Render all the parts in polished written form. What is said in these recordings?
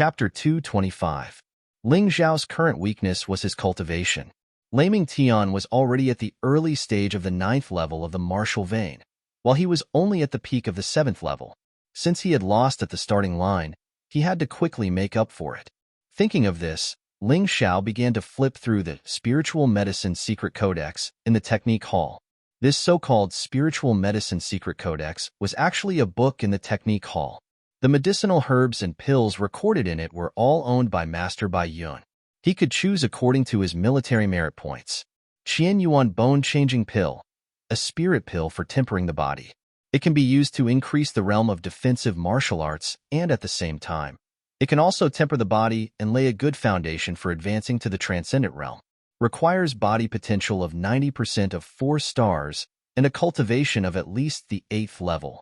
Chapter 225. Ling Zhao's current weakness was his cultivation. Laming Tian was already at the early stage of the 9th level of the martial vein, while he was only at the peak of the 7th level. Since he had lost at the starting line, he had to quickly make up for it. Thinking of this, Ling Zhao began to flip through the Spiritual Medicine Secret Codex in the Technique Hall. This so-called Spiritual Medicine Secret Codex was actually a book in the Technique Hall. The medicinal herbs and pills recorded in it were all owned by Master Bai Yun. He could choose according to his military merit points. Qian Yuan Bone-Changing Pill, a spirit pill for tempering the body. It can be used to increase the realm of defensive martial arts, and at the same time, it can also temper the body and lay a good foundation for advancing to the transcendent realm. Requires body potential of 90% of 4 stars and a cultivation of at least the 8th level.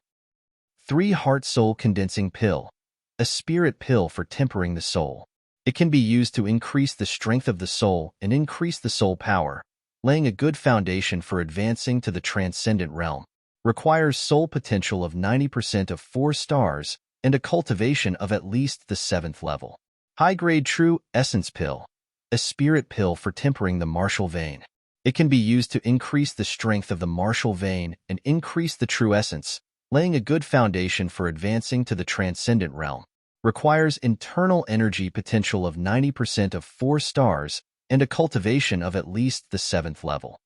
3 Heart Soul Condensing Pill, a spirit pill for tempering the soul. It can be used to increase the strength of the soul and increase the soul power, laying a good foundation for advancing to the transcendent realm. Requires soul potential of 90% of 4 stars and a cultivation of at least the 7th level. High-grade True Essence Pill, a spirit pill for tempering the martial vein. It can be used to increase the strength of the martial vein and increase the true essence, laying a good foundation for advancing to the transcendent realm. Requires internal energy potential of 90% of 4 stars and a cultivation of at least the 7th level.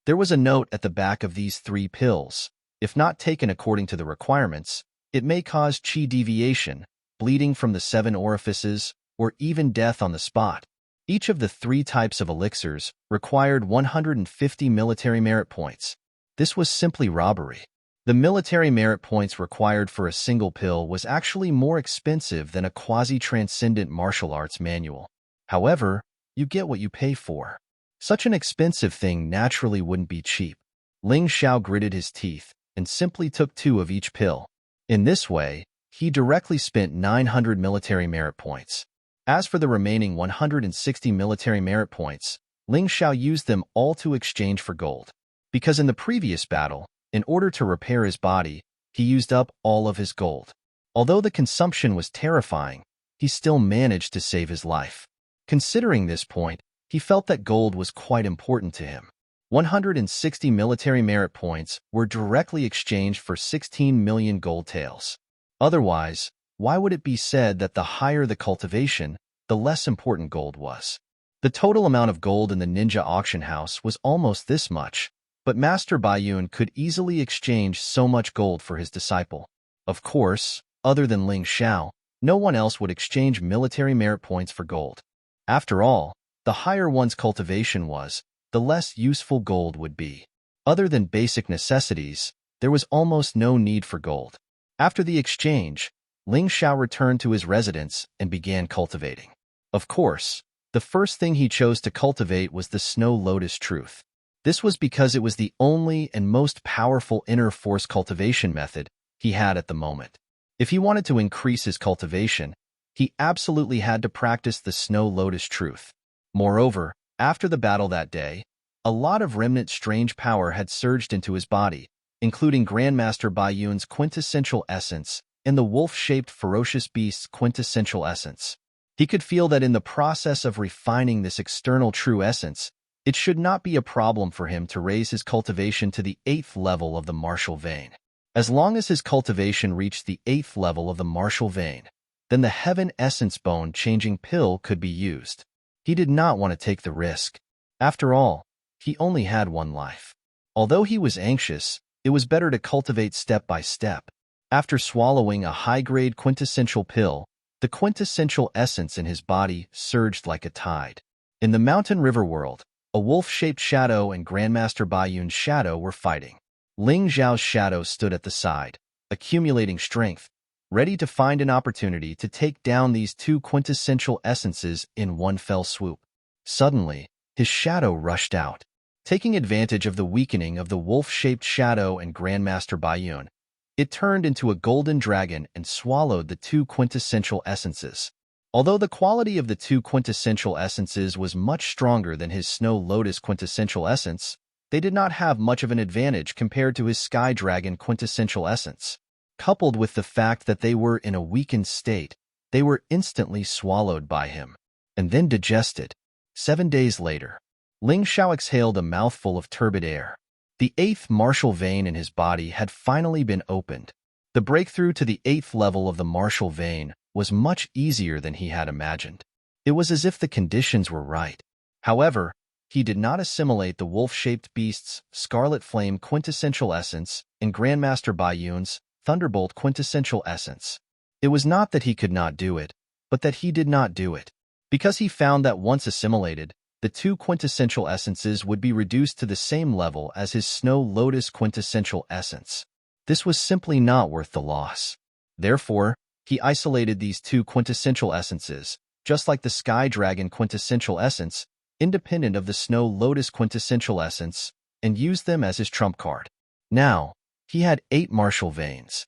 There was a note at the back of these 3 pills. If not taken according to the requirements, it may cause qi deviation, bleeding from the 7 orifices, or even death on the spot. Each of the 3 types of elixirs required 150 military merit points. This was simply robbery. The military merit points required for a single pill was actually more expensive than a quasi-transcendent martial arts manual. However, you get what you pay for. Such an expensive thing naturally wouldn't be cheap. Ling Zhao gritted his teeth and simply took 2 of each pill. In this way, he directly spent 900 military merit points. As for the remaining 160 military merit points, Ling Zhao used them all to exchange for gold. Because in the previous battle, in order to repair his body, he used up all of his gold. Although the consumption was terrifying, he still managed to save his life. Considering this point, he felt that gold was quite important to him. 160 military merit points were directly exchanged for 16 million gold taels. Otherwise, why would it be said that the higher the cultivation, the less important gold was? The total amount of gold in the ninja auction house was almost this much, but Master Bai Yun could easily exchange so much gold for his disciple. Of course, other than Ling Zhao, no one else would exchange military merit points for gold. After all, the higher one's cultivation was, the less useful gold would be. Other than basic necessities, there was almost no need for gold. After the exchange, Ling Zhao returned to his residence and began cultivating. Of course, the first thing he chose to cultivate was the Snow Lotus Truth. This was because it was the only and most powerful inner force cultivation method he had at the moment. If he wanted to increase his cultivation, he absolutely had to practice the Snow Lotus Truth. Moreover, after the battle that day, a lot of remnant strange power had surged into his body, including Grandmaster Bai Yun's quintessential essence and the wolf-shaped ferocious beast's quintessential essence. He could feel that in the process of refining this external true essence, it should not be a problem for him to raise his cultivation to the 8th level of the martial vein. As long as his cultivation reached the 8th level of the martial vein, then the Heaven Essence Bone-Changing Pill could be used. He did not want to take the risk. After all, he only had one life. Although he was anxious, it was better to cultivate step by step. After swallowing a high-grade quintessential pill, the quintessential essence in his body surged like a tide. In the Mountain River world, a wolf-shaped shadow and Grandmaster Bai Yun's shadow were fighting. Ling Zhao's shadow stood at the side, accumulating strength, ready to find an opportunity to take down these 2 quintessential essences in one fell swoop. Suddenly, his shadow rushed out. Taking advantage of the weakening of the wolf-shaped shadow and Grandmaster Bai Yun, it turned into a golden dragon and swallowed the 2 quintessential essences. Although the quality of the 2 quintessential essences was much stronger than his Snow Lotus quintessential essence, they did not have much of an advantage compared to his Sky Dragon quintessential essence. Coupled with the fact that they were in a weakened state, they were instantly swallowed by him, and then digested. 7 days later, Ling Xiao exhaled a mouthful of turbid air. The 8th martial vein in his body had finally been opened. The breakthrough to the 8th level of the martial vein was much easier than he had imagined. It was as if the conditions were right. However, he did not assimilate the wolf-shaped beast's Scarlet Flame quintessential essence and Grandmaster Baiyun's Thunderbolt quintessential essence. It was not that he could not do it, but that he did not do it. Because he found that once assimilated, the 2 quintessential essences would be reduced to the same level as his Snow Lotus quintessential essence. This was simply not worth the loss. Therefore, he isolated these 2 quintessential essences, just like the Sky Dragon quintessential essence, independent of the Snow Lotus quintessential essence, and used them as his trump card. Now, he had 8 martial veins.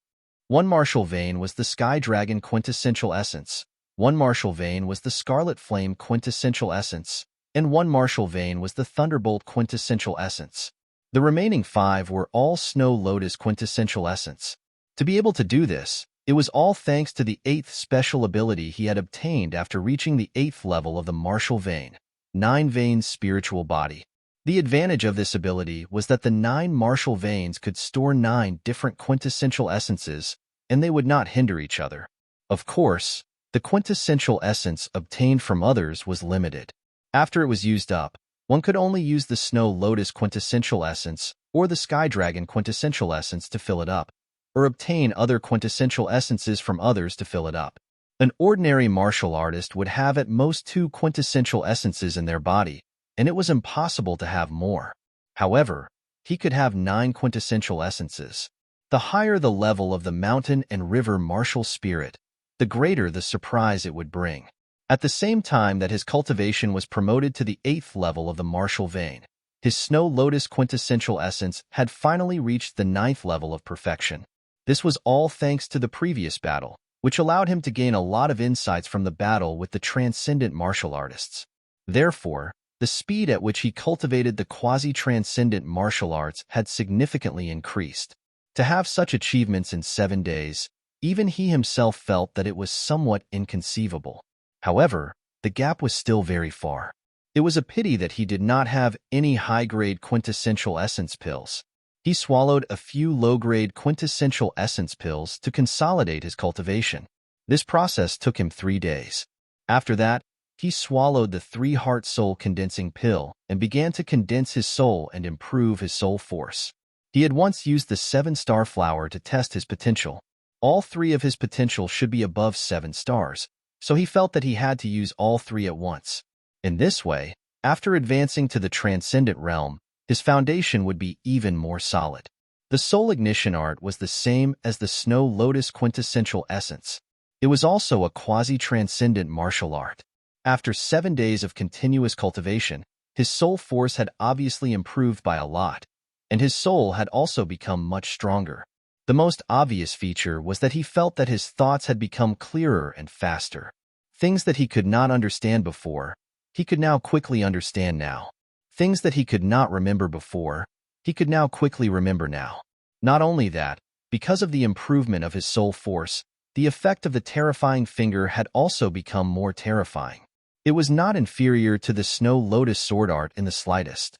1 martial vein was the Sky Dragon quintessential essence, 1 martial vein was the Scarlet Flame quintessential essence, and 1 martial vein was the Thunderbolt quintessential essence. The remaining 5 were all Snow Lotus quintessential essence. To be able to do this, it was all thanks to the 8th special ability he had obtained after reaching the 8th level of the martial vein, 9 veins spiritual body. The advantage of this ability was that the 9 martial veins could store 9 different quintessential essences, and they would not hinder each other. Of course, the quintessential essence obtained from others was limited. After it was used up, one could only use the Snow Lotus quintessential essence or the Sky Dragon quintessential essence to fill it up, or obtain other quintessential essences from others to fill it up. An ordinary martial artist would have at most 2 quintessential essences in their body, and it was impossible to have more. However, he could have 9 quintessential essences. The higher the level of the mountain and river martial spirit, the greater the surprise it would bring. At the same time that his cultivation was promoted to the 8th level of the martial vein, his Snow Lotus quintessential essence had finally reached the 9th level of perfection. This was all thanks to the previous battle, which allowed him to gain a lot of insights from the battle with the transcendent martial artists. Therefore, the speed at which he cultivated the quasi-transcendent martial arts had significantly increased. To have such achievements in 7 days, even he himself felt that it was somewhat inconceivable. However, the gap was still very far. It was a pity that he did not have any high-grade quintessential essence pills. He swallowed a few low-grade quintessential essence pills to consolidate his cultivation. This process took him 3 days. After that, he swallowed the 3-heart soul condensing pill and began to condense his soul and improve his soul force. He had once used the 7-star flower to test his potential. All 3 of his potential should be above 7 stars, so he felt that he had to use all 3 at once. In this way, after advancing to the transcendent realm, his foundation would be even more solid. The soul ignition art was the same as the Snow Lotus quintessential essence. It was also a quasi-transcendent martial art. After 7 days of continuous cultivation, his soul force had obviously improved by a lot, and his soul had also become much stronger. The most obvious feature was that he felt that his thoughts had become clearer and faster. Things that he could not understand before, he could now quickly understand now. Things that he could not remember before, he could now quickly remember now. Not only that, because of the improvement of his soul force, the effect of the terrifying finger had also become more terrifying. It was not inferior to the Snow Lotus sword art in the slightest.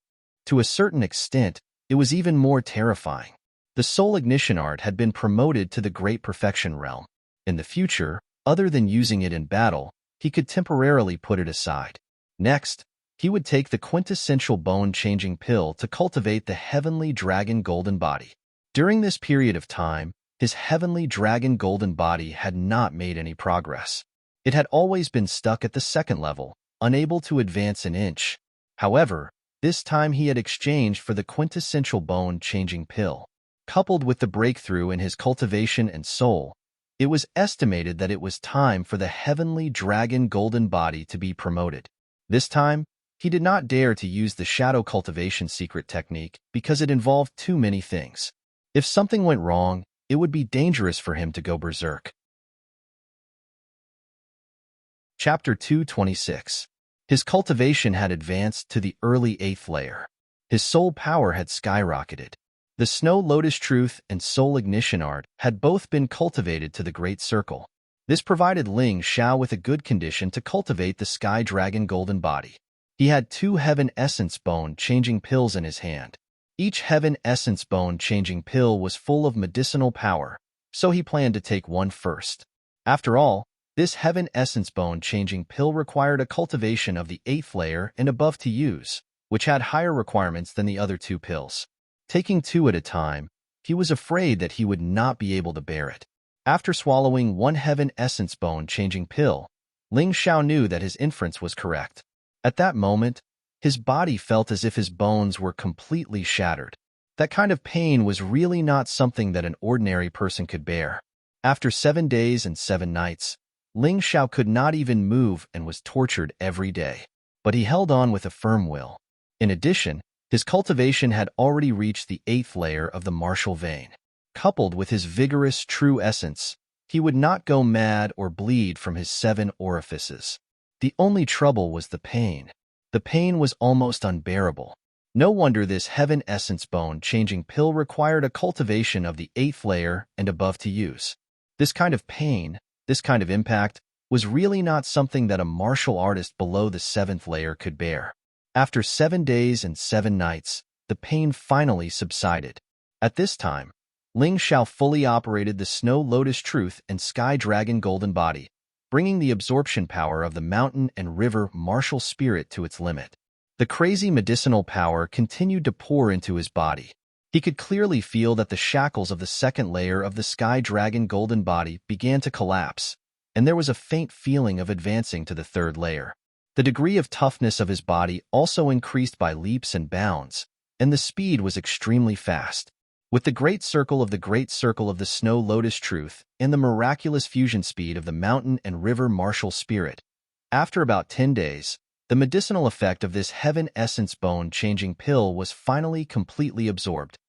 To a certain extent, it was even more terrifying. The soul ignition art had been promoted to the great perfection realm. In the future, other than using it in battle, he could temporarily put it aside. Next, he would take the quintessential bone-changing pill to cultivate the heavenly dragon golden body. During this period of time, his heavenly dragon golden body had not made any progress. It had always been stuck at the 2nd level, unable to advance an inch. However, this time he had exchanged for the quintessential bone-changing pill. Coupled with the breakthrough in his cultivation and soul, it was estimated that it was time for the heavenly dragon golden body to be promoted. This time, he did not dare to use the shadow cultivation secret technique because it involved too many things. If something went wrong, it would be dangerous for him to go berserk. Chapter 226. His cultivation had advanced to the early 8th layer. His soul power had skyrocketed. The Snow Lotus Truth and Soul Ignition art had both been cultivated to the Great Circle. This provided Ling Xiao with a good condition to cultivate the Sky Dragon Golden Body. He had 2 Heaven Essence Bone-changing pills in his hand. Each Heaven Essence Bone-changing pill was full of medicinal power, so he planned to take one first. After all, this Heaven Essence Bone-changing pill required a cultivation of the 8th layer and above to use, which had higher requirements than the other 2 pills. Taking 2 at a time, he was afraid that he would not be able to bear it. After swallowing 1 Heaven Essence Bone-changing pill, Ling Xiao knew that his inference was correct. At that moment, his body felt as if his bones were completely shattered. That kind of pain was really not something that an ordinary person could bear. After 7 days and 7 nights, Ling Xiao could not even move and was tortured every day. But he held on with a firm will. In addition, his cultivation had already reached the 8th layer of the martial vein. Coupled with his vigorous true essence, he would not go mad or bleed from his 7 orifices. The only trouble was the pain. The pain was almost unbearable. No wonder this Heaven Essence Bone-changing pill required a cultivation of the 8th layer and above to use. This kind of pain, this kind of impact, was really not something that a martial artist below the 7th layer could bear. After 7 days and 7 nights, the pain finally subsided. At this time, Ling Xiao fully operated the Snow Lotus Truth and Sky Dragon Golden Body, bringing the absorption power of the mountain and river martial spirit to its limit. The crazy medicinal power continued to pour into his body. He could clearly feel that the shackles of the 2nd layer of the Sky Dragon Golden Body began to collapse, and there was a faint feeling of advancing to the 3rd layer. The degree of toughness of his body also increased by leaps and bounds, and the speed was extremely fast. With the Great Circle of the Snow Lotus Truth and the miraculous fusion speed of the mountain and river martial spirit, after about 10 days, the medicinal effect of this Heaven Essence Bone-changing pill was finally completely absorbed.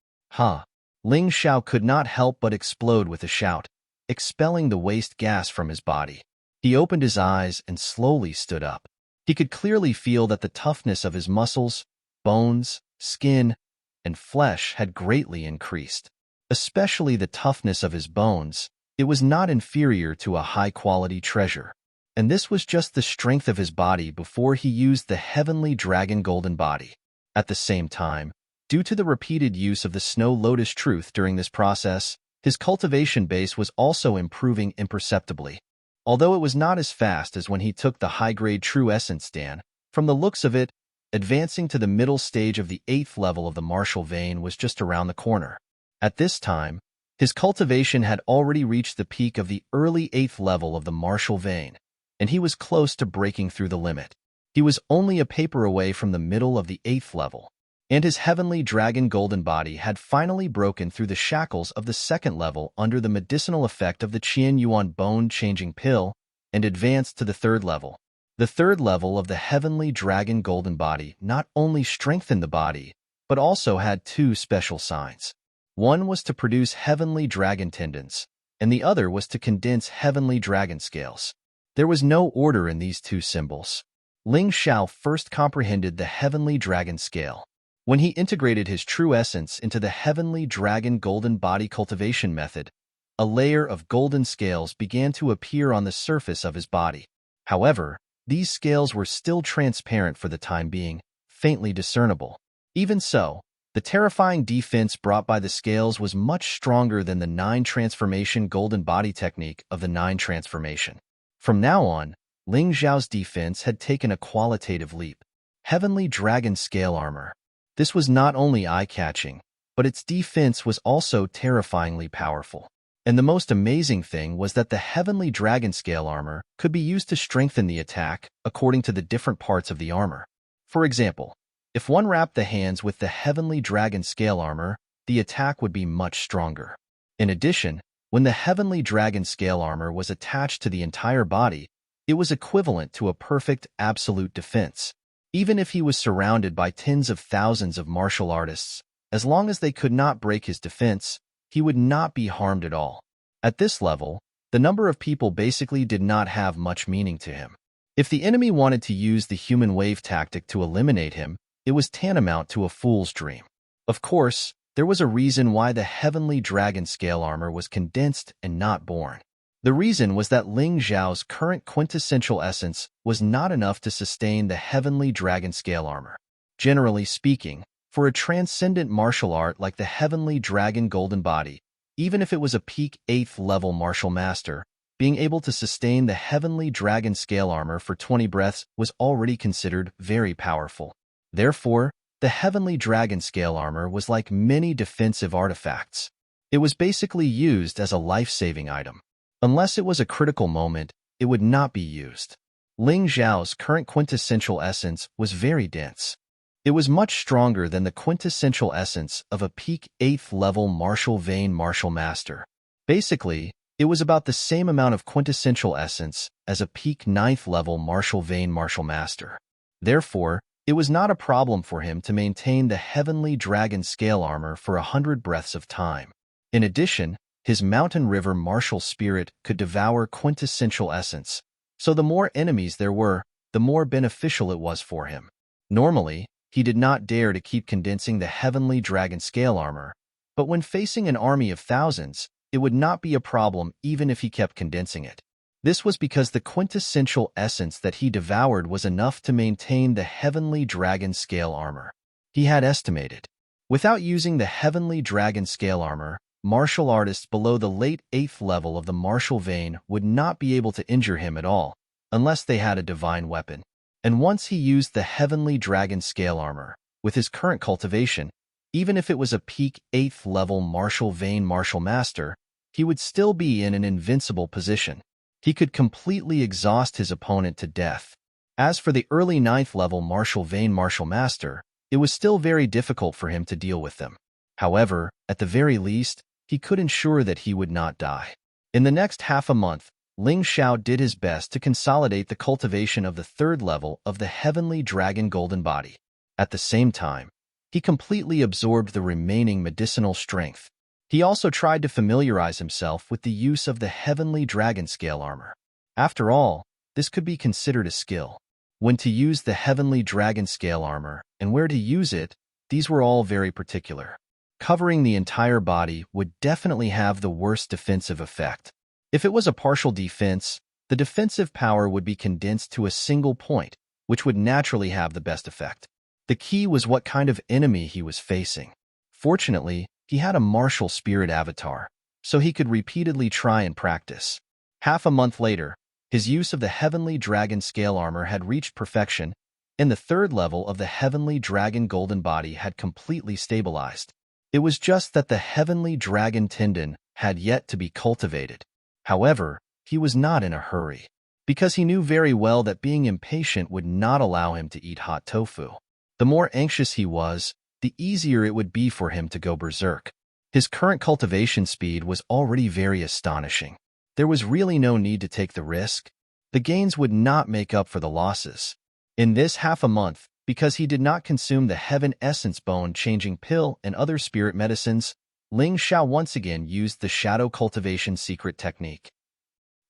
Ling Xiao could not help but explode with a shout, expelling the waste gas from his body. He opened his eyes and slowly stood up. He could clearly feel that the toughness of his muscles, bones, skin, and flesh had greatly increased. Especially the toughness of his bones, it was not inferior to a high-quality treasure. And this was just the strength of his body before he used the Heavenly Dragon Golden Body. At the same time, due to the repeated use of the Snow Lotus Truth during this process, his cultivation base was also improving imperceptibly. Although it was not as fast as when he took the high-grade True Essence Stand, from the looks of it, advancing to the middle stage of the 8th level of the martial vein was just around the corner. At this time, his cultivation had already reached the peak of the early 8th level of the martial vein, and he was close to breaking through the limit. He was only a paper away from the middle of the 8th level, and his Heavenly Dragon Golden Body had finally broken through the shackles of the 2nd level under the medicinal effect of the Qian Yuan Bone-changing pill and advanced to the 3rd level. The 3rd level of the Heavenly Dragon Golden Body not only strengthened the body, but also had 2 special signs. One was to produce Heavenly Dragon Tendons, and the other was to condense Heavenly Dragon Scales. There was no order in these 2 symbols. Ling Xiao first comprehended the Heavenly Dragon Scale. When he integrated his true essence into the Heavenly Dragon Golden Body cultivation method, a layer of golden scales began to appear on the surface of his body. However, these scales were still transparent for the time being, faintly discernible. Even so, the terrifying defense brought by the scales was much stronger than the 9 transformation golden body technique of the 9 transformation. From now on, Ling Xiao's defense had taken a qualitative leap. Heavenly Dragon Scale Armor. This was not only eye-catching, but its defense was also terrifyingly powerful. And the most amazing thing was that the Heavenly Dragon Scale Armor could be used to strengthen the attack according to the different parts of the armor. For example, if one wrapped the hands with the Heavenly Dragon Scale Armor, the attack would be much stronger. In addition, when the Heavenly Dragon Scale Armor was attached to the entire body, it was equivalent to a perfect absolute defense. Even if he was surrounded by tens of thousands of martial artists, as long as they could not break his defense, he would not be harmed at all. At this level, the number of people basically did not have much meaning to him. If the enemy wanted to use the human wave tactic to eliminate him, it was tantamount to a fool's dream. Of course, there was a reason why the Heavenly Dragon Scale Armor was condensed and not born. The reason was that Ling Xiao's current quintessential essence was not enough to sustain the heavenly dragon scale armor. Generally speaking, for a transcendent martial art like the heavenly dragon golden body, even if it was a peak 8th level martial master, being able to sustain the heavenly dragon scale armor for 20 breaths was already considered very powerful. Therefore, the heavenly dragon scale armor was like many defensive artifacts. It was basically used as a life-saving item. Unless it was a critical moment, it would not be used. Ling Xiao's current quintessential essence was very dense. It was much stronger than the quintessential essence of a peak 8th level martial vein martial master. Basically, it was about the same amount of quintessential essence as a peak 9th level martial vein martial master. Therefore, it was not a problem for him to maintain the heavenly dragon scale armor for 100 breaths of time. In addition, his mountain river martial spirit could devour quintessential essence, so the more enemies there were, the more beneficial it was for him. Normally, he did not dare to keep condensing the heavenly dragon scale armor, but when facing an army of thousands, it would not be a problem even if he kept condensing it. This was because the quintessential essence that he devoured was enough to maintain the heavenly dragon scale armor. He had estimated. Without using the heavenly dragon scale armor, martial artists below the late 8th level of the martial vein would not be able to injure him at all, unless they had a divine weapon. And once he used the heavenly dragon scale armor, with his current cultivation, even if it was a peak 8th level martial vein martial master, he would still be in an invincible position. He could completely exhaust his opponent to death. As for the early 9th level martial vein martial master, it was still very difficult for him to deal with them. However, at the very least, he could ensure that he would not die. In the next half a month, Ling Xiao did his best to consolidate the cultivation of the 3rd level of the heavenly dragon golden body. At the same time, he completely absorbed the remaining medicinal strength. He also tried to familiarize himself with the use of the heavenly dragon scale armor. After all, this could be considered a skill. When to use the heavenly dragon scale armor and where to use it, these were all very particular. Covering the entire body would definitely have the worst defensive effect. If it was a partial defense, the defensive power would be condensed to a single point, which would naturally have the best effect. The key was what kind of enemy he was facing. Fortunately, he had a martial spirit avatar, so he could repeatedly try and practice. Half a month later, his use of the heavenly dragon scale armor had reached perfection, and the 3rd level of the heavenly dragon golden body had completely stabilized. It was just that the heavenly dragon tendon had yet to be cultivated. However, he was not in a hurry, because he knew very well that being impatient would not allow him to eat hot tofu. The more anxious he was, the easier it would be for him to go berserk. His current cultivation speed was already very astonishing. There was really no need to take the risk. The gains would not make up for the losses. In this half a month, because he did not consume the Heaven Essence Bone-changing pill and other spirit medicines, Ling Xiao once again used the shadow cultivation secret technique.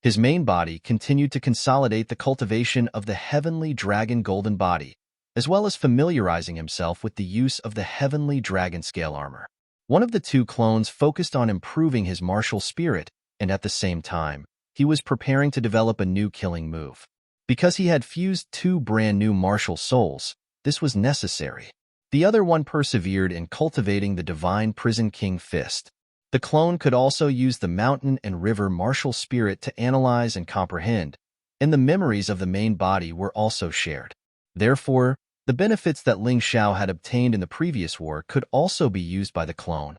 His main body continued to consolidate the cultivation of the heavenly dragon golden body, as well as familiarizing himself with the use of the heavenly dragon scale armor. One of the two clones focused on improving his martial spirit, and at the same time, he was preparing to develop a new killing move. Because he had fused 2 brand new martial souls, this was necessary. The other one persevered in cultivating the divine prison king fist. The clone could also use the mountain and river martial spirit to analyze and comprehend, and the memories of the main body were also shared. Therefore, the benefits that Ling Xiao had obtained in the previous war could also be used by the clone.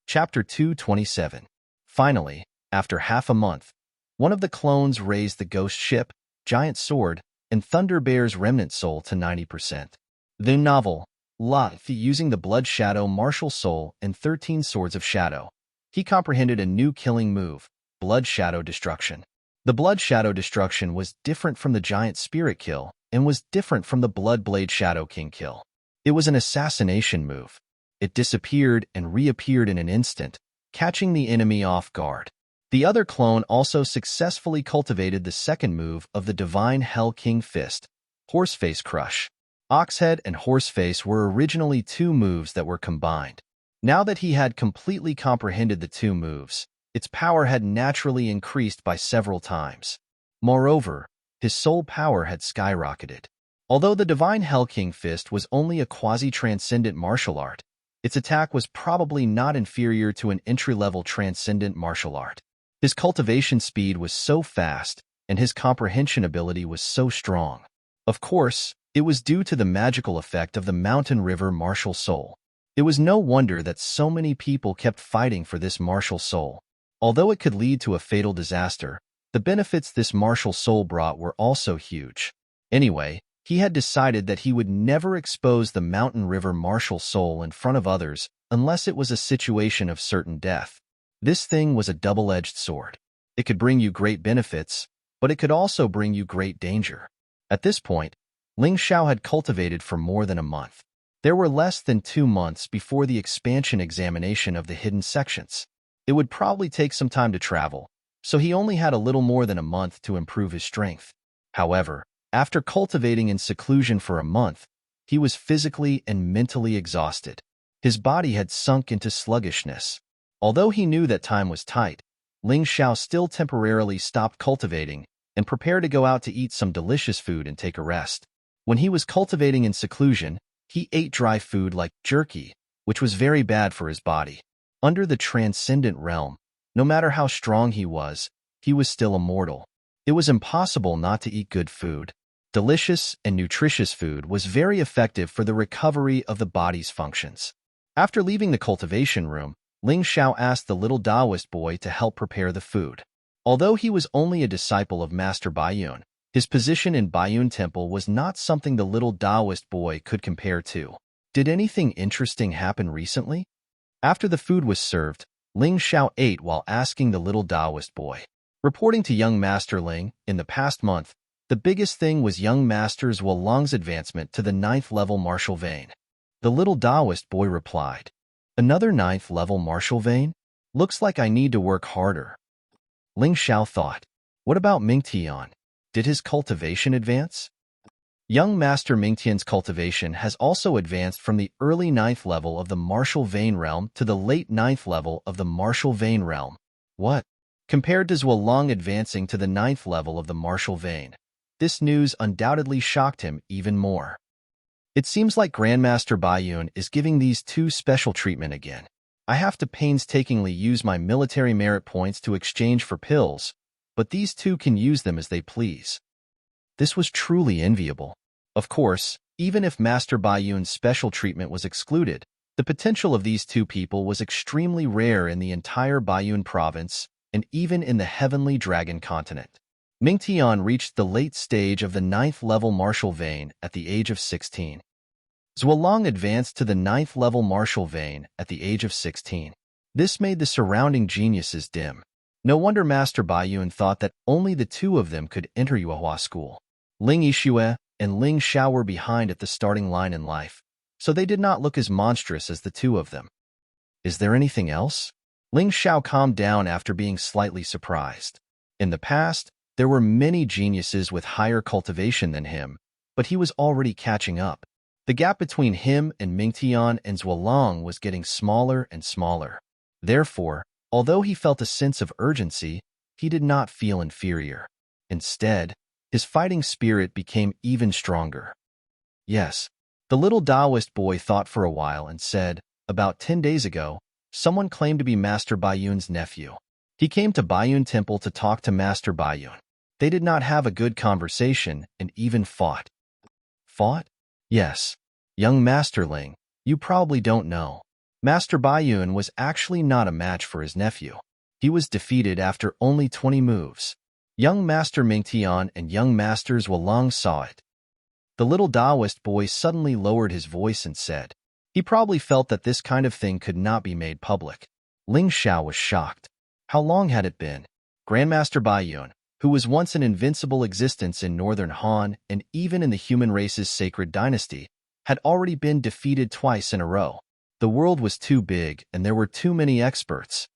Chapter 227. Finally, after half a month, one of the clones raised the ghost ship, giant sword, and Thunder Bear's remnant soul to 90%. The novel, Life using the Blood Shadow martial soul and 13 swords of shadow. He comprehended a new killing move, Blood Shadow Destruction. The Blood Shadow Destruction was different from the giant spirit kill and was different from the Blood Blade Shadow King kill. It was an assassination move. It disappeared and reappeared in an instant, catching the enemy off guard. The other clone also successfully cultivated the second move of the Divine Hell King Fist, Horseface Crush. Oxhead and Horseface were originally 2 moves that were combined. Now that he had completely comprehended the two moves, its power had naturally increased by several times. Moreover, his soul power had skyrocketed. Although the Divine Hell King Fist was only a quasi-transcendent martial art, its attack was probably not inferior to an entry-level transcendent martial art. His cultivation speed was so fast, and his comprehension ability was so strong. Of course, it was due to the magical effect of the mountain river martial soul. It was no wonder that so many people kept fighting for this martial soul. Although it could lead to a fatal disaster, the benefits this martial soul brought were also huge. Anyway, he had decided that he would never expose the mountain river martial soul in front of others unless it was a situation of certain death. This thing was a double-edged sword. It could bring you great benefits, but it could also bring you great danger. At this point, Ling Xiao had cultivated for more than a month. There were less than 2 months before the expansion examination of the hidden sections. It would probably take some time to travel, so he only had a little more than a month to improve his strength. However, after cultivating in seclusion for a month, he was physically and mentally exhausted. His body had sunk into sluggishness. Although he knew that time was tight, Ling Xiao still temporarily stopped cultivating and prepared to go out to eat some delicious food and take a rest. When he was cultivating in seclusion, he ate dry food like jerky, which was very bad for his body. Under the transcendent realm, no matter how strong he was still immortal. It was impossible not to eat good food. Delicious and nutritious food was very effective for the recovery of the body's functions. After leaving the cultivation room, Ling Xiao asked the little Taoist boy to help prepare the food. Although he was only a disciple of Master Baiyun, his position in Baiyun Temple was not something the little Taoist boy could compare to. Did anything interesting happen recently? After the food was served, Ling Xiao ate while asking the little Taoist boy. Reporting to young Master Ling, in the past month, the biggest thing was young Master Zhuolong's advancement to the 9th level martial vein. The little Taoist boy replied, "Another 9th level martial vein? Looks like I need to work harder." Ling Xiao thought, what about Mingtian? Did his cultivation advance? Young Master Mingtian's cultivation has also advanced from the early 9th level of the martial vein realm to the late 9th level of the martial vein realm. What? Compared to Zhuolong advancing to the 9th level of the martial vein, this news undoubtedly shocked him even more. It seems like Grandmaster Baiyun is giving these two special treatment again. I have to painstakingly use my military merit points to exchange for pills, but these two can use them as they please. This was truly enviable. Of course, even if Master Baiyun's special treatment was excluded, the potential of these two people was extremely rare in the entire Baiyun province and even in the Heavenly Dragon continent. Mingtian reached the late stage of the 9th level martial vein at the age of 16. Zhuolong advanced to the 9th level martial vein at the age of 16. This made the surrounding geniuses dim. No wonder Master Baiyun thought that only the two of them could enter Yuehua school. Ling Yixue and Ling Xiao were behind at the starting line in life, so they did not look as monstrous as the two of them. Is there anything else? Ling Xiao calmed down after being slightly surprised. In the past, there were many geniuses with higher cultivation than him, but he was already catching up. The gap between him and Mingtian and Zhuolong was getting smaller and smaller. Therefore, although he felt a sense of urgency, he did not feel inferior. Instead, his fighting spirit became even stronger. Yes, the little Taoist boy thought for a while and said, about 10 days ago, someone claimed to be Master Baiyun's nephew. He came to Baiyun Temple to talk to Master Baiyun. They did not have a good conversation and even fought. Fought? Yes. Young Master Ling, you probably don't know. Master Baiyun was actually not a match for his nephew. He was defeated after only 20 moves. Young Master Mingtian and young Master Zhuolong saw it. The little Taoist boy suddenly lowered his voice and said, he probably felt that this kind of thing could not be made public. Ling Xiao was shocked. How long had it been? Grandmaster Baiyun, who was once an invincible existence in northern Han and even in the human race's sacred dynasty, had already been defeated twice in a row. The world was too big and there were too many experts.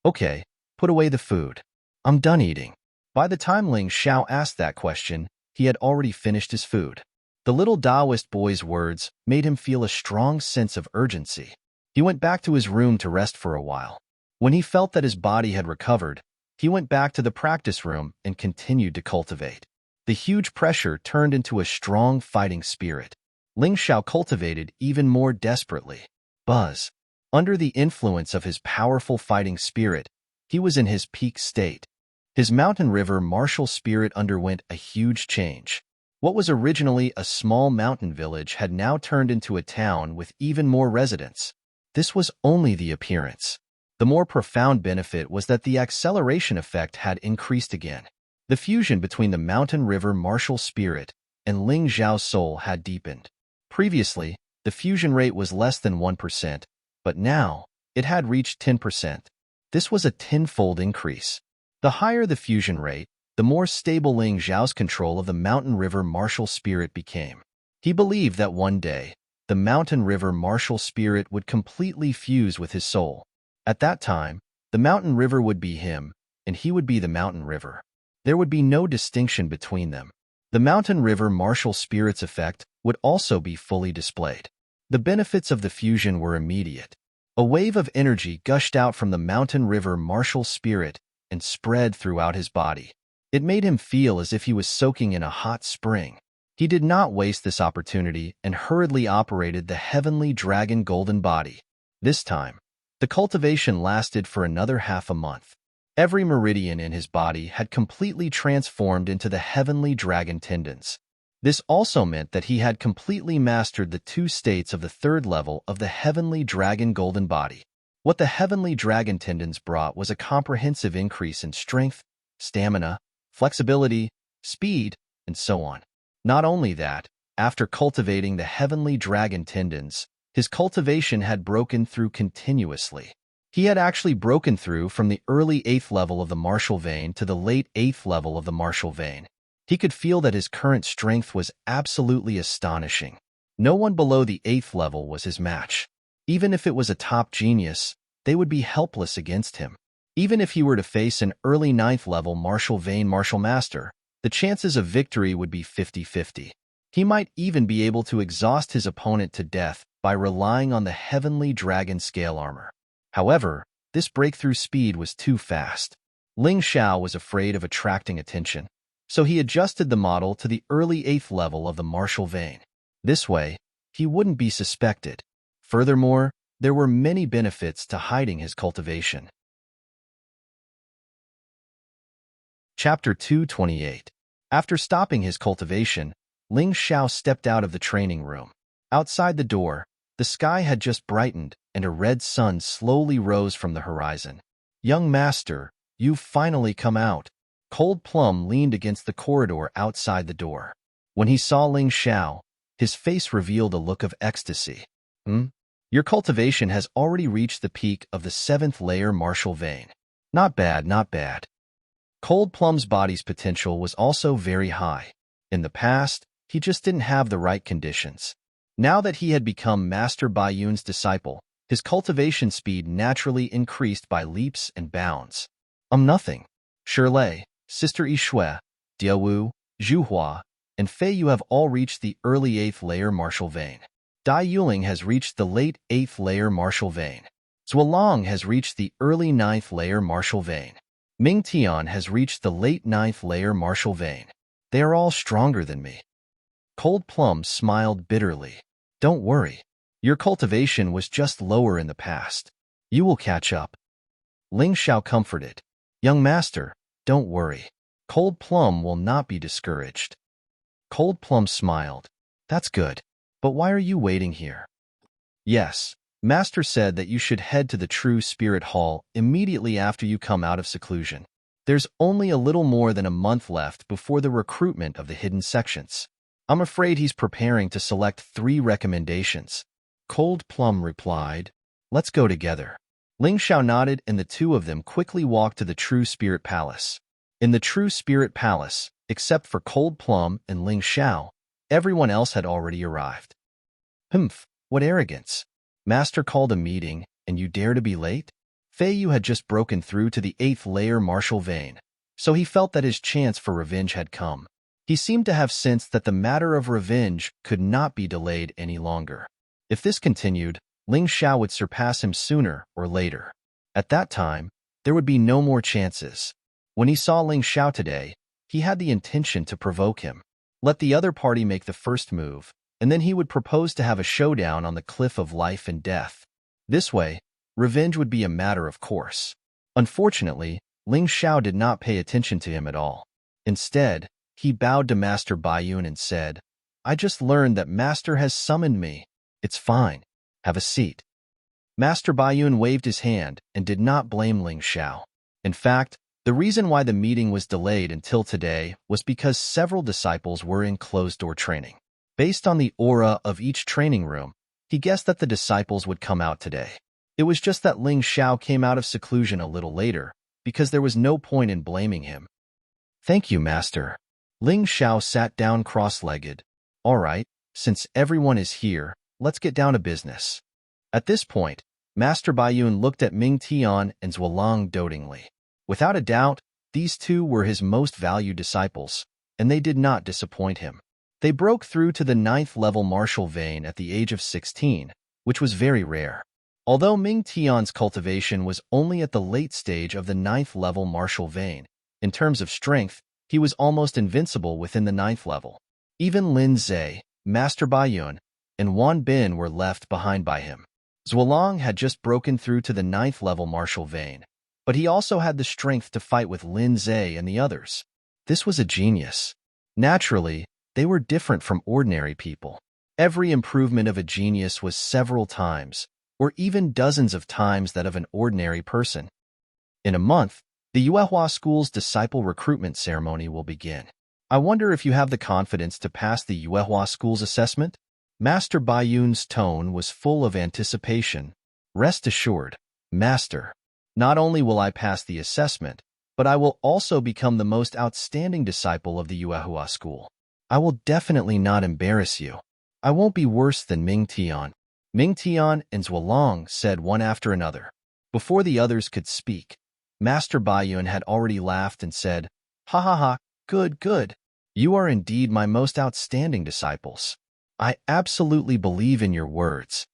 Okay, put away the food. I'm done eating. By the time Ling Xiao asked that question, he had already finished his food. The little Taoist boy's words made him feel a strong sense of urgency. He went back to his room to rest for a while. When he felt that his body had recovered, he went back to the practice room and continued to cultivate. The huge pressure turned into a strong fighting spirit. Ling Xiao cultivated even more desperately. Buzz. Under the influence of his powerful fighting spirit, he was in his peak state. His mountain river martial spirit underwent a huge change. What was originally a small mountain village had now turned into a town with even more residents. This was only the appearance. The more profound benefit was that the acceleration effect had increased again. The fusion between the mountain river martial spirit and Ling Xiao's soul had deepened. Previously, the fusion rate was less than 1%, but now it had reached 10%. This was a tenfold increase. The higher the fusion rate, the more stable Ling Xiao's control of the mountain river martial spirit became. He believed that one day, the mountain river martial spirit would completely fuse with his soul. At that time, the mountain river would be him, and he would be the mountain river. There would be no distinction between them. The mountain river martial spirit's effect would also be fully displayed. The benefits of the fusion were immediate. A wave of energy gushed out from the mountain river martial spirit and spread throughout his body. It made him feel as if he was soaking in a hot spring. He did not waste this opportunity and hurriedly operated the heavenly dragon golden body. This time, the cultivation lasted for another half a month. Every meridian in his body had completely transformed into the heavenly dragon tendons. This also meant that he had completely mastered the 2 states of the 3rd level of the heavenly dragon golden body. What the heavenly dragon tendons brought was a comprehensive increase in strength, stamina, flexibility, speed, and so on. Not only that, after cultivating the heavenly dragon tendons, his cultivation had broken through continuously. He had actually broken through from the early 8th level of the martial vein to the late 8th level of the martial vein. He could feel that his current strength was absolutely astonishing. No one below the 8th level was his match. Even if it was a top genius, they would be helpless against him. Even if he were to face an early 9th level martial vein martial master, the chances of victory would be 50-50. He might even be able to exhaust his opponent to death by relying on the heavenly dragon scale armor. However, this breakthrough speed was too fast. Ling Xiao was afraid of attracting attention, so he adjusted the model to the early 8th level of the martial vein. This way, he wouldn't be suspected. Furthermore, there were many benefits to hiding his cultivation. Chapter 228. After stopping his cultivation, Ling Xiao stepped out of the training room. Outside the door, the sky had just brightened and a red sun slowly rose from the horizon. "Young master, you've finally come out." Cold Plum leaned against the corridor outside the door. When he saw Ling Xiao, his face revealed a look of ecstasy. Your cultivation has already reached the peak of the 7th layer martial vein. Not bad, not bad. Cold Plum's body's potential was also very high. In the past, he just didn't have the right conditions. Now that he had become Master Baiyun's disciple, his cultivation speed naturally increased by leaps and bounds. Nothing. Shirley, Sister Yishui, Diawu, Zhuhua, and Fei Yu have all reached the early 8th layer martial vein. Dai Yuling has reached the late 8th layer martial vein. Zuolong has reached the early 9th layer martial vein. Ming Tian has reached the late 9th layer martial vein. They are all stronger than me. Cold Plum smiled bitterly. Don't worry. Your cultivation was just lower in the past. You will catch up. Ling Xiao comforted. Young master, don't worry. Cold Plum will not be discouraged. Cold Plum smiled. That's good. But why are you waiting here? Yes, Master said that you should head to the True Spirit Hall immediately after you come out of seclusion. There's only a little more than a month left before the recruitment of the hidden sections. I'm afraid he's preparing to select 3 recommendations. Cold Plum replied, Let's go together. Ling Xiao nodded and the 2 of them quickly walked to the True Spirit Palace. In the True Spirit Palace, except for Cold Plum and Ling Xiao, everyone else had already arrived. Humph, what arrogance. Master called a meeting, and you dare to be late? Fei Yu had just broken through to the 8th layer martial vein, so he felt that his chance for revenge had come. He seemed to have sensed that the matter of revenge could not be delayed any longer. If this continued, Ling Xiao would surpass him sooner or later. At that time, there would be no more chances. When he saw Ling Xiao today, he had the intention to provoke him. Let the other party make the first move, and then he would propose to have a showdown on the cliff of life and death. This way, revenge would be a matter of course. Unfortunately, Ling Xiao did not pay attention to him at all. Instead, he bowed to Master Baiyun and said, "I just learned that Master has summoned me. It's fine. Have a seat." Master Baiyun waved his hand and did not blame Ling Xiao. In fact, the reason why the meeting was delayed until today was because several disciples were in closed-door training. Based on the aura of each training room, he guessed that the disciples would come out today. It was just that Ling Xiao came out of seclusion a little later, because there was no point in blaming him. "Thank you, Master." Ling Xiao sat down cross-legged. "All right, since everyone is here, let's get down to business." At this point, Master Baiyun looked at Ming Tian and Zhuolang dotingly. Without a doubt, these two were his most valued disciples, and they did not disappoint him. They broke through to the 9th level martial vein at the age of 16, which was very rare. Although Ming Tian's cultivation was only at the late stage of the 9th level martial vein, in terms of strength, he was almost invincible within the 9th level. Even Lin Zhe, Master Baiyun, and Wan Bin were left behind by him. Zhuolang had just broken through to the 9th level martial vein, but he also had the strength to fight with Lin Zhe and the others. This was a genius. Naturally, they were different from ordinary people. Every improvement of a genius was several times, or even dozens of times that of an ordinary person. In a month, the Yuehua School's disciple recruitment ceremony will begin. I wonder if you have the confidence to pass the Yuehua School's assessment? Master Baiyun's tone was full of anticipation. "Rest assured, Master. Not only will I pass the assessment, but I will also become the most outstanding disciple of the Yuehua School. I will definitely not embarrass you. I won't be worse than Ming Tian." Ming Tian and Zhuolang said one after another. Before the others could speak, Master Baiyun had already laughed and said, "Ha ha ha, good, good. You are indeed my most outstanding disciples. I absolutely believe in your words."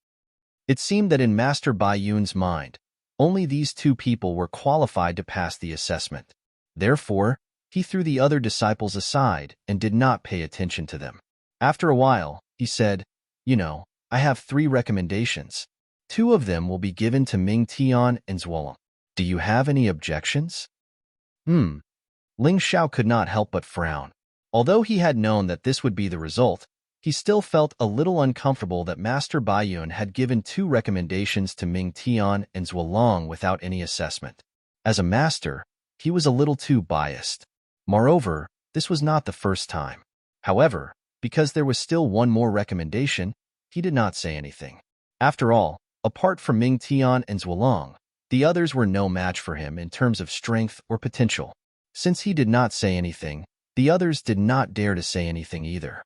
It seemed that in Master Baiyun's mind, only these two people were qualified to pass the assessment. Therefore, he threw the other disciples aside and did not pay attention to them. After a while, he said, "You know, I have 3 recommendations. 2 of them will be given to Ming Tian and Zhuolang. Do you have any objections?" Ling Xiao could not help but frown. Although he had known that this would be the result, he still felt a little uncomfortable that Master Baiyun had given 2 recommendations to Ming Tian and Zhuolang without any assessment. As a master, he was a little too biased. Moreover, this was not the first time. However, because there was still one more recommendation, he did not say anything. After all, apart from Ming Tian and Zhuolang, the others were no match for him in terms of strength or potential. Since he did not say anything, the others did not dare to say anything either.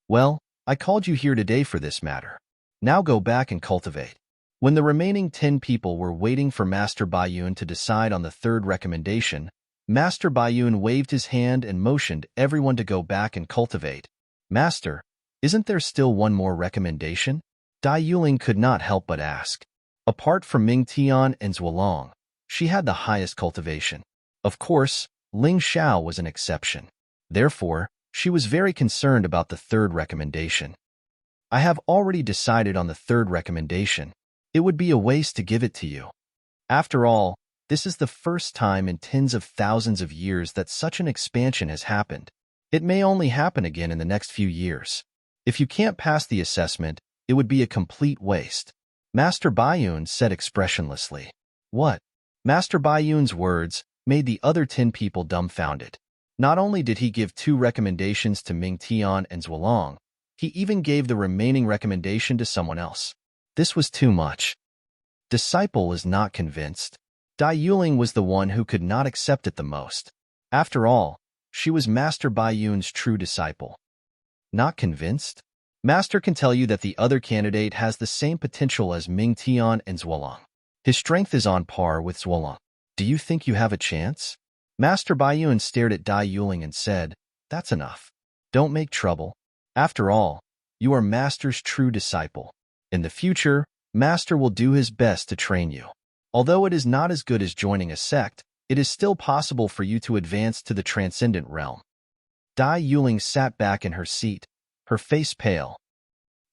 "Well, I called you here today for this matter. Now go back and cultivate." When the remaining 10 people were waiting for Master Baiyun to decide on the 3rd recommendation, Master Baiyun waved his hand and motioned everyone to go back and cultivate. "Master, isn't there still one more recommendation?" Dai Yuling could not help but ask. Apart from Ming Tian and Zhuolang, she had the highest cultivation. Of course, Ling Xiao was an exception. Therefore, she was very concerned about the 3rd recommendation. "I have already decided on the 3rd recommendation. It would be a waste to give it to you. After all, this is the first time in tens of thousands of years that such an expansion has happened. It may only happen again in the next few years. If you can't pass the assessment, it would be a complete waste." Master Baiyun said expressionlessly. "What?" Master Baiyun's words made the other 10 people dumbfounded. Not only did he give 2 recommendations to Ming Tian and Zhuolang, he even gave the remaining recommendation to someone else. This was too much. Disciple is not convinced. Dai Yuling was the one who could not accept it the most. After all, she was Master Baiyun's true disciple. Not convinced? Master can tell you that the other candidate has the same potential as Ming Tian and Zhuolang. His strength is on par with Zhuolang. Do you think you have a chance? Master Baiyun stared at Dai Yuling and said, "That's enough. Don't make trouble. After all, you are Master's true disciple. In the future, Master will do his best to train you. Although it is not as good as joining a sect, it is still possible for you to advance to the transcendent realm. Dai Yuling sat back in her seat, her face pale.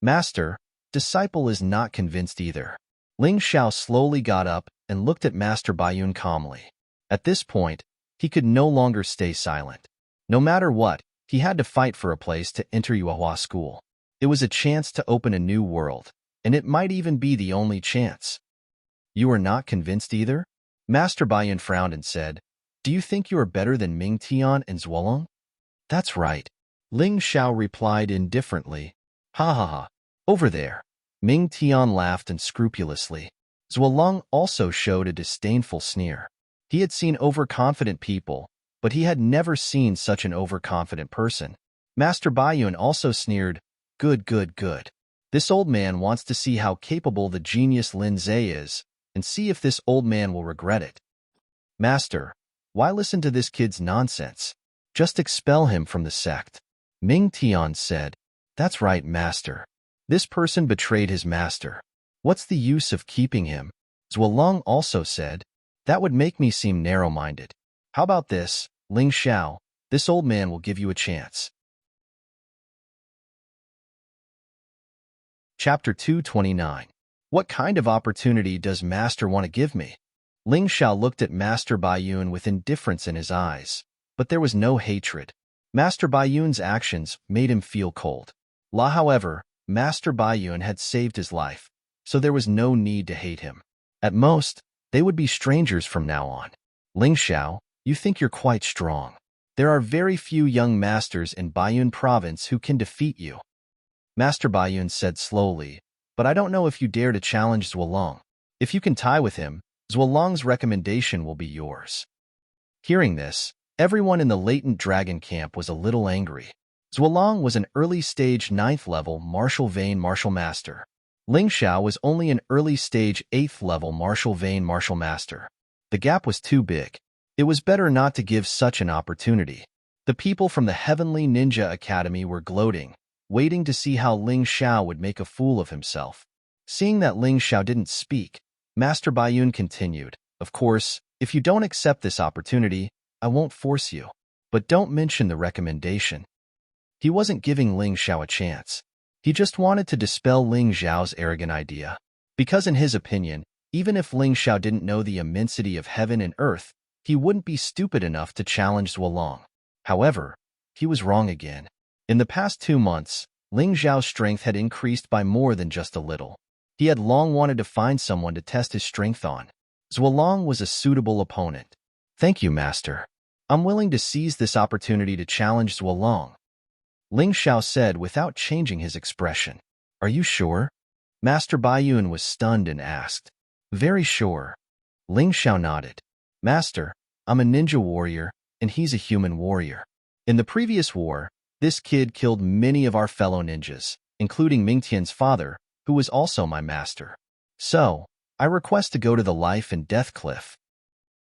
Master, disciple is not convinced either. Ling Xiao slowly got up and looked at Master Baiyun calmly. At this point, he could no longer stay silent. No matter what, he had to fight for a place to enter Yuehua School. It was a chance to open a new world, and it might even be the only chance. You are not convinced either? Master Baiyun frowned and said, Do you think you are better than Ming Tian and Zuolong? That's right. Ling Xiao replied indifferently. Ha ha ha. Over there. Ming Tian laughed unscrupulously. Zuolong also showed a disdainful sneer. He had seen overconfident people, but he had never seen such an overconfident person. Master Baiyun also sneered, Good, good, good. This old man wants to see how capable the genius Lin Zhe is, and see if this old man will regret it. Master, why listen to this kid's nonsense? Just expel him from the sect. Ming Tian said, That's right, Master. This person betrayed his master. What's the use of keeping him? Zuolong also said, That would make me seem narrow-minded. How about this, Ling Xiao? This old man will give you a chance. Chapter 229. What kind of opportunity does Master want to give me? Ling Xiao looked at Master Baiyun with indifference in his eyes, but there was no hatred. Master Baiyun's actions made him feel cold. However, Master Baiyun had saved his life, so there was no need to hate him. At most, they would be strangers from now on. Ling Xiao, you think you're quite strong. There are very few young masters in Baiyun province who can defeat you. Master Baiyun said slowly, But I don't know if you dare to challenge Zuolong. If you can tie with him, Zuolong's recommendation will be yours. Hearing this, everyone in the latent dragon camp was a little angry. Zuolong was an early-stage 9th-level martial vein martial master. Ling Xiao was only an early-stage 8th-level martial vein martial master. The gap was too big. It was better not to give such an opportunity. The people from the Heavenly Ninja Academy were gloating, waiting to see how Ling Xiao would make a fool of himself. Seeing that Ling Xiao didn't speak, Master Baiyun continued, Of course, if you don't accept this opportunity, I won't force you. But don't mention the recommendation. He wasn't giving Ling Xiao a chance. He just wanted to dispel Ling Xiao's arrogant idea. Because in his opinion, even if Ling Xiao didn't know the immensity of heaven and earth, he wouldn't be stupid enough to challenge Zuolong. However, he was wrong again. In the past 2 months, Ling Xiao's strength had increased by more than just a little. He had long wanted to find someone to test his strength on. Zuolong was a suitable opponent. Thank you, Master. I'm willing to seize this opportunity to challenge Zuolong. Ling Xiao said without changing his expression. Are you sure? Master Baiyun was stunned and asked. Very sure. Ling Xiao nodded. Master, I'm a ninja warrior, and he's a human warrior. In the previous war, this kid killed many of our fellow ninjas, including Ming Tian's father, who was also my master. So, I request to go to the Life and Death Cliff.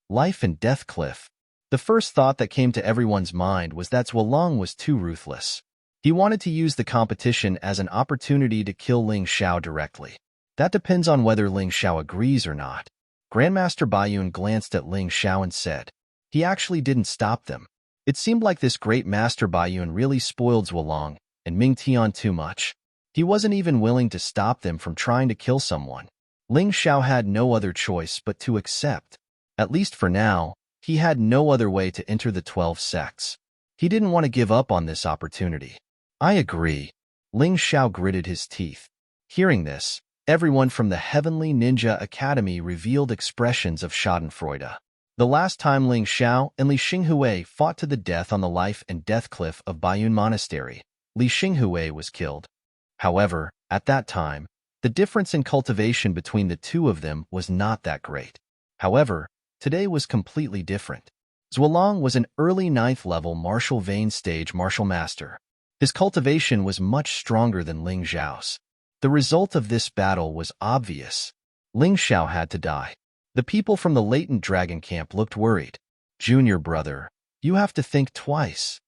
Life and Death Cliff. The first thought that came to everyone's mind was that Zuolong was too ruthless. He wanted to use the competition as an opportunity to kill Ling Xiao directly. That depends on whether Ling Xiao agrees or not. Grandmaster Baiyun glanced at Ling Xiao and said, He actually didn't stop them. It seemed like this great Master Baiyun really spoiled Zuolong and Ming Tian too much. He wasn't even willing to stop them from trying to kill someone. Ling Xiao had no other choice but to accept. At least for now, he had no other way to enter the 12 sects. He didn't want to give up on this opportunity. I agree. Ling Xiao gritted his teeth. Hearing this, everyone from the Heavenly Ninja Academy revealed expressions of schadenfreude. The last time Ling Xiao and Li Xinghui fought to the death on the Life and Death Cliff of Baiyun Monastery, Li Xinghui was killed. However, at that time, the difference in cultivation between the two of them was not that great. However, today was completely different. Zuolong was an early 9th-level martial vein stage martial master. His cultivation was much stronger than Ling Xiao's. The result of this battle was obvious. Ling Xiao had to die. The people from the latent dragon camp looked worried. Junior brother, you have to think twice.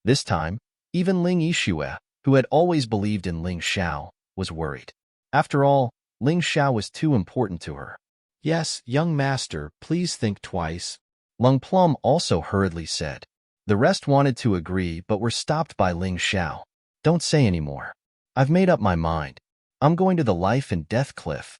This time, even Ling Yixue, who had always believed in Ling Xiao, was worried. After all, Ling Xiao was too important to her. Yes, young master, please think twice. Lung Plum also hurriedly said. The rest wanted to agree but were stopped by Ling Xiao. Don't say any more. I've made up my mind. I'm going to the life and death cliff.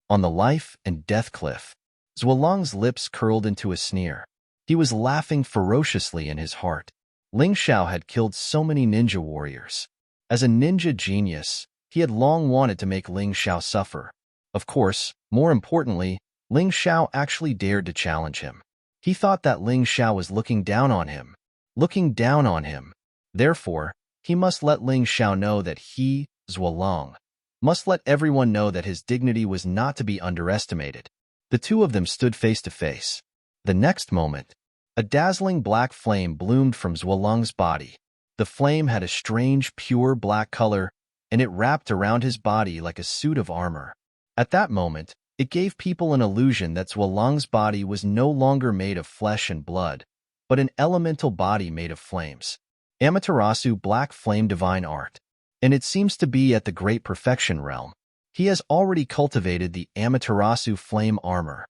On the life and death cliff. Zhuolong's lips curled into a sneer. He was laughing ferociously in his heart. Ling Xiao had killed so many ninja warriors. As a ninja genius, he had long wanted to make Ling Xiao suffer. Of course, more importantly, Ling Xiao actually dared to challenge him. He thought that Ling Xiao was looking down on him. Looking down on him. Therefore, he must let Ling Xiao know that he, Zhuolong, must let everyone know that his dignity was not to be underestimated. The two of them stood face to face. The next moment, a dazzling black flame bloomed from Zhuolong's body. The flame had a strange, pure black color, and it wrapped around his body like a suit of armor. At that moment, it gave people an illusion that Zhuolong's body was no longer made of flesh and blood, but an elemental body made of flames. Amaterasu Black Flame Divine Art. And it seems to be at the Great Perfection realm. He has already cultivated the Amaterasu Flame Armor.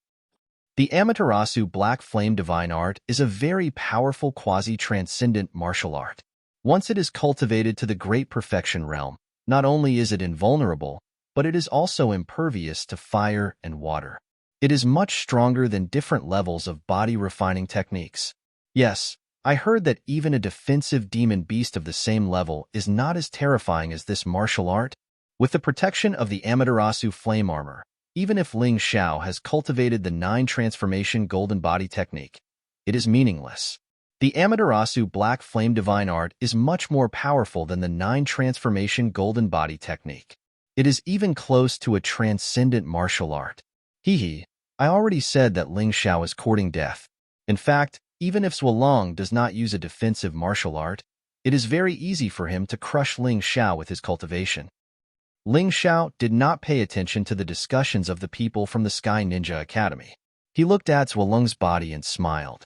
The Amaterasu Black Flame Divine Art is a very powerful quasi-transcendent martial art. Once it is cultivated to the Great Perfection realm, not only is it invulnerable, but it is also impervious to fire and water. It is much stronger than different levels of body refining techniques. Yes, I heard that even a defensive demon beast of the same level is not as terrifying as this martial art. With the protection of the Amaterasu Flame Armor, even if Ling Xiao has cultivated the 9 Transformation Golden Body Technique, it is meaningless. The Amaterasu Black Flame Divine Art is much more powerful than the 9 Transformation Golden Body Technique. It is even close to a transcendent martial art. Hee, I already said that Ling Xiao is courting death. In fact, even if Zhuolong does not use a defensive martial art, it is very easy for him to crush Ling Xiao with his cultivation. Ling Xiao did not pay attention to the discussions of the people from the Sky Ninja Academy. He looked at Zhuolong's body and smiled.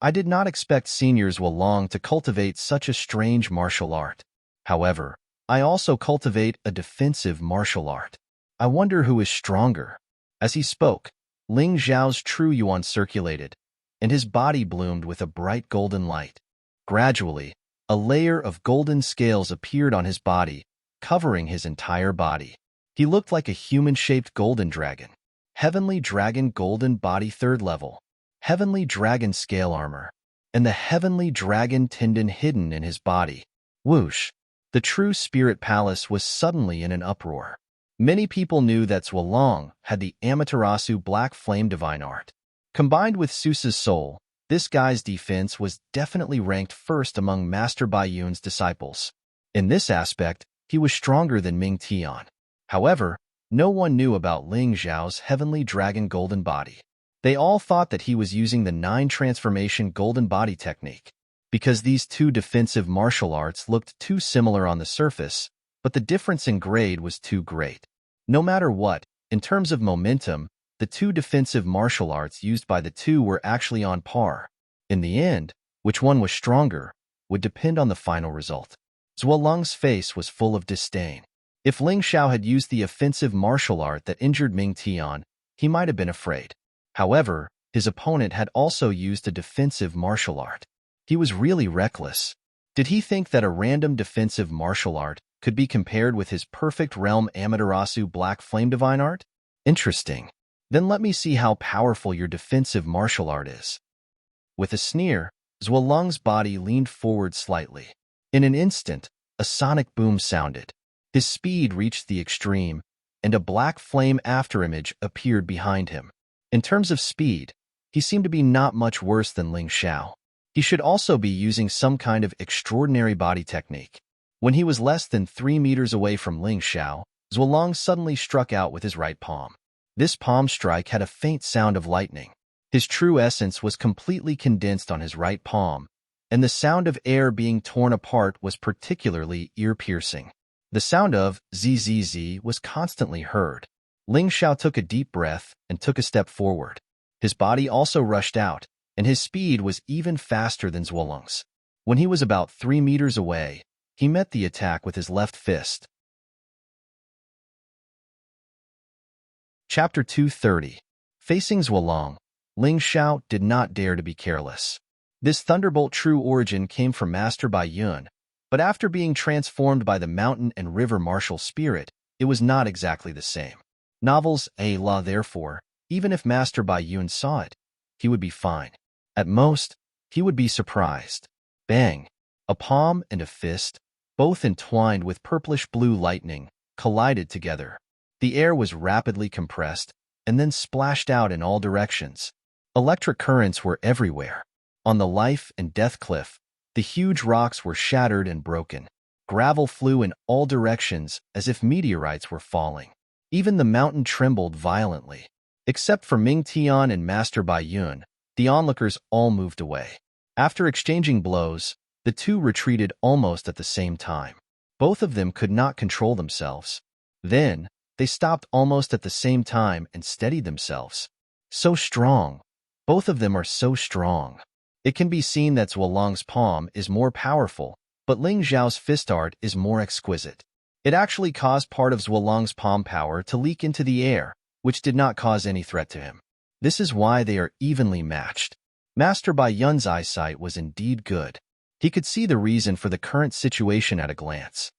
I did not expect Senior Zhuolong to cultivate such a strange martial art. However, I also cultivate a defensive martial art. I wonder who is stronger. As he spoke, Ling Xiao's true yuan circulated, and his body bloomed with a bright golden light. Gradually, a layer of golden scales appeared on his body, covering his entire body. He looked like a human-shaped golden dragon. Heavenly Dragon Golden Body 3rd Level. Heavenly Dragon Scale Armor. And the Heavenly Dragon Tendon hidden in his body. Whoosh! The true Spirit Palace was suddenly in an uproar. Many people knew that Zhuolong had the Amaterasu Black Flame Divine Art. Combined with Susa's soul, this guy's defense was definitely ranked first among Master Bai Yun's disciples. In this aspect, he was stronger than Ming Tian. However, no one knew about Ling Xiao's Heavenly Dragon Golden Body. They all thought that he was using the 9 Transformation Golden Body technique. Because these two defensive martial arts looked too similar on the surface, but the difference in grade was too great. No matter what, in terms of momentum, the two defensive martial arts used by the two were actually on par. In the end, which one was stronger would depend on the final result. Zhuolong's face was full of disdain. If Ling Xiao had used the offensive martial art that injured Ming Tian, he might have been afraid. However, his opponent had also used a defensive martial art. He was really reckless. Did he think that a random defensive martial art could be compared with his perfect realm Amaterasu Black Flame Divine Art? Interesting. Then let me see how powerful your defensive martial art is. With a sneer, Zhuolong's body leaned forward slightly. In an instant, a sonic boom sounded. His speed reached the extreme, and a black flame afterimage appeared behind him. In terms of speed, he seemed to be not much worse than Ling Xiao. He should also be using some kind of extraordinary body technique. When he was less than 3 meters away from Ling Xiao, Zhuolong suddenly struck out with his right palm. This palm strike had a faint sound of lightning. His true essence was completely condensed on his right palm, and the sound of air being torn apart was particularly ear-piercing. The sound of zzz was constantly heard. Ling Xiao took a deep breath and took a step forward. His body also rushed out, and his speed was even faster than Zhuolong's. When he was about 3 meters away, he met the attack with his left fist. Chapter 230. Facing Zhuolong, Ling Xiao did not dare to be careless. This thunderbolt true origin came from Master Bai Yun, but after being transformed by the mountain and river martial spirit, it was not exactly the same. Novels a la therefore, even if Master Bai Yun saw it, he would be fine. At most, he would be surprised. Bang! A palm and a fist, both entwined with purplish-blue lightning, collided together. The air was rapidly compressed and then splashed out in all directions. Electric currents were everywhere. On the life and death cliff, the huge rocks were shattered and broken. Gravel flew in all directions as if meteorites were falling. Even the mountain trembled violently. Except for Ming Tian and Master Bai Yun, the onlookers all moved away. After exchanging blows, the two retreated almost at the same time. Both of them could not control themselves. Then, they stopped almost at the same time and steadied themselves. So strong. Both of them are so strong. It can be seen that Zhuolong's palm is more powerful, but Ling Xiao's fist art is more exquisite. It actually caused part of Zhuolong's palm power to leak into the air, which did not cause any threat to him. This is why they are evenly matched. Master Bai Yun's eyesight was indeed good. He could see the reason for the current situation at a glance.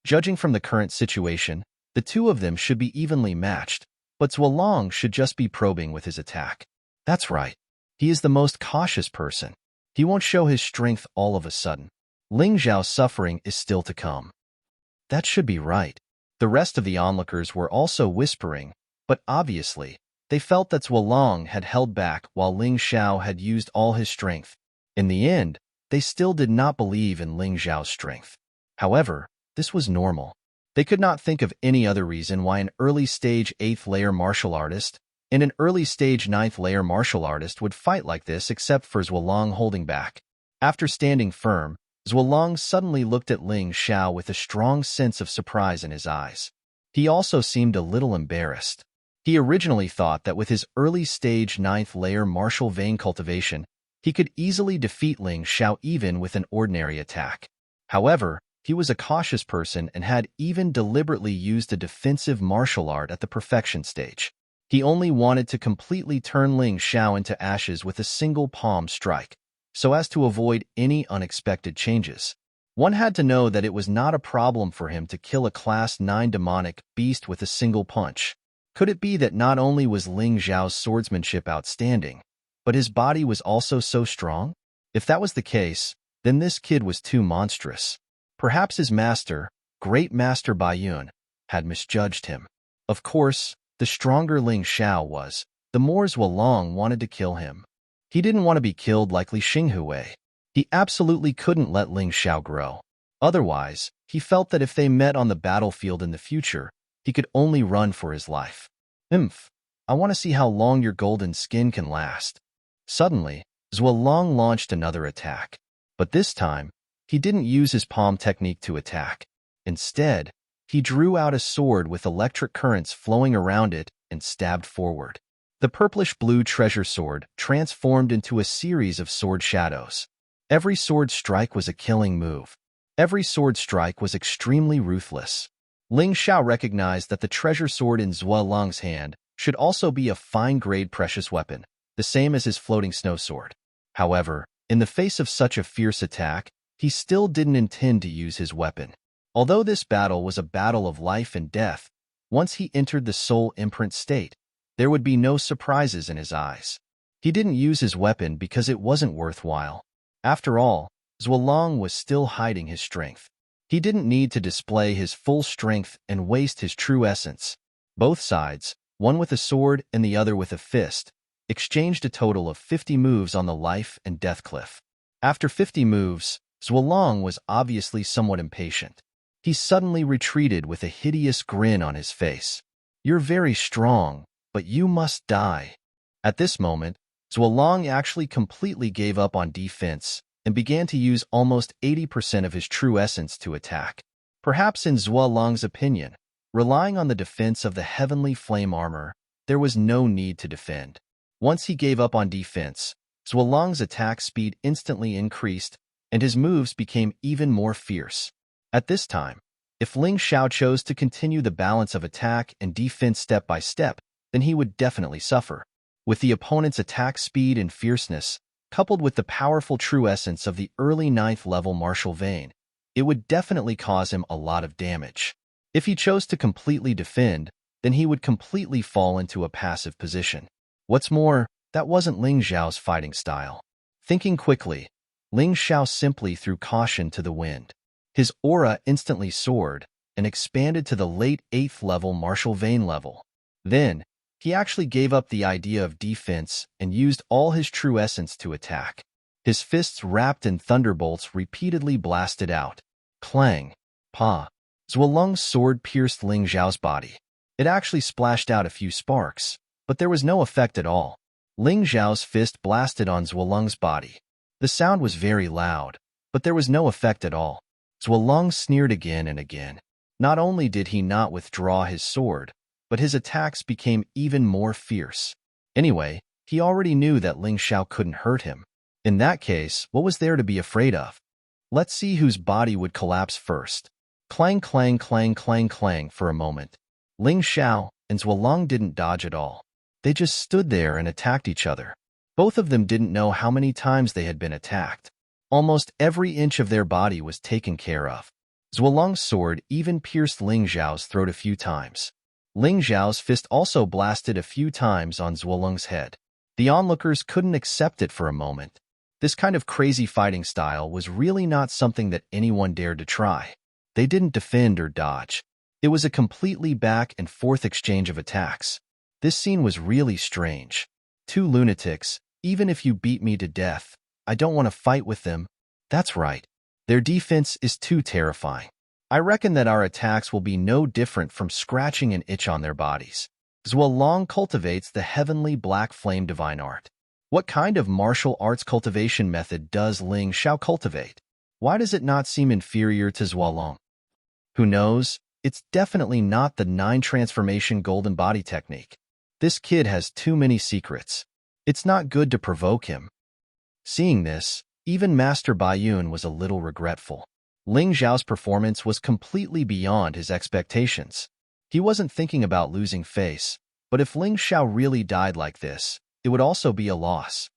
Judging from the current situation, the two of them should be evenly matched, but Zhuolong should just be probing with his attack. That's right. He is the most cautious person. He won't show his strength all of a sudden. Ling Xiao's suffering is still to come. That should be right. The rest of the onlookers were also whispering, but obviously, they felt that Zhuolong had held back while Ling Xiao had used all his strength. In the end, they still did not believe in Ling Xiao's strength. However, this was normal. They could not think of any other reason why an early-stage 8th-layer martial artist and an early-stage 9th-layer martial artist would fight like this except for Zhuolong holding back. After standing firm, Zhuolong suddenly looked at Ling Xiao with a strong sense of surprise in his eyes. He also seemed a little embarrassed. He originally thought that with his early-stage 9th-layer martial vein cultivation, he could easily defeat Ling Xiao even with an ordinary attack. However, he was a cautious person and had even deliberately used a defensive martial art at the perfection stage. He only wanted to completely turn Ling Xiao into ashes with a single palm strike, so as to avoid any unexpected changes. One had to know that it was not a problem for him to kill a Class 9 demonic beast with a single punch. Could it be that not only was Ling Xiao's swordsmanship outstanding, but his body was also so strong? If that was the case, then this kid was too monstrous. Perhaps his master, Great Master Bai Yun, had misjudged him. Of course, the stronger Ling Xiao was, the more Zhuolong wanted to kill him. He didn't want to be killed like Li Xinghui. He absolutely couldn't let Ling Xiao grow. Otherwise, he felt that if they met on the battlefield in the future, he could only run for his life. I want to see how long your golden skin can last. Suddenly, Zhuolong launched another attack. But this time, he didn't use his palm technique to attack. Instead, he drew out a sword with electric currents flowing around it and stabbed forward. The purplish-blue treasure sword transformed into a series of sword shadows. Every sword strike was a killing move. Every sword strike was extremely ruthless. Ling Xiao recognized that the treasure sword in Zhuolong's hand should also be a fine-grade precious weapon, the same as his floating snow sword. However, in the face of such a fierce attack, he still didn't intend to use his weapon. Although this battle was a battle of life and death, once he entered the soul imprint state, there would be no surprises in his eyes. He didn't use his weapon because it wasn't worthwhile. After all, Zhuolong was still hiding his strength. He didn't need to display his full strength and waste his true essence. Both sides, one with a sword and the other with a fist, exchanged a total of 50 moves on the life and death cliff. After 50 moves, Zhuolong was obviously somewhat impatient. He suddenly retreated with a hideous grin on his face. You're very strong, but you must die. At this moment, Zhuolong actually completely gave up on defense and began to use almost 80% of his true essence to attack. Perhaps in Zhuolong's opinion, relying on the defense of the heavenly flame armor, there was no need to defend. Once he gave up on defense, Zhuolong's attack speed instantly increased, and his moves became even more fierce. At this time, if Ling Xiao chose to continue the balance of attack and defense step by step, then he would definitely suffer. With the opponent's attack speed and fierceness, coupled with the powerful true essence of the early 9th level martial vein, it would definitely cause him a lot of damage. If he chose to completely defend, then he would completely fall into a passive position. What's more, that wasn't Ling Xiao's fighting style. Thinking quickly, Ling Xiao simply threw caution to the wind. His aura instantly soared and expanded to the late 8th level martial vein level. Then, he actually gave up the idea of defense and used all his true essence to attack. His fists wrapped in thunderbolts repeatedly blasted out. Clang! Pa! Zhuolong's sword pierced Ling Xiao's body. It actually splashed out a few sparks, but there was no effect at all. Ling Xiao's fist blasted on Zhuolong's body. The sound was very loud, but there was no effect at all. Zhuolong sneered again and again. Not only did he not withdraw his sword, but his attacks became even more fierce. Anyway, he already knew that Ling Xiao couldn't hurt him. In that case, what was there to be afraid of? Let's see whose body would collapse first. Clang, clang, clang, clang, clang for a moment. Ling Xiao and Zhuolong didn't dodge at all. They just stood there and attacked each other. Both of them didn't know how many times they had been attacked. Almost every inch of their body was taken care of. Zhuolong's sword even pierced Ling Xiao's throat a few times. Ling Xiao's fist also blasted a few times on Zhuolong's head. The onlookers couldn't accept it for a moment. This kind of crazy fighting style was really not something that anyone dared to try. They didn't defend or dodge. It was a completely back and forth exchange of attacks. This scene was really strange. Two lunatics, even if you beat me to death, I don't want to fight with them. That's right. Their defense is too terrifying. I reckon that our attacks will be no different from scratching an itch on their bodies. Zhuolong cultivates the heavenly black flame divine art. What kind of martial arts cultivation method does Ling Xiao cultivate? Why does it not seem inferior to Zhuolong? Who knows? It's definitely not the 9 transformation golden body technique. This kid has too many secrets. It's not good to provoke him. Seeing this, even Master Baiyun was a little regretful. Ling Xiao's performance was completely beyond his expectations. He wasn't thinking about losing face, but if Ling Xiao really died like this, it would also be a loss.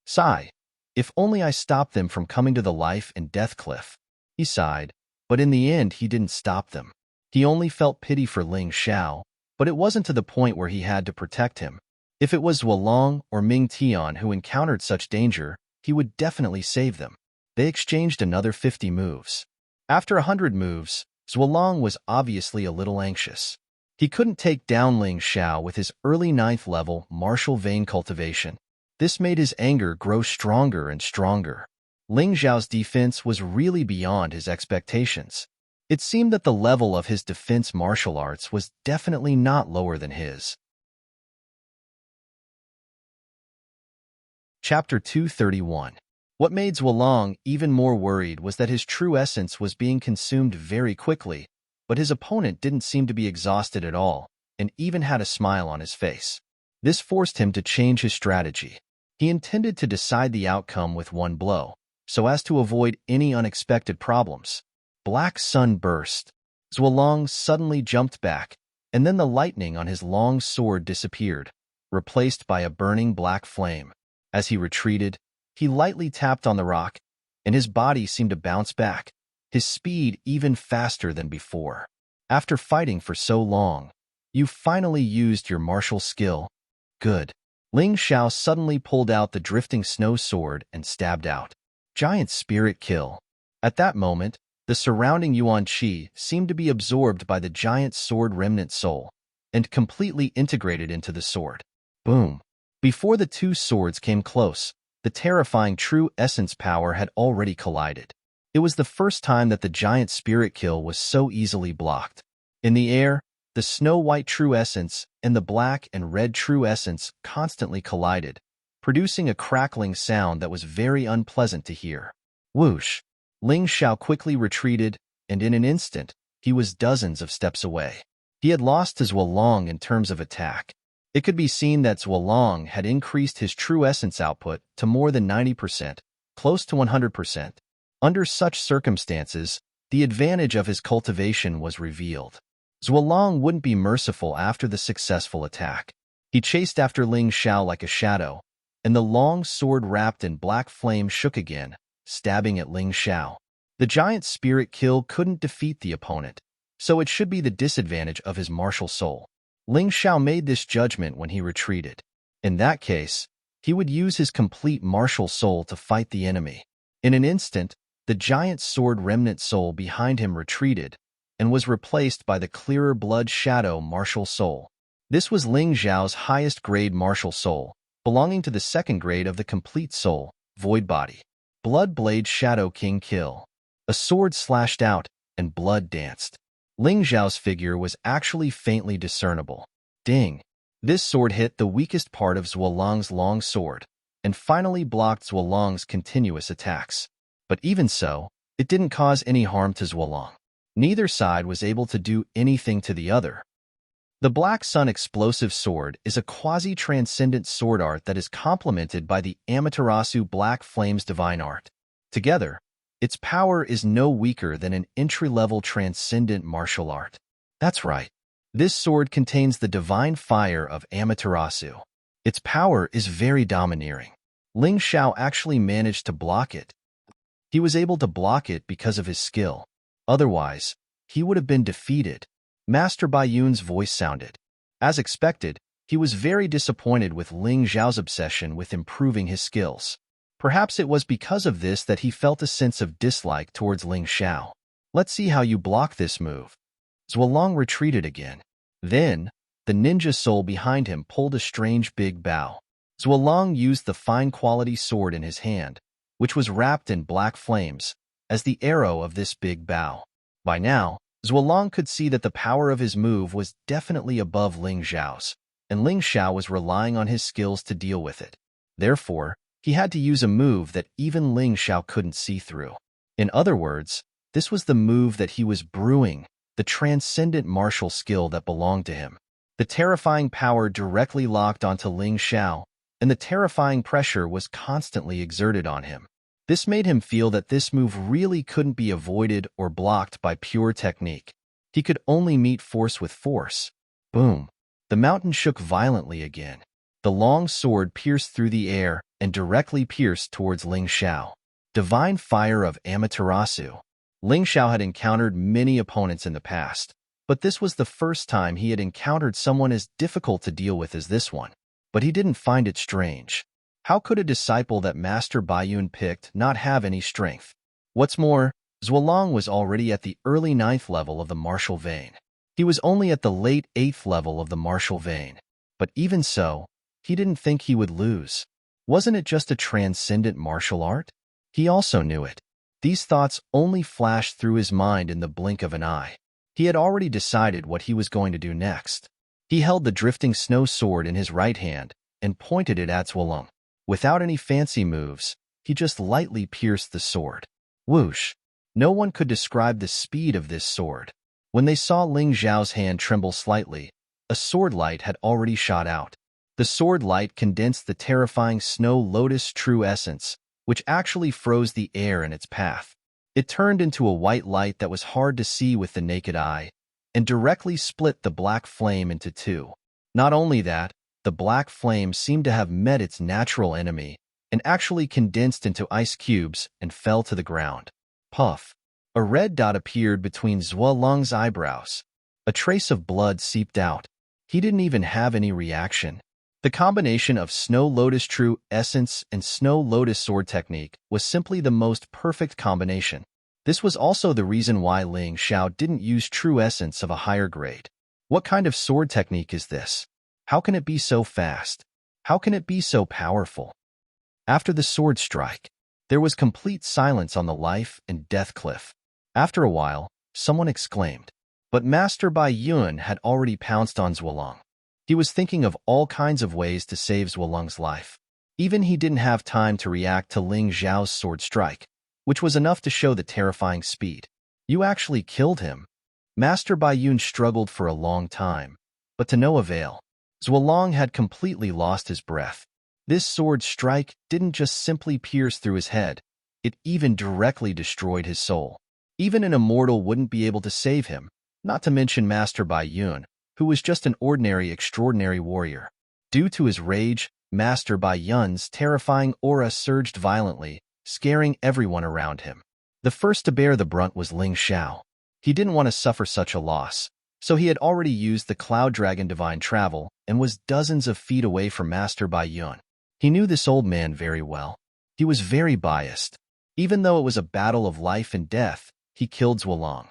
Sigh. If only I stopped them from coming to the life and death cliff. He sighed, but in the end he didn't stop them. He only felt pity for Ling Xiao, but it wasn't to the point where he had to protect him. If it was Zhuolong or Ming Tian who encountered such danger, he would definitely save them. They exchanged another 50 moves. After 100 moves, Zhuolong was obviously a little anxious. He couldn't take down Ling Xiao with his early 9th level martial vein cultivation. This made his anger grow stronger and stronger. Ling Xiao's defense was really beyond his expectations. It seemed that the level of his defense martial arts was definitely not lower than his. Chapter 231. What made Zhuolong even more worried was that his true essence was being consumed very quickly, but his opponent didn't seem to be exhausted at all, and even had a smile on his face. This forced him to change his strategy. He intended to decide the outcome with one blow, so as to avoid any unexpected problems. Black sun burst. Zhuolong suddenly jumped back, and then the lightning on his long sword disappeared, replaced by a burning black flame. As he retreated, he lightly tapped on the rock, and his body seemed to bounce back, his speed even faster than before. After fighting for so long, you finally used your martial skill. Good. Ling Xiao suddenly pulled out the drifting snow sword and stabbed out. Giant spirit kill. At that moment, the surrounding Yuan Qi seemed to be absorbed by the giant sword remnant soul, and completely integrated into the sword. Boom. Before the two swords came close, the terrifying true essence power had already collided. It was the first time that the giant spirit kill was so easily blocked. In the air, the snow-white true essence and the black and red true essence constantly collided, producing a crackling sound that was very unpleasant to hear. Whoosh! Ling Xiao quickly retreated, and in an instant, he was dozens of steps away. He had lost to Zhuolong in terms of attack. It could be seen that Zhuolong had increased his true essence output to more than 90%, close to 100%. Under such circumstances, the advantage of his cultivation was revealed. Zhuolong wouldn't be merciful after the successful attack. He chased after Ling Xiao like a shadow, and the long sword wrapped in black flame shook again, stabbing at Ling Xiao. The giant spirit kill couldn't defeat the opponent, so it should be the disadvantage of his martial soul. Ling Xiao made this judgment when he retreated. In that case, he would use his complete martial soul to fight the enemy. In an instant, the giant sword remnant soul behind him retreated and was replaced by the clearer blood shadow martial soul. This was Ling Xiao's highest grade martial soul, belonging to the second grade of the complete soul, void body. Blood blade shadow king kill. A sword slashed out, and blood danced. Ling Xiao's figure was actually faintly discernible. Ding! This sword hit the weakest part of Zhuolong's long sword, and finally blocked Zhuolong's continuous attacks. But even so, it didn't cause any harm to Zhuolong. Neither side was able to do anything to the other. The Black Sun Explosive Sword is a quasi-transcendent sword art that is complemented by the Amaterasu Black Flames Divine Art. Together, its power is no weaker than an entry-level transcendent martial art. That's right. This sword contains the divine fire of Amaterasu. Its power is very domineering. Ling Xiao actually managed to block it. He was able to block it because of his skill. Otherwise, he would have been defeated. Master Bai Yun's voice sounded. As expected, he was very disappointed with Ling Xiao's obsession with improving his skills. Perhaps it was because of this that he felt a sense of dislike towards Ling Xiao. Let's see how you block this move. Zhuolong retreated again. Then, the ninja soul behind him pulled a strange big bow. Zhuolong used the fine quality sword in his hand, which was wrapped in black flames, as the arrow of this big bow. By now, Zhuolong could see that the power of his move was definitely above Ling Xiao's, and Ling Xiao was relying on his skills to deal with it. Therefore, he had to use a move that even Ling Xiao couldn't see through. In other words, this was the move that he was brewing, the transcendent martial skill that belonged to him. The terrifying power directly locked onto Ling Xiao, and the terrifying pressure was constantly exerted on him. This made him feel that this move really couldn't be avoided or blocked by pure technique. He could only meet force with force. Boom! The mountain shook violently again. The long sword pierced through the air and directly pierced towards Ling Xiao. Divine fire of Amaterasu. Ling Xiao had encountered many opponents in the past, but this was the first time he had encountered someone as difficult to deal with as this one. But he didn't find it strange. How could a disciple that Master Bai Yun picked not have any strength? What's more, Zhuolong was already at the early 9th level of the martial vein. He was only at the late 8th level of the martial vein. But even so, he didn't think he would lose. Wasn't it just a transcendent martial art? He also knew it. These thoughts only flashed through his mind in the blink of an eye. He had already decided what he was going to do next. He held the drifting snow sword in his right hand and pointed it at Zhuolong. Without any fancy moves, he just lightly pierced the sword. Whoosh! No one could describe the speed of this sword. When they saw Ling Xiao's hand tremble slightly, a sword light had already shot out. The sword light condensed the terrifying Snow Lotus true essence, which actually froze the air in its path. It turned into a white light that was hard to see with the naked eye, and directly split the black flame into two. Not only that, the black flame seemed to have met its natural enemy and actually condensed into ice cubes and fell to the ground. Puff! A red dot appeared between Zhuolong's eyebrows. A trace of blood seeped out. He didn't even have any reaction. The combination of Snow Lotus True Essence and Snow Lotus Sword Technique was simply the most perfect combination. This was also the reason why Ling Xiao didn't use True Essence of a higher grade. What kind of sword technique is this? How can it be so fast? How can it be so powerful? After the sword strike, there was complete silence on the life and death cliff. After a while, someone exclaimed. But Master Bai Yun had already pounced on Zhuolong. He was thinking of all kinds of ways to save Zhuolong's life. Even he didn't have time to react to Ling Xiao's sword strike, which was enough to show the terrifying speed. You actually killed him. Master Bai Yun struggled for a long time, but to no avail. Zhuolong had completely lost his breath. This sword strike didn't just simply pierce through his head, it even directly destroyed his soul. Even an immortal wouldn't be able to save him, not to mention Master Bai Yun, who was just an ordinary extraordinary warrior. Due to his rage, Master Bai Yun's terrifying aura surged violently, scaring everyone around him. The first to bear the brunt was Ling Xiao. He didn't want to suffer such a loss, so he had already used the Cloud Dragon Divine Travel and was dozens of feet away from Master Bai Yun. He knew this old man very well. He was very biased. Even though it was a battle of life and death, he killed Zhuolong.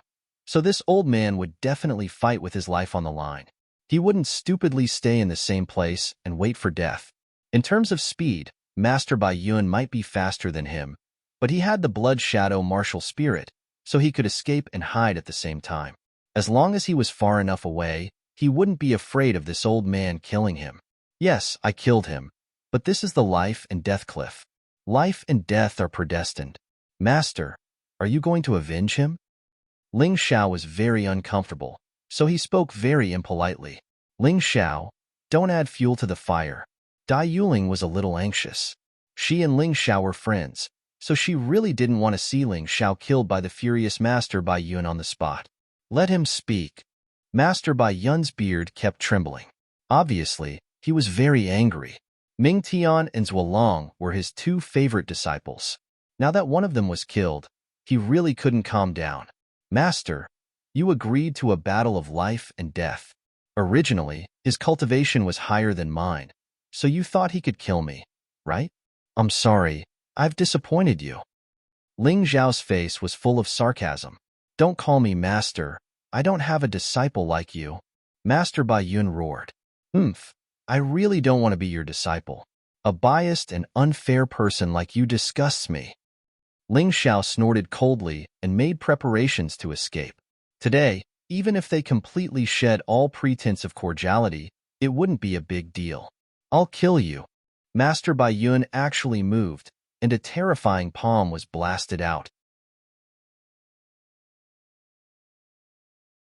So this old man would definitely fight with his life on the line. He wouldn't stupidly stay in the same place and wait for death. In terms of speed, Master Bai Yun might be faster than him, but he had the Blood Shadow martial spirit, so he could escape and hide at the same time. As long as he was far enough away, he wouldn't be afraid of this old man killing him. Yes, I killed him, but this is the life and death cliff. Life and death are predestined. Master, are you going to avenge him? Ling Xiao was very uncomfortable, so he spoke very impolitely. Ling Xiao, don't add fuel to the fire. Dai Yuling was a little anxious. She and Ling Xiao were friends, so she really didn't want to see Ling Xiao killed by the furious Master Bai Yun on the spot. Let him speak. Master Bai Yun's beard kept trembling. Obviously, he was very angry. Ming Tian and Zhuolong were his two favorite disciples. Now that one of them was killed, he really couldn't calm down. Master, you agreed to a battle of life and death. Originally, his cultivation was higher than mine, so you thought he could kill me, right? I'm sorry, I've disappointed you. Ling Zhao's face was full of sarcasm. Don't call me master, I don't have a disciple like you. Master Bai Yun roared. I really don't want to be your disciple. A biased and unfair person like you disgusts me. Ling Xiao snorted coldly and made preparations to escape. Today, even if they completely shed all pretense of cordiality, it wouldn't be a big deal. I'll kill you. Master Bai Yun actually moved, and a terrifying palm was blasted out.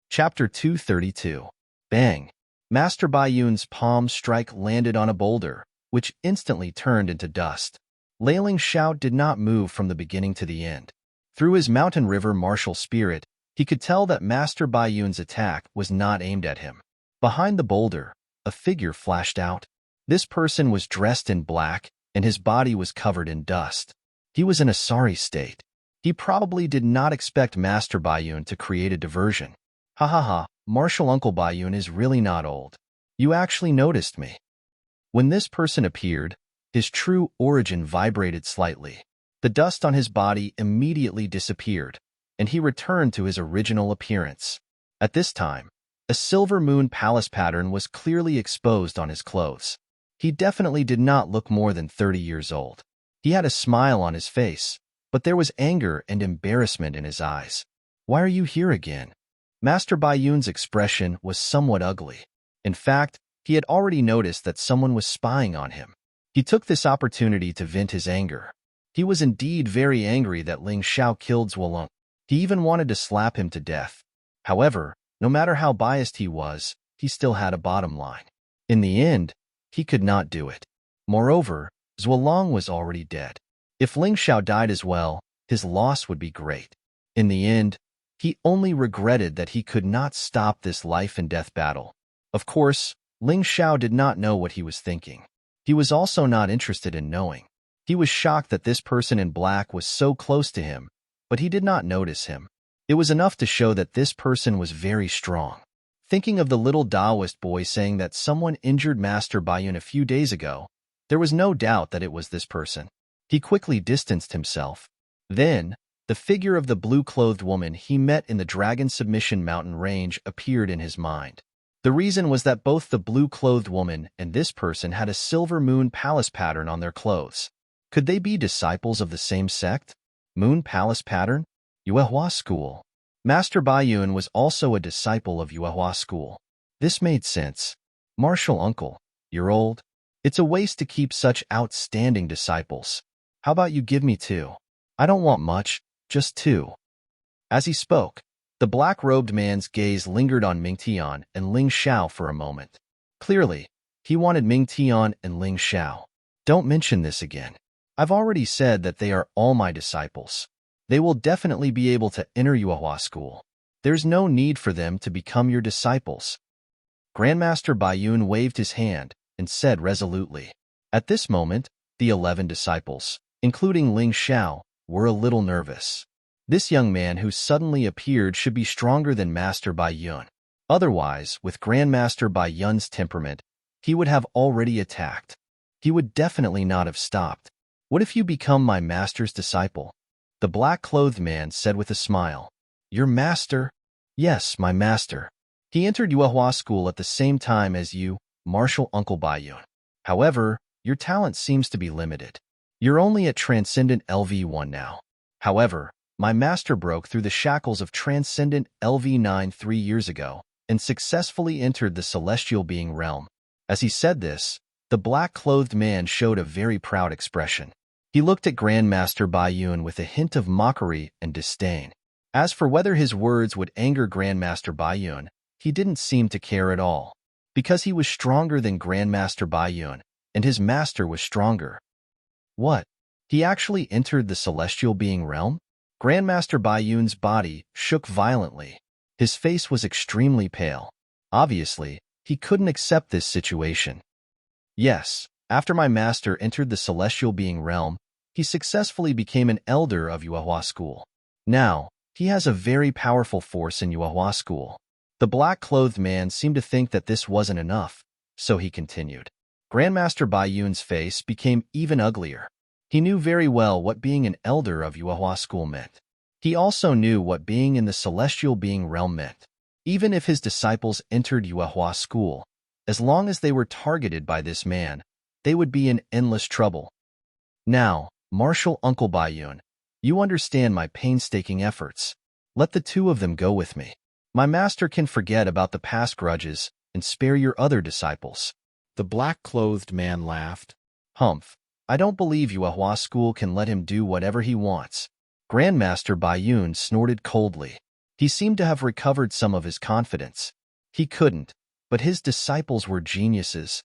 Chapter 232. Bang! Master Bai Yun's palm strike landed on a boulder, which instantly turned into dust. Ling Xiao did not move from the beginning to the end. Through his Mountain River martial spirit, he could tell that Master Bai Yun's attack was not aimed at him. Behind the boulder, a figure flashed out. This person was dressed in black, and his body was covered in dust. He was in a sorry state. He probably did not expect Master Bai Yun to create a diversion. Ha ha ha, Martial Uncle Bai Yun is really not old. You actually noticed me. When this person appeared, his true origin vibrated slightly. The dust on his body immediately disappeared, and he returned to his original appearance. At this time, a silver moon palace pattern was clearly exposed on his clothes. He definitely did not look more than 30 years old. He had a smile on his face, but there was anger and embarrassment in his eyes. Why are you here again? Master Bai Yun's expression was somewhat ugly. In fact, he had already noticed that someone was spying on him. He took this opportunity to vent his anger. He was indeed very angry that Ling Xiao killed Zhuolong. He even wanted to slap him to death. However, no matter how biased he was, he still had a bottom line. In the end, he could not do it. Moreover, Zhuolong was already dead. If Ling Xiao died as well, his loss would be great. In the end, he only regretted that he could not stop this life and death battle. Of course, Ling Xiao did not know what he was thinking. He was also not interested in knowing. He was shocked that this person in black was so close to him, but he did not notice him. It was enough to show that this person was very strong. Thinking of the little Taoist boy saying that someone injured Master Bai Yun a few days ago, there was no doubt that it was this person. He quickly distanced himself. Then, the figure of the blue-clothed woman he met in the Dragon Submission Mountain range appeared in his mind. The reason was that both the blue-clothed woman and this person had a silver moon palace pattern on their clothes. Could they be disciples of the same sect? Moon palace pattern? Yuehua school. Master Bai Yun was also a disciple of Yuehua school. This made sense. Martial uncle, you're old. It's a waste to keep such outstanding disciples. How about you give me 2? I don't want much, just 2. As he spoke, the black-robed man's gaze lingered on Ming Tian and Ling Xiao for a moment. Clearly, he wanted Ming Tian and Ling Xiao. Don't mention this again. I've already said that they are all my disciples. They will definitely be able to enter Yuehua school. There's no need for them to become your disciples. Grandmaster Bai Yun waved his hand, and said resolutely. At this moment, the 11 disciples, including Ling Xiao, were a little nervous. This young man who suddenly appeared should be stronger than Master Bai Yun. Otherwise, with Grandmaster Bai Yun's temperament, he would have already attacked. He would definitely not have stopped. What if you become my master's disciple? The black-clothed man said with a smile. Your master? Yes, my master. He entered Yuehua school at the same time as you, Martial Uncle Bai Yun. However, your talent seems to be limited. You're only at Transcendent LV1 now. However, my master broke through the shackles of Transcendent LV9 3 years ago and successfully entered the Celestial Being realm. As he said this, the black-clothed man showed a very proud expression. He looked at Grandmaster Bai Yun with a hint of mockery and disdain. As for whether his words would anger Grandmaster Bai Yun, he didn't seem to care at all. Because he was stronger than Grandmaster Bai Yun, and his master was stronger. What? He actually entered the Celestial Being realm? Grandmaster Bai Yun's body shook violently. His face was extremely pale. Obviously, he couldn't accept this situation. Yes, after my master entered the Celestial Being realm, he successfully became an elder of Yuehua school. Now, he has a very powerful force in Yuehua school. The black-clothed man seemed to think that this wasn't enough, so he continued. Grandmaster Bai Yun's face became even uglier. He knew very well what being an elder of Yuehua school meant. He also knew what being in the Celestial Being realm meant. Even if his disciples entered Yuehua school, as long as they were targeted by this man, they would be in endless trouble. Now, Martial Uncle Bai Yun, you understand my painstaking efforts. Let the two of them go with me. My master can forget about the past grudges and spare your other disciples. The black-clothed man laughed. Humph, I don't believe Yuehua school can let him do whatever he wants. Grandmaster Bai Yun snorted coldly. He seemed to have recovered some of his confidence. He couldn't, but his disciples were geniuses.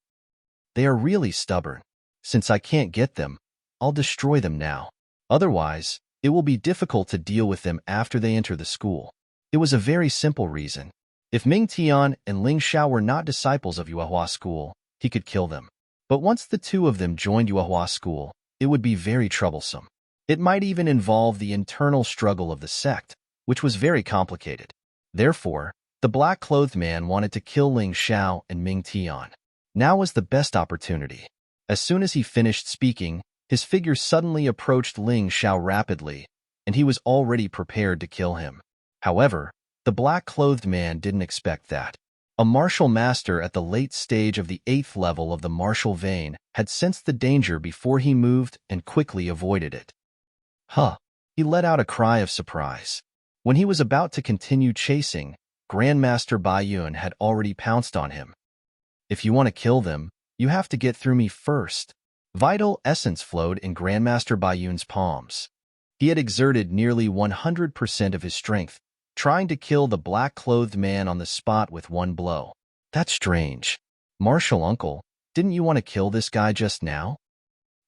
They are really stubborn. Since I can't get them, I'll destroy them now. Otherwise, it will be difficult to deal with them after they enter the school. It was a very simple reason. If Ming Tian and Ling Xiao were not disciples of Yuehua school, he could kill them. But once the two of them joined Yuehua school, it would be very troublesome. It might even involve the internal struggle of the sect, which was very complicated. Therefore, the black-clothed man wanted to kill Ling Xiao and Ming Tian. Now was the best opportunity. As soon as he finished speaking, his figure suddenly approached Ling Xiao rapidly, and he was already prepared to kill him. However, the black-clothed man didn't expect that. A martial master at the late stage of the 8th level of the martial vein had sensed the danger before he moved and quickly avoided it. Huh! He let out a cry of surprise. When he was about to continue chasing, Grandmaster Bai Yun had already pounced on him. If you want to kill them, you have to get through me first. Vital essence flowed in Grandmaster Bai Yun's palms. He had exerted nearly 100% of his strength, trying to kill the black-clothed man on the spot with one blow. That's strange. Martial Uncle, didn't you want to kill this guy just now?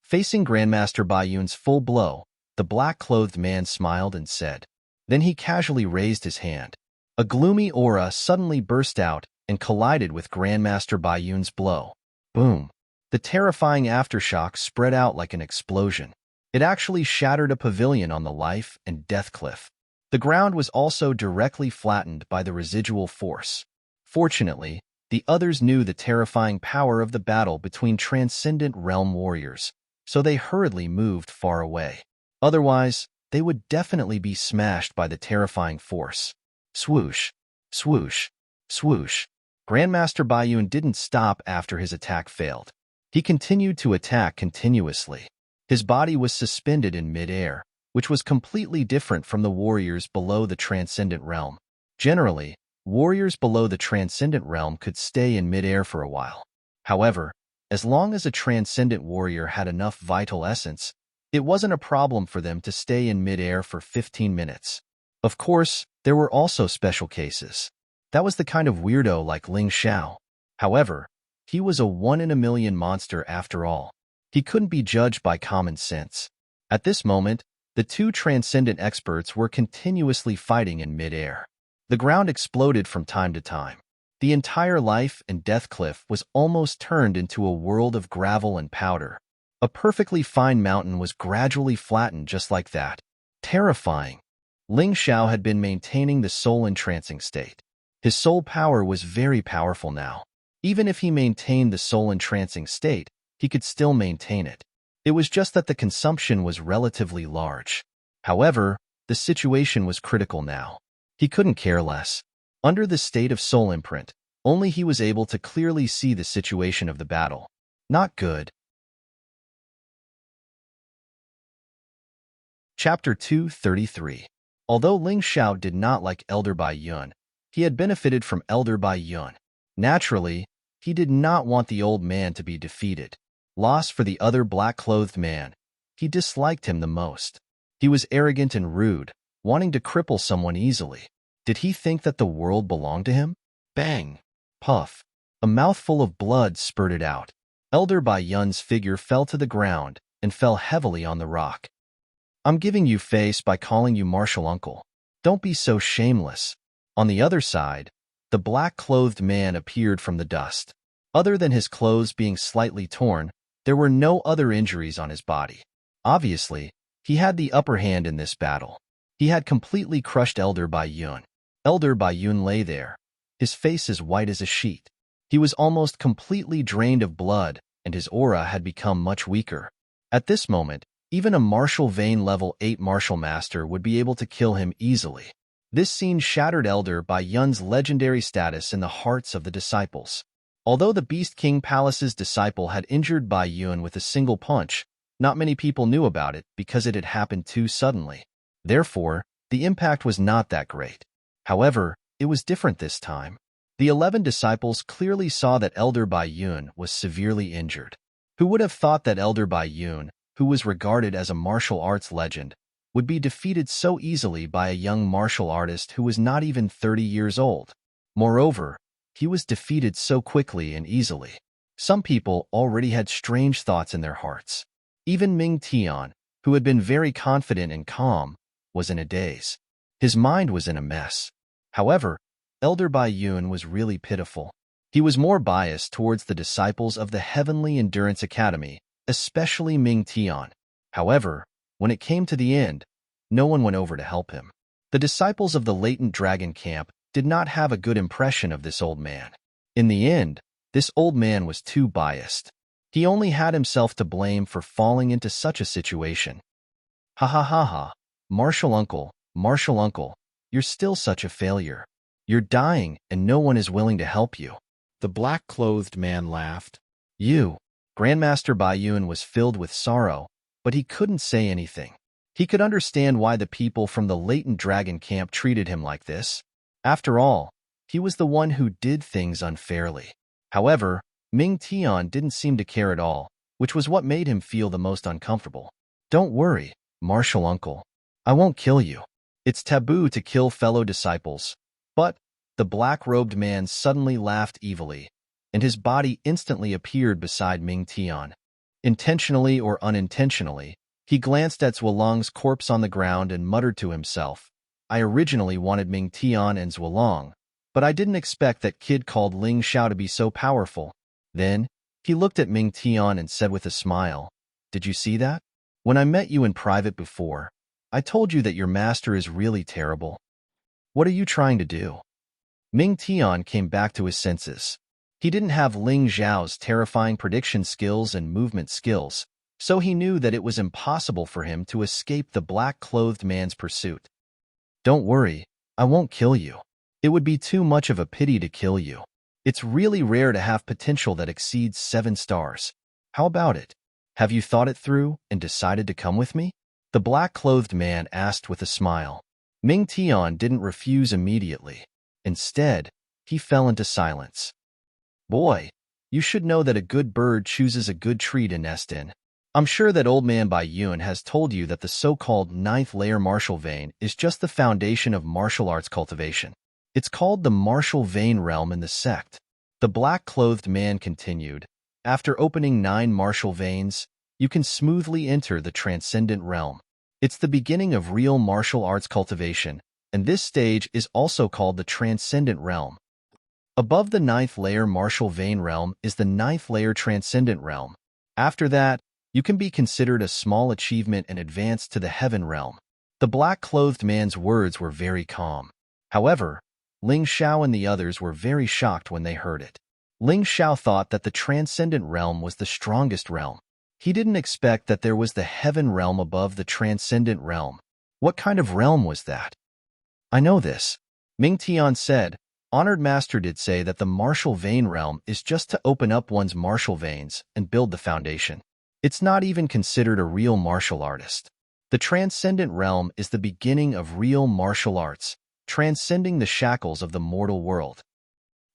Facing Grandmaster Bai Yun's full blow, the black-clothed man smiled and said. Then he casually raised his hand. A gloomy aura suddenly burst out and collided with Grandmaster Bai Yun's blow. Boom! The terrifying aftershock spread out like an explosion. It actually shattered a pavilion on the life and death cliff. The ground was also directly flattened by the residual force. Fortunately, the others knew the terrifying power of the battle between Transcendent Realm warriors, so they hurriedly moved far away. Otherwise, they would definitely be smashed by the terrifying force. Swoosh, swoosh, swoosh. Grandmaster Bai Yun didn't stop after his attack failed. He continued to attack continuously. His body was suspended in mid-air, which was completely different from the warriors below the Transcendent Realm. Generally, warriors below the Transcendent Realm could stay in mid-air for a while. However, as long as a Transcendent warrior had enough vital essence, it wasn't a problem for them to stay in mid-air for 15 minutes. Of course, there were also special cases. That was the kind of weirdo like Ling Xiao. However, he was a one-in-a-million monster after all. He couldn't be judged by common sense. At this moment, the two Transcendent experts were continuously fighting in mid-air. The ground exploded from time to time. The entire life and death cliff was almost turned into a world of gravel and powder. A perfectly fine mountain was gradually flattened just like that. Terrifying. Ling Xiao had been maintaining the soul entrancing state. His soul power was very powerful now. Even if he maintained the soul entrancing state, he could still maintain it. It was just that the consumption was relatively large. However, the situation was critical now. He couldn't care less. Under the state of soul imprint, only he was able to clearly see the situation of the battle. Not good. Chapter 233. Although Ling Xiao did not like Elder Bai Yun, he had benefited from Elder Bai Yun. Naturally, he did not want the old man to be defeated. Loss for the other black-clothed man. He disliked him the most. He was arrogant and rude, wanting to cripple someone easily. Did he think that the world belonged to him? Bang! Puff! A mouthful of blood spurted out. Elder Bai Yun's figure fell to the ground and fell heavily on the rock. I'm giving you face by calling you martial uncle. Don't be so shameless. On the other side, the black-clothed man appeared from the dust. Other than his clothes being slightly torn, there were no other injuries on his body. Obviously, he had the upper hand in this battle. He had completely crushed Elder Bai Yun. Elder Bai Yun lay there, his face as white as a sheet. He was almost completely drained of blood, and his aura had become much weaker. At this moment, even a martial vein level 8 martial master would be able to kill him easily. This scene shattered Elder Bai Yun's legendary status in the hearts of the disciples. Although the Beast King Palace's disciple had injured Bai Yun with a single punch, not many people knew about it because it had happened too suddenly. Therefore, the impact was not that great. However, it was different this time. The 11 disciples clearly saw that Elder Bai Yun was severely injured. Who would have thought that Elder Bai Yun, who was regarded as a martial arts legend, would be defeated so easily by a young martial artist who was not even 30 years old? Moreover, he was defeated so quickly and easily. Some people already had strange thoughts in their hearts. Even Ming Tian, who had been very confident and calm, was in a daze. His mind was in a mess. However, Elder Bai Yun was really pitiful. He was more biased towards the disciples of the Heavenly Endurance Academy, especially Ming Tian. However, when it came to the end, no one went over to help him. The disciples of the Latent Dragon Camp did not have a good impression of this old man. In the end, this old man was too biased. He only had himself to blame for falling into such a situation. Ha ha ha ha, Martial Uncle, you're still such a failure. You're dying and no one is willing to help you. The black-clothed man laughed. You. Grandmaster Bai Yun was filled with sorrow, but he couldn't say anything. He could understand why the people from the Latent Dragon Camp treated him like this. After all, he was the one who did things unfairly. However, Ming Tian didn't seem to care at all, which was what made him feel the most uncomfortable. Don't worry, Martial Uncle. I won't kill you. It's taboo to kill fellow disciples. But the black-robed man suddenly laughed evilly, and his body instantly appeared beside Ming Tian. Intentionally or unintentionally, he glanced at Zhuolong's corpse on the ground and muttered to himself, I originally wanted Ming Tian and Zhuolong, but I didn't expect that kid called Ling Xiao to be so powerful. Then, he looked at Ming Tian and said with a smile, Did you see that? When I met you in private before, I told you that your master is really terrible. What are you trying to do? Ming Tian came back to his senses. He didn't have Ling Xiao's terrifying prediction skills and movement skills, so he knew that it was impossible for him to escape the black-clothed man's pursuit. Don't worry, I won't kill you. It would be too much of a pity to kill you. It's really rare to have potential that exceeds 7 stars. How about it? Have you thought it through and decided to come with me? The black-clothed man asked with a smile. Ming Tian didn't refuse immediately. Instead, he fell into silence. Boy, you should know that a good bird chooses a good tree to nest in. I'm sure that old man Bai Yun has told you that the so-called 9th layer martial vein is just the foundation of martial arts cultivation. It's called the martial vein realm in the sect. The black-clothed man continued. After opening 9 martial veins, you can smoothly enter the transcendent realm. It's the beginning of real martial arts cultivation, and this stage is also called the transcendent realm. Above the ninth layer martial vein realm is the ninth layer transcendent realm. After that, you can be considered a small achievement and advance to the heaven realm. The black-clothed man's words were very calm. However, Ling Xiao and the others were very shocked when they heard it. Ling Xiao thought that the transcendent realm was the strongest realm. He didn't expect that there was the heaven realm above the transcendent realm. What kind of realm was that? I know this, Ming Tian said. Honored Master did say that the martial vein realm is just to open up one's martial veins and build the foundation. It's not even considered a real martial artist. The transcendent realm is the beginning of real martial arts, transcending the shackles of the mortal world.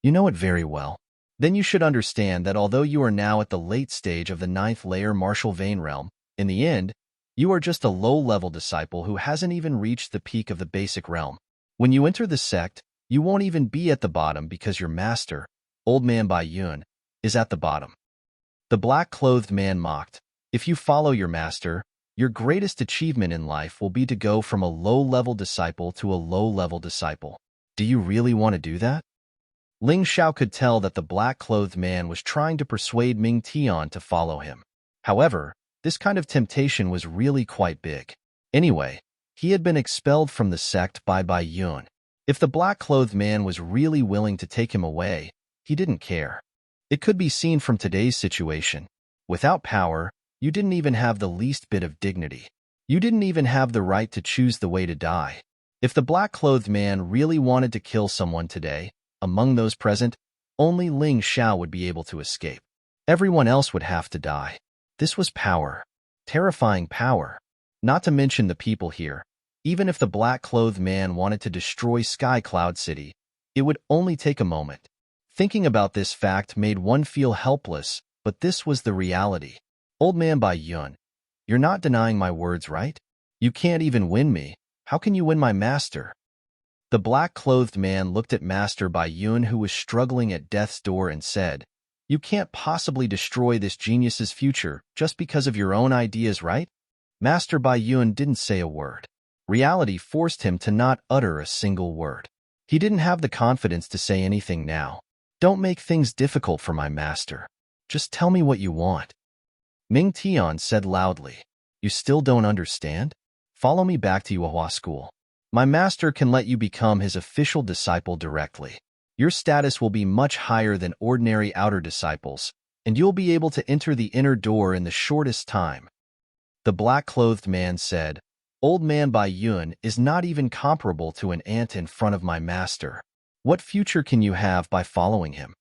You know it very well. Then you should understand that although you are now at the late stage of the ninth layer martial vein realm, in the end, you are just a low-level disciple who hasn't even reached the peak of the basic realm. When you enter the sect, you won't even be at the bottom because your master, Old Man Bai Yun, is at the bottom. The black-clothed man mocked. If you follow your master, your greatest achievement in life will be to go from a low-level disciple to a low-level disciple. Do you really want to do that? Ling Xiao could tell that the black-clothed man was trying to persuade Ming Tian to follow him. However, this kind of temptation was really quite big. Anyway, he had been expelled from the sect by Bai Yun. If the black-clothed man was really willing to take him away, he didn't care. It could be seen from today's situation. Without power, you didn't even have the least bit of dignity. You didn't even have the right to choose the way to die. If the black-clothed man really wanted to kill someone today, among those present, only Ling Xiao would be able to escape. Everyone else would have to die. This was power. Terrifying power. Not to mention the people here. Even if the black-clothed man wanted to destroy Sky Cloud City, it would only take a moment. Thinking about this fact made one feel helpless, but this was the reality. Old Man Bai Yun, you're not denying my words, right? You can't even win me. How can you win my master? The black-clothed man looked at Master Bai Yun, who was struggling at death's door, and said, You can't possibly destroy this genius's future just because of your own ideas, right? Master Bai Yun didn't say a word. Reality forced him to not utter a single word. He didn't have the confidence to say anything now. Don't make things difficult for my master. Just tell me what you want. Ming Tian said loudly. You still don't understand? Follow me back to Yuehua School. My master can let you become his official disciple directly. Your status will be much higher than ordinary outer disciples, and you'll be able to enter the inner door in the shortest time. The black-clothed man said, Old Man Bai Yun is not even comparable to an ant in front of my master. What future can you have by following him?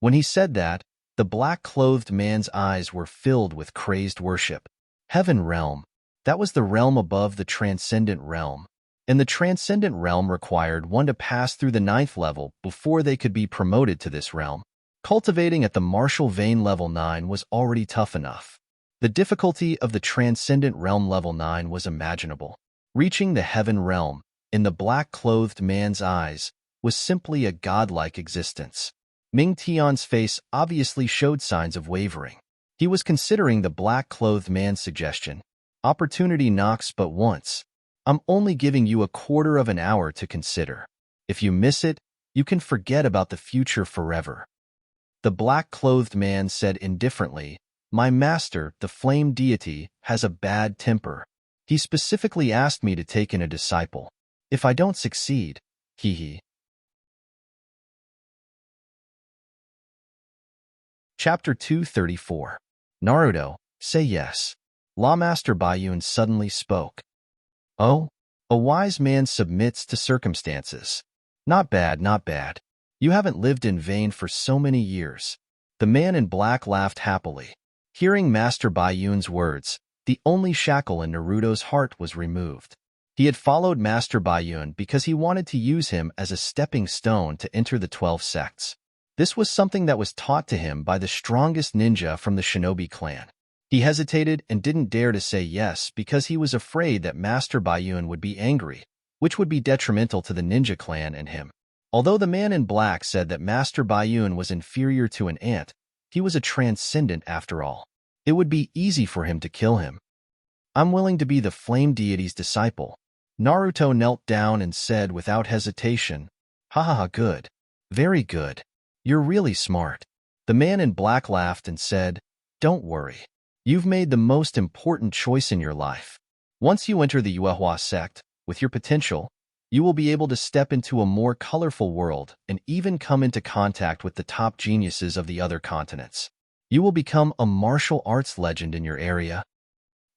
When he said that, the black-clothed man's eyes were filled with crazed worship. Heaven realm. That was the realm above the transcendent realm. And the transcendent realm required one to pass through the ninth level before they could be promoted to this realm. Cultivating at the martial vein level 9 was already tough enough. The difficulty of the transcendent realm level 9 was imaginable. Reaching the heaven realm, in the black-clothed man's eyes, was simply a godlike existence. Ming Tian's face obviously showed signs of wavering. He was considering the black-clothed man's suggestion. Opportunity knocks but once. I'm only giving you a quarter of an hour to consider. If you miss it, you can forget about the future forever. The black-clothed man said indifferently, My master, the flame deity, has a bad temper. He specifically asked me to take in a disciple. If I don't succeed, hee. Chapter 234. Naruto, say yes. Lawmaster Bayun suddenly spoke. Oh, a wise man submits to circumstances. Not bad, not bad. You haven't lived in vain for so many years. The man in black laughed happily. Hearing Master Bayun's words, the only shackle in Naruto's heart was removed. He had followed Master Bayun because he wanted to use him as a stepping stone to enter the 12 sects. This was something that was taught to him by the strongest ninja from the Shinobi clan. He hesitated and didn't dare to say yes because he was afraid that Master Bayun would be angry, which would be detrimental to the ninja clan and him. Although the man in black said that Master Bayun was inferior to an ant, he was a transcendent after all. It would be easy for him to kill him. I'm willing to be the flame deity's disciple. Naruto knelt down and said without hesitation, Ha ha ha, good. Very good. You're really smart. The man in black laughed and said, Don't worry. You've made the most important choice in your life. Once you enter the Yuehua sect, with your potential, you will be able to step into a more colorful world and even come into contact with the top geniuses of the other continents. You will become a martial arts legend in your area.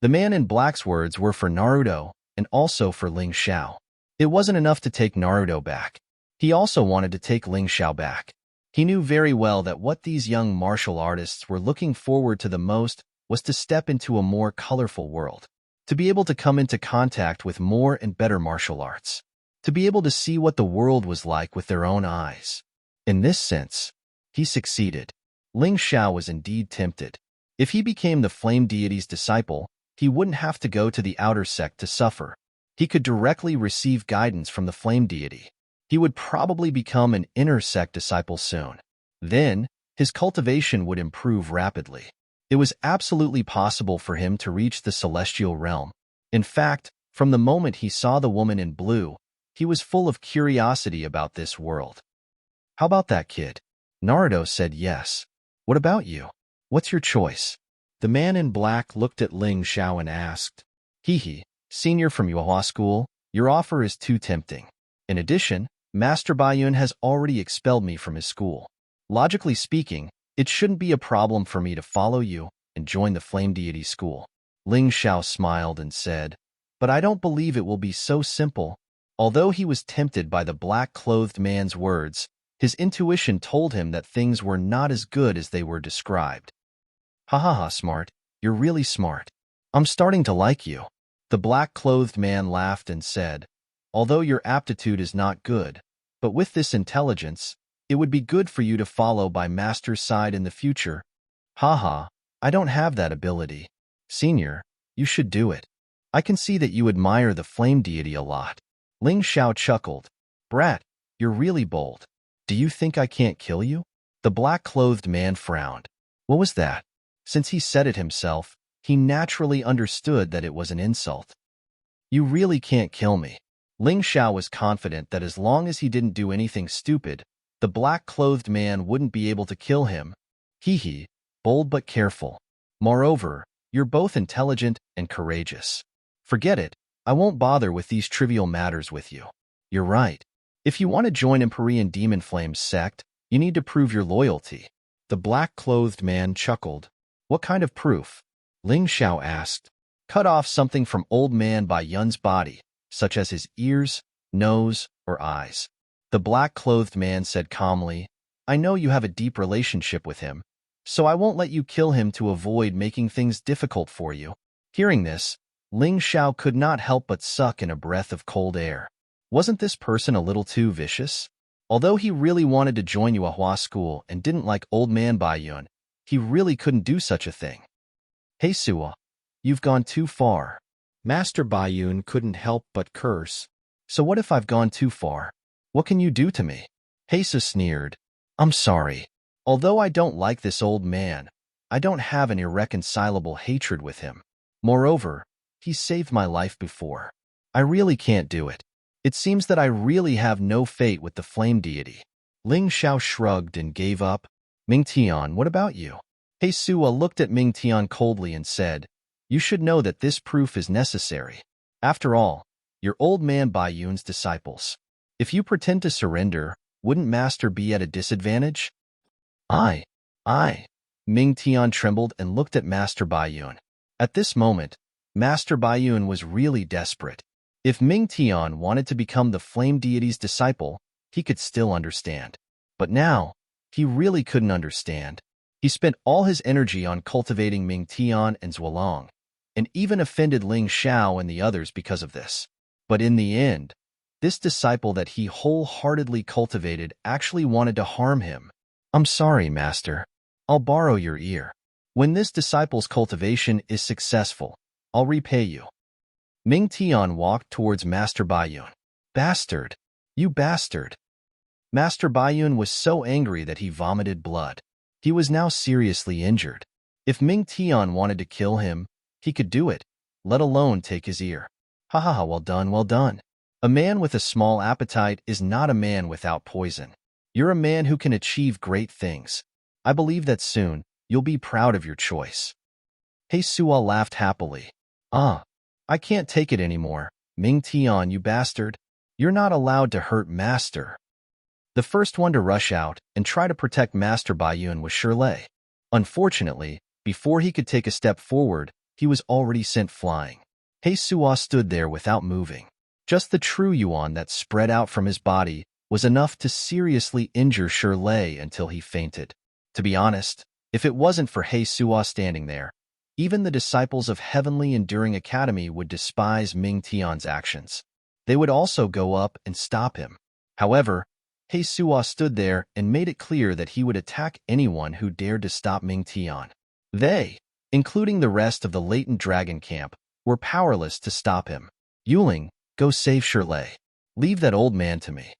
The man in black's words were for Naruto and also for Ling Xiao. It wasn't enough to take Naruto back. He also wanted to take Ling Xiao back. He knew very well that what these young martial artists were looking forward to the most was to step into a more colorful world, to be able to come into contact with more and better martial arts, to be able to see what the world was like with their own eyes. In this sense, he succeeded. Ling Xiao was indeed tempted. If he became the flame deity's disciple, he wouldn't have to go to the outer sect to suffer. He could directly receive guidance from the flame deity. He would probably become an inner sect disciple soon. Then, his cultivation would improve rapidly. It was absolutely possible for him to reach the celestial realm. In fact, from the moment he saw the woman in blue, he was full of curiosity about this world. How about that kid? Naruto said yes. What about you? What's your choice? The man in black looked at Ling Xiao and asked, Hehe, senior from Yuehua School, your offer is too tempting. In addition, Master Baiyun has already expelled me from his school. Logically speaking, it shouldn't be a problem for me to follow you and join the Flame Deity school. Ling Xiao smiled and said, But I don't believe it will be so simple. Although he was tempted by the black-clothed man's words, his intuition told him that things were not as good as they were described. Ha ha ha, smart. You're really smart. I'm starting to like you. The black-clothed man laughed and said, Although your aptitude is not good, but with this intelligence, it would be good for you to follow by Master's side in the future. Haha, I don't have that ability. Senior, you should do it. I can see that you admire the flame deity a lot. Ling Xiao chuckled. Brat, you're really bold. Do you think I can't kill you? The black-clothed man frowned. What was that? Since he said it himself, he naturally understood that it was an insult. You really can't kill me. Ling Xiao was confident that as long as he didn't do anything stupid, the black-clothed man wouldn't be able to kill him. Hehe, bold but careful. Moreover, you're both intelligent and courageous. Forget it, I won't bother with these trivial matters with you. You're right. If you want to join Empyrean Demon Flame's sect, you need to prove your loyalty. The black-clothed man chuckled. What kind of proof? Ling Xiao asked. Cut off something from Old Man Baiyun's body, such as his ears, nose, or eyes. The black-clothed man said calmly, I know you have a deep relationship with him, so I won't let you kill him to avoid making things difficult for you. Hearing this, Ling Xiao could not help but suck in a breath of cold air. Wasn't this person a little too vicious? Although he really wanted to join Yuehua School and didn't like Old Man Baiyun, he really couldn't do such a thing. Hey Suwa, you've gone too far. Master Baiyun couldn't help but curse. So what if I've gone too far? What can you do to me? Heisa sneered. I'm sorry. Although I don't like this old man, I don't have an irreconcilable hatred with him. Moreover, he saved my life before. I really can't do it. It seems that I really have no fate with the flame deity. Ling Xiao shrugged and gave up. Ming Tian, what about you? Heisua looked at Ming Tian coldly and said, You should know that this proof is necessary. After all, you're Old Man Baiyun's disciples. If you pretend to surrender, wouldn't Master be at a disadvantage? I. Ming Tian trembled and looked at Master Baiyun. At this moment, Master Baiyun was really desperate. If Ming Tian wanted to become the flame deity's disciple, he could still understand. But now, he really couldn't understand. He spent all his energy on cultivating Ming Tian and Zhuolong, and even offended Ling Xiao and the others because of this. But in the end, this disciple that he wholeheartedly cultivated actually wanted to harm him. I'm sorry, Master. I'll borrow your ear. When this disciple's cultivation is successful, I'll repay you. Ming Tian walked towards Master Baiyun. Bastard! You bastard! Master Baiyun was so angry that he vomited blood. He was now seriously injured. If Ming Tian wanted to kill him, he could do it, let alone take his ear. Ha ha ha, well done, well done. A man with a small appetite is not a man without poison. You're a man who can achieve great things. I believe that soon, you'll be proud of your choice. He Suo laughed happily. Ah, I can't take it anymore. Ming Tian, you bastard. You're not allowed to hurt Master. The first one to rush out and try to protect Master Baiyun was Shirley. Unfortunately, before he could take a step forward, he was already sent flying. He Suo stood there without moving. Just the true yuan that spread out from his body was enough to seriously injure Shirley until he fainted. To be honest, if it wasn't for He Suo standing there, even the disciples of Heavenly Enduring Academy would despise Ming Tian's actions. They would also go up and stop him. However, He Suo stood there and made it clear that he would attack anyone who dared to stop Ming Tian. They, including the rest of the latent dragon camp, were powerless to stop him. Yuling, go save Shirley. Leave that old man to me.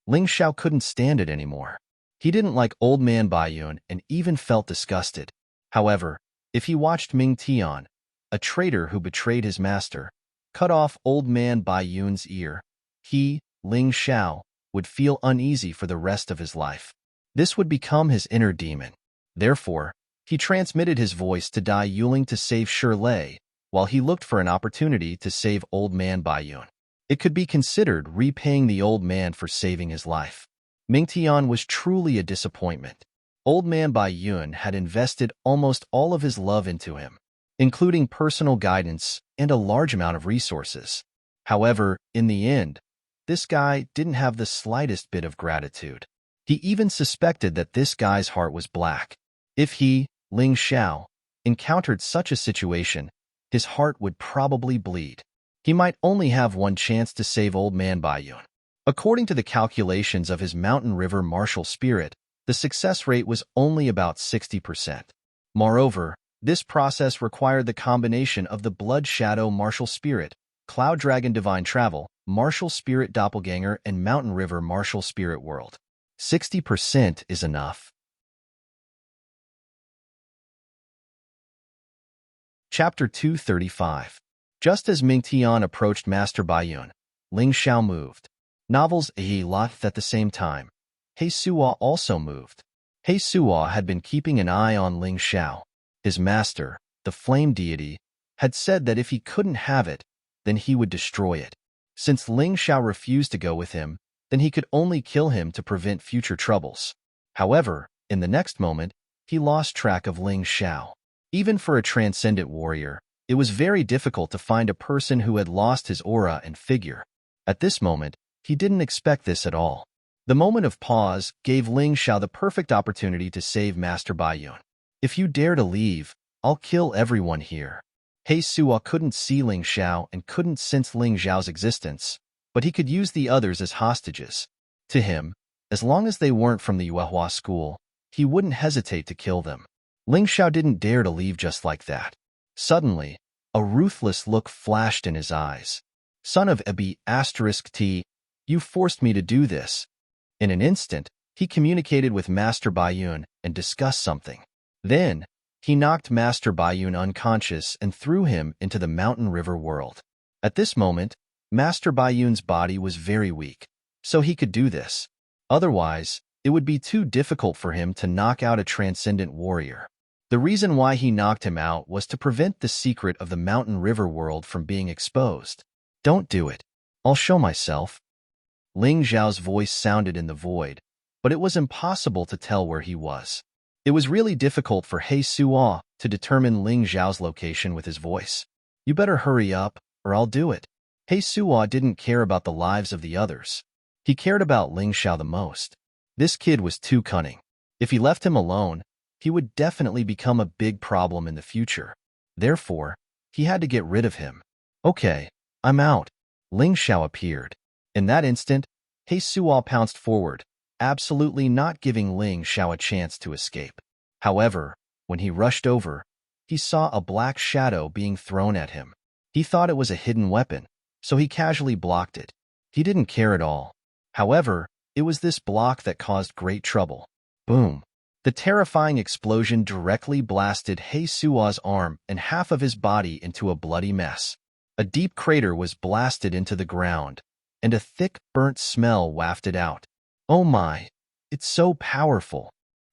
Ling Xiao couldn't stand it anymore. He didn't like old man Baiyun and even felt disgusted. However, if he watched Ming Tian, a traitor who betrayed his master, cut off old man Baiyun's ear, he, Ling Xiao, would feel uneasy for the rest of his life. This would become his inner demon. Therefore, he transmitted his voice to Dai Yuling to save Shirley, while he looked for an opportunity to save old man Baiyun. It could be considered repaying the old man for saving his life. Ming Tian was truly a disappointment. Old man Baiyun had invested almost all of his love into him, including personal guidance and a large amount of resources. However, in the end, this guy didn't have the slightest bit of gratitude. He even suspected that this guy's heart was black. If he, Ling Xiao, encountered such a situation, his heart would probably bleed. He might only have one chance to save old man Baiyun. According to the calculations of his mountain river martial spirit, the success rate was only about 60%. Moreover, this process required the combination of the Blood Shadow martial spirit, Cloud Dragon Divine Travel, martial spirit doppelganger, and mountain river martial spirit world. 60% is enough. Chapter 235. Just as Ming Tian approached Master Baiyun, Ling Xiao moved. Novels He laughed at the same time. He Suo also moved. He Suo had been keeping an eye on Ling Xiao. His master, the flame deity, had said that if he couldn't have it, then he would destroy it. Since Ling Xiao refused to go with him, then he could only kill him to prevent future troubles. However, in the next moment, he lost track of Ling Xiao. Even for a transcendent warrior, it was very difficult to find a person who had lost his aura and figure. At this moment, he didn't expect this at all. The moment of pause gave Ling Xiao the perfect opportunity to save Master Baiyun. If you dare to leave, I'll kill everyone here. He Suo couldn't see Ling Xiao and couldn't sense Ling Xiao's existence, but he could use the others as hostages. To him, as long as they weren't from the Yuehua school, he wouldn't hesitate to kill them. Ling Xiao didn't dare to leave just like that. Suddenly, a ruthless look flashed in his eyes. Son of Ebi *T, you forced me to do this. In an instant, he communicated with Master Baiyun and discussed something. Then, he knocked Master Baiyun unconscious and threw him into the mountain river world. At this moment, Master Baiyun's body was very weak, so he could do this. Otherwise, it would be too difficult for him to knock out a transcendent warrior. The reason why he knocked him out was to prevent the secret of the mountain river world from being exposed. Don't do it. I'll show myself. Ling Xiao's voice sounded in the void, but it was impossible to tell where he was. It was really difficult for He Suo to determine Ling Xiao's location with his voice. You better hurry up, or I'll do it. He Suo didn't care about the lives of the others. He cared about Ling Xiao the most. This kid was too cunning. If he left him alone, he would definitely become a big problem in the future. Therefore, he had to get rid of him. Okay, I'm out. Ling Xiao appeared. In that instant, He Suo pounced forward, absolutely not giving Ling Xiao a chance to escape. However, when he rushed over, he saw a black shadow being thrown at him. He thought it was a hidden weapon, so he casually blocked it. He didn't care at all. However, it was this block that caused great trouble. Boom! The terrifying explosion directly blasted He Suo's arm and half of his body into a bloody mess. A deep crater was blasted into the ground, and a thick, burnt smell wafted out. Oh my! It's so powerful.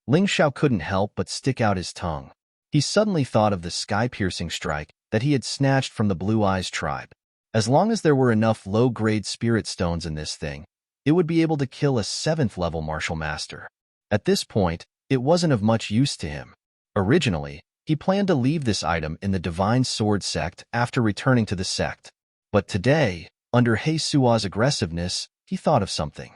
Ling Xiao couldn't help but stick out his tongue. He suddenly thought of the sky-piercing strike that he had snatched from the Blue Eyes tribe. As long as there were enough low-grade spirit stones in this thing, it would be able to kill a 7th-level martial master. At this point, it wasn't of much use to him. Originally, he planned to leave this item in the Divine Sword sect after returning to the sect. But today, under He Sua's aggressiveness, he thought of something.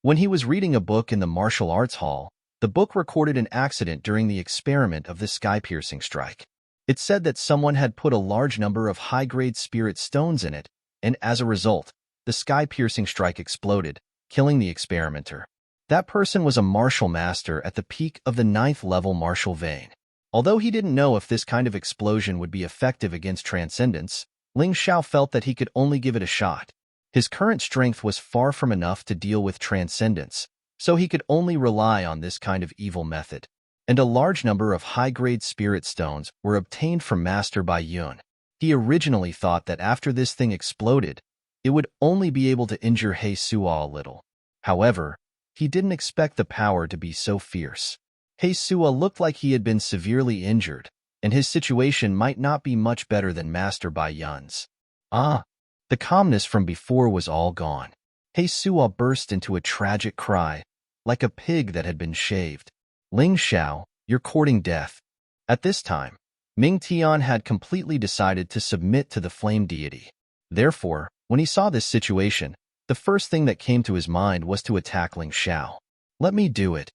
When he was reading a book in the martial arts hall, the book recorded an accident during the experiment of the sky-piercing strike. It said that someone had put a large number of high-grade spirit stones in it, and as a result, the sky-piercing strike exploded, killing the experimenter. That person was a martial master at the peak of the 9th-level martial vein. Although he didn't know if this kind of explosion would be effective against transcendence, Ling Xiao felt that he could only give it a shot. His current strength was far from enough to deal with transcendence, so he could only rely on this kind of evil method. And a large number of high-grade spirit stones were obtained from Master Bai Yun. He originally thought that after this thing exploded, it would only be able to injure He Sua a little. However, he didn't expect the power to be so fierce. He Sua looked like he had been severely injured, and his situation might not be much better than Master Bai Yun's. The calmness from before was all gone. He Sua burst into a tragic cry, like a pig that had been shaved. Ling Xiao, you're courting death. At this time, Ming Tian had completely decided to submit to the flame deity. Therefore, when he saw this situation, the first thing that came to his mind was to attack Ling Xiao. Let me do it.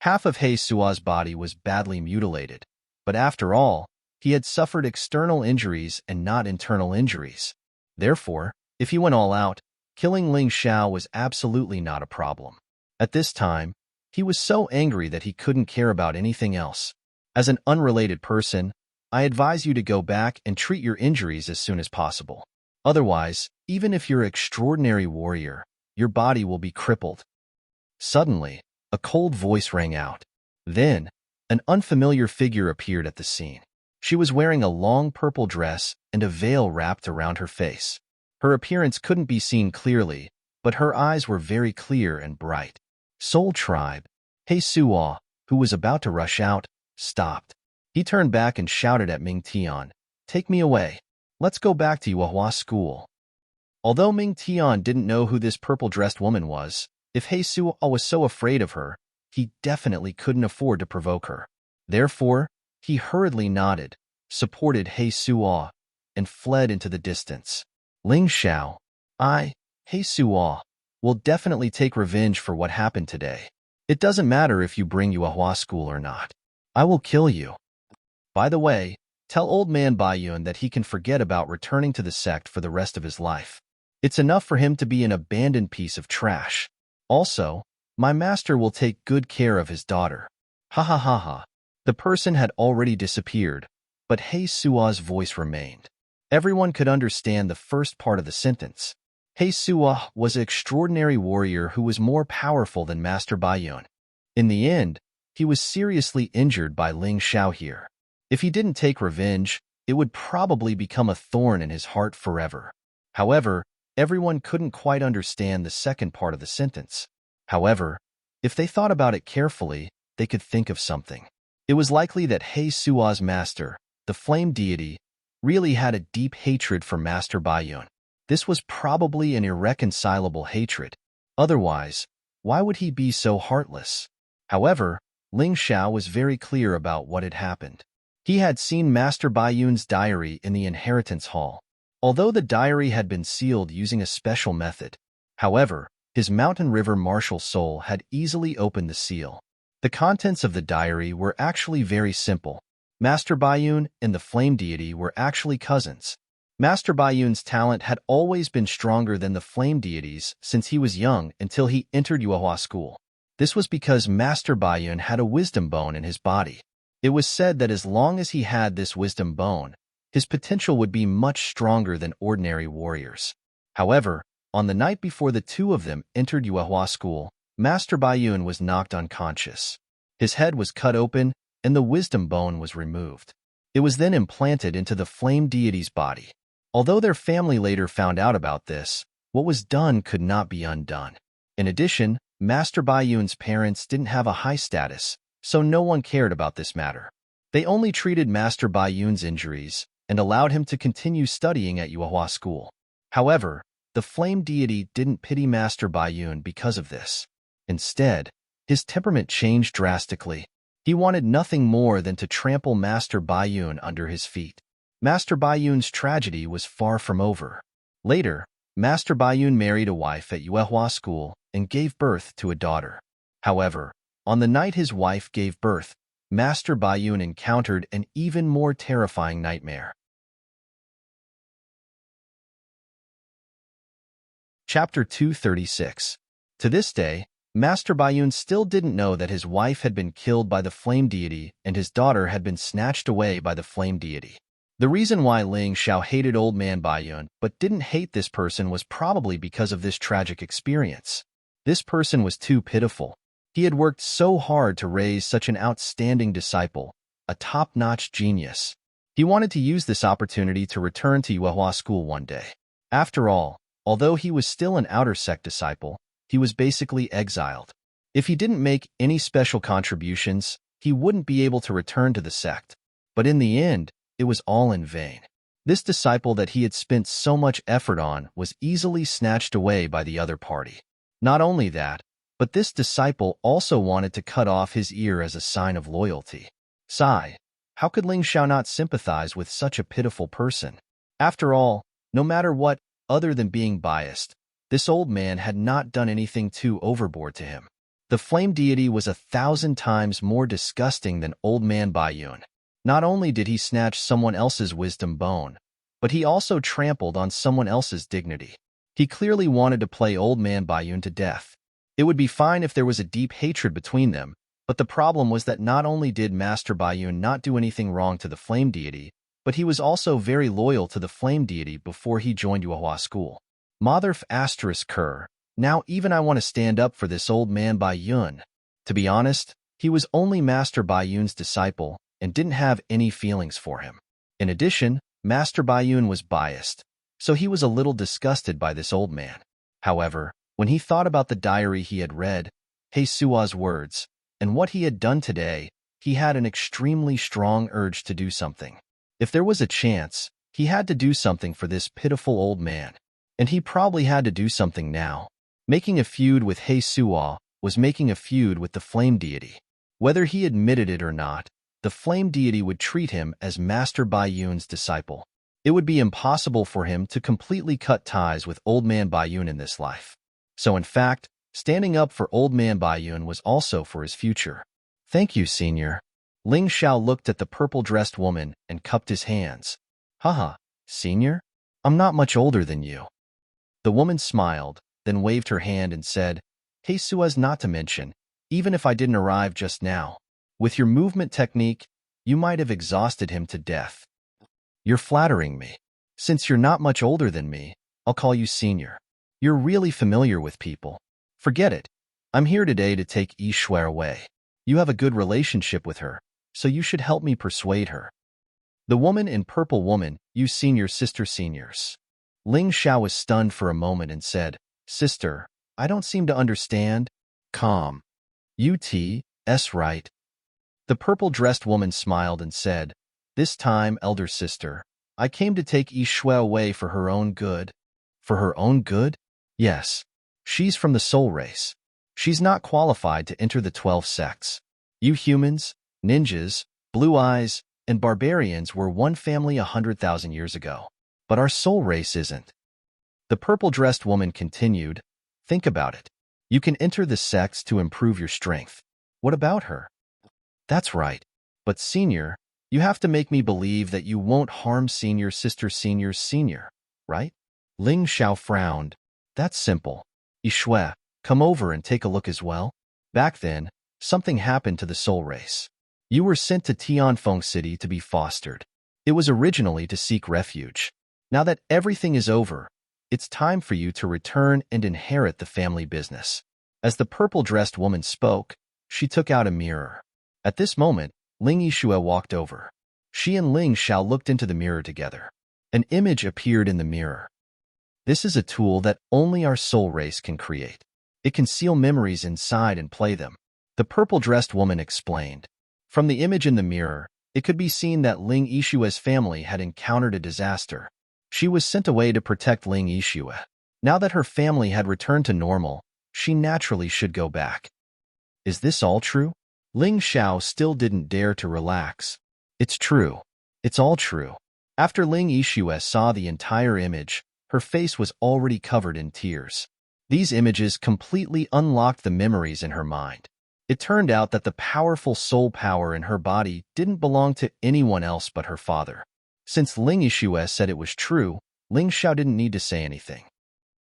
Half of He Sua's body was badly mutilated, but after all, he had suffered external injuries and not internal injuries. Therefore, if he went all out, killing Ling Xiao was absolutely not a problem. At this time, he was so angry that he couldn't care about anything else. As an unrelated person, I advise you to go back and treat your injuries as soon as possible. Otherwise, even if you're an extraordinary warrior, your body will be crippled. Suddenly, a cold voice rang out. Then, an unfamiliar figure appeared at the scene. She was wearing a long purple dress and a veil wrapped around her face. Her appearance couldn't be seen clearly, but her eyes were very clear and bright. Soul Tribe. He Sua, who was about to rush out, stopped. He turned back and shouted at Ming Tian, "Take me away. Let's go back to Yuehua School." Although Ming Tian didn't know who this purple-dressed woman was, if He Sua was so afraid of her, he definitely couldn't afford to provoke her. Therefore, he hurriedly nodded, supported He Sua, and fled into the distance. Ling Xiao, He Sua, will definitely take revenge for what happened today. It doesn't matter if you bring Yuehua School or not. I will kill you. By the way, tell old man Bai Yun that he can forget about returning to the sect for the rest of his life. It's enough for him to be an abandoned piece of trash. Also, my master will take good care of his daughter. Ha ha ha ha. The person had already disappeared, but He Sua's voice remained. Everyone could understand the first part of the sentence. He Sua was an extraordinary warrior who was more powerful than Master Bai Yun. In the end, he was seriously injured by Ling Xiao here. If he didn't take revenge, it would probably become a thorn in his heart forever. However, everyone couldn't quite understand the second part of the sentence. However, if they thought about it carefully, they could think of something. It was likely that He Sua's master, the flame deity, really had a deep hatred for Master Bai Yun. This was probably an irreconcilable hatred. Otherwise, why would he be so heartless? However, Ling Xiao was very clear about what had happened. He had seen Master Bai Yun's diary in the inheritance hall. Although the diary had been sealed using a special method, however, his Mountain River martial soul had easily opened the seal. The contents of the diary were actually very simple. Master Bai Yun and the flame deity were actually cousins. Master Bai Yun's talent had always been stronger than the flame deities since he was young until he entered Yuehua School. This was because Master Bai Yun had a wisdom bone in his body. It was said that as long as he had this wisdom bone, his potential would be much stronger than ordinary warriors. However, on the night before the two of them entered Yuehua School, Master Bai Yun was knocked unconscious. His head was cut open, and the wisdom bone was removed. It was then implanted into the flame deity's body. Although their family later found out about this, what was done could not be undone. In addition, Master Baiyun's parents didn't have a high status, so no one cared about this matter. They only treated Master Baiyun's injuries and allowed him to continue studying at Yuehua School. However, the flame deity didn't pity Master Baiyun because of this. Instead, his temperament changed drastically. He wanted nothing more than to trample Master Baiyun under his feet. Master Baiyun's tragedy was far from over. Later, Master Baiyun married a wife at Yuehua School and gave birth to a daughter. However, on the night his wife gave birth, Master Baiyun encountered an even more terrifying nightmare. Chapter 236. To this day, Master Baiyun still didn't know that his wife had been killed by the flame deity and his daughter had been snatched away by the flame deity. The reason why Ling Xiao hated Old Man Baiyun but didn't hate this person was probably because of this tragic experience. This person was too pitiful. He had worked so hard to raise such an outstanding disciple, a top-notch genius. He wanted to use this opportunity to return to Yuehua School one day. After all, although he was still an outer sect disciple, he was basically exiled. If he didn't make any special contributions, he wouldn't be able to return to the sect. But in the end, it was all in vain. This disciple that he had spent so much effort on was easily snatched away by the other party. Not only that, but this disciple also wanted to cut off his ear as a sign of loyalty. Sigh, how could Ling Xiao not sympathize with such a pitiful person? After all, no matter what, other than being biased, this old man had not done anything too overboard to him. The flame deity was 1,000 times more disgusting than Old Man Baiyun. Not only did he snatch someone else's wisdom bone, but he also trampled on someone else's dignity. He clearly wanted to play Old Man Baiyun to death. It would be fine if there was a deep hatred between them, but the problem was that not only did Master Baiyun not do anything wrong to the flame deity, but he was also very loyal to the flame deity before he joined Yuehua School. Motherf asterisk Kerr, now even I want to stand up for this Old Man Baiyun. To be honest, he was only Master Baiyun's disciple and didn't have any feelings for him. In addition, Master Baiyun was biased, so he was a little disgusted by this old man. However, when he thought about the diary he had read, He Sua's words, and what he had done today, he had an extremely strong urge to do something. If there was a chance, he had to do something for this pitiful old man. And he probably had to do something now. Making a feud with He Sua was making a feud with the flame deity. Whether he admitted it or not, the flame deity would treat him as Master Baiyun's disciple. It would be impossible for him to completely cut ties with Old Man Baiyun in this life. So in fact, standing up for Old Man Baiyun was also for his future. Thank you, Senior. Ling Xiao looked at the purple-dressed woman and cupped his hands. Haha, Senior? I'm not much older than you. The woman smiled, then waved her hand and said, He Sua's not to mention, even if I didn't arrive just now. With your movement technique, you might have exhausted him to death. You're flattering me. Since you're not much older than me, I'll call you Senior. You're really familiar with people. Forget it. I'm here today to take Yi Shui away. You have a good relationship with her, so you should help me persuade her. The woman in purple woman, you Senior sister Seniors. Ling Xiao was stunned for a moment and said, Sister, I don't seem to understand. Calm. U.T.'s right. The purple-dressed woman smiled and said, This time, elder sister, I came to take Yi Shui away for her own good. For her own good? Yes. She's from the soul race. She's not qualified to enter the 12 sects. You humans, ninjas, blue eyes, and barbarians were one family 100,000 years ago. But our soul race isn't. The purple-dressed woman continued, Think about it. You can enter the sects to improve your strength. What about her? That's right. But Senior, you have to make me believe that you won't harm Senior sister Senior's Senior, right? Ling Xiao frowned. That's simple. Yi Shui, come over and take a look as well. Back then, something happened to the soul race. You were sent to Tianfeng City to be fostered. It was originally to seek refuge. Now that everything is over, it's time for you to return and inherit the family business. As the purple-dressed woman spoke, she took out a mirror. At this moment, Ling Yishui walked over. She and Ling Xiao looked into the mirror together. An image appeared in the mirror. This is a tool that only our soul race can create. It can seal memories inside and play them. The purple-dressed woman explained. From the image in the mirror, it could be seen that Ling Yishue's family had encountered a disaster. She was sent away to protect Ling Yishue. Now that her family had returned to normal, she naturally should go back. Is this all true? Ling Xiao still didn't dare to relax. It's true. It's all true. After Ling Yishue saw the entire image, her face was already covered in tears. These images completely unlocked the memories in her mind. It turned out that the powerful soul power in her body didn't belong to anyone else but her father. Since Ling Yishue said it was true, Ling Xiao didn't need to say anything.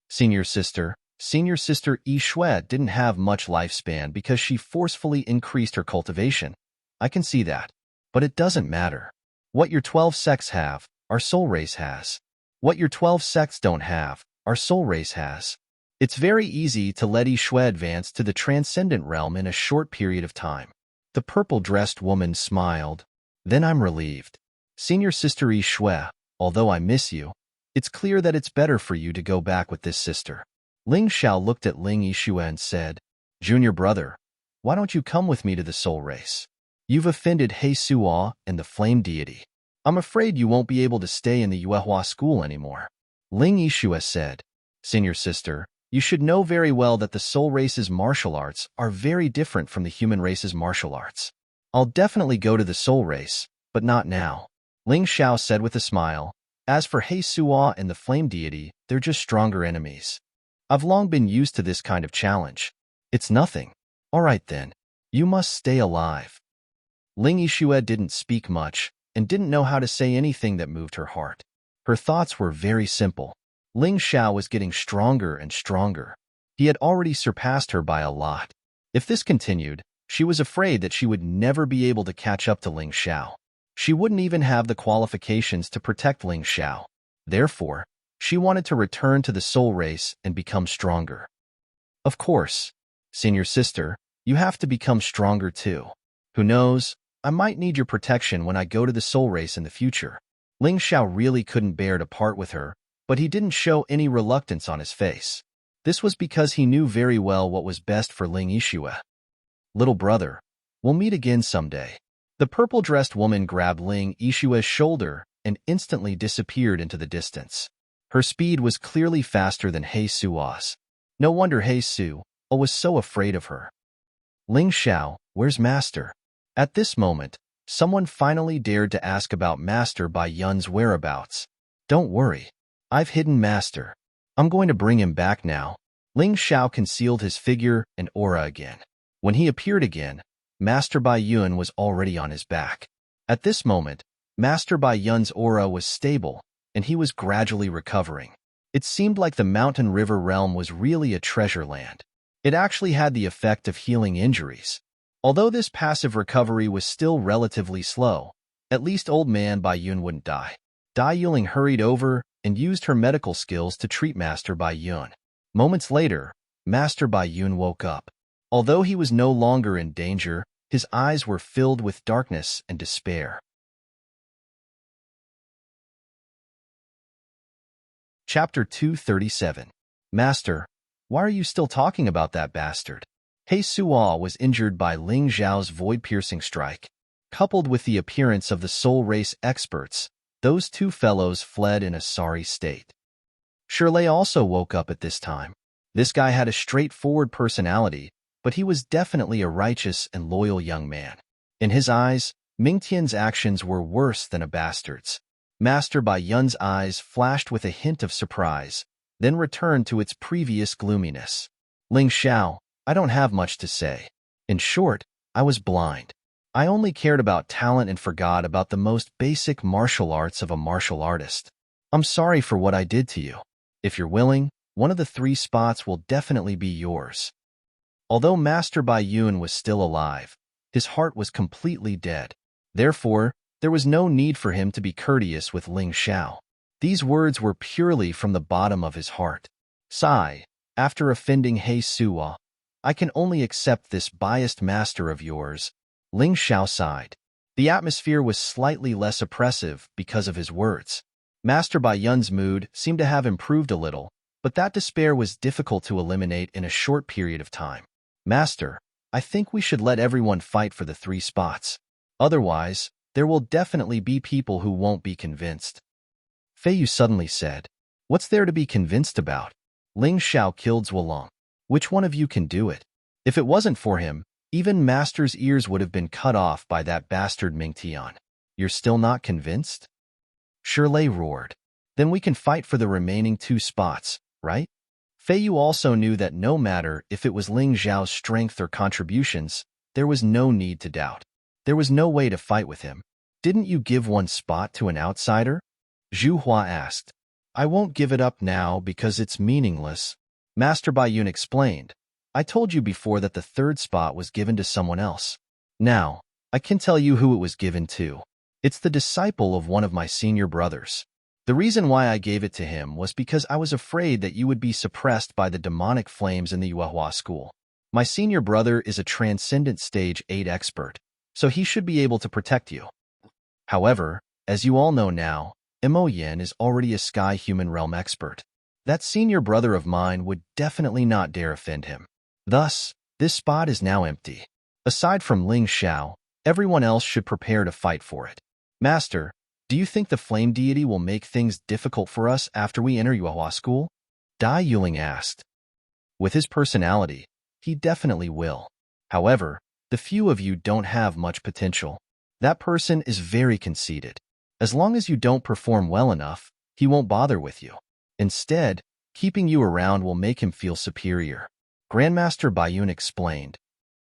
Senior sister Yishue didn't have much lifespan because she forcefully increased her cultivation. I can see that. But it doesn't matter. What your 12 sects have, our soul race has. What your 12 sects don't have, our soul race has. It's very easy to let Yishue advance to the transcendent realm in a short period of time. The purple-dressed woman smiled. Then I'm relieved. Senior sister Yishue, although I miss you, it's clear that it's better for you to go back with this sister. Ling Xiao looked at Ling Yishue and said, Junior brother, why don't you come with me to the soul race? You've offended He Suo and the flame deity. I'm afraid you won't be able to stay in the Yuehua school anymore. Ling Yishue said, Senior sister, you should know very well that the soul race's martial arts are very different from the human race's martial arts. I'll definitely go to the soul race, but not now. Ling Xiao said with a smile, As for He Suo and the flame deity, they're just stronger enemies. I've long been used to this kind of challenge. It's nothing. All right then. You must stay alive. Ling Yishue didn't speak much and didn't know how to say anything that moved her heart. Her thoughts were very simple. Ling Xiao was getting stronger and stronger. He had already surpassed her by a lot. If this continued, she was afraid that she would never be able to catch up to Ling Xiao. She wouldn't even have the qualifications to protect Ling Xiao. Therefore, she wanted to return to the soul race and become stronger. Of course, senior sister, you have to become stronger too. Who knows, I might need your protection when I go to the soul race in the future. Ling Xiao really couldn't bear to part with her, but he didn't show any reluctance on his face. This was because he knew very well what was best for Ling Yishue. Little brother, we'll meet again someday. The purple-dressed woman grabbed Ling Yishue's shoulder and instantly disappeared into the distance. Her speed was clearly faster than He Suo's. No wonder He Suo was so afraid of her. Ling Xiao, where's Master? At this moment, someone finally dared to ask about Master Bai Yun's whereabouts. Don't worry. I've hidden Master. I'm going to bring him back now. Ling Xiao concealed his figure and aura again. When he appeared again, Master Bai Yun was already on his back. At this moment, Master Bai Yun's aura was stable, and he was gradually recovering. It seemed like the mountain river realm was really a treasure land. It actually had the effect of healing injuries. Although this passive recovery was still relatively slow, at least old man Bai Yun wouldn't die. Dai Yuling hurried over and used her medical skills to treat Master Bai Yun. Moments later, Master Bai Yun woke up. Although he was no longer in danger, his eyes were filled with darkness and despair. Chapter 237. Master, why are you still talking about that bastard? He Suo was injured by Ling Xiao's void-piercing strike. Coupled with the appearance of the soul race experts, those two fellows fled in a sorry state. Shirley also woke up at this time. This guy had a straightforward personality, but he was definitely a righteous and loyal young man. In his eyes, Mingtian's actions were worse than a bastard's. Master Bai Yun's eyes flashed with a hint of surprise, then returned to its previous gloominess. Ling Xiao, I don't have much to say. In short, I was blind. I only cared about talent and forgot about the most basic martial arts of a martial artist. I'm sorry for what I did to you. If you're willing, one of the 3 spots will definitely be yours. Although Master Bai Yun was still alive, his heart was completely dead. Therefore, there was no need for him to be courteous with Ling Xiao. These words were purely from the bottom of his heart. Sigh, after offending He Suo, I can only accept this biased master of yours. Ling Xiao sighed. The atmosphere was slightly less oppressive because of his words. Master Bai Yun's mood seemed to have improved a little, But that despair was difficult to eliminate in a short period of time. Master, I think we should let everyone fight for the 3 spots. Otherwise, there will definitely be people who won't be convinced. Fei Yu suddenly said, What's there to be convinced about? Ling Xiao killed Zhuolong. Which one of you can do it? If it wasn't for him, even Master's ears would have been cut off by that bastard Ming Tian. You're still not convinced? Shirley roared. Then we can fight for the remaining 2 spots, right? Fei Yu also knew that no matter if it was Ling Xiao's strength or contributions, there was no need to doubt. There was no way to fight with him. Didn't you give 1 spot to an outsider? Zhu Hua asked. I won't give it up now because it's meaningless. Master Baiyun explained. I told you before that the 3rd spot was given to someone else. Now, I can tell you who it was given to. It's the disciple of one of my senior brothers. The reason why I gave it to him was because I was afraid that you would be suppressed by the demonic flames in the Yuehua school. My senior brother is a transcendent stage 8 expert, so he should be able to protect you. However, as you all know now, Mo Yin is already a sky human realm expert. That senior brother of mine would definitely not dare offend him. Thus, this spot is now empty. Aside from Ling Xiao, everyone else should prepare to fight for it. Master, do you think the flame deity will make things difficult for us after we enter Yuehua school? Dai Yuling asked. With his personality, he definitely will. However, the few of you don't have much potential. That person is very conceited. As long as you don't perform well enough, he won't bother with you. Instead, keeping you around will make him feel superior. Grandmaster Baiyun explained.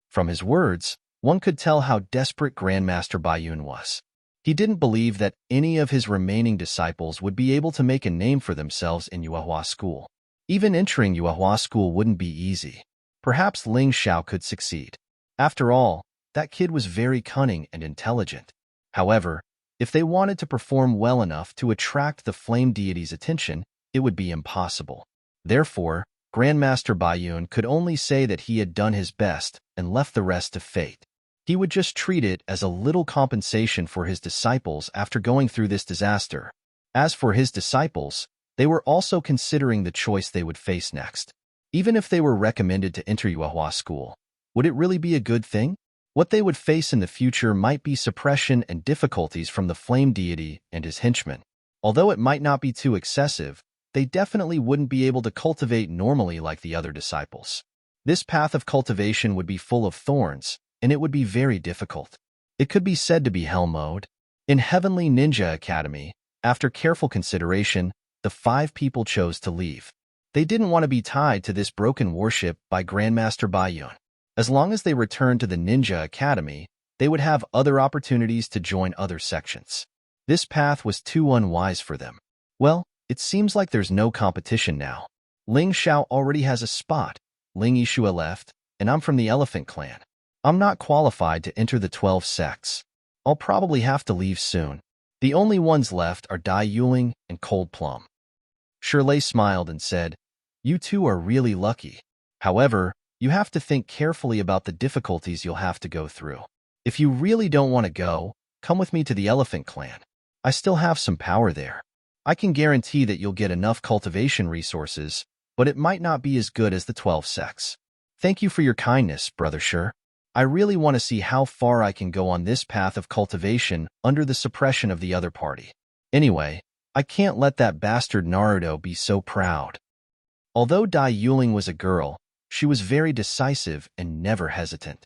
From his words, one could tell how desperate Grandmaster Baiyun was. He didn't believe that any of his remaining disciples would be able to make a name for themselves in Yuehua school. Even entering Yuehua school wouldn't be easy. Perhaps Ling Xiao could succeed. After all, that kid was very cunning and intelligent. However, if they wanted to perform well enough to attract the flame deity's attention, it would be impossible. Therefore, Grandmaster Baiyun could only say that he had done his best and left the rest to fate. He would just treat it as a little compensation for his disciples after going through this disaster. As for his disciples, they were also considering the choice they would face next. Even if they were recommended to enter Yuehua school, would it really be a good thing? What they would face in the future might be suppression and difficulties from the flame deity and his henchmen. Although it might not be too excessive, they definitely wouldn't be able to cultivate normally like the other disciples. This path of cultivation would be full of thorns, and it would be very difficult. It could be said to be hell mode. In Heavenly Ninja Academy, after careful consideration, the 5 people chose to leave. They didn't want to be tied to this broken warship by Grandmaster Baiyun. As long as they returned to the Ninja Academy, they would have other opportunities to join other sections. This path was too unwise for them. Well, it seems like there's no competition now. Ling Xiao already has a spot, Ling Yishua left, and I'm from the Elephant Clan. I'm not qualified to enter the 12 sects. I'll probably have to leave soon. The only ones left are Dai Yuling and Cold Plum. Shirley smiled and said, You two are really lucky. However, you have to think carefully about the difficulties you'll have to go through. If you really don't want to go, come with me to the Elephant Clan. I still have some power there. I can guarantee that you'll get enough cultivation resources, but it might not be as good as the 12 sects. Thank you for your kindness, Brother Shur. I really want to see how far I can go on this path of cultivation under the suppression of the other party. Anyway, I can't let that bastard Naruto be so proud. Although Dai Yuling was a girl, she was very decisive and never hesitant.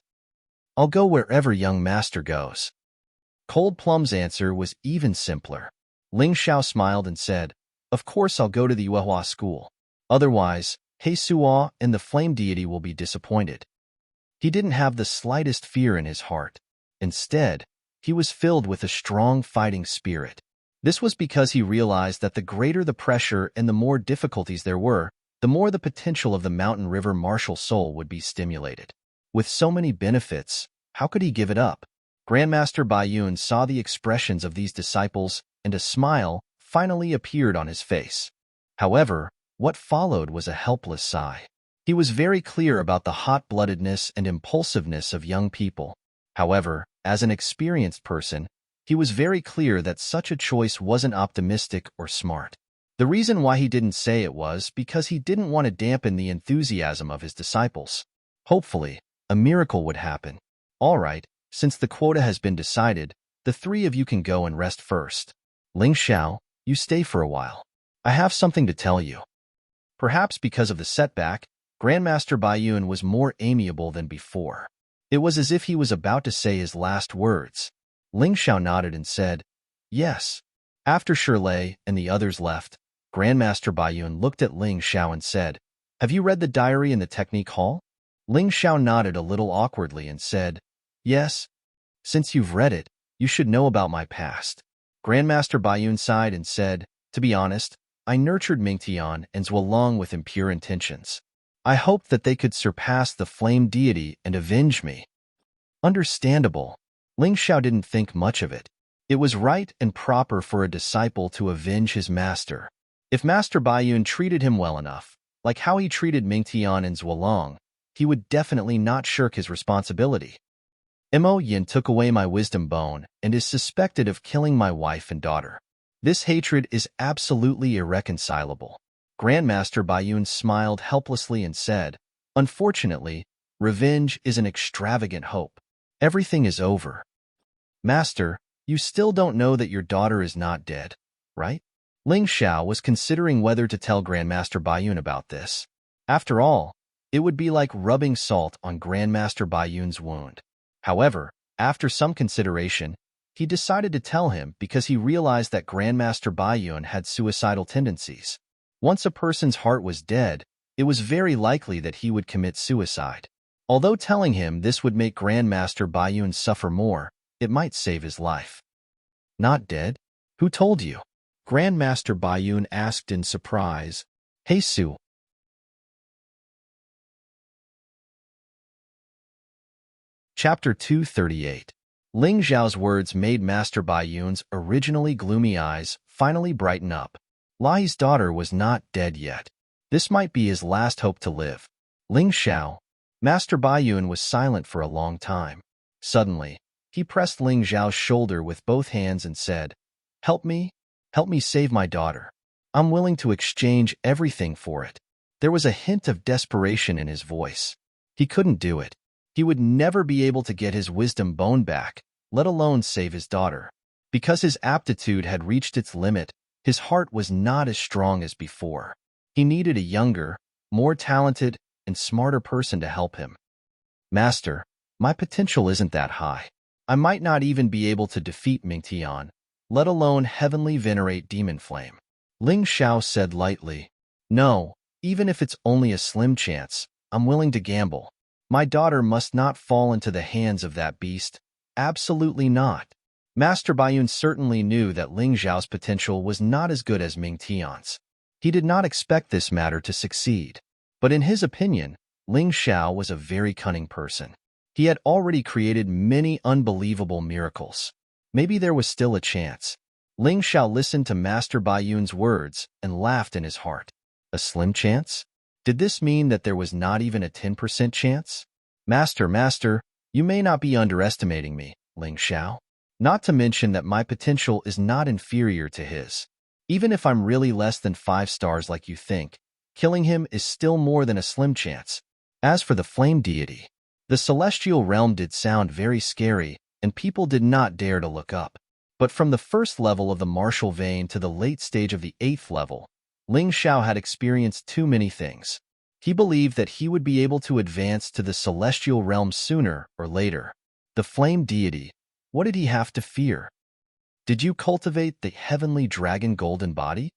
I'll go wherever young master goes. Cold Plum's answer was even simpler. Ling Xiao smiled and said, Of course I'll go to the Yuehua school. Otherwise, He Suo and the flame deity will be disappointed. He didn't have the slightest fear in his heart. Instead, he was filled with a strong fighting spirit. This was because he realized that the greater the pressure and the more difficulties there were, the more the potential of the mountain river martial soul would be stimulated. With so many benefits, how could he give it up? Grandmaster Baiyun saw the expressions of these disciples, and a smile finally appeared on his face. However, what followed was a helpless sigh. He was very clear about the hot-bloodedness and impulsiveness of young people. However, as an experienced person, he was very clear that such a choice wasn't optimistic or smart. The reason why he didn't say it was because he didn't want to dampen the enthusiasm of his disciples. Hopefully, a miracle would happen. All right, since the quota has been decided, the three of you can go and rest first. Ling Xiao, you stay for a while. I have something to tell you. Perhaps because of the setback, Grandmaster Baiyun was more amiable than before. It was as if he was about to say his last words. Ling Xiao nodded and said, "Yes." After Shirley and the others left, Grandmaster Baiyun looked at Ling Xiao and said, "Have you read the diary in the technique hall?" Ling Xiao nodded a little awkwardly and said, "Yes. Since you've read it, you should know about my past." Grandmaster Baiyun sighed and said, "To be honest, I nurtured Mingtian and Zhuolong with impure intentions. I hoped that they could surpass the flame deity and avenge me." Understandable. Ling Xiao didn't think much of it. It was right and proper for a disciple to avenge his master. If Master Baiyun treated him well enough, like how he treated Mingtian and Zhuolong, he would definitely not shirk his responsibility. Mo Yin took away my wisdom bone and is suspected of killing my wife and daughter. This hatred is absolutely irreconcilable. Grandmaster Baiyun smiled helplessly and said, "Unfortunately, revenge is an extravagant hope. Everything is over. Master, you still don't know that your daughter is not dead, right?" Ling Xiao was considering whether to tell Grandmaster Baiyun about this. After all, it would be like rubbing salt on Grandmaster Baiyun's wound. However, after some consideration, he decided to tell him because he realized that Grandmaster Baiyun had suicidal tendencies. Once a person's heart was dead, it was very likely that he would commit suicide. Although telling him this would make Grandmaster Baiyun suffer more, it might save his life. "Not dead? Who told you?" Grandmaster Baiyun asked in surprise. "Hey Su." Chapter 238. Ling Zhao's words made Master Baiyun's originally gloomy eyes finally brighten up. Lai's daughter was not dead yet. This might be his last hope to live. Ling Xiao. Master Baiyun was silent for a long time. Suddenly, he pressed Ling Zhao's shoulder with both hands and said, Help me save my daughter. I'm willing to exchange everything for it." There was a hint of desperation in his voice. He couldn't do it. He would never be able to get his wisdom bone back, let alone save his daughter. Because his aptitude had reached its limit, his heart was not as strong as before. He needed a younger, more talented, and smarter person to help him. "Master, my potential isn't that high. I might not even be able to defeat Mingtian, let alone heavenly venerate demon flame." Ling Xiao said lightly, "No, even if it's only a slim chance, I'm willing to gamble. My daughter must not fall into the hands of that beast. Absolutely not." Master Baiyun certainly knew that Ling Zhao's potential was not as good as Mingtian's. He did not expect this matter to succeed. But in his opinion, Ling Xiao was a very cunning person. He had already created many unbelievable miracles. Maybe there was still a chance. Ling Xiao listened to Master Baiyun's words and laughed in his heart. A slim chance? Did this mean that there was not even a 10% chance? Master, you may not be underestimating me, Ling Xiao. Not to mention that my potential is not inferior to his. Even if I'm really less than 5 stars like you think, killing him is still more than a slim chance. As for the flame deity, the celestial realm did sound very scary, and people did not dare to look up. But from the first level of the martial vein to the late stage of the 8th level, Ling Xiao had experienced too many things. He believed that he would be able to advance to the celestial realm sooner or later. The flame deity, what did he have to fear? "Did you cultivate the heavenly dragon golden body?"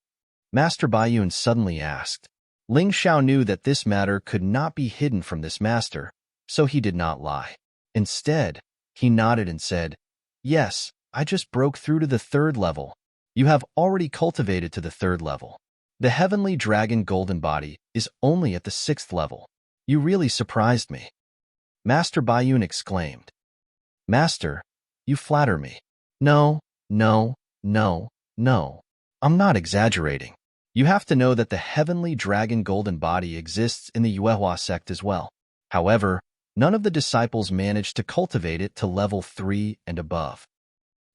Master Baiyun suddenly asked. Ling Xiao knew that this matter could not be hidden from this master, so he did not lie. Instead, he nodded and said, "Yes, I just broke through to the 3rd level." "You have already cultivated to the 3rd level. The heavenly dragon golden body is only at the 6th level. You really surprised me." Master Baiyun exclaimed. "Master, you flatter me." No. I'm not exaggerating. You have to know that the heavenly dragon golden body exists in the Yuehua sect as well. However, none of the disciples managed to cultivate it to level 3 and above.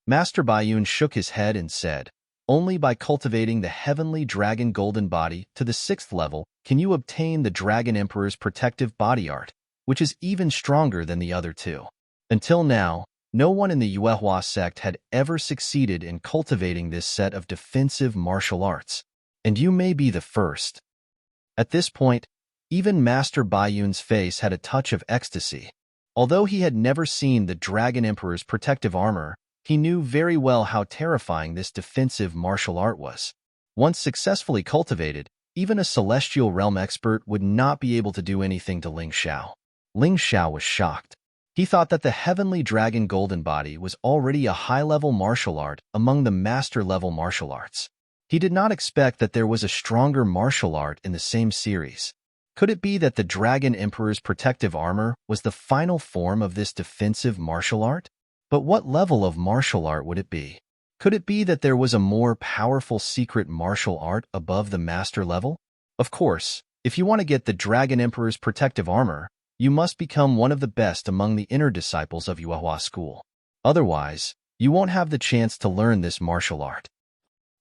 Master Baiyun shook his head and said, Only by cultivating the heavenly dragon golden body to the 6th level can you obtain the Dragon Emperor's protective body art, which is even stronger than the other two. Until now, no one in the Yuehua sect had ever succeeded in cultivating this set of defensive martial arts, and you may be the first. At this point, even Master Baiyun's face had a touch of ecstasy. Although he had never seen the Dragon Emperor's protective armor, he knew very well how terrifying this defensive martial art was. Once successfully cultivated, even a Celestial Realm expert would not be able to do anything to Ling Xiao. Ling Xiao was shocked. He thought that the Heavenly Dragon Golden Body was already a high-level martial art among the master-level martial arts. He did not expect that there was a stronger martial art in the same series. Could it be that the Dragon Emperor's protective armor was the final form of this defensive martial art? But what level of martial art would it be? Could it be that there was a more powerful secret martial art above the master level? Of course, if you want to get the Dragon Emperor's protective armor, you must become one of the best among the inner disciples of Yuehua School. Otherwise, you won't have the chance to learn this martial art.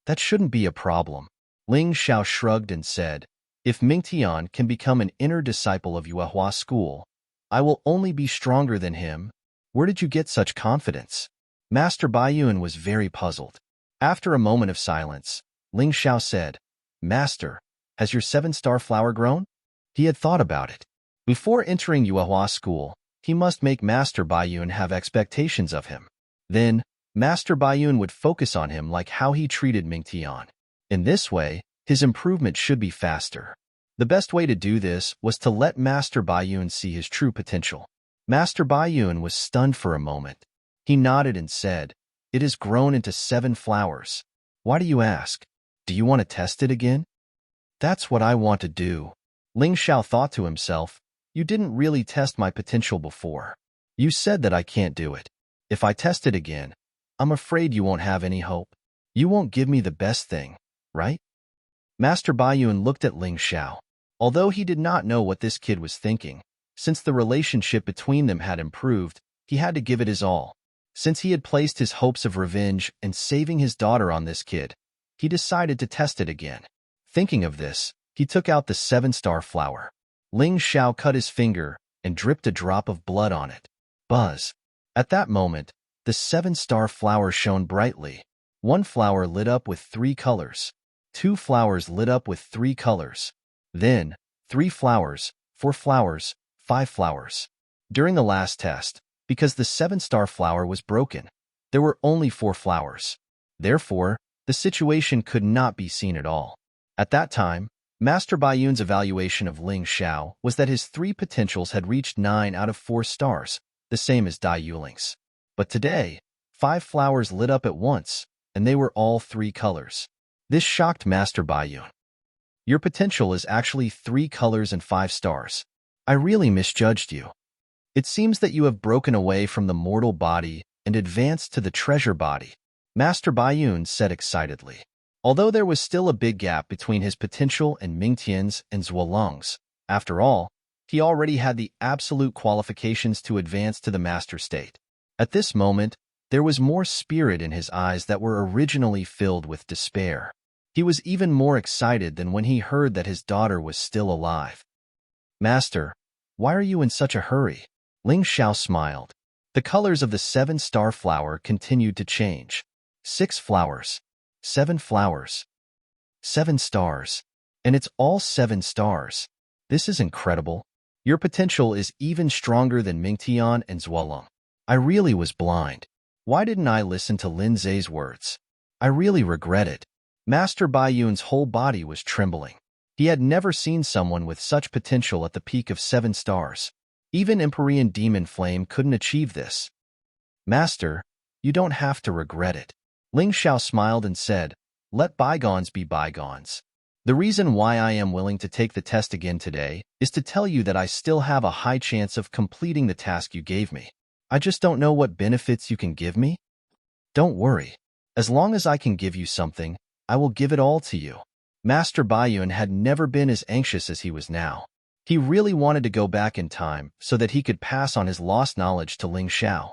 That shouldn't be a problem. Ling Xiao shrugged and said, if Mingtian can become an inner disciple of Yuehua School, I will only be stronger than him. Where did you get such confidence? Master Baiyun was very puzzled. After a moment of silence, Ling Xiao said, Master, has your 7-star flower grown? He had thought about it. Before entering Yuehua School, he must make Master Baiyun have expectations of him. Then, Master Baiyun would focus on him like how he treated Mingtian. In this way, his improvement should be faster. The best way to do this was to let Master Baiyun see his true potential. Master Baiyun was stunned for a moment. He nodded and said, it has grown into 7 flowers. Why do you ask? Do you want to test it again? That's what I want to do. Ling Xiao thought to himself, you didn't really test my potential before. You said that I can't do it. If I test it again, I'm afraid you won't have any hope. You won't give me the best thing, right? Master Baiyun looked at Ling Xiao. Although he did not know what this kid was thinking, since the relationship between them had improved, he had to give it his all. Since he had placed his hopes of revenge and saving his daughter on this kid, he decided to test it again. Thinking of this, he took out the 7-star flower. Ling Xiao cut his finger and dripped a drop of blood on it. Buzz. At that moment, the 7-star flower shone brightly. 1 flower lit up with 3 colors. 2 flowers lit up with 3 colors. Then, 3 flowers, 4 flowers, 5 flowers. During the last test, because the 7-star flower was broken, there were only 4 flowers. Therefore, the situation could not be seen at all. At that time, Master Baiyun's evaluation of Ling Xiao was that his 3 potentials had reached 9 out of 4 stars, the same as Dai Yuling's. But today, 5 flowers lit up at once, and they were all 3 colors. This shocked Master Baiyun. Your potential is actually 3 colors and 5 stars. I really misjudged you. It seems that you have broken away from the mortal body and advanced to the treasure body, Master Baiyun said excitedly. Although there was still a big gap between his potential and Mingtian's and Zuolong's, after all, he already had the absolute qualifications to advance to the master state. At this moment, there was more spirit in his eyes that were originally filled with despair. He was even more excited than when he heard that his daughter was still alive. Master, why are you in such a hurry? Ling Xiao smiled. The colors of the 7-star flower continued to change. 6 flowers. 7 flowers. 7 stars. And it's all 7 stars. This is incredible. Your potential is even stronger than Mingtian and Zuolong. I really was blind. Why didn't I listen to Lin Zhe's words? I really regret it. Master Baiyun's whole body was trembling. He had never seen someone with such potential at the peak of 7 stars. Even Empyrean Demon Flame couldn't achieve this. Master, you don't have to regret it. Ling Xiao smiled and said, let bygones be bygones. The reason why I am willing to take the test again today is to tell you that I still have a high chance of completing the task you gave me. I just don't know what benefits you can give me. Don't worry. As long as I can give you something, I will give it all to you. Master Baiyun had never been as anxious as he was now. He really wanted to go back in time so that he could pass on his lost knowledge to Ling Xiao.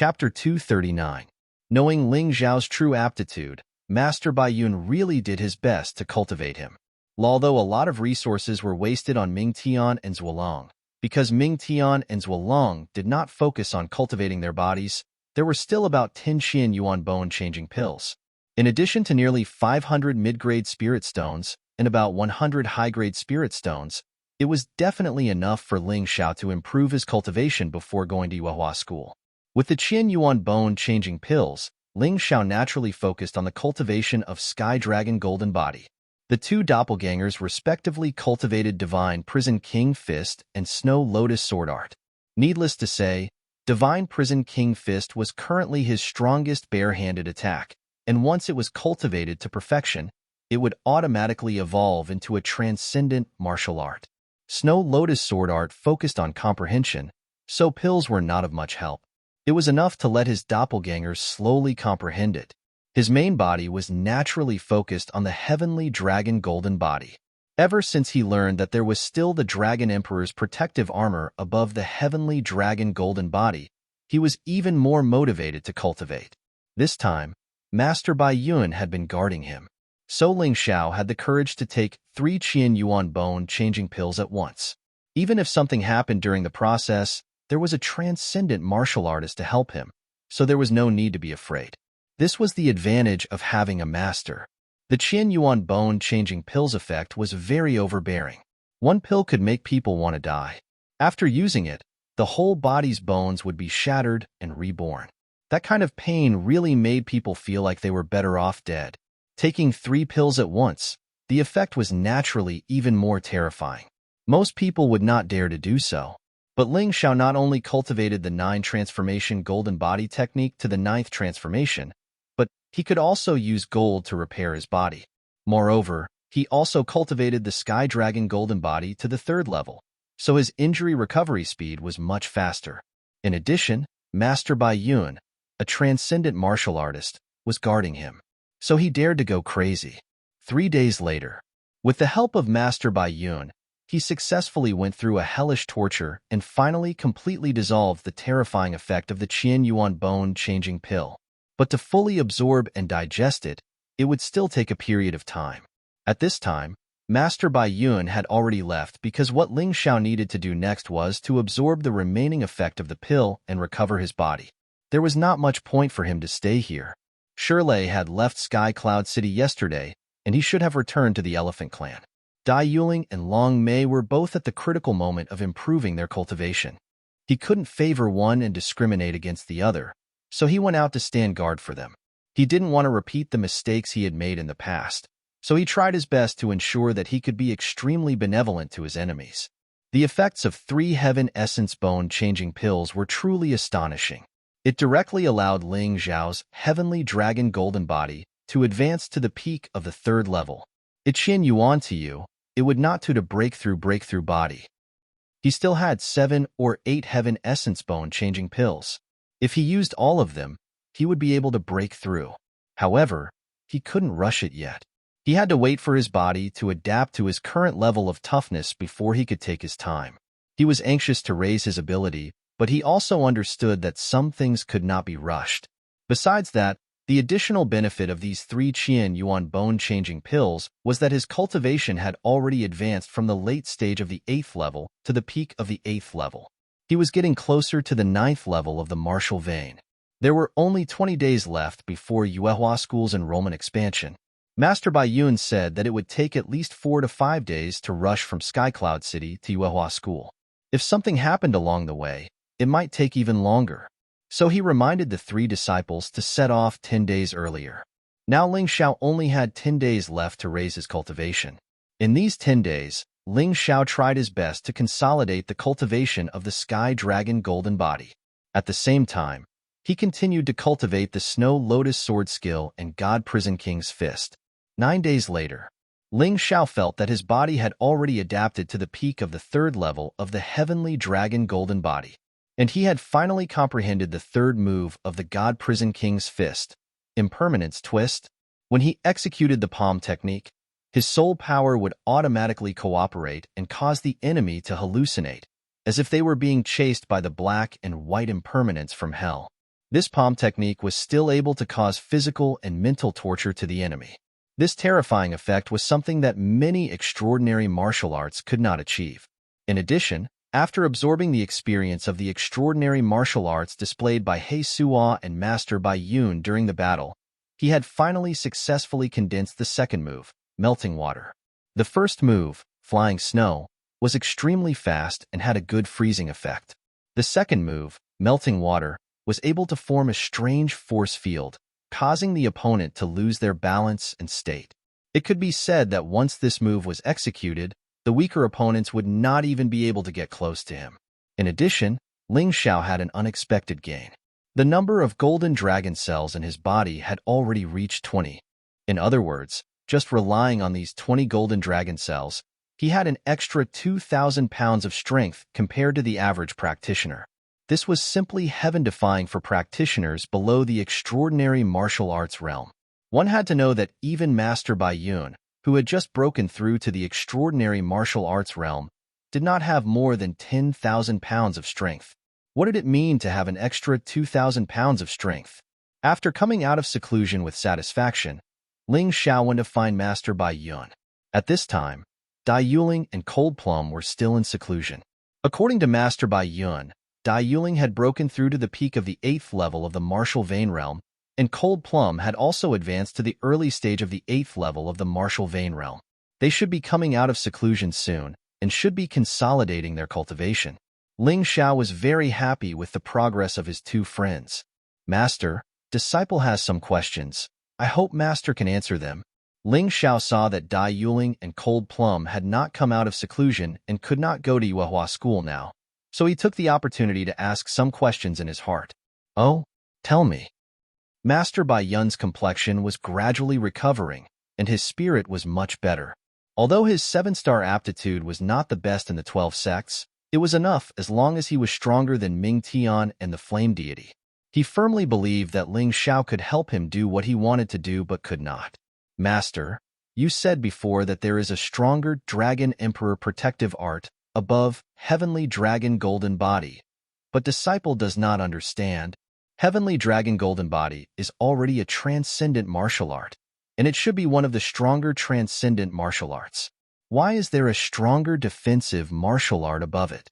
Chapter 239. Knowing Ling Xiao's true aptitude, Master Bai Yun really did his best to cultivate him. Although a lot of resources were wasted on Ming Tian and Zuolong, because Ming Tian and Zuolong did not focus on cultivating their bodies, there were still about 10 Qian Yuan bone-changing pills. In addition to nearly 500 mid-grade spirit stones and about 100 high-grade spirit stones, it was definitely enough for Ling Xiao to improve his cultivation before going to Yuehua school. With the Qian Yuan bone-changing pills, Ling Xiao naturally focused on the cultivation of Sky Dragon Golden Body. The two doppelgangers respectively cultivated Divine Prison King Fist and Snow Lotus Sword Art. Needless to say, Divine Prison King Fist was currently his strongest bare-handed attack, and once it was cultivated to perfection, it would automatically evolve into a transcendent martial art. Snow Lotus Sword Art focused on comprehension, so pills were not of much help. It was enough to let his doppelgangers slowly comprehend it. His main body was naturally focused on the Heavenly Dragon Golden Body. Ever since he learned that there was still the Dragon Emperor's protective armor above the Heavenly Dragon Golden Body, he was even more motivated to cultivate. This time, Master Bai Yun had been guarding him. So Ling Xiao had the courage to take 3 Qian Yuan bone-changing pills at once. Even if something happened during the process, there was a transcendent martial artist to help him, so there was no need to be afraid. This was the advantage of having a master. The Qian Yuan bone-changing pills effect was very overbearing. One pill could make people want to die. After using it, the whole body's bones would be shattered and reborn. That kind of pain really made people feel like they were better off dead. Taking 3 pills at once, the effect was naturally even more terrifying. Most people would not dare to do so. But Ling Xiao not only cultivated the 9 transformation golden body technique to the 9th transformation, but he could also use gold to repair his body. Moreover, he also cultivated the Sky Dragon Golden Body to the 3rd level, so his injury recovery speed was much faster. In addition, Master Bai Yun, a transcendent martial artist, was guarding him, so he dared to go crazy. 3 days later, with the help of Master Bai Yun, he successfully went through a hellish torture and finally completely dissolved the terrifying effect of the Qian Yuan bone-changing pill. But to fully absorb and digest it, it would still take a period of time. At this time, Master Bai Yun had already left because what Ling Xiao needed to do next was to absorb the remaining effect of the pill and recover his body. There was not much point for him to stay here. Shirley had left Sky Cloud City yesterday, and he should have returned to the Elephant Clan. Dai Yuling and Long Mei were both at the critical moment of improving their cultivation. He couldn't favor one and discriminate against the other, so he went out to stand guard for them. He didn't want to repeat the mistakes he had made in the past, so he tried his best to ensure that he could be extremely benevolent to his enemies. The effects of 3 Heaven Essence bone-changing pills were truly astonishing. It directly allowed Ling Xiao's Heavenly Dragon Golden Body to advance to the peak of the 3rd level. It Qian Yuan to you, it would not to breakthrough body. He still had 7 or 8 Heaven Essence bone-changing pills. If he used all of them, he would be able to break through. However, he couldn't rush it yet. He had to wait for his body to adapt to his current level of toughness before he could take his time. He was anxious to raise his ability, but he also understood that some things could not be rushed. Besides that, the additional benefit of these 3 Qian Yuan bone-changing pills was that his cultivation had already advanced from the late stage of the 8th level to the peak of the 8th level. He was getting closer to the 9th level of the martial vein. There were only 20 days left before Yuehua School's enrollment expansion. Master Bai Yun said that it would take at least 4 to 5 days to rush from Sky Cloud City to Yuehua School. If something happened along the way, it might take even longer. So he reminded the 3 disciples to set off 10 days earlier. Now Ling Xiao only had 10 days left to raise his cultivation. In these 10 days, Ling Xiao tried his best to consolidate the cultivation of the Sky Dragon Golden Body. At the same time, he continued to cultivate the Snow Lotus Sword skill and God Prison King's Fist. 9 days later, Ling Xiao felt that his body had already adapted to the peak of the 3rd level of the Heavenly Dragon Golden Body, and he had finally comprehended the 3rd move of the God Prison King's Fist, Impermanence Twist. When he executed the palm technique, his soul power would automatically cooperate and cause the enemy to hallucinate, as if they were being chased by the black and white impermanence from hell. This palm technique was still able to cause physical and mental torture to the enemy. This terrifying effect was something that many extraordinary martial arts could not achieve. In addition, after absorbing the experience of the extraordinary martial arts displayed by He Suo and Master Bai Yun during the battle, he had finally successfully condensed the second move, melting water. The first move, flying snow, was extremely fast and had a good freezing effect. The second move, melting water, was able to form a strange force field, causing the opponent to lose their balance and state. It could be said that once this move was executed, the weaker opponents would not even be able to get close to him. In addition, Ling Xiao had an unexpected gain. The number of golden dragon cells in his body had already reached 20. In other words, just relying on these 20 golden dragon cells, he had an extra 2,000 pounds of strength compared to the average practitioner. This was simply heaven-defying for practitioners below the extraordinary martial arts realm. One had to know that even Master Bai Yun, who had just broken through to the extraordinary martial arts realm, did not have more than 10,000 pounds of strength. What did it mean to have an extra 2,000 pounds of strength? After coming out of seclusion with satisfaction, Ling Xiao went to find Master Bai Yun. At this time, Dai Yuling and Cold Plum were still in seclusion. According to Master Bai Yun, Dai Yuling had broken through to the peak of the 8th level of the martial vein realm, and Cold Plum had also advanced to the early stage of the 8th level of the martial vein realm. They should be coming out of seclusion soon, and should be consolidating their cultivation. Ling Xiao was very happy with the progress of his two friends. Master, disciple has some questions. I hope Master can answer them. Ling Xiao saw that Dai Yuling and Cold Plum had not come out of seclusion and could not go to Yuehua school now, so he took the opportunity to ask some questions in his heart. Oh, tell me. Master Bai Yun's complexion was gradually recovering, and his spirit was much better. Although his 7-star aptitude was not the best in the 12 sects, it was enough as long as he was stronger than Ming Tian and the Flame Deity. He firmly believed that Ling Xiao could help him do what he wanted to do but could not. Master, you said before that there is a stronger Dragon Emperor protective art above Heavenly Dragon Golden Body, but disciple does not understand. Heavenly Dragon Golden Body is already a transcendent martial art, and it should be one of the stronger transcendent martial arts. Why is there a stronger defensive martial art above it?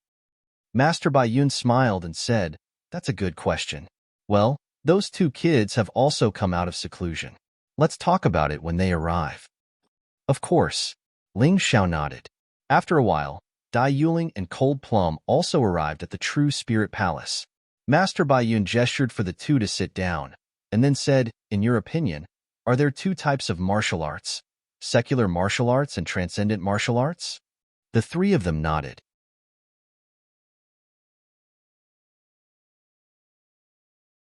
Master Bai Yun smiled and said, that's a good question. Well, those two kids have also come out of seclusion. Let's talk about it when they arrive. Of course. Ling Xiao nodded. After a while, Dai Yuling and Cold Plum also arrived at the True Spirit Palace. Master Bai Yun gestured for the two to sit down, and then said, in your opinion, are there two types of martial arts? Secular martial arts and transcendent martial arts? The three of them nodded.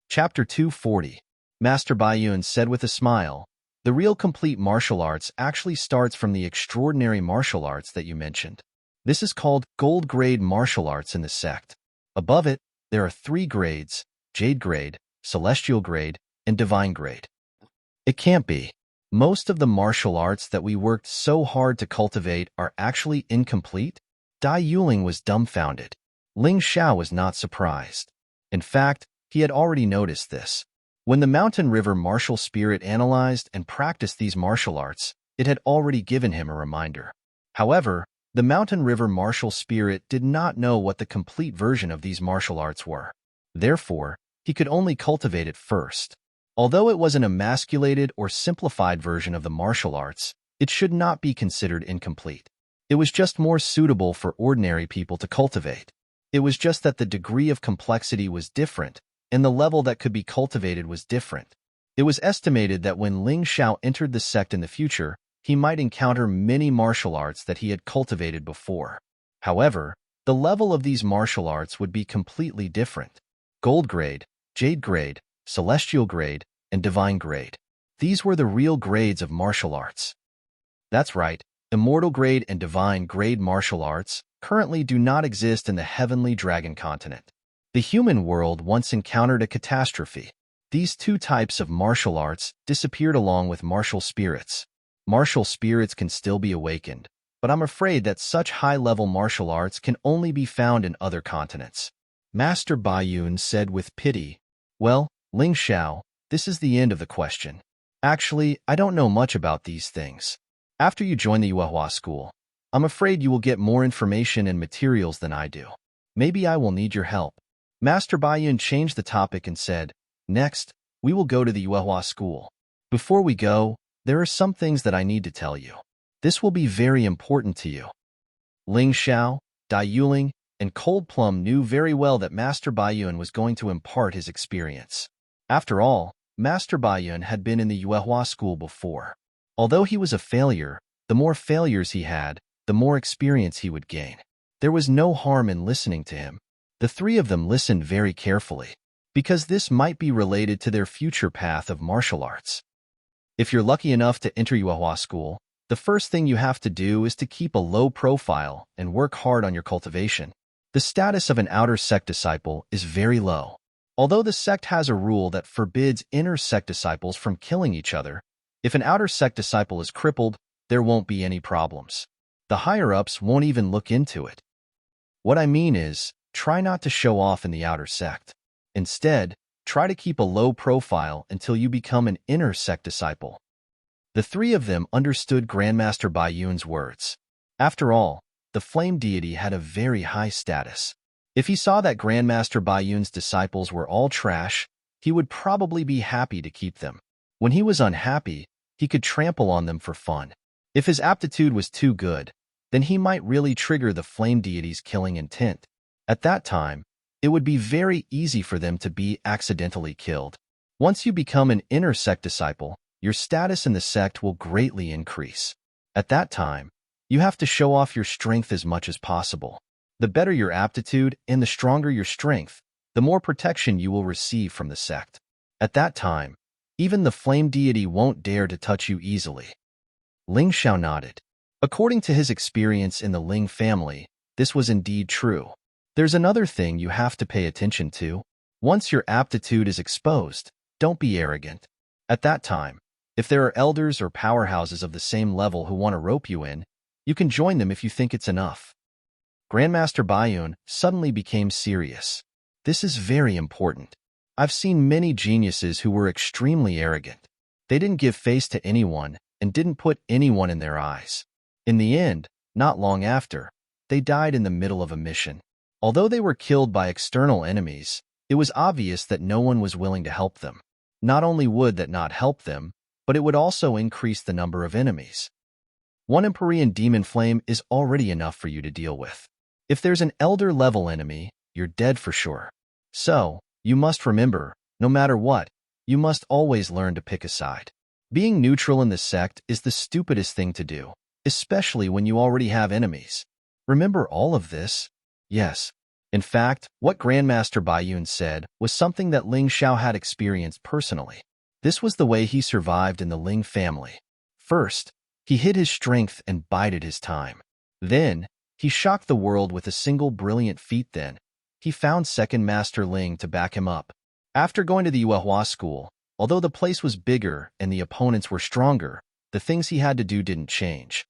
Chapter 240. Master Bai Yun said with a smile, the real complete martial arts actually starts from the extraordinary martial arts that you mentioned. This is called gold grade martial arts in the sect. Above it, there are 3 grades, Jade grade, Celestial grade, and Divine grade. It can't be. Most of the martial arts that we worked so hard to cultivate are actually incomplete? Dai Yuling was dumbfounded. Ling Xiao was not surprised. In fact, he had already noticed this. When the Mountain River martial spirit analyzed and practiced these martial arts, it had already given him a reminder. However, the Mountain River martial spirit did not know what the complete version of these martial arts were. Therefore, he could only cultivate it first. Although it was an emasculated or simplified version of the martial arts, it should not be considered incomplete. It was just more suitable for ordinary people to cultivate. It was just that the degree of complexity was different, and the level that could be cultivated was different. It was estimated that when Ling Xiao entered the sect in the future, he might encounter many martial arts that he had cultivated before. However, the level of these martial arts would be completely different. Gold grade, Jade grade, Celestial grade, and Divine grade. These were the real grades of martial arts. That's right, Immortal grade and Divine grade martial arts currently do not exist in the Heavenly Dragon continent. The human world once encountered a catastrophe. These two types of martial arts disappeared along with martial spirits. Martial spirits can still be awakened, but I'm afraid that such high-level martial arts can only be found in other continents. Master Bai Yun said with pity, well, Ling Xiao, this is the end of the question. Actually, I don't know much about these things. After you join the Yuehua school, I'm afraid you will get more information and materials than I do. Maybe I will need your help. Master Baiyun changed the topic and said, next, we will go to the Yuehua school. Before we go, there are some things that I need to tell you. This will be very important to you. Ling Xiao, Dai Yuling, and Cold Plum knew very well that Master Baiyun was going to impart his experience. After all, Master Baiyun had been in the Yuehua school before. Although he was a failure, the more failures he had, the more experience he would gain. There was no harm in listening to him. The three of them listened very carefully, because this might be related to their future path of martial arts. If you're lucky enough to enter Yuehua school, the first thing you have to do is to keep a low profile and work hard on your cultivation. The status of an outer sect disciple is very low. Although the sect has a rule that forbids inner sect disciples from killing each other, if an outer sect disciple is crippled, there won't be any problems. The higher-ups won't even look into it. What I mean is, try not to show off in the outer sect. Instead, try to keep a low profile until you become an inner sect disciple. The three of them understood Grandmaster Baiyun's words. After all, the flame deity had a very high status. If he saw that Grandmaster Baiyun's disciples were all trash, he would probably be happy to keep them. When he was unhappy, he could trample on them for fun. If his aptitude was too good, then he might really trigger the flame deity's killing intent. At that time, it would be very easy for them to be accidentally killed. Once you become an inner sect disciple, your status in the sect will greatly increase. At that time, you have to show off your strength as much as possible. The better your aptitude and the stronger your strength, the more protection you will receive from the sect. At that time, even the flame deity won't dare to touch you easily. Ling Xiao nodded. According to his experience in the Ling family, this was indeed true. There's another thing you have to pay attention to. Once your aptitude is exposed, don't be arrogant. At that time, if there are elders or powerhouses of the same level who want to rope you in, you can join them if you think it's enough. Grandmaster Baiyun suddenly became serious. This is very important. I've seen many geniuses who were extremely arrogant. They didn't give face to anyone and didn't put anyone in their eyes. In the end, not long after, they died in the middle of a mission. Although they were killed by external enemies, it was obvious that no one was willing to help them. Not only would that not help them, but it would also increase the number of enemies. One Empyrean demon flame is already enough for you to deal with. If there's an elder-level enemy, you're dead for sure. So, you must remember, no matter what, you must always learn to pick a side. Being neutral in the sect is the stupidest thing to do, especially when you already have enemies. Remember all of this? Yes. In fact, what Grandmaster Baiyun said was something that Ling Xiao had experienced personally. This was the way he survived in the Ling family. First, he hid his strength and bided his time. Then, he shocked the world with a single brilliant feat. Then, he found Second Master Ling to back him up. After going to the Yuehua school, although the place was bigger and the opponents were stronger, the things he had to do didn't change.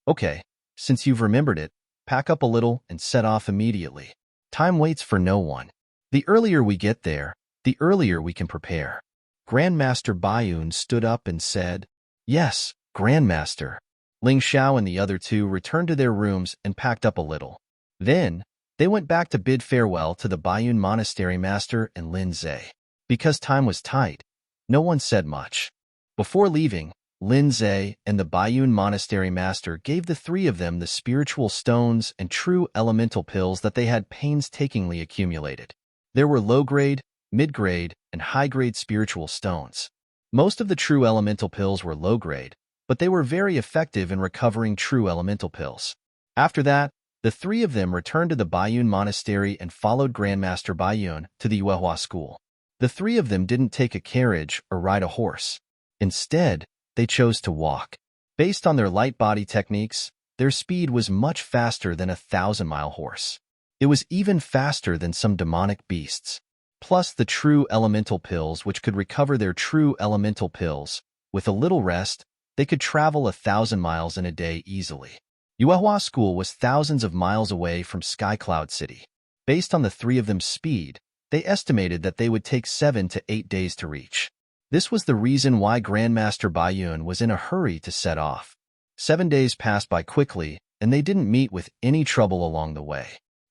Okay, since you've remembered it, pack up a little and set off immediately. Time waits for no one. The earlier we get there, the earlier we can prepare. Grandmaster Baiyun stood up and said, "Yes, Grandmaster." Ling Xiao and the other two returned to their rooms and packed up a little. Then, they went back to bid farewell to the Baiyun Monastery Master and Lin Zhe. Because time was tight, no one said much. Before leaving, Lin Zhe and the Baiyun Monastery Master gave the three of them the spiritual stones and true elemental pills that they had painstakingly accumulated. There were low-grade, mid-grade, and high-grade spiritual stones. Most of the true elemental pills were low-grade, but they were very effective in recovering true elemental pills. After that, the three of them returned to the Baiyun Monastery and followed Grandmaster Baiyun to the Yuehua school. The three of them didn't take a carriage or ride a horse. Instead, they chose to walk. Based on their light body techniques, their speed was much faster than a 1,000-mile horse. It was even faster than some demonic beasts. Plus the true elemental pills, which could recover their true elemental pills. With a little rest, they could travel 1,000 miles in a day easily. Yuehua School was thousands of miles away from Sky Cloud City. Based on the three of them's speed, They estimated that they would take 7 to 8 days to reach. This was the reason why Grandmaster Baiyun was in a hurry to set off. 7 days passed by quickly, and they didn't meet with any trouble along the way.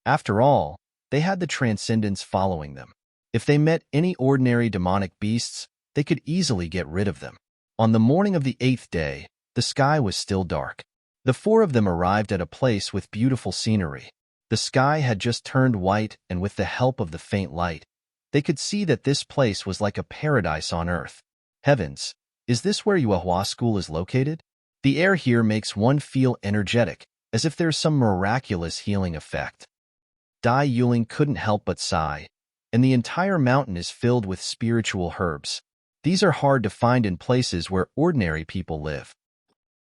After all, they had the Transcendents following them. If they met any ordinary demonic beasts, they could easily get rid of them. On the morning of the 8th day, the sky was still dark. The 4 of them arrived at a place with beautiful scenery. The sky had just turned white, and with the help of the faint light, they could see that this place was like a paradise on earth. Heavens, is this where Yuehua School is located? The air here makes one feel energetic, as if there's some miraculous healing effect. Dai Yuling couldn't help but sigh, and the entire mountain is filled with spiritual herbs. These are hard to find in places where ordinary people live.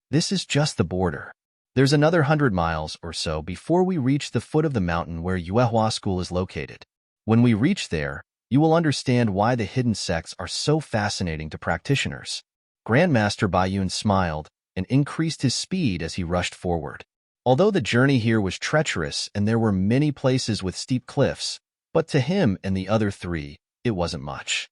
This is just the border. There's another 100 miles or so before we reach the foot of the mountain where Yuehua School is located. When we reach there, you will understand why the hidden sects are so fascinating to practitioners. Grandmaster Baiyun smiled and increased his speed as he rushed forward. Although the journey here was treacherous and there were many places with steep cliffs, but to him and the other 3, it wasn't much.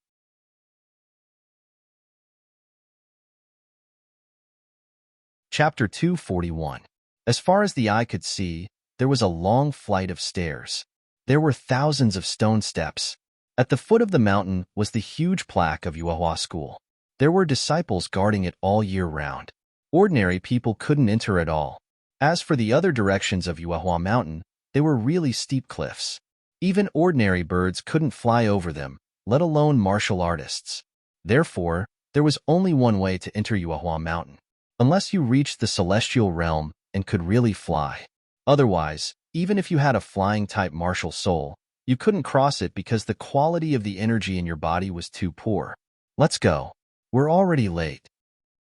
Chapter 241. As far as the eye could see, there was a long flight of stairs. There were thousands of stone steps. At the foot of the mountain was the huge plaque of Yuehua School. There were disciples guarding it all year round. Ordinary people couldn't enter at all. As for the other directions of Yuehua Mountain, they were really steep cliffs. Even ordinary birds couldn't fly over them, let alone martial artists. Therefore, there was only one way to enter Yuehua Mountain, unless you reached the celestial realm and could really fly. Otherwise, even if you had a flying-type martial soul, you couldn't cross it because the quality of the energy in your body was too poor. Let's go. We're already late.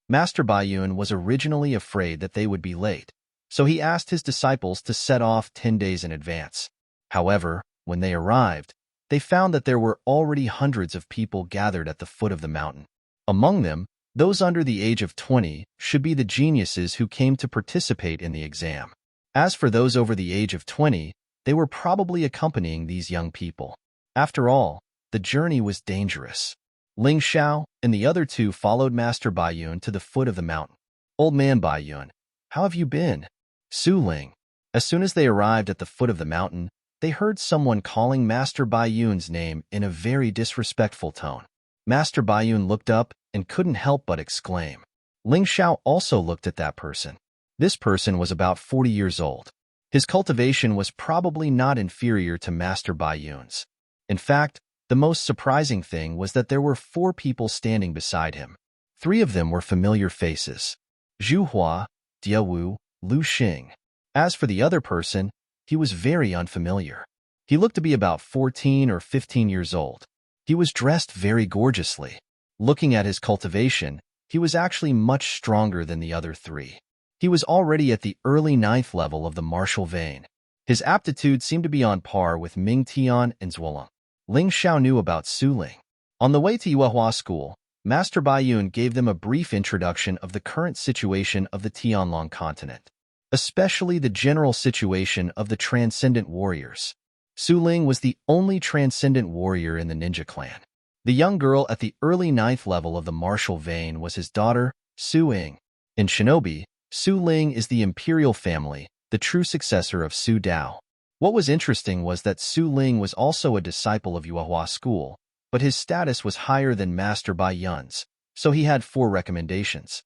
Master Baiyun was originally afraid that they would be late, so he asked his disciples to set off 10 days in advance. However, when they arrived, they found that there were already hundreds of people gathered at the foot of the mountain. Among them, those under the age of 20 should be the geniuses who came to participate in the exam. As for those over the age of 20, they were probably accompanying these young people. After all, the journey was dangerous. Ling Xiao and the other 2 followed Master Baiyun to the foot of the mountain. Old man Baiyun, how have you been? Su Ling. As soon as they arrived at the foot of the mountain, they heard someone calling Master Baiyun's name in a very disrespectful tone. Master Baiyun looked up and couldn't help but exclaim. Ling Xiao also looked at that person. This person was about 40 years old. His cultivation was probably not inferior to Master Baiyun's. In fact, the most surprising thing was that there were 4 people standing beside him. 3 of them were familiar faces: Zhu Hua, Dia Wu, Lu Xing. As for the other person, he was very unfamiliar. He looked to be about 14 or 15 years old. He was dressed very gorgeously. Looking at his cultivation, he was actually much stronger than the other 3. He was already at the early 9th level of the martial vein. His aptitude seemed to be on par with Ming Tian and Zhuolang. Ling Xiao knew about Su Ling. On the way to Yuehua School, Master Baiyun gave them a brief introduction of the current situation of the Tianlong continent, especially the general situation of the Transcendent Warriors. Su Ling was the only Transcendent Warrior in the ninja clan. The young girl at the early 9th level of the martial vein was his daughter, Su Ying. In Shinobi, Su Ling is the imperial family, the true successor of Su Dao. What was interesting was that Su Ling was also a disciple of Yuehua School, but his status was higher than Master Baiyun's, so he had 4 recommendations.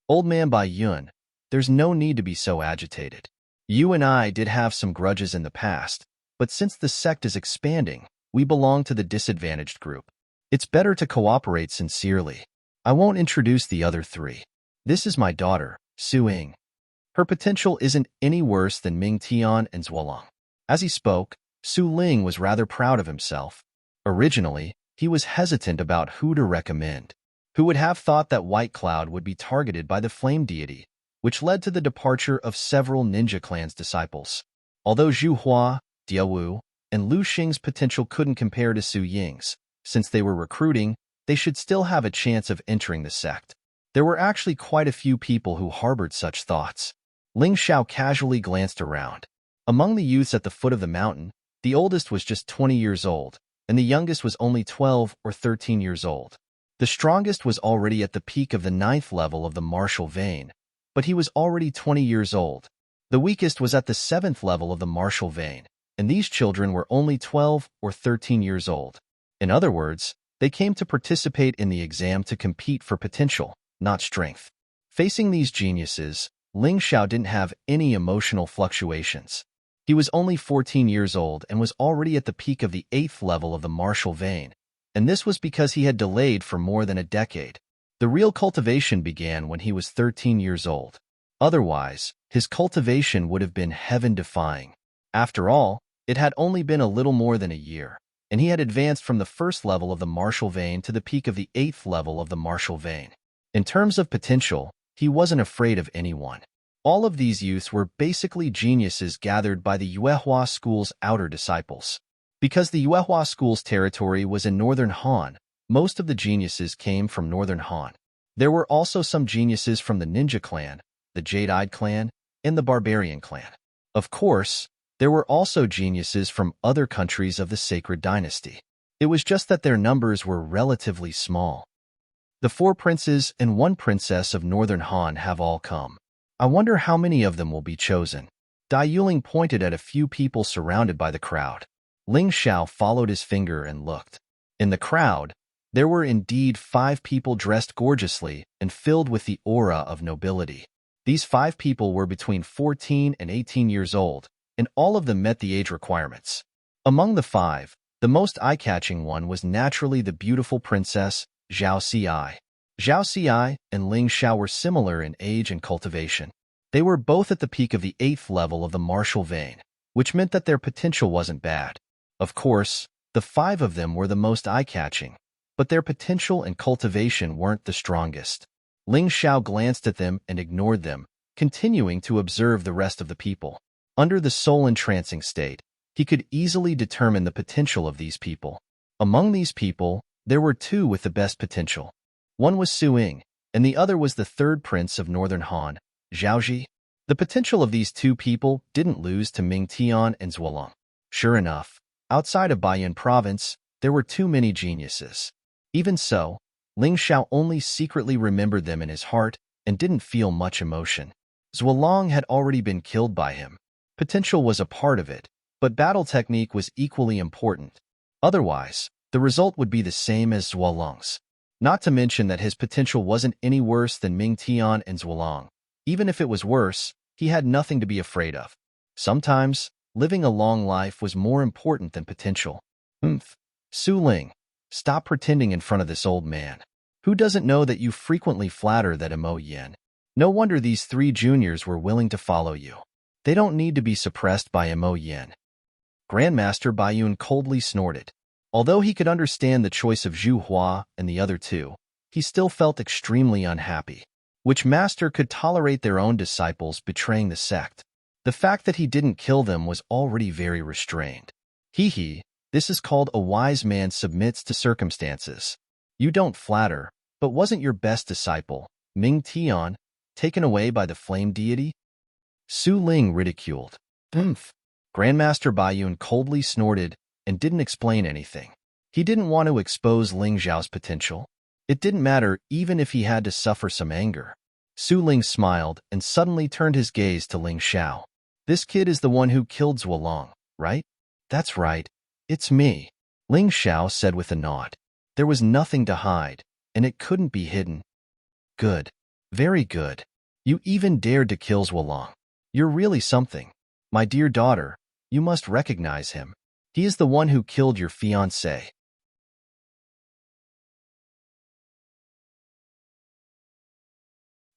Old man Baiyun, there's no need to be so agitated. You and I did have some grudges in the past, but since the sect is expanding, we belong to the disadvantaged group. It's better to cooperate sincerely. I won't introduce the other 3. This is my daughter, Su Ying. Her potential isn't any worse than Ming Tian and Zhuolang. As he spoke, Su Ling was rather proud of himself. Originally, he was hesitant about who to recommend. Who would have thought that White Cloud would be targeted by the flame deity, which led to the departure of several ninja clan's disciples. Although Zhu Hua, Dia Wu, and Lu Xing's potential couldn't compare to Su Ying's, since they were recruiting, they should still have a chance of entering the sect. There were actually quite a few people who harbored such thoughts. Ling Xiao casually glanced around. Among the youths at the foot of the mountain, the oldest was just 20 years old, and the youngest was only 12 or 13 years old. The strongest was already at the peak of the 9th level of the martial vein, but he was already 20 years old. The weakest was at the 7th level of the martial vein, and these children were only 12 or 13 years old. In other words, they came to participate in the exam to compete for potential, not strength. Facing these geniuses, Ling Xiao didn't have any emotional fluctuations. He was only 14 years old and was already at the peak of the 8th level of the martial vein, and this was because he had delayed for more than a decade. The real cultivation began when he was 13 years old. Otherwise, his cultivation would have been heaven-defying. After all, it had only been a little more than a year, and he had advanced from the 1st level of the martial vein to the peak of the 8th level of the martial vein. In terms of potential, he wasn't afraid of anyone. All of these youths were basically geniuses gathered by the Yuehua School's outer disciples. Because the Yuehua School's territory was in northern Han, most of the geniuses came from northern Han. There were also some geniuses from the Ninja clan, the Jade-Eyed clan, and the Barbarian clan. Of course, there were also geniuses from other countries of the Sacred Dynasty. It was just that their numbers were relatively small. The 4 princes and 1 princess of northern Han have all come. I wonder how many of them will be chosen. Dai Yuling pointed at a few people surrounded by the crowd. Ling Xiao followed his finger and looked. In the crowd, there were indeed 5 people dressed gorgeously and filled with the aura of nobility. These 5 people were between 14 and 18 years old, and all of them met the age requirements. Among the 5, the most eye-catching one was naturally the beautiful princess, Zhao Xi. Zhao Xi and Ling Xiao were similar in age and cultivation. They were both at the peak of the 8th level of the martial vein, which meant that their potential wasn't bad. Of course, the 5 of them were the most eye-catching, but their potential and cultivation weren't the strongest. Ling Xiao glanced at them and ignored them, continuing to observe the rest of the people. Under the soul-entrancing state, he could easily determine the potential of these people. Among these people, there were 2 with the best potential. One was Su Ying, and the other was the 3rd prince of northern Han, Zhao Ji. The potential of these 2 people didn't lose to Ming Tian and Zuolong. Sure enough, outside of Baiyun province, there were too many geniuses. Even so, Ling Xiao only secretly remembered them in his heart and didn't feel much emotion. Zuolong had already been killed by him. Potential was a part of it, but battle technique was equally important. Otherwise, the result would be the same as Zuolong's. Not to mention that his potential wasn't any worse than Ming Tian and Zuolong. Even if it was worse, he had nothing to be afraid of. Sometimes, living a long life was more important than potential. Su Ling, stop pretending in front of this old man. Who doesn't know that you frequently flatter that Mo Yen? No wonder these 3 juniors were willing to follow you. They don't need to be suppressed by Mo Yen. Grandmaster Baiyun coldly snorted. Although he could understand the choice of Zhu Hua and the other 2, he still felt extremely unhappy. Which master could tolerate their own disciples betraying the sect? The fact that he didn't kill them was already very restrained. This is called a wise man submits to circumstances. You don't flatter, but wasn't your best disciple, Ming Tian, taken away by the flame deity? Su Ling ridiculed. Grandmaster Baiyun coldly snorted and didn't explain anything. He didn't want to expose Ling Xiao's potential. It didn't matter even if he had to suffer some anger. Su Ling smiled and suddenly turned his gaze to Ling Xiao. This kid is the one who killed Zuolong, right? That's right. It's me, Ling Xiao said with a nod. There was nothing to hide, and it couldn't be hidden. Good. Very good. You even dared to kill Zuolong. You're really something. My dear daughter, you must recognize him. He is the one who killed your fiancé.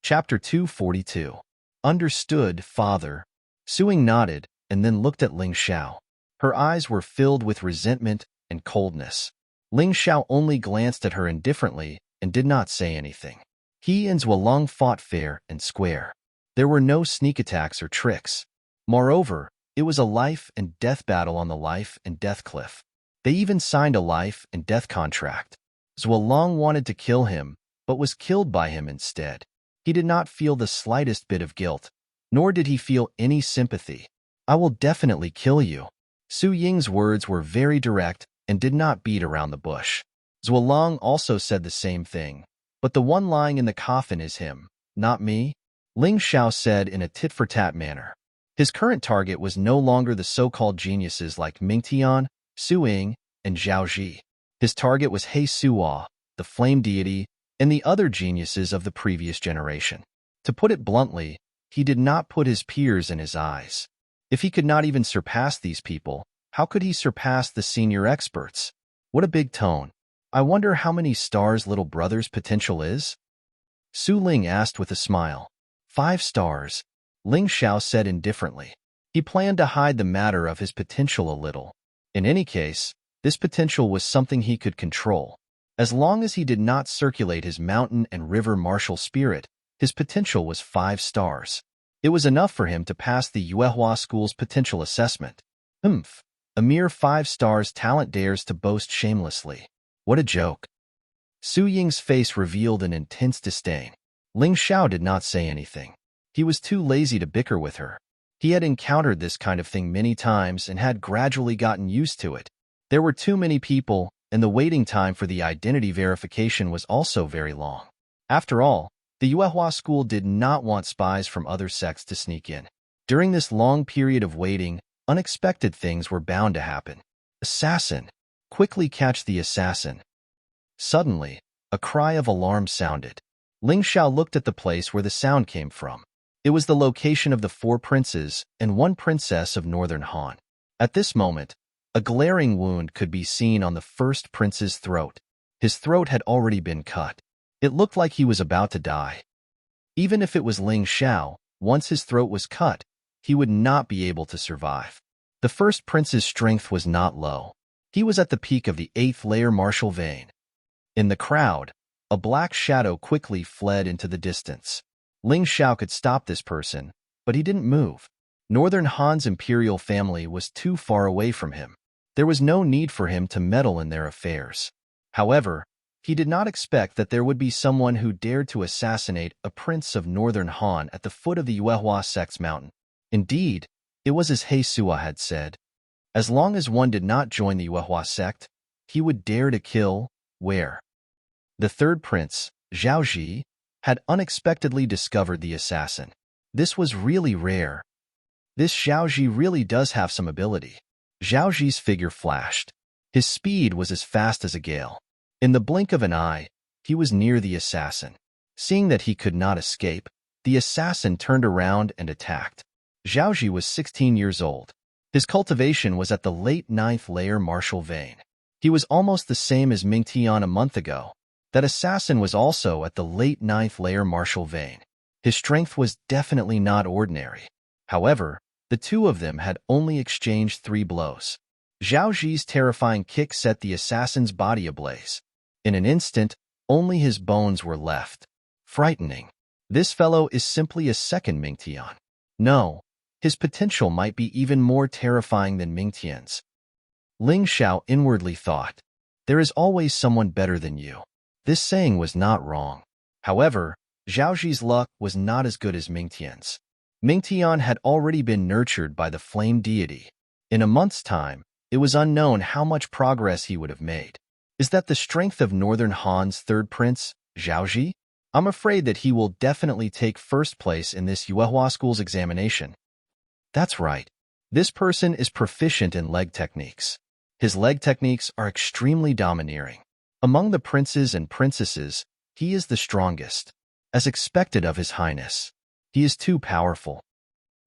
Chapter 242. Understood, father. Su Ying nodded and then looked at Ling Xiao. Her eyes were filled with resentment and coldness. Ling Xiao only glanced at her indifferently and did not say anything. He and Zuolong fought fair and square. There were no sneak attacks or tricks. Moreover, it was a life and death battle on the life and death cliff. They even signed a life and death contract. Zuolong wanted to kill him, but was killed by him instead. He did not feel the slightest bit of guilt, nor did he feel any sympathy. I will definitely kill you. Su Ying's words were very direct and did not beat around the bush. Zuolong also said the same thing, but the one lying in the coffin is him, not me, Ling Xiao said in a tit-for-tat manner. His current target was no longer the so-called geniuses like Mingtian, Su Ying, and Zhao Ji. His target was He Suo, the flame deity, and the other geniuses of the previous generation. To put it bluntly, he did not put his peers in his eyes. If he could not even surpass these people, how could he surpass the senior experts? What a big tone. I wonder how many stars little brother's potential is? Su Ling asked with a smile. 5 stars, Ling Xiao said indifferently. He planned to hide the matter of his potential a little. In any case, this potential was something he could control. As long as he did not circulate his mountain and river martial spirit, his potential was 5 stars. It was enough for him to pass the Yuehua School's potential assessment. A mere 5 stars talent dares to boast shamelessly. What a joke. Su Ying's face revealed an intense disdain. Ling Xiao did not say anything. He was too lazy to bicker with her. He had encountered this kind of thing many times and had gradually gotten used to it. There were too many people, and the waiting time for the identity verification was also very long. After all, the Yuehua School did not want spies from other sects to sneak in. During this long period of waiting, unexpected things were bound to happen. Assassin! Quickly catch the assassin! Suddenly, a cry of alarm sounded. Ling Xiao looked at the place where the sound came from. It was the location of the 4 princes and 1 princess of Northern Han. At this moment, a glaring wound could be seen on the first prince's throat. His throat had already been cut. It looked like he was about to die. Even if it was Ling Xiao, once his throat was cut, he would not be able to survive. The first prince's strength was not low. He was at the peak of the 8th layer martial vein. In the crowd, a black shadow quickly fled into the distance. Ling Xiao could stop this person, but he didn't move. Northern Han's imperial family was too far away from him. There was no need for him to meddle in their affairs. However, he did not expect that there would be someone who dared to assassinate a prince of Northern Han at the foot of the Yuehua sect's mountain. Indeed, it was as He Suo had said. As long as one did not join the Yuehua sect, he would dare to kill, where? The third prince, Zhao Ji, had unexpectedly discovered the assassin. This was really rare. This Zhao Ji really does have some ability. Zhao Ji's figure flashed. His speed was as fast as a gale. In the blink of an eye, he was near the assassin. Seeing that he could not escape, the assassin turned around and attacked. Zhao Ji was 16 years old. His cultivation was at the late 9th layer martial vein. He was almost the same as Mingtian a month ago. That assassin was also at the late 9th layer martial vein. His strength was definitely not ordinary. However, the two of them had only exchanged 3 blows. Zhao Ji's terrifying kick set the assassin's body ablaze. In an instant, only his bones were left. Frightening. This fellow is simply a second Mingtian. No, his potential might be even more terrifying than Mingtian's. Ling Xiao inwardly thought, there is always someone better than you. This saying was not wrong. However, Zhao Ji's luck was not as good as Mingtian's. Mingtian had already been nurtured by the flame deity. In a month's time, it was unknown how much progress he would have made. Is that the strength of Northern Han's third prince, Zhao Ji? I'm afraid that he will definitely take first place in this Yuehua School's examination. That's right. This person is proficient in leg techniques. His leg techniques are extremely domineering. Among the princes and princesses, he is the strongest. As expected of His Highness, he is too powerful.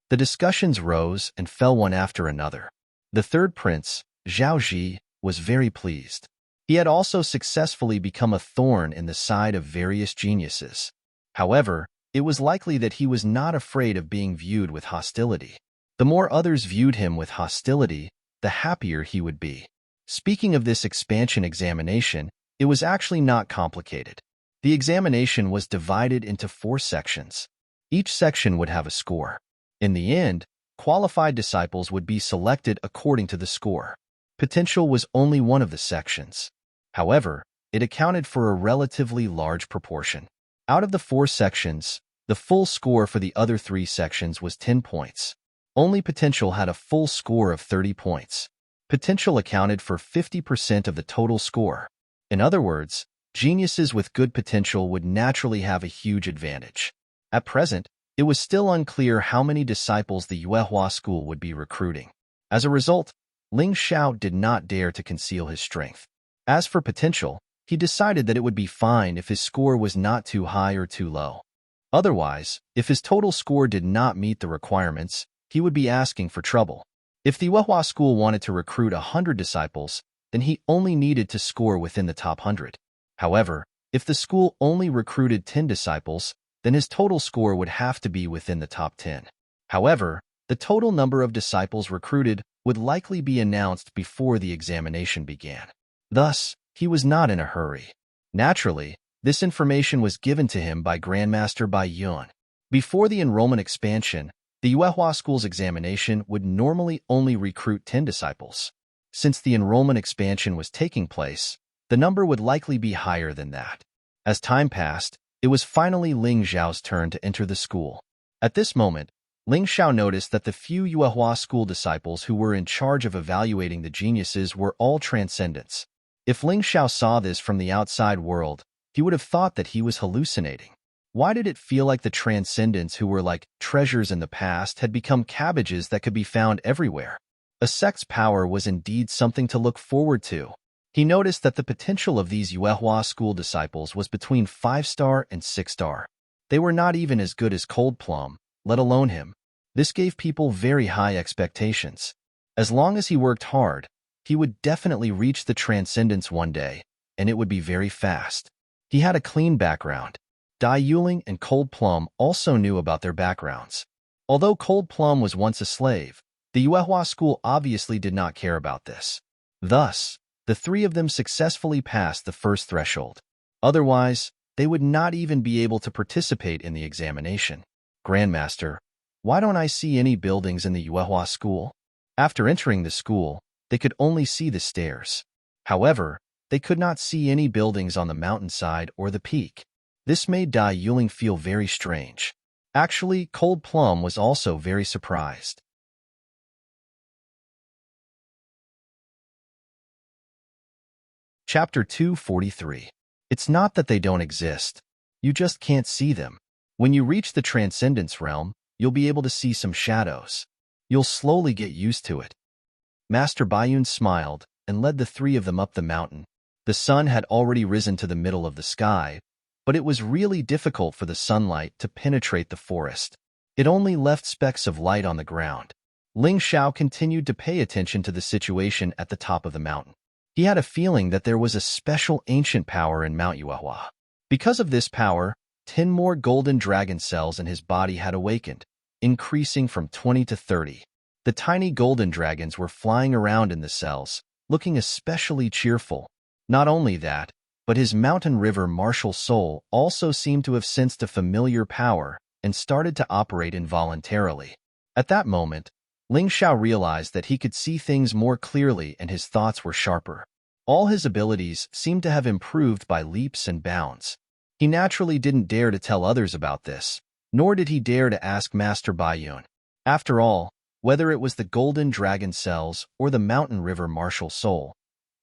The discussions rose and fell one after another. The third prince, Zhao Ji, was very pleased. He had also successfully become a thorn in the side of various geniuses. However, it was likely that he was not afraid of being viewed with hostility. The more others viewed him with hostility, the happier he would be. Speaking of this expansion examination, it was actually not complicated. The examination was divided into 4 sections. Each section would have a score. In the end, qualified disciples would be selected according to the score. Potential was only one of the sections. However, it accounted for a relatively large proportion. Out of the 4 sections, the full score for the other 3 sections was 10 points. Only potential had a full score of 30 points. Potential accounted for 50% of the total score. In other words, geniuses with good potential would naturally have a huge advantage. At present, it was still unclear how many disciples the Yuehua school would be recruiting. As a result, Ling Xiao did not dare to conceal his strength. As for potential, he decided that it would be fine if his score was not too high or too low. Otherwise, if his total score did not meet the requirements, he would be asking for trouble. If the Yuehua school wanted to recruit 100 disciples, then he only needed to score within the top 100. However, if the school only recruited 10 disciples, then his total score would have to be within the top 10. However, the total number of disciples recruited would likely be announced before the examination began. Thus, he was not in a hurry. Naturally, this information was given to him by Grandmaster Bai Yun. Before the enrollment expansion, the Yuehua school's examination would normally only recruit 10 disciples. Since the enrollment expansion was taking place, the number would likely be higher than that. As time passed, it was finally Ling Xiao's turn to enter the school. At this moment, Ling Xiao noticed that the few Yuehua school disciples who were in charge of evaluating the geniuses were all transcendents. If Ling Xiao saw this from the outside world, he would have thought that he was hallucinating. Why did it feel like the transcendents who were like treasures in the past had become cabbages that could be found everywhere? A sect's power was indeed something to look forward to. He noticed that the potential of these Yuehua school disciples was between 5-star and 6-star. They were not even as good as Cold Plum, let alone him. This gave people very high expectations. As long as he worked hard, he would definitely reach the transcendence one day, and it would be very fast. He had a clean background. Dai Yuling and Cold Plum also knew about their backgrounds. Although Cold Plum was once a slave, the Yuehua school obviously did not care about this. Thus, the three of them successfully passed the first threshold. Otherwise, they would not even be able to participate in the examination. Grandmaster, why don't I see any buildings in the Yuehua school? After entering the school, they could only see the stairs. However, they could not see any buildings on the mountainside or the peak. This made Dai Yuling feel very strange. Actually, Cold Plum was also very surprised. Chapter 243. It's not that they don't exist. You just can't see them. When you reach the Transcendence realm, you'll be able to see some shadows. You'll slowly get used to it. Master Baiyun smiled and led the three of them up the mountain. The sun had already risen to the middle of the sky, but it was really difficult for the sunlight to penetrate the forest. It only left specks of light on the ground. Ling Xiao continued to pay attention to the situation at the top of the mountain. He had a feeling that there was a special ancient power in Mount Yuehua. Because of this power, 10 more golden dragon cells in his body had awakened, increasing from 20 to 30. The tiny golden dragons were flying around in the cells, looking especially cheerful. Not only that, but his mountain river martial soul also seemed to have sensed a familiar power and started to operate involuntarily. At that moment, Ling Xiao realized that he could see things more clearly and his thoughts were sharper. All his abilities seemed to have improved by leaps and bounds. He naturally didn't dare to tell others about this, nor did he dare to ask Master Baiyun. After all, whether it was the golden dragon cells or the mountain river martial soul,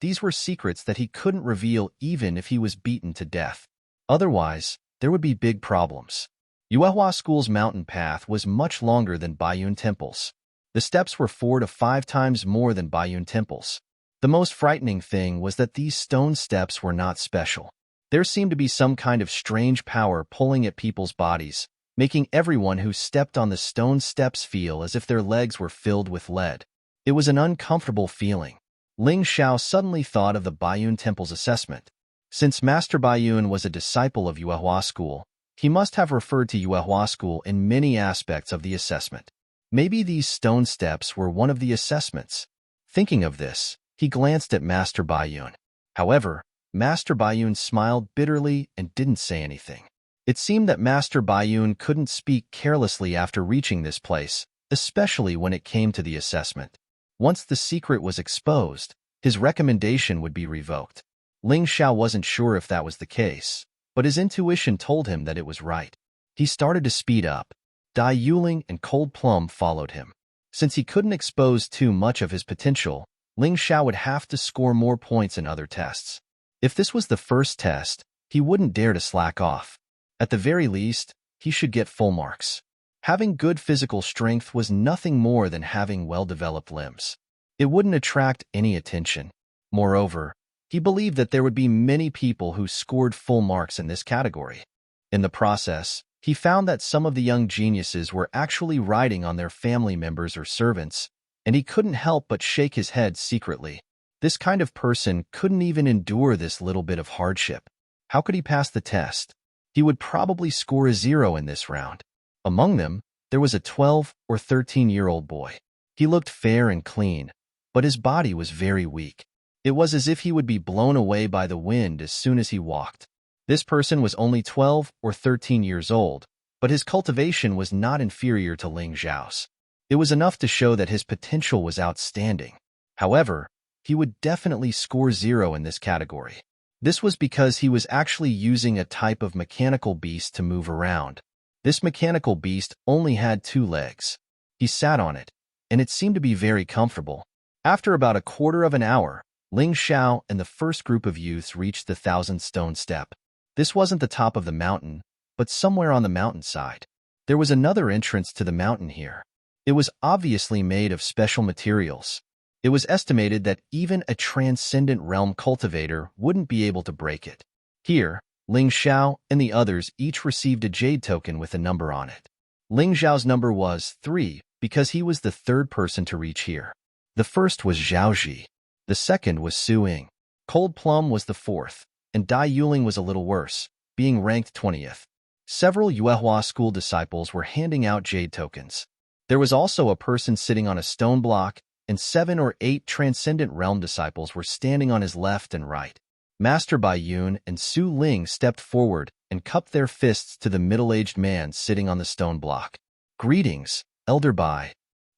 these were secrets that he couldn't reveal even if he was beaten to death. Otherwise, there would be big problems. Yuehua School's mountain path was much longer than Baiyun Temple's. The steps were 4 to 5 times more than Baiyun Temple's. The most frightening thing was that these stone steps were not special. There seemed to be some kind of strange power pulling at people's bodies, making everyone who stepped on the stone steps feel as if their legs were filled with lead. It was an uncomfortable feeling. Ling Xiao suddenly thought of the Baiyun Temple's assessment. Since Master Baiyun was a disciple of Yuehua School, he must have referred to Yuehua School in many aspects of the assessment. Maybe these stone steps were one of the assessments. Thinking of this, he glanced at Master Baiyun. However, Master Baiyun smiled bitterly and didn't say anything. It seemed that Master Baiyun couldn't speak carelessly after reaching this place, especially when it came to the assessment. Once the secret was exposed, his recommendation would be revoked. Ling Xiao wasn't sure if that was the case, but his intuition told him that it was right. He started to speed up. Dai Yuling and Cold Plum followed him. Since he couldn't expose too much of his potential, Ling Xiao would have to score more points in other tests. If this was the first test, he wouldn't dare to slack off. At the very least, he should get full marks. Having good physical strength was nothing more than having well-developed limbs. It wouldn't attract any attention. Moreover, he believed that there would be many people who scored full marks in this category. In the process, he found that some of the young geniuses were actually riding on their family members or servants, and he couldn't help but shake his head secretly. This kind of person couldn't even endure this little bit of hardship. How could he pass the test? He would probably score a 0 in this round. Among them, there was a 12 or 13-year-old boy. He looked fair and clean, but his body was very weak. It was as if he would be blown away by the wind as soon as he walked. This person was only 12 or 13 years old, but his cultivation was not inferior to Ling Xiao's. It was enough to show that his potential was outstanding. However, he would definitely score 0 in this category. This was because he was actually using a type of mechanical beast to move around. This mechanical beast only had 2 legs. He sat on it, and it seemed to be very comfortable. After about a quarter of an hour, Ling Xiao and the first group of youths reached the 1,000-stone step. This wasn't the top of the mountain, but somewhere on the mountainside. There was another entrance to the mountain here. It was obviously made of special materials. It was estimated that even a transcendent realm cultivator wouldn't be able to break it. Here, Ling Xiao and the others each received a jade token with a number on it. Ling Xiao's number was 3 because he was the 3rd person to reach here. The first was Zhao Ji. The second was Su Ying. Cold Plum was the 4th, and Dai Yuling was a little worse, being ranked 20th. Several Yuehua school disciples were handing out jade tokens. There was also a person sitting on a stone block, and 7 or 8 Transcendent Realm disciples were standing on his left and right. Master Bai Yun and Su Ling stepped forward and cupped their fists to the middle-aged man sitting on the stone block. "Greetings, Elder Bai."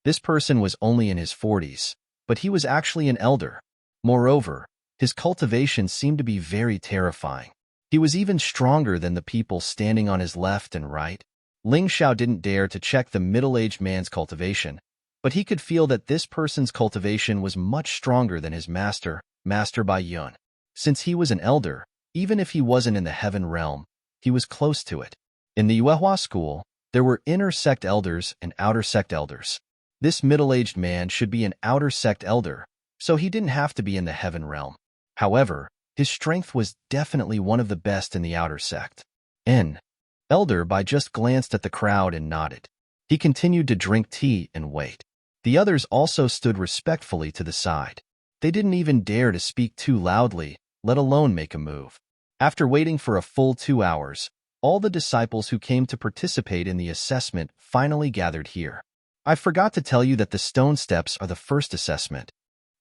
This person was only in his 40s, but he was actually an elder. Moreover, his cultivation seemed to be very terrifying. He was even stronger than the people standing on his left and right. Ling Xiao didn't dare to check the middle-aged man's cultivation, but he could feel that this person's cultivation was much stronger than his master, Master Bai Yun. Since he was an elder, even if he wasn't in the heaven realm, he was close to it. In the Yuehua school, there were inner sect elders and outer sect elders. This middle-aged man should be an outer sect elder, so he didn't have to be in the heaven realm. However, his strength was definitely one of the best in the outer sect. Elder Bai just glanced at the crowd and nodded. He continued to drink tea and wait. The others also stood respectfully to the side. They didn't even dare to speak too loudly, let alone make a move. After waiting for a full 2 hours, all the disciples who came to participate in the assessment finally gathered here. I forgot to tell you that the stone steps are the first assessment.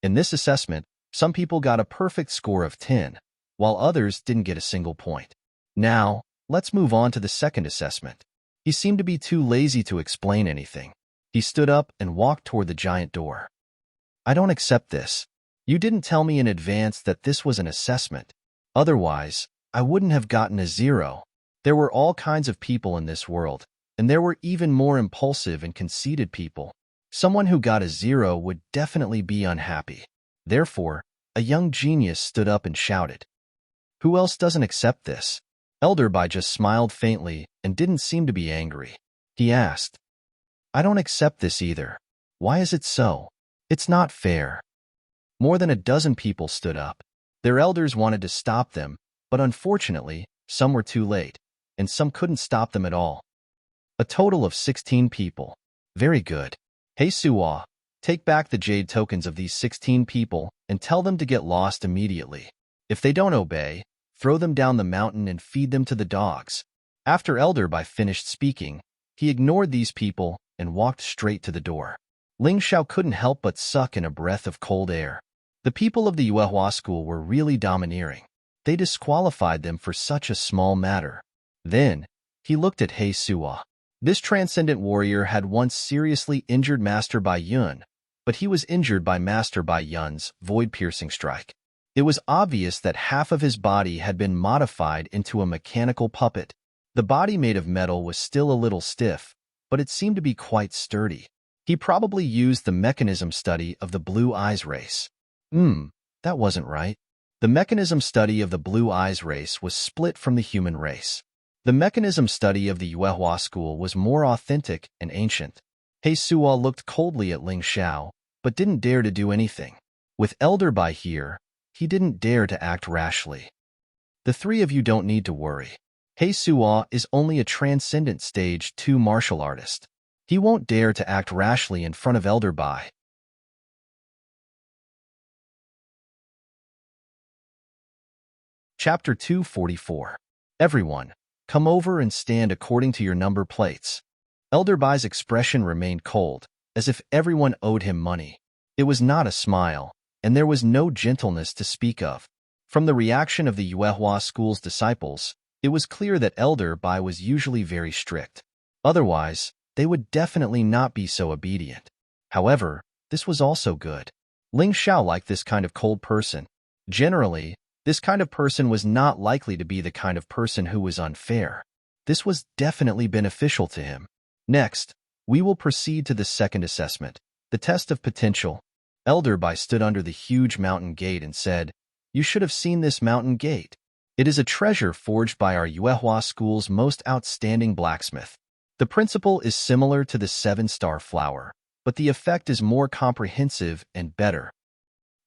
In this assessment, some people got a perfect score of 10, while others didn't get a single point. Now, let's move on to the second assessment. He seemed to be too lazy to explain anything. He stood up and walked toward the giant door. "I don't accept this. You didn't tell me in advance that this was an assessment. Otherwise, I wouldn't have gotten a 0. There were all kinds of people in this world, and there were even more impulsive and conceited people. Someone who got a 0 would definitely be unhappy." Therefore, a young genius stood up and shouted, "Who else doesn't accept this?" Elder Bai just smiled faintly and didn't seem to be angry. He asked, "I don't accept this either. Why is it so? It's not fair." More than a dozen people stood up. Their elders wanted to stop them, but unfortunately, some were too late, and some couldn't stop them at all. A total of 16 people. Very good. Hey Suwa, take back the jade tokens of these 16 people and tell them to get lost immediately. If they don't obey, throw them down the mountain and feed them to the dogs. After Elder Bai finished speaking, he ignored these people and walked straight to the door. Ling Xiao couldn't help but suck in a breath of cold air. The people of the Yuehua school were really domineering. They disqualified them for such a small matter. Then, he looked at He Suwa. This transcendent warrior had once seriously injured Master Bai Yun, but he was injured by Master Bai Yun's void-piercing strike. It was obvious that half of his body had been modified into a mechanical puppet. The body made of metal was still a little stiff, but it seemed to be quite sturdy. He probably used the mechanism study of the Blue Eyes race. That wasn't right. The mechanism study of the Blue Eyes race was split from the human race. The mechanism study of the Yuehua school was more authentic and ancient. He Suo looked coldly at Ling Xiao, but didn't dare to do anything. With Elder Bai here, he didn't dare to act rashly. The three of you don't need to worry. He Suo is only a transcendent stage 2 martial artist. He won't dare to act rashly in front of Elder Bai. Chapter 244. Everyone, come over and stand according to your number plates. Elder Bai's expression remained cold, as if everyone owed him money. It was not a smile, and there was no gentleness to speak of. From the reaction of the Yuehua school's disciples, it was clear that Elder Bai was usually very strict. Otherwise, they would definitely not be so obedient. However, this was also good. Ling Xiao liked this kind of cold person. Generally, this kind of person was not likely to be the kind of person who was unfair. This was definitely beneficial to him. Next, we will proceed to the second assessment, the test of potential. Elder Bai stood under the huge mountain gate and said, "You should have seen this mountain gate. It is a treasure forged by our Yuehua school's most outstanding blacksmith. The principle is similar to the 7-star flower, but the effect is more comprehensive and better."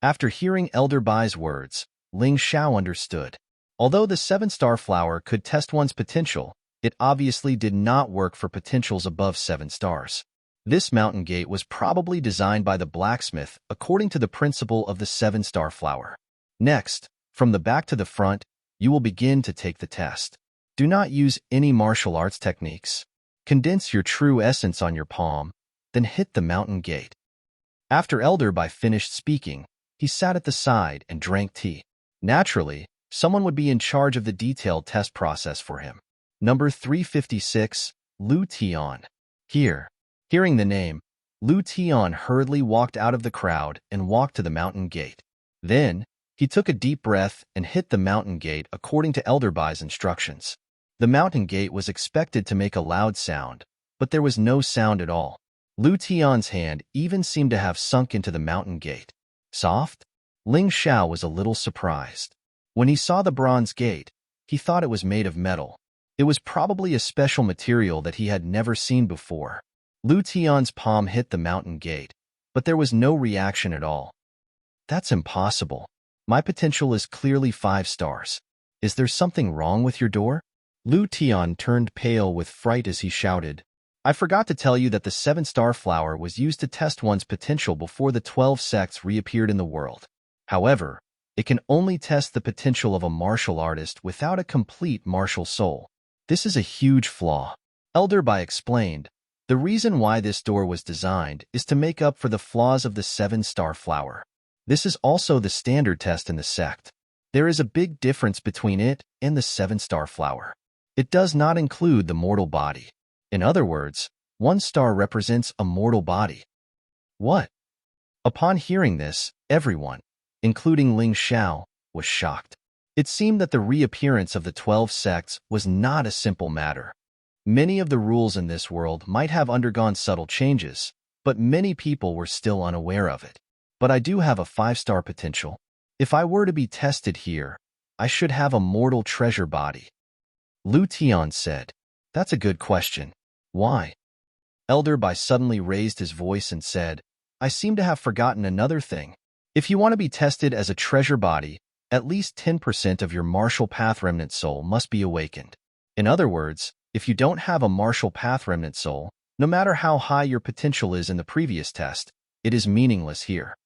After hearing Elder Bai's words, Ling Xiao understood. Although the 7-star flower could test one's potential, it obviously did not work for potentials above 7 stars. This mountain gate was probably designed by the blacksmith according to the principle of the 7-star flower. Next, from the back to the front, you will begin to take the test. Do not use any martial arts techniques. Condense your true essence on your palm, then hit the mountain gate. After Elder Bai finished speaking, he sat at the side and drank tea. Naturally, someone would be in charge of the detailed test process for him. Number 356, Lu Tian. Hearing the name, Lu Tian hurriedly walked out of the crowd and walked to the mountain gate. Then, he took a deep breath and hit the mountain gate according to Elder Bai's instructions. The mountain gate was expected to make a loud sound, but there was no sound at all. Lu Tian's hand even seemed to have sunk into the mountain gate. Soft? Ling Xiao was a little surprised. When he saw the bronze gate, he thought it was made of metal. It was probably a special material that he had never seen before. Lu Tian's palm hit the mountain gate, but there was no reaction at all. That's impossible. My potential is clearly 5 stars. Is there something wrong with your door? Lu Tian turned pale with fright as he shouted, "I forgot to tell you that the 7-star flower was used to test one's potential before the 12 sects reappeared in the world. However, it can only test the potential of a martial artist without a complete martial soul. This is a huge flaw." Elder Bai explained, "The reason why this door was designed is to make up for the flaws of the 7-star flower. This is also the standard test in the sect. There is a big difference between it and the 7-star flower. It does not include the mortal body. In other words, 1 star represents a mortal body." What? Upon hearing this, everyone, including Ling Xiao, was shocked. It seemed that the reappearance of the 12 sects was not a simple matter. Many of the rules in this world might have undergone subtle changes, but many people were still unaware of it. But I do have a 5-star potential. If I were to be tested here, I should have a mortal treasure body. Lu Tian said, "That's a good question. Why?" Elder Bai suddenly raised his voice and said, "I seem to have forgotten another thing. If you want to be tested as a treasure body, at least 10% of your martial path remnant soul must be awakened. In other words, if you don't have a martial path remnant soul, no matter how high your potential is in the previous test, it is meaningless here."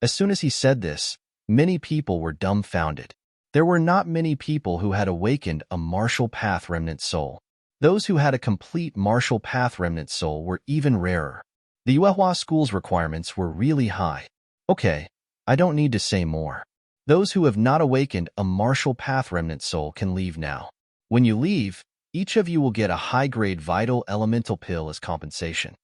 As soon as he said this, many people were dumbfounded. There were not many people who had awakened a martial path remnant soul. Those who had a complete martial path remnant soul were even rarer. The Yuehua school's requirements were really high. Okay, I don't need to say more. Those who have not awakened a martial path remnant soul can leave now. When you leave, each of you will get a high-grade vital elemental pill as compensation.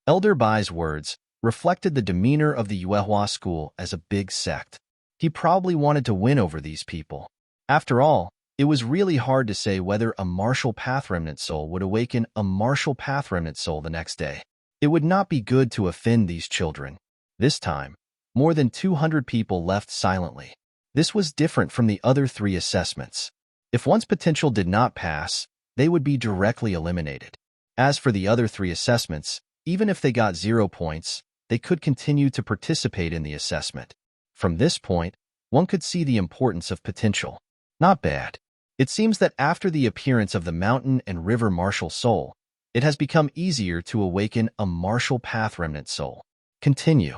Elder Bai's words reflected the demeanor of the Yuehua school as a big sect. He probably wanted to win over these people. After all, it was really hard to say whether a martial path remnant soul would awaken a martial path remnant soul the next day. It would not be good to offend these children. This time, More than 200 people left silently. This was different from the other 3 assessments. If one's potential did not pass, they would be directly eliminated. As for the other 3 assessments, even if they got 0 points, they could continue to participate in the assessment. From this point, one could see the importance of potential. Not bad. It seems that after the appearance of the mountain and river martial soul, it has become easier to awaken a martial path remnant soul. Continue.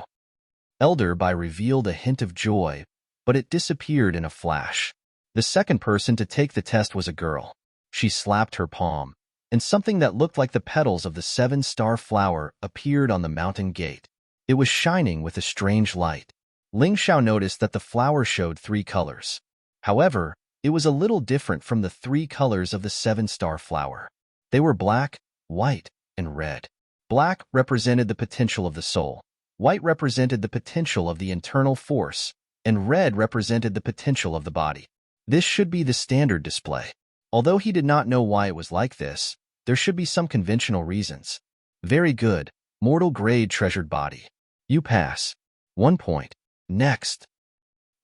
Elder Bai revealed a hint of joy, but it disappeared in a flash. The second person to take the test was a girl. She slapped her palm, and something that looked like the petals of the 7-star flower appeared on the mountain gate. It was shining with a strange light. Ling Xiao noticed that the flower showed 3 colors. However, it was a little different from the 3 colors of the 7-star flower. They were black, white, and red. Black represented the potential of the soul, white represented the potential of the internal force, and red represented the potential of the body. This should be the standard display. Although he did not know why it was like this, there should be some conventional reasons. Very good, mortal grade treasured body. You pass. 1 point. Next.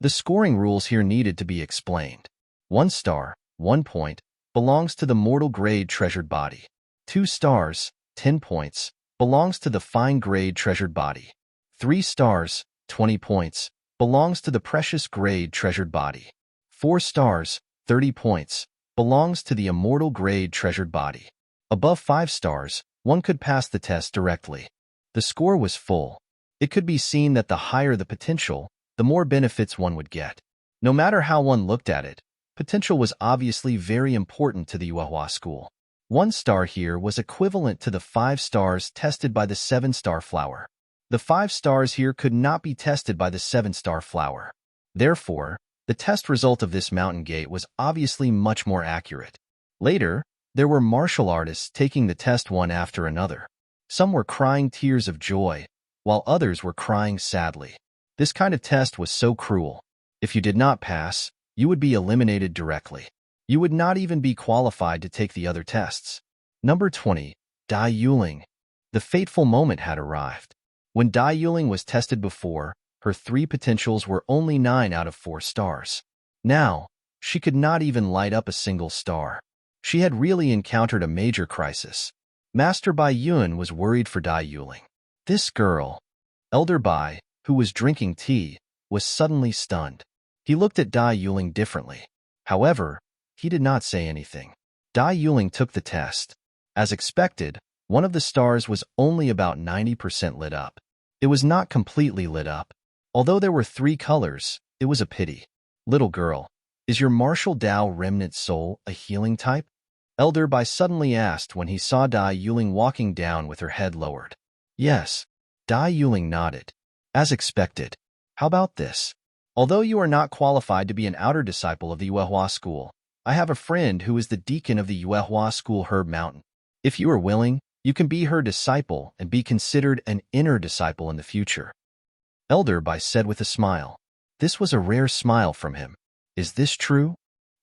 The scoring rules here needed to be explained. 1 star, 1 point, belongs to the mortal grade treasured body. 2 stars, 10 points, belongs to the fine grade treasured body. 3 stars, 20 points, belongs to the precious grade treasured body. 4 stars, 30 points, belongs to the immortal grade treasured body. Above 5 stars, one could pass the test directly. The score was full. It could be seen that the higher the potential, the more benefits one would get. No matter how one looked at it, potential was obviously very important to the Yuehua school. 1 star here was equivalent to the 5 stars tested by the 7-star flower. The 5 stars here could not be tested by the 7-star flower. Therefore, the test result of this mountain gate was obviously much more accurate. Later, there were martial artists taking the test one after another. Some were crying tears of joy, while others were crying sadly. This kind of test was so cruel. If you did not pass, you would be eliminated directly. You would not even be qualified to take the other tests. Number 20. Dai Yuling. The fateful moment had arrived. When Dai Yuling was tested before, her 3 potentials were only 9 out of 4 stars. Now, she could not even light up a single star. She had really encountered a major crisis. Master Bai Yun was worried for Dai Yuling. This girl, Elder Bai, who was drinking tea, was suddenly stunned. He looked at Dai Yuling differently. However, he did not say anything. Dai Yuling took the test. As expected, one of the stars was only about 90% lit up. It was not completely lit up. Although there were 3 colors, it was a pity. Little girl, is your martial Tao remnant soul a healing type? Elder Bai suddenly asked when he saw Dai Yuling walking down with her head lowered. Yes. Dai Yuling nodded. As expected. How about this? Although you are not qualified to be an outer disciple of the Yuehua school, I have a friend who is the deacon of the Yuehua school Herb Mountain. If you are willing, you can be her disciple and be considered an inner disciple in the future. Elder Bai said with a smile. This was a rare smile from him. Is this true?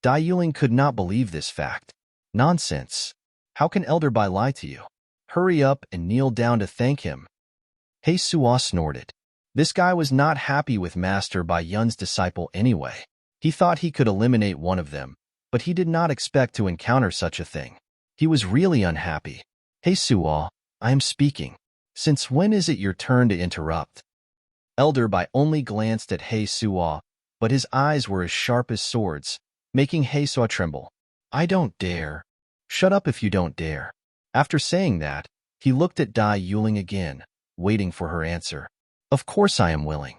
Dai Yuling could not believe this fact. Nonsense. How can Elder Bai lie to you? Hurry up and kneel down to thank him. He Suo snorted. This guy was not happy with Master Bai Yun's disciple anyway. He thought he could eliminate one of them, but he did not expect to encounter such a thing. He was really unhappy. Hey Suo, I am speaking. Since when is it your turn to interrupt? Elder Bai only glanced at He Suo, but his eyes were as sharp as swords, making He Suo tremble. I don't dare. Shut up if you don't dare. After saying that, he looked at Dai Yuling again, waiting for her answer. Of course I am willing.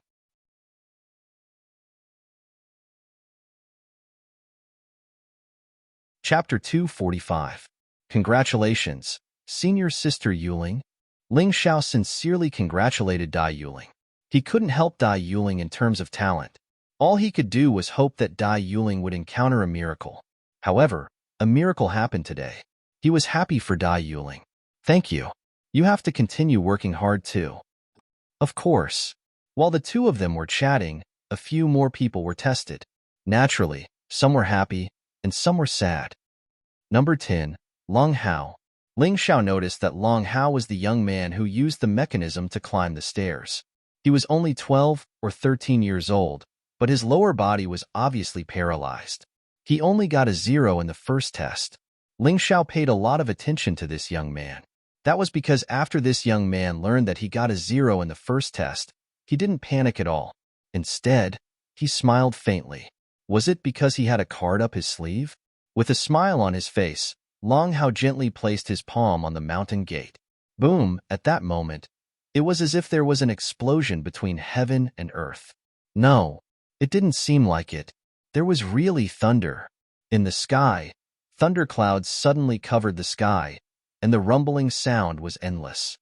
Chapter 245. Congratulations, Senior Sister Yuling. Ling Xiao sincerely congratulated Dai Yuling. He couldn't help Dai Yuling in terms of talent. All he could do was hope that Dai Yuling would encounter a miracle. However, a miracle happened today. He was happy for Dai Yuling. Thank you. You have to continue working hard too. Of course. While the 2 of them were chatting, a few more people were tested. Naturally, some were happy, and some were sad. Number 10. Long Hao. Ling Xiao noticed that Long Hao was the young man who used the mechanism to climb the stairs. He He was only 12 or 13 years old, but his lower body was obviously paralyzed. He only got a 0 in the first test. Ling Xiao paid a lot of attention to this young man. That was because after this young man learned that he got a 0 in the first test, he didn't panic at all. Instead, he smiled faintly. Was it because he had a card up his sleeve? With a smile on his face, Long Hao gently placed his palm on the mountain gate. Boom! At that moment, it was as if there was an explosion between heaven and earth. No, it didn't seem like it. There was really thunder. In the sky, thunderclouds suddenly covered the sky, and the rumbling sound was endless.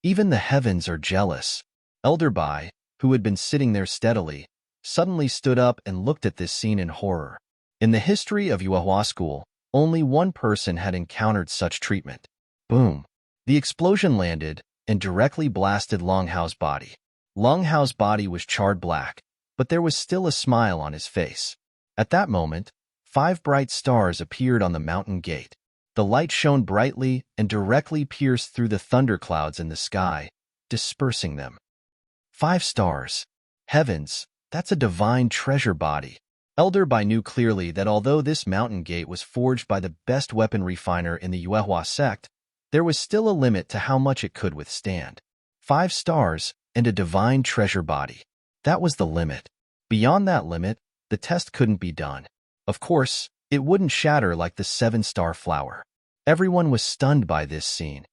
Even the heavens are jealous. Elder Bai, who had been sitting there steadily, suddenly stood up and looked at this scene in horror. In the history of Yuehua School, only one person had encountered such treatment. Boom! The explosion landed and directly blasted Long Hao's body. Long Hao's body was charred black, but there was still a smile on his face. At that moment, 5 bright stars appeared on the mountain gate. The light shone brightly and directly pierced through the thunderclouds in the sky, dispersing them. 5 stars. Heavens, that's a divine treasure body. Elder Bai knew clearly that although this mountain gate was forged by the best weapon refiner in the Yuehua sect, there was still a limit to how much it could withstand. 5 stars and a divine treasure body. That was the limit. Beyond that limit, the test couldn't be done. Of course, it wouldn't shatter like the 7-star flower. Everyone was stunned by this scene.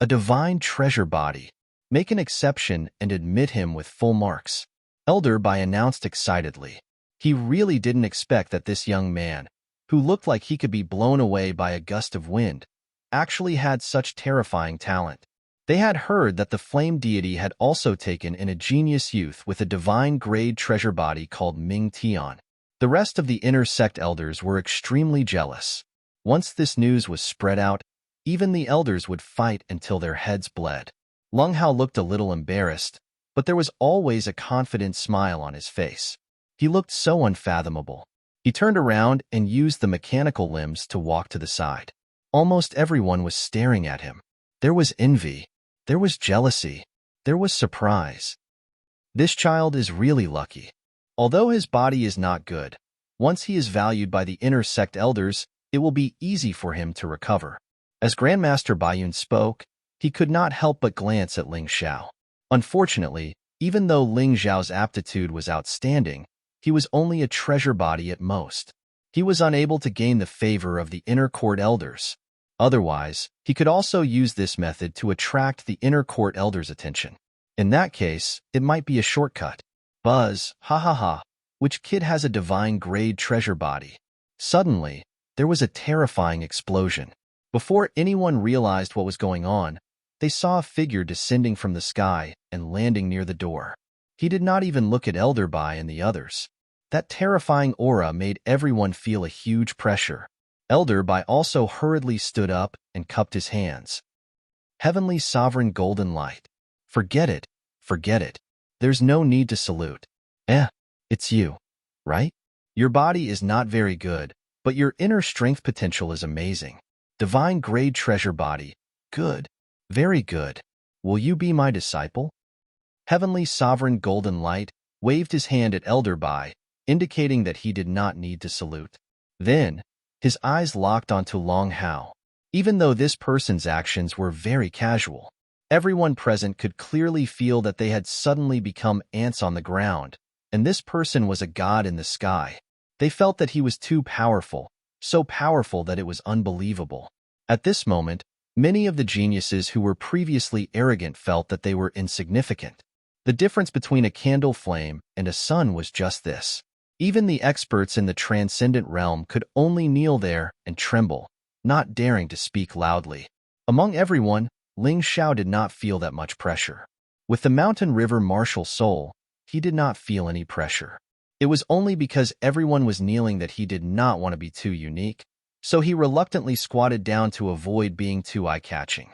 A divine treasure body. Make an exception and admit him with full marks. Elder Bai announced excitedly. He really didn't expect that this young man, who looked like he could be blown away by a gust of wind, actually had such terrifying talent. They had heard that the flame deity had also taken in a genius youth with a divine-grade treasure body called Ming Tian. The rest of the inner sect elders were extremely jealous. Once this news was spread out, even the elders would fight until their heads bled. Long Hao looked a little embarrassed, but there was always a confident smile on his face. He looked so unfathomable. He turned around and used the mechanical limbs to walk to the side. Almost everyone was staring at him. There was envy. There was jealousy. There was surprise. This child is really lucky. Although his body is not good, once he is valued by the inner sect elders, it will be easy for him to recover. As Grandmaster Baiyun spoke, he could not help but glance at Ling Xiao. Unfortunately, even though Ling Xiao's aptitude was outstanding, he was only a treasure body at most. He was unable to gain the favor of the inner court elders. Otherwise, he could also use this method to attract the inner court elders' attention. In that case, it might be a shortcut. Buzz, ha ha ha, which kid has a divine-grade treasure body? Suddenly, there was a terrifying explosion. Before anyone realized what was going on, they saw a figure descending from the sky and landing near the door. He did not even look at Elder Bai and the others. That terrifying aura made everyone feel a huge pressure. Elder Bai also hurriedly stood up and cupped his hands. Heavenly Sovereign Golden Light. Forget it. Forget it. There's no need to salute. It's you, right? Your body is not very good, but your inner strength potential is amazing. Divine-grade treasure body. Good. Very good. Will you be my disciple? Heavenly Sovereign Golden Light waved his hand at Elder Bai, indicating that he did not need to salute. Then, his eyes locked onto Long Hao. Even though this person's actions were very casual, everyone present could clearly feel that they had suddenly become ants on the ground, and this person was a god in the sky. They felt that he was too powerful, so powerful that it was unbelievable. At this moment, many of the geniuses who were previously arrogant felt that they were insignificant. The difference between a candle flame and a sun was just this. Even the experts in the transcendent realm could only kneel there and tremble, not daring to speak loudly. Among everyone, Ling Xiao did not feel that much pressure. With the mountain river martial soul, he did not feel any pressure. It was only because everyone was kneeling that he did not want to be too unique, so he reluctantly squatted down to avoid being too eye-catching.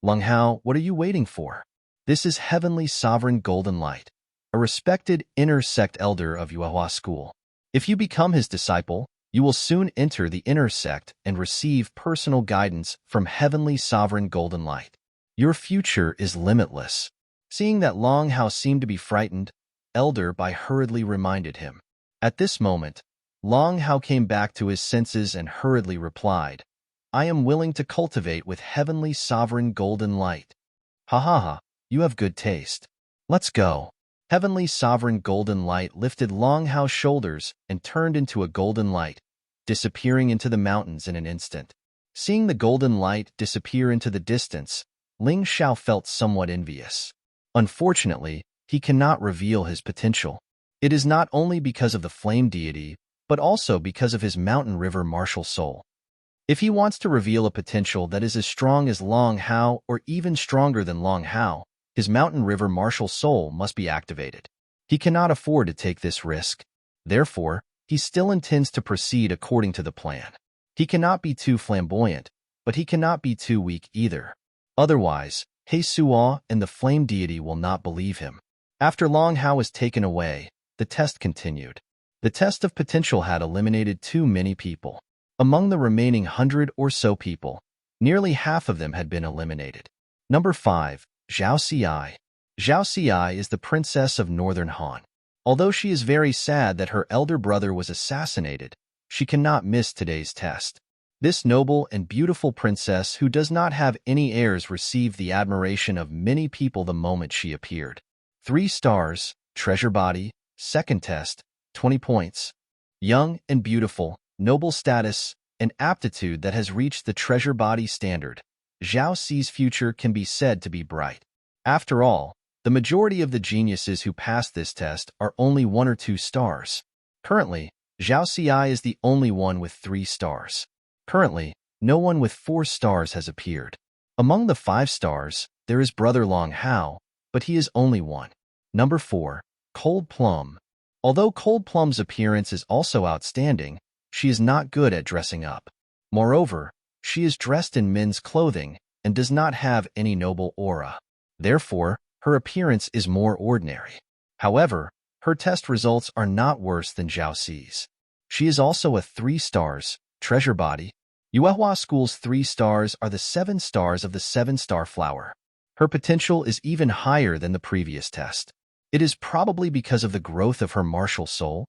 Long Hao, what are you waiting for? This is Heavenly Sovereign Golden Light, a respected inner sect elder of Yuehua School. If you become his disciple, you will soon enter the inner sect and receive personal guidance from Heavenly Sovereign Golden Light. Your future is limitless. Seeing that Long Hao seemed to be frightened, Elder Bai hurriedly reminded him. At this moment, Long Hao came back to his senses and hurriedly replied, I am willing to cultivate with heavenly sovereign golden light. Ha ha ha, you have good taste. Let's go. Heavenly sovereign golden light lifted Long Hao's shoulders and turned into a golden light, disappearing into the mountains in an instant. Seeing the golden light disappear into the distance, Ling Xiao felt somewhat envious. Unfortunately, he cannot reveal his potential. It is not only because of the flame deity, but also because of his mountain river martial soul. If he wants to reveal a potential that is as strong as Long Hao or even stronger than Long Hao, his mountain river martial soul must be activated. He cannot afford to take this risk. Therefore, he still intends to proceed according to the plan. He cannot be too flamboyant, but he cannot be too weak either. Otherwise, He Suo and the flame deity will not believe him. After Long Hao was taken away, the test continued. The test of potential had eliminated too many people. Among the remaining 100 or so people, nearly half of them had been eliminated. Number 5. Zhao Xi. Zhao Xi is the princess of Northern Han. Although she is very sad that her elder brother was assassinated, she cannot miss today's test. This noble and beautiful princess who does not have any heirs received the admiration of many people the moment she appeared. 3 stars, treasure body, second test, 20 points. Young and beautiful, noble status, and aptitude that has reached the treasure body standard. Zhao Xi's future can be said to be bright. After all, the majority of the geniuses who pass this test are only 1 or 2 stars. Currently, Zhao Xi is the only one with 3 stars. Currently, no one with 4 stars has appeared. Among the 5 stars, there is Brother Long Hao, but he is only 1. Number 4. Cold Plum. Although Cold Plum's appearance is also outstanding, she is not good at dressing up. Moreover, she is dressed in men's clothing and does not have any noble aura. Therefore, her appearance is more ordinary. However, her test results are not worse than Zhao Xi's. She is also a 3 stars, treasure body. Yuehua School's 3 stars are the 7 stars of the 7-star flower. Her potential is even higher than the previous test. It is probably because of the growth of her martial soul.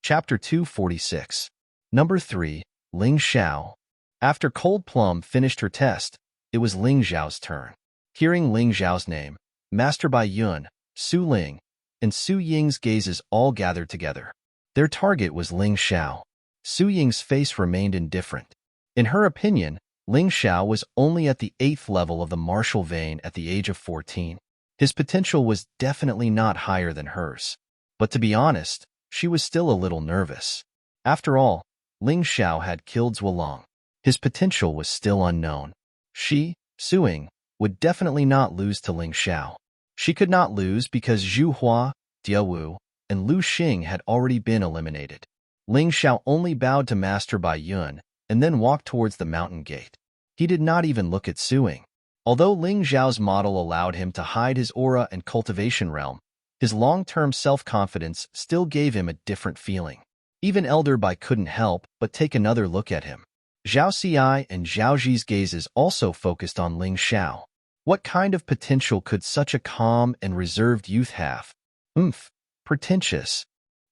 Chapter 246. Number 3. Ling Xiao. After Cold Plum finished her test, it was Ling Xiao's turn. Hearing Ling Xiao's name, Master Bai Yun, Su Ling, and Su Ying's gazes all gathered together. Their target was Ling Xiao. Su Ying's face remained indifferent. In her opinion, Ling Xiao was only at the 8th level of the martial vein at the age of 14. His potential was definitely not higher than hers. But to be honest, she was still a little nervous. After all, Ling Xiao had killed Zuolong. His potential was still unknown. She, Su Ying, would definitely not lose to Ling Xiao. She could not lose because Zhu Hua, Dia Wu, and Lu Xing had already been eliminated. Ling Xiao only bowed to Master Bai Yun and then walked towards the mountain gate. He did not even look at Su Ying. Although Ling Xiao's model allowed him to hide his aura and cultivation realm, his long-term self-confidence still gave him a different feeling. Even Elder Bai couldn't help but take another look at him. Zhao Xi and Zhao Ji's gazes also focused on Ling Xiao. What kind of potential could such a calm and reserved youth have? Pretentious.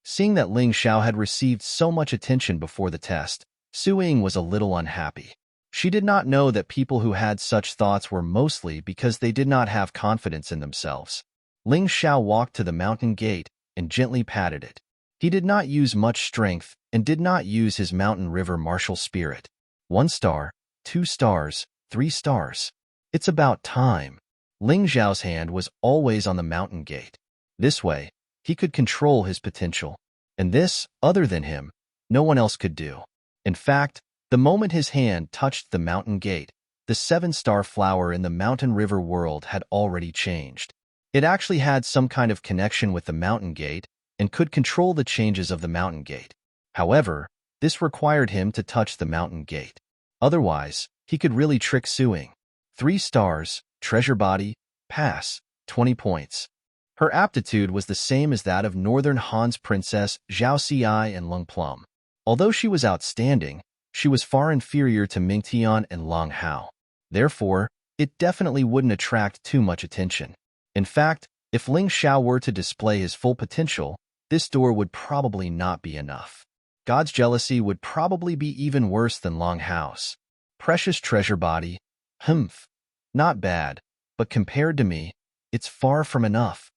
Seeing that Ling Xiao had received so much attention before the test, Su Ying was a little unhappy. She did not know that people who had such thoughts were mostly because they did not have confidence in themselves. Ling Xiao walked to the mountain gate and gently patted it. He did not use much strength and did not use his mountain river martial spirit. 1 star, 2 stars, 3 stars. It's about time. Ling Xiao's hand was always on the mountain gate. This way, he could control his potential. And this, other than him, no one else could do. In fact, the moment his hand touched the mountain gate, the 7-star flower in the mountain river world had already changed. It actually had some kind of connection with the mountain gate and could control the changes of the mountain gate. However, this required him to touch the mountain gate. Otherwise, he could really trick Su Ying. 3 stars, treasure body, pass, 20 points. Her aptitude was the same as that of Northern Han's princess Zhao Xi and Lung Plum. Although she was outstanding, she was far inferior to Ming Tian and Long Hao. Therefore, it definitely wouldn't attract too much attention. In fact, if Ling Xiao were to display his full potential, this door would probably not be enough. God's jealousy would probably be even worse than Long Hao's. Precious treasure body. Humph. Not bad, but compared to me, it's far from enough.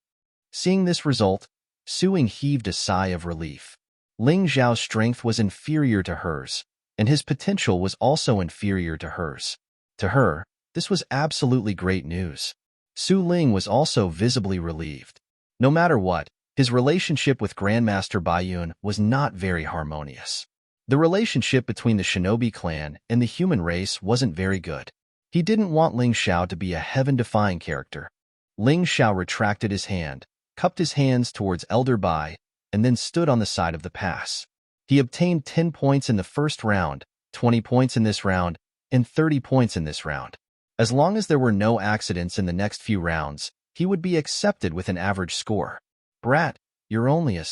Seeing this result, Su Ying heaved a sigh of relief. Ling Xiao's strength was inferior to hers, and his potential was also inferior to hers. To her, this was absolutely great news. Su Ling was also visibly relieved. No matter what, his relationship with Grandmaster Baiyun was not very harmonious. The relationship between the shinobi clan and the human race wasn't very good. He didn't want Ling Xiao to be a heaven-defying character. Ling Xiao retracted his hand, cupped his hands towards Elder Bai, and then stood on the side of the pass. He obtained 10 points in the first round, 20 points in this round, and 30 points in this round. As long as there were no accidents in the next few rounds, he would be accepted with an average score. Brat, you're only a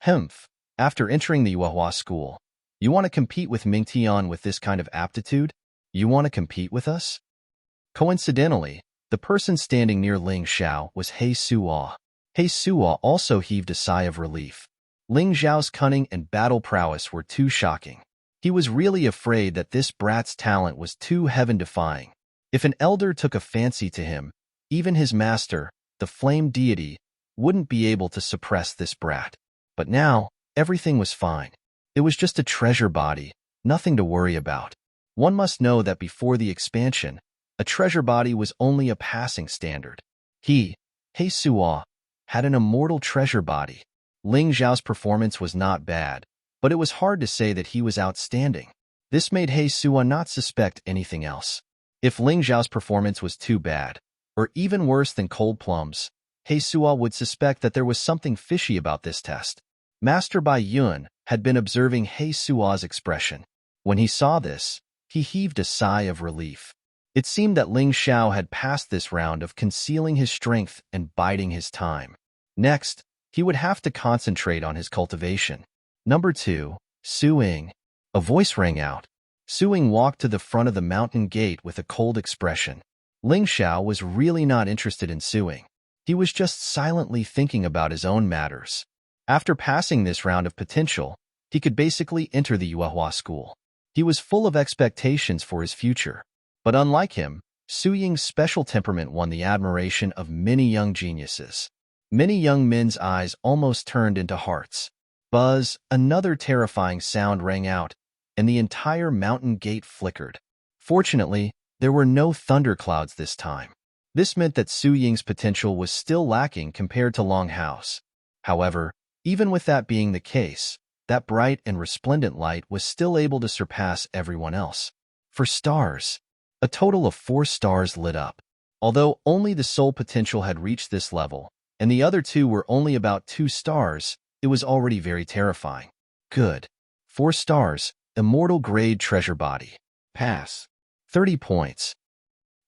Humph. After entering the Yuehua school, you want to compete with Ming Tian with this kind of aptitude? You want to compete with us? Coincidentally, the person standing near Ling Xiao was He Suo. He Suo also heaved a sigh of relief. Ling Xiao's cunning and battle prowess were too shocking. He was really afraid that this brat's talent was too heaven-defying. If an elder took a fancy to him, even his master, the flame deity, wouldn't be able to suppress this brat. But now, everything was fine. It was just a treasure body, nothing to worry about. One must know that before the expansion, a treasure body was only a passing standard. He Suo, had an immortal treasure body. Ling Xiao's performance was not bad, but it was hard to say that he was outstanding. This made He Suo not suspect anything else. If Ling Xiao's performance was too bad, or even worse than cold plums, He Suo would suspect that there was something fishy about this test. Master Bai Yun had been observing He Suo's expression. When he saw this, he heaved a sigh of relief. It seemed that Ling Xiao had passed this round of concealing his strength and biding his time. Next, he would have to concentrate on his cultivation. Number 2, Su Ying. A voice rang out. Su Ying walked to the front of the mountain gate with a cold expression. Ling Xiao was really not interested in Su Ying. He was just silently thinking about his own matters. After passing this round of potential, he could basically enter the Yuehua school. He was full of expectations for his future. But unlike him, Su Ying's special temperament won the admiration of many young geniuses. Many young men's eyes almost turned into hearts. Buzz, another terrifying sound rang out, and the entire mountain gate flickered. Fortunately, there were no thunderclouds this time. This meant that Su Ying's potential was still lacking compared to Long Hao's. However, even with that being the case, that bright and resplendent light was still able to surpass everyone else. For stars, a total of 4 stars lit up. Although only the soul potential had reached this level, and the other 2 were only about 2 stars, it was already very terrifying. Good. 4 stars, immortal grade treasure body. Pass. 30 points.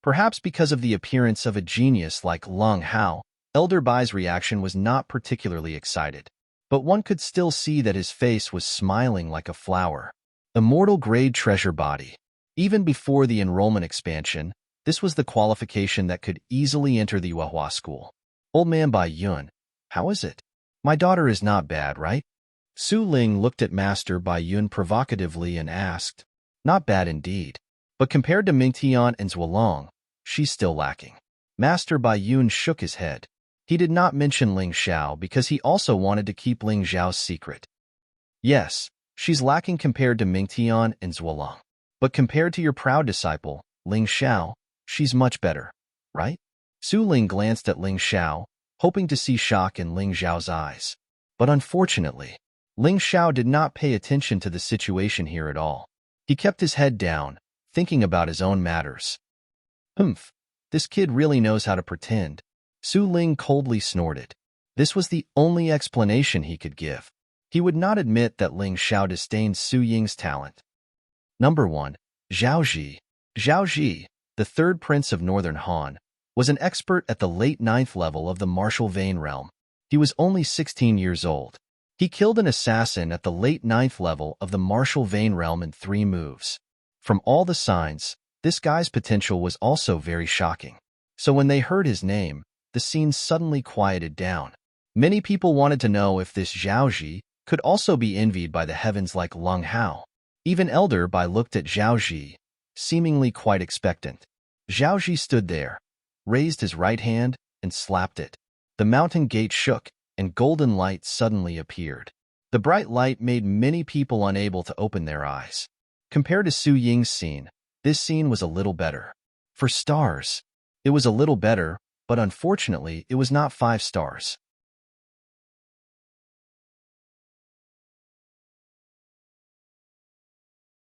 Perhaps because of the appearance of a genius like Long Hao, Elder Bai's reaction was not particularly excited. But one could still see that his face was smiling like a flower. Immortal grade treasure body. Even before the enrollment expansion, this was the qualification that could easily enter the Yuehua school. Old man Bai Yun, how is it? My daughter is not bad, right? Su Ling looked at Master Bai Yun provocatively and asked, Not bad indeed. But compared to Ming Tian and Zuolong, she's still lacking. Master Bai Yun shook his head. He did not mention Ling Xiao because he also wanted to keep Ling Xiao's secret. Yes, she's lacking compared to Ming Tian and Zuolong. But compared to your proud disciple, Ling Xiao, she's much better, right? Su Ling glanced at Ling Xiao, hoping to see shock in Ling Xiao's eyes. But unfortunately, Ling Xiao did not pay attention to the situation here at all. He kept his head down, thinking about his own matters. Humph, this kid really knows how to pretend. Su Ling coldly snorted. This was the only explanation he could give. He would not admit that Ling Xiao disdained Su Ying's talent. Number 1, Zhao Ji. Zhao Ji, the 3rd prince of Northern Han, was an expert at the late 9th level of the martial vein realm. He was only 16 years old. He killed an assassin at the late 9th level of the martial vein realm in 3 moves. From all the signs, this guy's potential was also very shocking. So when they heard his name, the scene suddenly quieted down. Many people wanted to know if this Zhao Ji could also be envied by the heavens like Lung Hao. Even Elder Bai looked at Zhao Ji, seemingly quite expectant. Zhao Ji stood there, raised his right hand, and slapped it. The mountain gate shook, and golden light suddenly appeared. The bright light made many people unable to open their eyes. Compared to Su Ying's scene, this scene was a little better. For stars, it was a little better, but unfortunately, it was not 5 stars.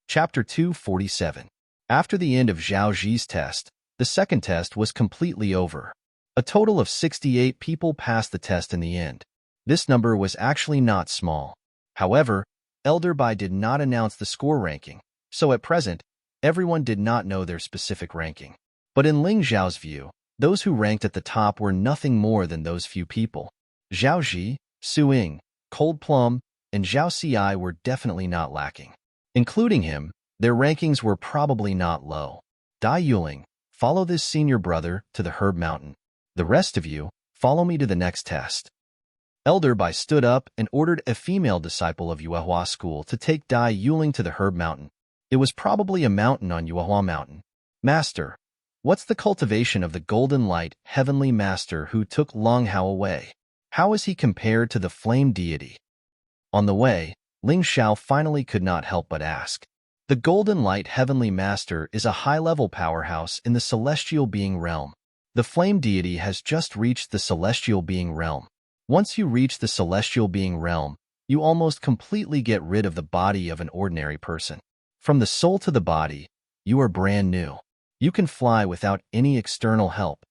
Chapter 247. After the end of Zhao Ji's test, the second test was completely over. A total of 68 people passed the test in the end. This number was actually not small. However, Elder Bai did not announce the score ranking, so at present, everyone did not know their specific ranking. But in Ling Zhao's view, those who ranked at the top were nothing more than those few people. Zhao Ji, Su Ying, Cold Plum, and Zhao Ci were definitely not lacking. Including him, their rankings were probably not low. Dai Yuling, follow this senior brother to the Herb Mountain. The rest of you, follow me to the next test. Elder Bai stood up and ordered a female disciple of Yuehua School to take Dai Yuling to the Herb Mountain. It was probably a mountain on Yuehua Mountain. Master, what's the cultivation of the Golden Light Heavenly Master who took Long Hao away? How is he compared to the Flame Deity? On the way, Ling Xiao finally could not help but ask. The Golden Light Heavenly Master is a high-level powerhouse in the Celestial Being realm. The Flame Deity has just reached the Celestial Being realm. Once you reach the Celestial Being realm, you almost completely get rid of the body of an ordinary person. From the soul to the body, you are brand new. You can fly without any external help.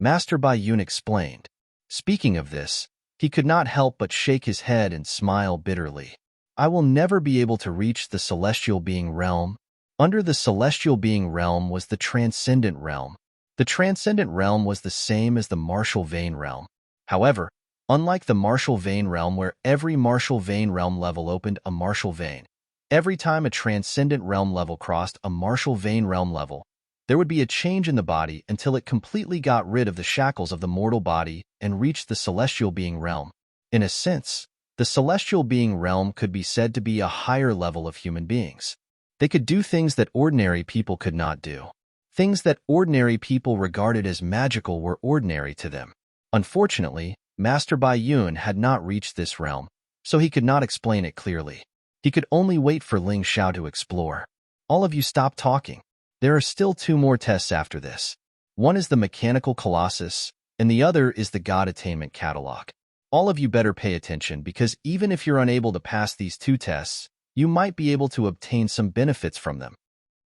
Master Bai Yun explained. Speaking of this, he could not help but shake his head and smile bitterly. I will never be able to reach the Celestial Being realm. Under the Celestial Being realm was the Transcendent realm. The Transcendent realm was the same as the Martial Vein realm. However, unlike the Martial Vein realm where every Martial Vein realm level opened a Martial Vein, every time a Transcendent realm level crossed a Martial Vein realm level, there would be a change in the body until it completely got rid of the shackles of the mortal body and reached the Celestial Being realm. In a sense, the Celestial Being realm could be said to be a higher level of human beings. They could do things that ordinary people could not do. Things that ordinary people regarded as magical were ordinary to them. Unfortunately, Master Bai Yun had not reached this realm, so he could not explain it clearly. He could only wait for Ling Xiao to explore. All of you stop talking. There are still 2 more tests after this. One is the Mechanical Colossus, and the other is the God Attainment Catalog. All of you better pay attention because even if you're unable to pass these 2 tests, you might be able to obtain some benefits from them.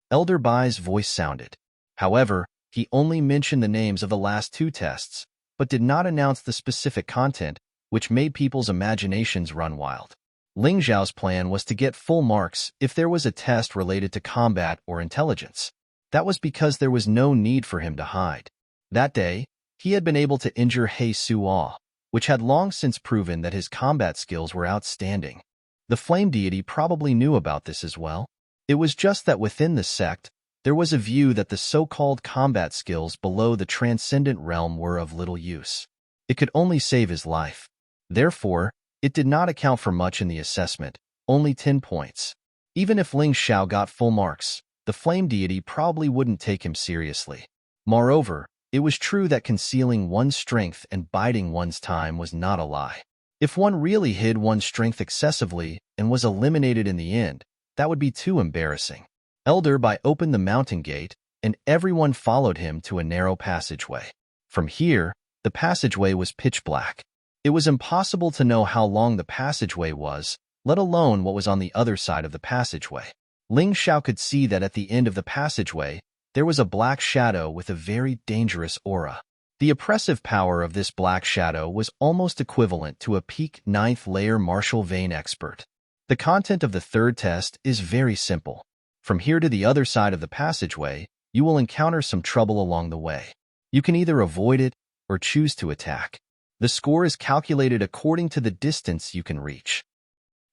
Elder Bai's voice sounded. However, he only mentioned the names of the last 2 tests, but did not announce the specific content, which made people's imaginations run wild. Ling Zhao's plan was to get full marks if there was a test related to combat or intelligence. That was because there was no need for him to hide. That day, he had been able to injure He Suo, which had long since proven that his combat skills were outstanding. The Flame Deity probably knew about this as well. It was just that within the sect, there was a view that the so-called combat skills below the Transcendent realm were of little use. It could only save his life. Therefore, it did not account for much in the assessment, only 10 points. Even if Ling Xiao got full marks, the Flame Deity probably wouldn't take him seriously. Moreover, it was true that concealing one's strength and biding one's time was not a lie. If one really hid one's strength excessively and was eliminated in the end, that would be too embarrassing. Elder Bai opened the mountain gate, and everyone followed him to a narrow passageway. From here, the passageway was pitch black. It was impossible to know how long the passageway was, let alone what was on the other side of the passageway. Ling Xiao could see that at the end of the passageway, there was a black shadow with a very dangerous aura. The oppressive power of this black shadow was almost equivalent to a peak 9th layer Martial Vein expert. The content of the 3rd test is very simple. From here to the other side of the passageway, you will encounter some trouble along the way. You can either avoid it or choose to attack. The score is calculated according to the distance you can reach.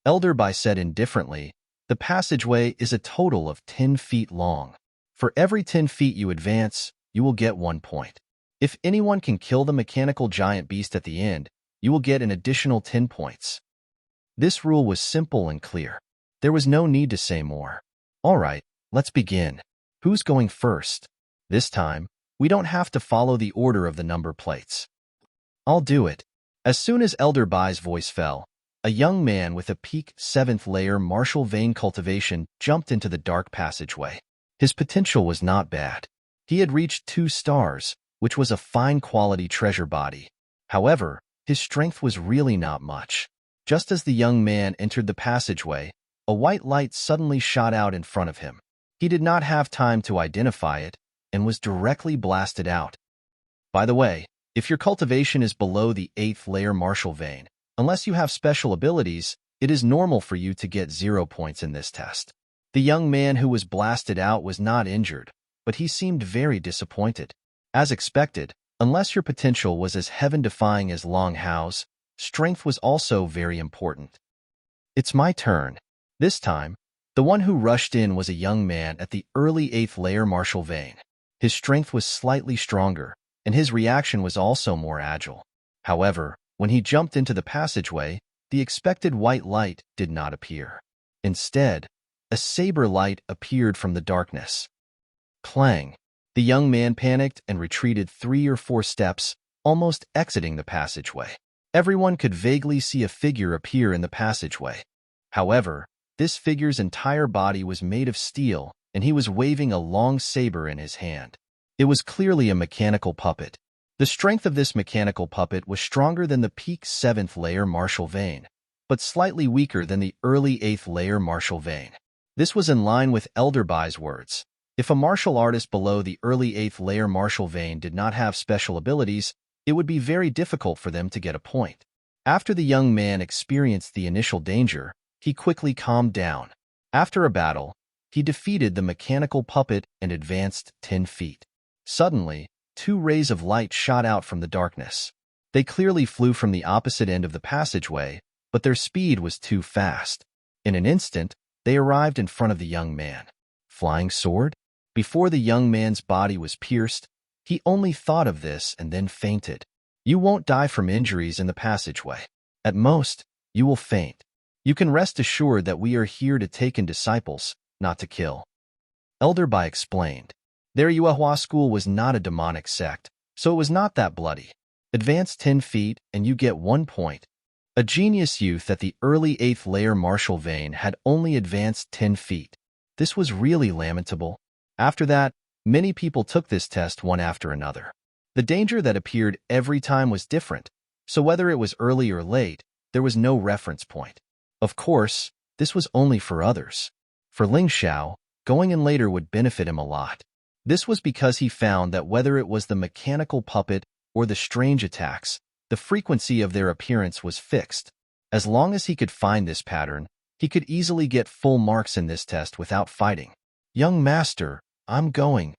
Elder Bai said indifferently, the passageway is a total of 10 feet long. For every 10 feet you advance, you will get 1 point. If anyone can kill the mechanical giant beast at the end, you will get an additional 10 points. This rule was simple and clear. There was no need to say more. All right, let's begin. Who's going first? This time, we don't have to follow the order of the number plates. I'll do it. As soon as Elder Bai's voice fell, a young man with a peak 7th layer martial vein cultivation jumped into the dark passageway. His potential was not bad. He had reached 2 stars, which was a fine quality treasure body. However, his strength was really not much. Just as the young man entered the passageway, a white light suddenly shot out in front of him. He did not have time to identify it and was directly blasted out. By the way, if your cultivation is below the 8th layer martial vein, unless you have special abilities, it is normal for you to get 0 points in this test. The young man who was blasted out was not injured, but he seemed very disappointed. As expected, unless your potential was as heaven-defying as Long Hao's, strength was also very important. It's my turn. This time, the one who rushed in was a young man at the early 8th layer martial vein. His strength was slightly stronger, and his reaction was also more agile. However, when he jumped into the passageway, the expected white light did not appear. Instead, a saber light appeared from the darkness. Clang! The young man panicked and retreated 3 or 4 steps, almost exiting the passageway. Everyone could vaguely see a figure appear in the passageway. However, this figure's entire body was made of steel, and he was waving a long saber in his hand. It was clearly a mechanical puppet. The strength of this mechanical puppet was stronger than the peak 7th layer martial vein, but slightly weaker than the early 8th layer martial vein. This was in line with Elder Bai's words. If a martial artist below the early 8th layer martial vein did not have special abilities, it would be very difficult for them to get a point. After the young man experienced the initial danger, he quickly calmed down. After a battle, he defeated the mechanical puppet and advanced 10 feet. Suddenly, 2 rays of light shot out from the darkness. They clearly flew from the opposite end of the passageway, but their speed was too fast. In an instant, they arrived in front of the young man. Flying sword? Before the young man's body was pierced, he only thought of this and then fainted. You won't die from injuries in the passageway. At most, you will faint. You can rest assured that we are here to take in disciples, not to kill. Elder Bai explained. Their Yuehua school was not a demonic sect, so it was not that bloody. Advance 10 feet and you get 1 point. A genius youth at the early 8th layer martial vein had only advanced 10 feet. This was really lamentable. After that, many people took this test one after another. The danger that appeared every time was different, so whether it was early or late, there was no reference point. Of course, this was only for others. For Ling Xiao, going in later would benefit him a lot. This was because he found that whether it was the mechanical puppet or the strange attacks, the frequency of their appearance was fixed. As long as he could find this pattern, he could easily get full marks in this test without fighting. Young master, I'm going.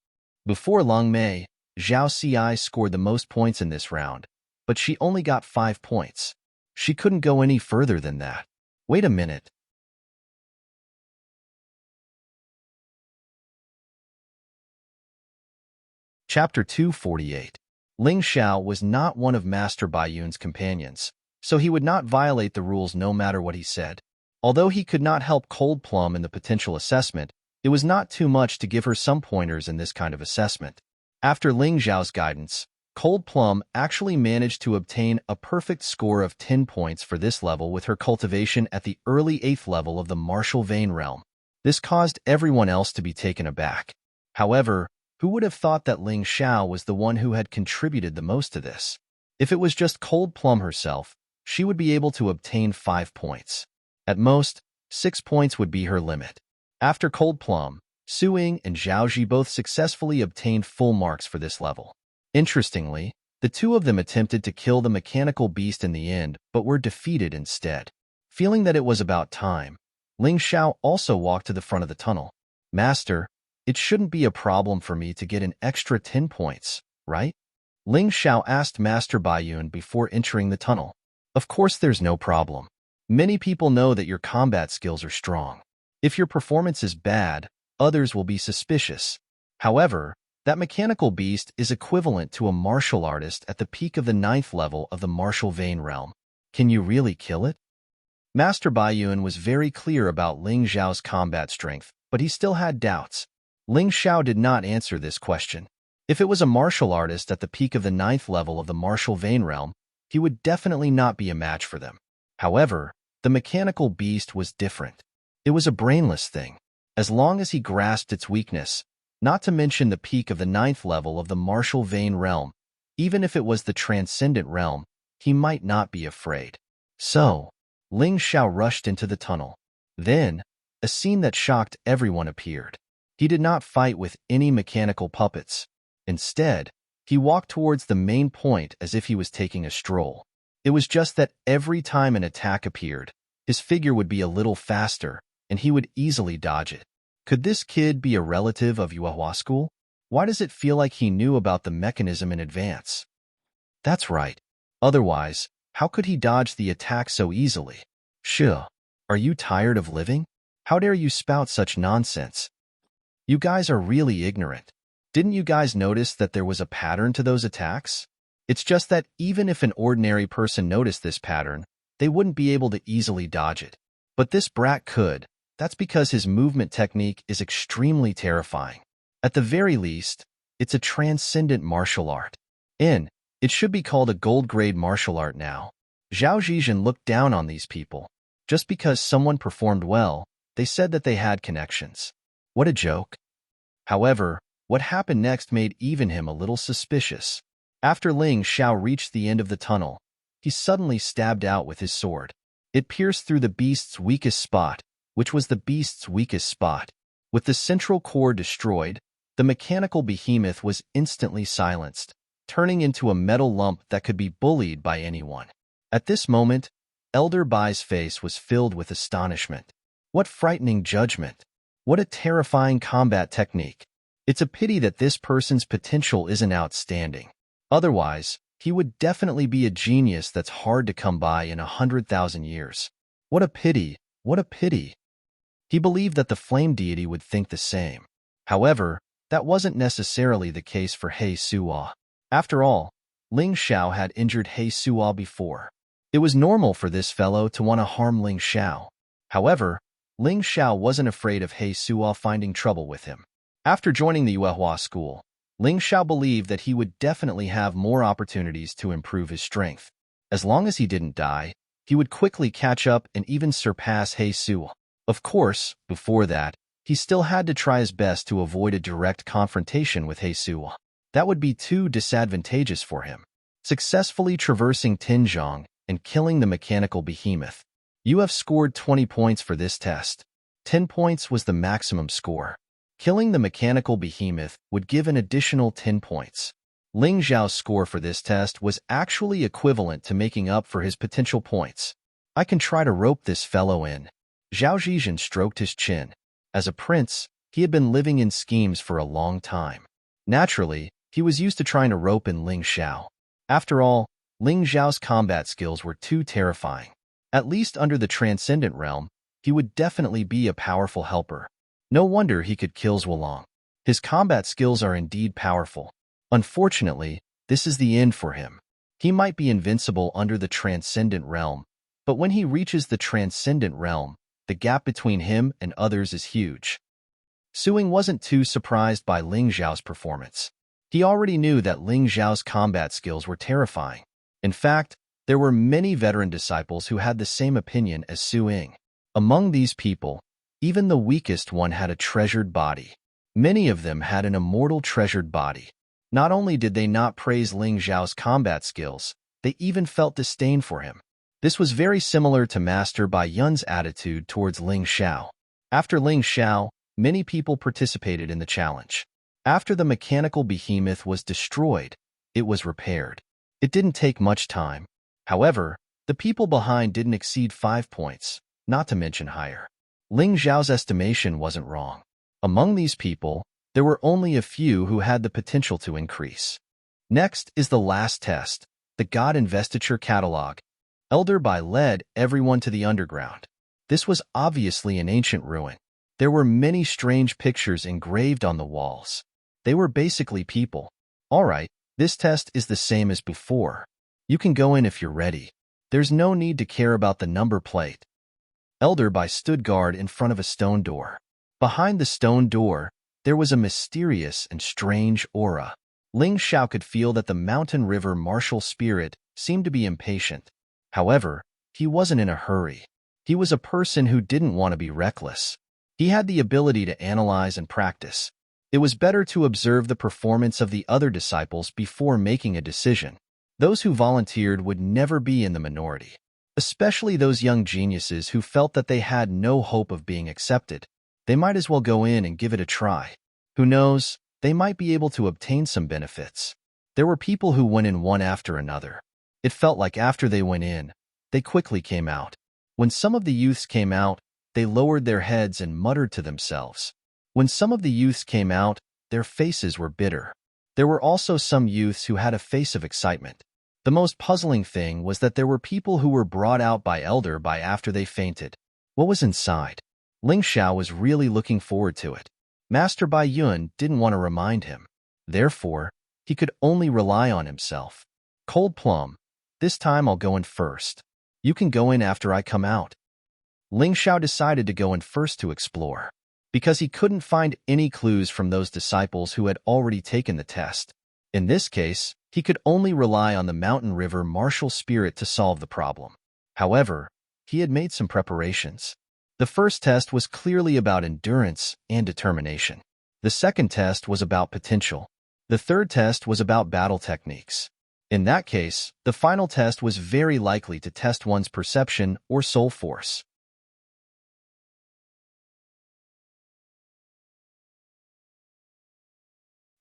Before Long Mei, Zhao Ci scored the most points in this round, but she only got 5 points. She couldn't go any further than that. Wait a minute. Chapter 248. Ling Xiao was not one of Master Baiyun's companions, so he would not violate the rules no matter what he said. Although he could not help Cold Plum in the potential assessment, it was not too much to give her some pointers in this kind of assessment. After Ling Xiao's guidance, Cold Plum actually managed to obtain a perfect score of 10 points for this level with her cultivation at the early 8th level of the martial vein realm. This caused everyone else to be taken aback. However, who would have thought that Ling Xiao was the one who had contributed the most to this? If it was just Cold Plum herself, she would be able to obtain 5 points. At most, 6 points would be her limit. After Cold Plum, Su Ying and Zhao Ji both successfully obtained full marks for this level. Interestingly, the two of them attempted to kill the mechanical beast in the end, but were defeated instead. Feeling that it was about time, Ling Xiao also walked to the front of the tunnel. Master, it shouldn't be a problem for me to get an extra 10 points, right? Ling Xiao asked Master Baiyun before entering the tunnel. Of course there's no problem. Many people know that your combat skills are strong. If your performance is bad, others will be suspicious. However, that mechanical beast is equivalent to a martial artist at the peak of the 9th level of the martial vein realm. Can you really kill it? Master Baiyun was very clear about Ling Xiao's combat strength, but he still had doubts. Ling Xiao did not answer this question. If it was a martial artist at the peak of the 9th level of the martial vein realm, he would definitely not be a match for them. However, the mechanical beast was different. It was a brainless thing. As long as he grasped its weakness, not to mention the peak of the 9th level of the martial vein realm, even if it was the transcendent realm, he might not be afraid. So, Ling Xiao rushed into the tunnel. Then, a scene that shocked everyone appeared. He did not fight with any mechanical puppets. Instead, he walked towards the main point as if he was taking a stroll. It was just that every time an attack appeared, his figure would be a little faster, and he would easily dodge it. Could this kid be a relative of Yuehua School? Why does it feel like he knew about the mechanism in advance? That's right. Otherwise, how could he dodge the attack so easily? Sure. Are you tired of living? How dare you spout such nonsense? You guys are really ignorant. Didn't you guys notice that there was a pattern to those attacks? It's just that even if an ordinary person noticed this pattern, they wouldn't be able to easily dodge it. But this brat could. That's because his movement technique is extremely terrifying. At the very least, it's a transcendent martial art. It should be called a gold-grade martial art now. Zhao Zhizhen looked down on these people. Just because someone performed well, they said that they had connections. What a joke. However, what happened next made even him a little suspicious. After Ling Xiao reached the end of the tunnel, he suddenly stabbed out with his sword. It pierced through the beast's weakest spot, which was the beast's weakest spot. With the central core destroyed, the mechanical behemoth was instantly silenced, turning into a metal lump that could be bullied by anyone. At this moment, Elder Bai's face was filled with astonishment. What frightening judgment! What a terrifying combat technique! It's a pity that this person's potential isn't outstanding. Otherwise, he would definitely be a genius that's hard to come by in 100,000 years. What a pity! What a pity! He believed that the flame deity would think the same. However, that wasn't necessarily the case for He Suo. After all, Ling Xiao had injured He Suo before. It was normal for this fellow to want to harm Ling Xiao. However, Ling Xiao wasn't afraid of He Suo finding trouble with him. After joining the Yuehua School, Ling Xiao believed that he would definitely have more opportunities to improve his strength. As long as he didn't die, he would quickly catch up and even surpass He Suo. Of course, before that, he still had to try his best to avoid a direct confrontation with He Suo. That would be too disadvantageous for him. Successfully traversing Tinjiang and killing the mechanical behemoth. You have scored 20 points for this test. 10 points was the maximum score. Killing the mechanical behemoth would give an additional 10 points. Ling Xiao's score for this test was actually equivalent to making up for his potential points. I can try to rope this fellow in. Zhao Zhizhen stroked his chin. As a prince, he had been living in schemes for a long time. Naturally, he was used to trying to rope in Ling Xiao. After all, Ling Xiao's combat skills were too terrifying. At least under the Transcendent Realm, he would definitely be a powerful helper. No wonder he could kill Zhuolong. His combat skills are indeed powerful. Unfortunately, this is the end for him. He might be invincible under the Transcendent Realm, but when he reaches the Transcendent Realm, the gap between him and others is huge. Suing wasn't too surprised by Ling Xiao's performance. He already knew that Ling Xiao's combat skills were terrifying. In fact, there were many veteran disciples who had the same opinion as Su Ying. Among these people, even the weakest one had a treasured body. Many of them had an immortal treasured body. Not only did they not praise Ling Xiao's combat skills, they even felt disdain for him. This was very similar to Master Bai Yun's attitude towards Ling Xiao. After Ling Xiao, many people participated in the challenge. After the mechanical behemoth was destroyed, it was repaired. It didn't take much time. However, the people behind didn't exceed 5 points, not to mention higher. Ling Xiao's estimation wasn't wrong. Among these people, there were only a few who had the potential to increase. Next is the last test, the God Investiture Catalog. Elder Bai led everyone to the underground. This was obviously an ancient ruin. There were many strange pictures engraved on the walls. They were basically people. All right, this test is the same as before. You can go in if you're ready. There's no need to care about the number plate. Elder Bai stood guard in front of a stone door. Behind the stone door, there was a mysterious and strange aura. Ling Xiao could feel that the mountain river martial spirit seemed to be impatient. However, he wasn't in a hurry. He was a person who didn't want to be reckless. He had the ability to analyze and practice. It was better to observe the performance of the other disciples before making a decision. Those who volunteered would never be in the minority, especially those young geniuses who felt that they had no hope of being accepted. They might as well go in and give it a try. Who knows, they might be able to obtain some benefits. There were people who went in one after another. It felt like after they went in, they quickly came out. When some of the youths came out, they lowered their heads and muttered to themselves. When some of the youths came out, their faces were bitter. There were also some youths who had a face of excitement. The most puzzling thing was that there were people who were brought out by Elder Bai after they fainted. What was inside? Ling Xiao was really looking forward to it. Master Bai Yun didn't want to remind him. Therefore, he could only rely on himself. Cold Plum, this time I'll go in first. You can go in after I come out. Ling Xiao decided to go in first to explore, because he couldn't find any clues from those disciples who had already taken the test. In this case, he could only rely on the mountain river martial spirit to solve the problem. However, he had made some preparations. The first test was clearly about endurance and determination. The second test was about potential. The third test was about battle techniques. In that case, the final test was very likely to test one's perception or soul force.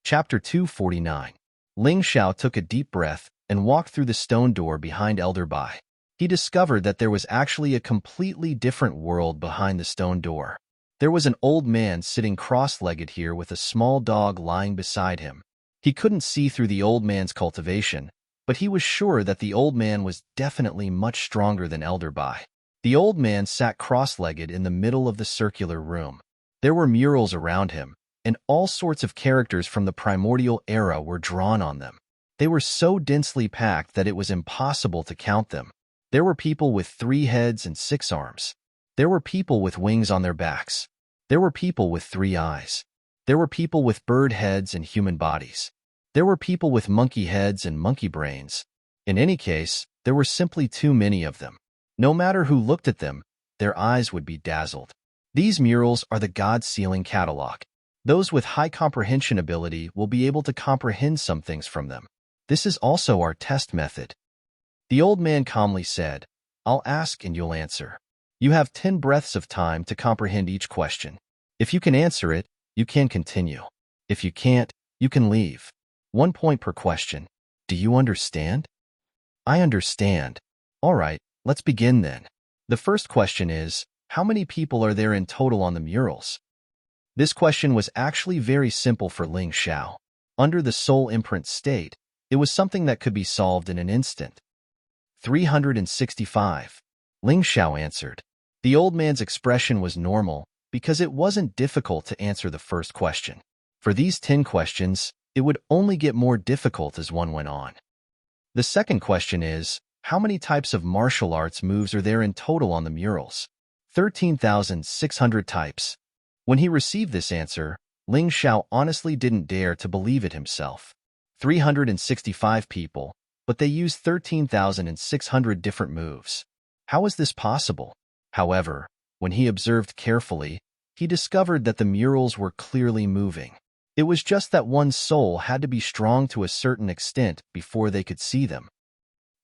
Chapter 249. Ling Xiao took a deep breath and walked through the stone door behind Elder Bai. He discovered that there was actually a completely different world behind the stone door. There was an old man sitting cross-legged here with a small dog lying beside him. He couldn't see through the old man's cultivation, but he was sure that the old man was definitely much stronger than Elder Bai. The old man sat cross-legged in the middle of the circular room. There were murals around him, and all sorts of characters from the primordial era were drawn on them. They were so densely packed that it was impossible to count them. There were people with 3 heads and 6 arms. There were people with wings on their backs. There were people with 3 eyes. There were people with bird heads and human bodies. There were people with monkey heads and monkey brains. In any case, there were simply too many of them. No matter who looked at them, their eyes would be dazzled. These murals are the God Sealing Catalog. Those with high comprehension ability will be able to comprehend some things from them. This is also our test method. The old man calmly said, I'll ask and you'll answer. You have 10 breaths of time to comprehend each question. If you can answer it, you can continue. If you can't, you can leave. 1 point per question. Do you understand? I understand. All right, let's begin then. The first question is, how many people are there in total on the murals? This question was actually very simple for Ling Xiao. Under the soul imprint state, it was something that could be solved in an instant. 365. Ling Xiao answered. The old man's expression was normal because it wasn't difficult to answer the first question. For these 10 questions, it would only get more difficult as one went on. The second question is, how many types of martial arts moves are there in total on the murals? 13,600 types. When he received this answer, Ling Xiao honestly didn't dare to believe it himself. 365 people, but they used 13,600 different moves. How is this possible? However, when he observed carefully, he discovered that the murals were clearly moving. It was just that one's soul had to be strong to a certain extent before they could see them.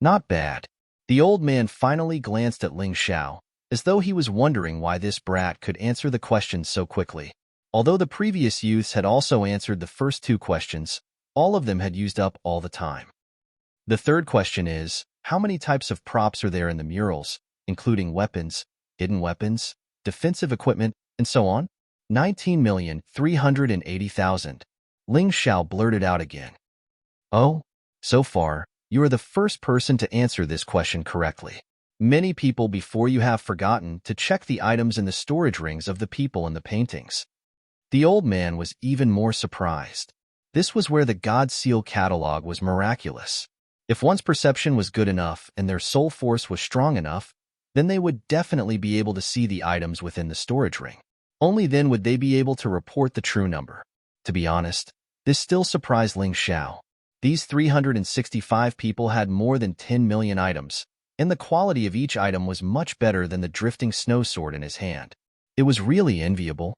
Not bad. The old man finally glanced at Ling Xiao, as though he was wondering why this brat could answer the questions so quickly. Although the previous youths had also answered the first 2 questions, all of them had used up all the time. The third question is, how many types of props are there in the murals, including weapons, hidden weapons, defensive equipment, and so on? 19,380,000. Ling Xiao blurted out again. Oh, So far, you are the first person to answer this question correctly. Many people before you have forgotten to check the items in the storage rings of the people in the paintings. The old man was even more surprised. This was where the God Seal catalog was miraculous. If one's perception was good enough and their soul force was strong enough, then they would definitely be able to see the items within the storage ring. Only then would they be able to report the true number. To be honest, this still surprised Ling Xiao. These 365 people had more than 10 million items, and the quality of each item was much better than the drifting snow sword in his hand. It was really enviable.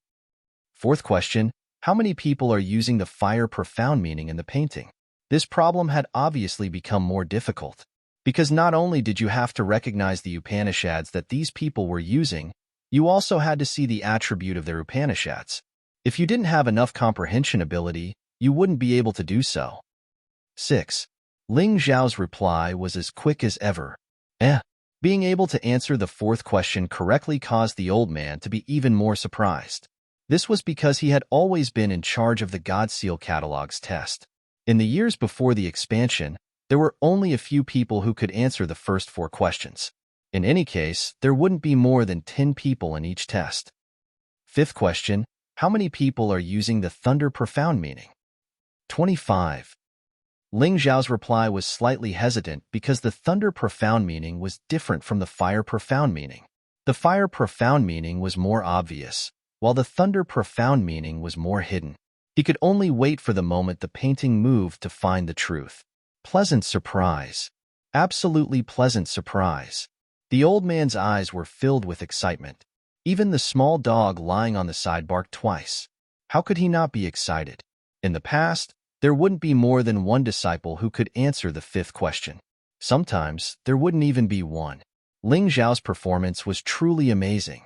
Fourth question, how many people are using the fire profound meaning in the painting? This problem had obviously become more difficult, because not only did you have to recognize the Upanishads that these people were using, you also had to see the attribute of their Upanishads. If you didn't have enough comprehension ability, you wouldn't be able to do so. 6. Ling Xiao's reply was as quick as ever. Being able to answer the fourth question correctly caused the old man to be even more surprised. This was because he had always been in charge of the God Seal Catalog's test. In the years before the expansion, there were only a few people who could answer the first 4 questions. In any case, there wouldn't be more than 10 people in each test. Fifth question, how many people are using the Thunder Profound meaning? 25. Ling Xiao's reply was slightly hesitant because the Thunder Profound meaning was different from the Fire Profound meaning. The Fire Profound meaning was more obvious, while the Thunder Profound meaning was more hidden. He could only wait for the moment the painting moved to find the truth. Pleasant surprise. Absolutely pleasant surprise. The old man's eyes were filled with excitement. Even the small dog lying on the side barked twice. How could he not be excited? In the past, there wouldn't be more than one disciple who could answer the 5th question. Sometimes, there wouldn't even be one. Ling Xiao's performance was truly amazing.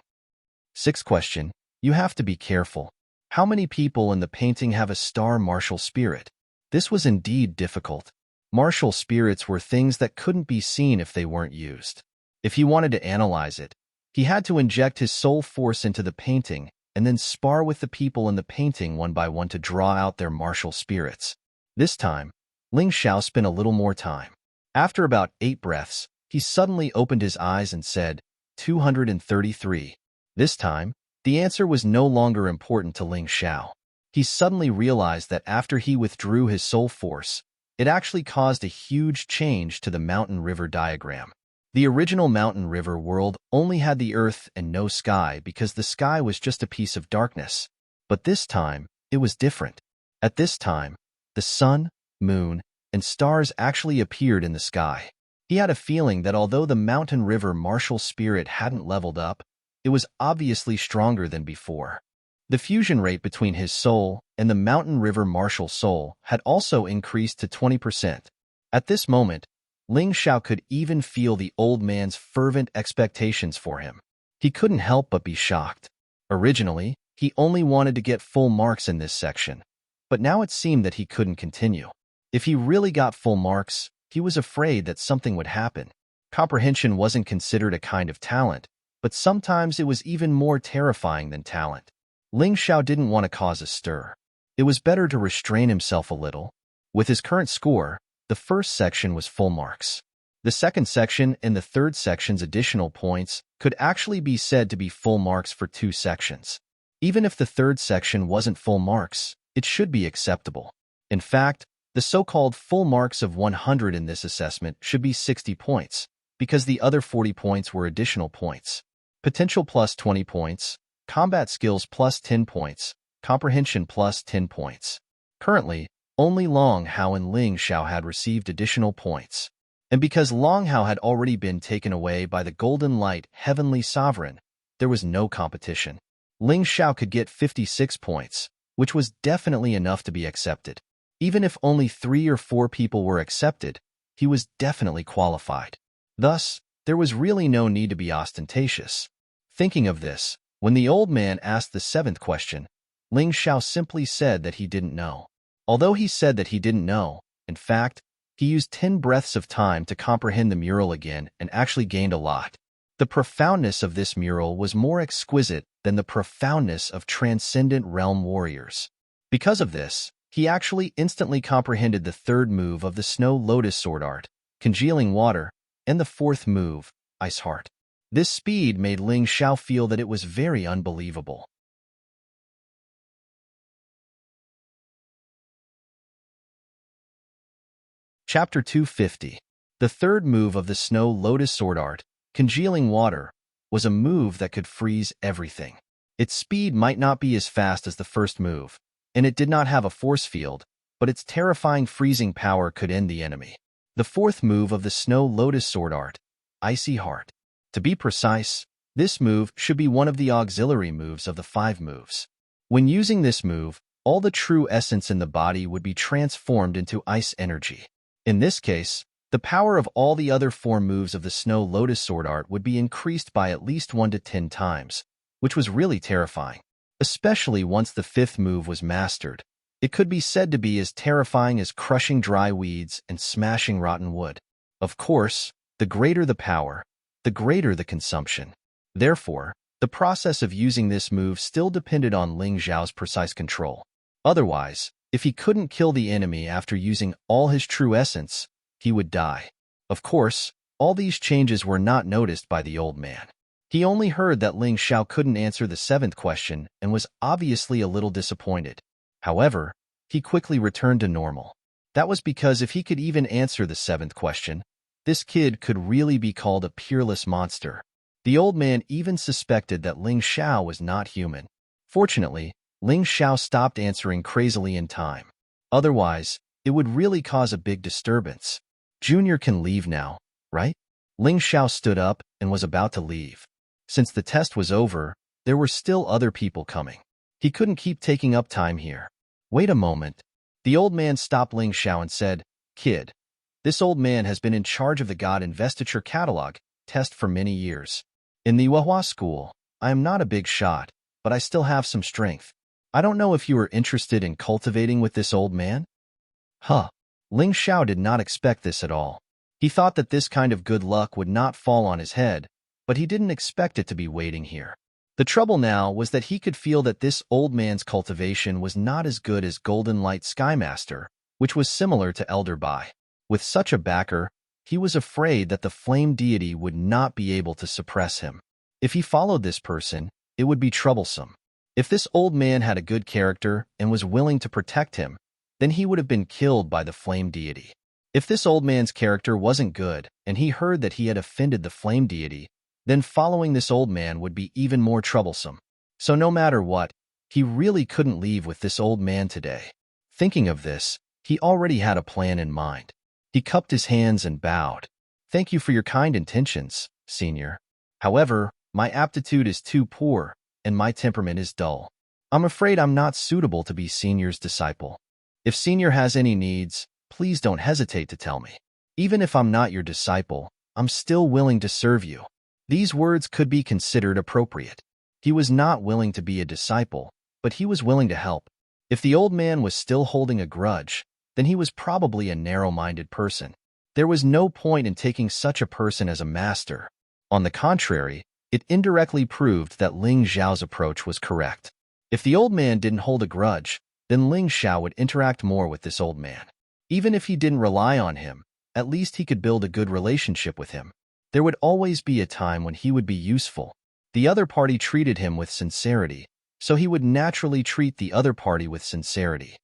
6th question, you have to be careful. How many people in the painting have a star martial spirit? This was indeed difficult. Martial spirits were things that couldn't be seen if they weren't used. If he wanted to analyze it, he had to inject his soul force into the painting and then spar with the people in the painting one by one to draw out their martial spirits. This time, Ling Xiao spent a little more time. After about 8 breaths, he suddenly opened his eyes and said, 233. This time, the answer was no longer important to Ling Xiao. He suddenly realized that after he withdrew his soul force, it actually caused a huge change to the mountain river diagram. The original mountain river world only had the earth and no sky because the sky was just a piece of darkness. But this time, it was different. At this time, the sun, moon, and stars actually appeared in the sky. He had a feeling that although the mountain river martial spirit hadn't leveled up, it was obviously stronger than before. The fusion rate between his soul and the mountain river martial soul had also increased to 20%. At this moment, Ling Xiao could even feel the old man's fervent expectations for him. He couldn't help but be shocked. Originally, he only wanted to get full marks in this section, but now it seemed that he couldn't continue. If he really got full marks, he was afraid that something would happen. Comprehension wasn't considered a kind of talent, but sometimes it was even more terrifying than talent. Ling Xiao didn't want to cause a stir. It was better to restrain himself a little. With his current score, the first section was full marks. The second section and the third section's additional points could actually be said to be full marks for 2 sections. Even if the third section wasn't full marks, it should be acceptable. In fact, the so-called full marks of 100 in this assessment should be 60 points, because the other 40 points were additional points. Potential plus 20 points, combat skills plus 10 points, comprehension plus 10 points. Currently, only Long Hao and Ling Xiao had received additional points. And because Long Hao had already been taken away by the Golden Light Heavenly Sovereign, there was no competition. Ling Xiao could get 56 points, which was definitely enough to be accepted. Even if only 3 or 4 people were accepted, he was definitely qualified. Thus, there was really no need to be ostentatious. Thinking of this, when the old man asked the 7th question, Ling Xiao simply said that he didn't know. Although he said that he didn't know, in fact, he used 10 breaths of time to comprehend the mural again and actually gained a lot. The profoundness of this mural was more exquisite than the profoundness of Transcendent Realm Warriors. Because of this, He actually instantly comprehended the third move of the Snow Lotus Sword Art, congealing water, and the fourth move, Ice Heart. This speed made Ling Xiao feel that it was very unbelievable. Chapter 250. The third move of the Snow Lotus Sword Art, congealing water, was a move that could freeze everything. Its speed might not be as fast as the first move, and it did not have a force field, but its terrifying freezing power could end the enemy. The fourth move of the Snow Lotus Sword Art, Icy Heart. To be precise, this move should be one of the auxiliary moves of the 5 moves. When using this move, all the true essence in the body would be transformed into ice energy. In this case, the power of all the other 4 moves of the Snow Lotus Sword Art would be increased by at least 1 to 10 times, which was really terrifying. Especially once the 5th move was mastered, it could be said to be as terrifying as crushing dry weeds and smashing rotten wood. Of course, the greater the power, the greater the consumption. Therefore, the process of using this move still depended on Ling Xiao's precise control. Otherwise, if he couldn't kill the enemy after using all his true essence, he would die. Of course, all these changes were not noticed by the old man. He only heard that Ling Xiao couldn't answer the 7th question and was obviously a little disappointed. However, he quickly returned to normal. That was because if he could even answer the 7th question, this kid could really be called a peerless monster. The old man even suspected that Ling Xiao was not human. Fortunately, Ling Xiao stopped answering crazily in time. Otherwise, it would really cause a big disturbance. Junior can leave now, right? Ling Xiao stood up and was about to leave. Since the test was over, there were still other people coming. He couldn't keep taking up time here. Wait a moment. The old man stopped Ling Xiao and said, "Kid, this old man has been in charge of the God Investiture Catalog test for many years. In the Huahua school, I am not a big shot, but I still have some strength. I don't know if you are interested in cultivating with this old man?" Huh. Ling Xiao did not expect this at all. He thought that this kind of good luck would not fall on his head, but he didn't expect it to be waiting here. The trouble now was that he could feel that this old man's cultivation was not as good as Golden Light Skymaster, which was similar to Elder Bai. With such a backer, he was afraid that the flame deity would not be able to suppress him. If he followed this person, it would be troublesome. If this old man had a good character and was willing to protect him, then he would have been killed by the flame deity. If this old man's character wasn't good and he heard that he had offended the flame deity, then following this old man would be even more troublesome. So no matter what, he really couldn't leave with this old man today. Thinking of this, he already had a plan in mind. He cupped his hands and bowed. "Thank you for your kind intentions, Senior. However, my aptitude is too poor, and my temperament is dull. I'm afraid I'm not suitable to be Senior's disciple. If Senior has any needs, please don't hesitate to tell me. Even if I'm not your disciple, I'm still willing to serve you." These words could be considered appropriate. He was not willing to be a disciple, but he was willing to help. If the old man was still holding a grudge, then he was probably a narrow-minded person. There was no point in taking such a person as a master. On the contrary, it indirectly proved that Ling Xiao's approach was correct. If the old man didn't hold a grudge, then Ling Xiao would interact more with this old man. Even if he didn't rely on him, at least he could build a good relationship with him. There would always be a time when he would be useful. The other party treated him with sincerity, so he would naturally treat the other party with sincerity.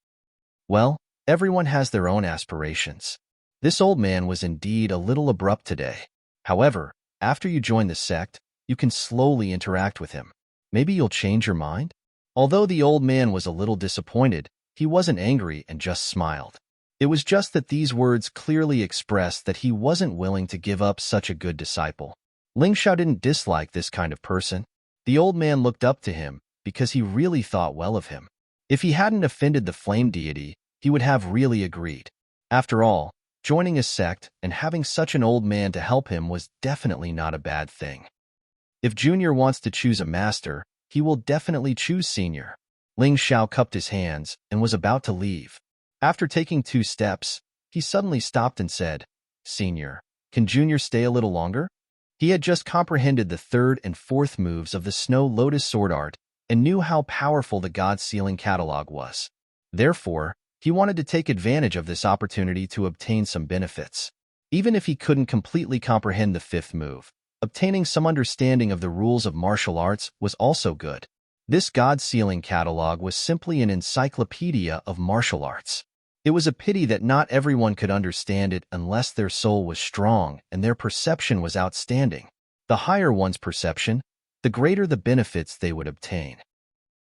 Well, everyone has their own aspirations. This old man was indeed a little abrupt today. However, after you join the sect, you can slowly interact with him. Maybe you'll change your mind? Although the old man was a little disappointed, he wasn't angry and just smiled. It was just that these words clearly expressed that he wasn't willing to give up such a good disciple. Ling Xiao didn't dislike this kind of person. The old man looked up to him because he really thought well of him. If he hadn't offended the flame deity, he would have really agreed. After all, joining a sect and having such an old man to help him was definitely not a bad thing. If Junior wants to choose a master, he will definitely choose Senior. Ling Xiao cupped his hands and was about to leave. After taking 2 steps, he suddenly stopped and said, "Senior, can Junior stay a little longer?" He had just comprehended the 3rd and 4th moves of the Snow Lotus Sword Art and knew how powerful the God Sealing Catalog was. Therefore, He wanted to take advantage of this opportunity to obtain some benefits. Even if he couldn't completely comprehend the fifth move, obtaining some understanding of the rules of martial arts was also good. This God-sealing catalog was simply an encyclopedia of martial arts. It was a pity that not everyone could understand it unless their soul was strong and their perception was outstanding. The higher one's perception, the greater the benefits they would obtain.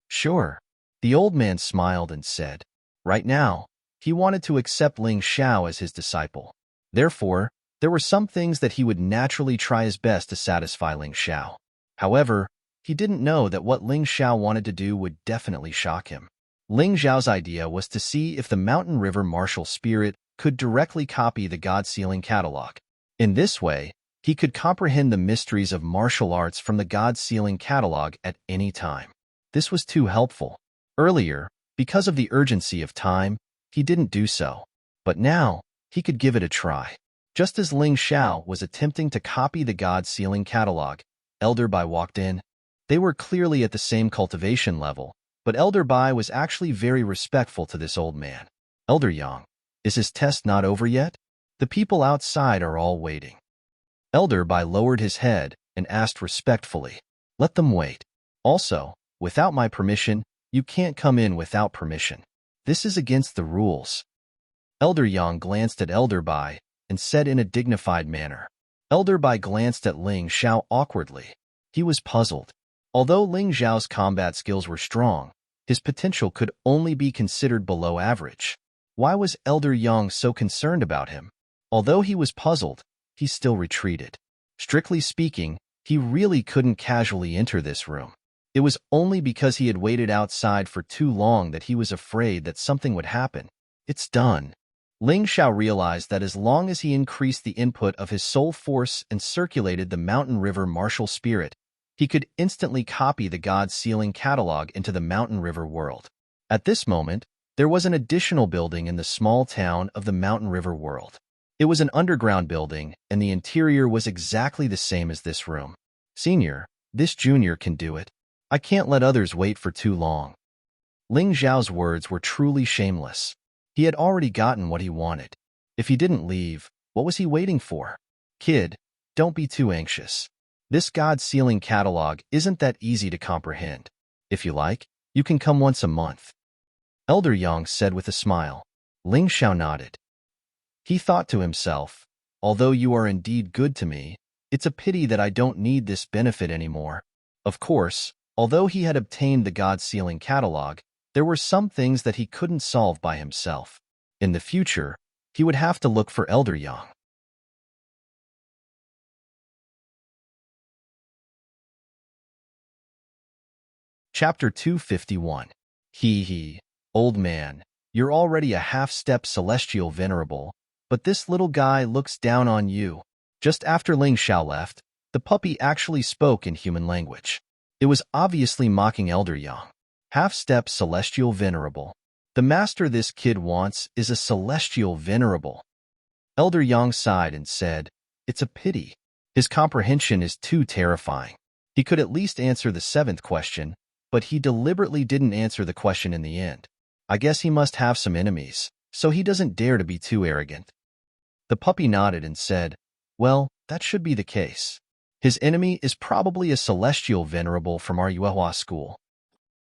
Sure, the old man smiled and said, right now, he wanted to accept Ling Xiao as his disciple. Therefore, there were some things that he would naturally try his best to satisfy Ling Xiao. However, he didn't know that what Ling Xiao wanted to do would definitely shock him. Ling Xiao's idea was to see if the Mountain River martial spirit could directly copy the God-sealing catalog. In this way, he could comprehend the mysteries of martial arts from the God-sealing catalog at any time. This was too helpful. Earlier, because of the urgency of time, he didn't do so. But now, he could give it a try. Just as Ling Xiao was attempting to copy the God-sealing catalog, Elder Bai walked in. They were clearly at the same cultivation level, but Elder Bai was actually very respectful to this old man. Elder Yang, is his test not over yet? The people outside are all waiting. Elder Bai lowered his head and asked respectfully, let them wait. Also, without my permission, you can't come in without permission. This is against the rules. Elder Yang glanced at Elder Bai and said in a dignified manner. Elder Bai glanced at Ling Xiao awkwardly. He was puzzled. Although Ling Xiao's combat skills were strong, his potential could only be considered below average. Why was Elder Yang so concerned about him? Although he was puzzled, he still retreated. Strictly speaking, he really couldn't casually enter this room. It was only because he had waited outside for too long that he was afraid that something would happen. It's done. Ling Xiao realized that as long as he increased the input of his soul force and circulated the Mountain River martial spirit, he could instantly copy the God-sealing catalog into the Mountain River world. At this moment, there was an additional building in the small town of the Mountain River world. It was an underground building, and the interior was exactly the same as this room. Senior, this junior can do it. I can't let others wait for too long. Ling Xiao's words were truly shameless. He had already gotten what he wanted. If he didn't leave, what was he waiting for? Kid, don't be too anxious. This God-sealing catalog isn't that easy to comprehend. If you like, you can come once a month. Elder Yang said with a smile. Ling Xiao nodded. He thought to himself, although you are indeed good to me, it's a pity that I don't need this benefit anymore. Of course, although he had obtained the God-sealing catalog, there were some things that he couldn't solve by himself. In the future, he would have to look for Elder Yang. Chapter 251. Hee, old man, you're already a half-step celestial venerable, but this little guy looks down on you. Just after Ling Xiao left, the puppy actually spoke in human language. It was obviously mocking Elder Yang. Half-step celestial venerable. The master this kid wants is a celestial venerable. Elder Yang sighed and said, it's a pity. His comprehension is too terrifying. He could at least answer the seventh question, but he deliberately didn't answer the question in the end. I guess he must have some enemies, so he doesn't dare to be too arrogant. The puppy nodded and said, well, that should be the case. His enemy is probably a celestial venerable from our Yuehua school.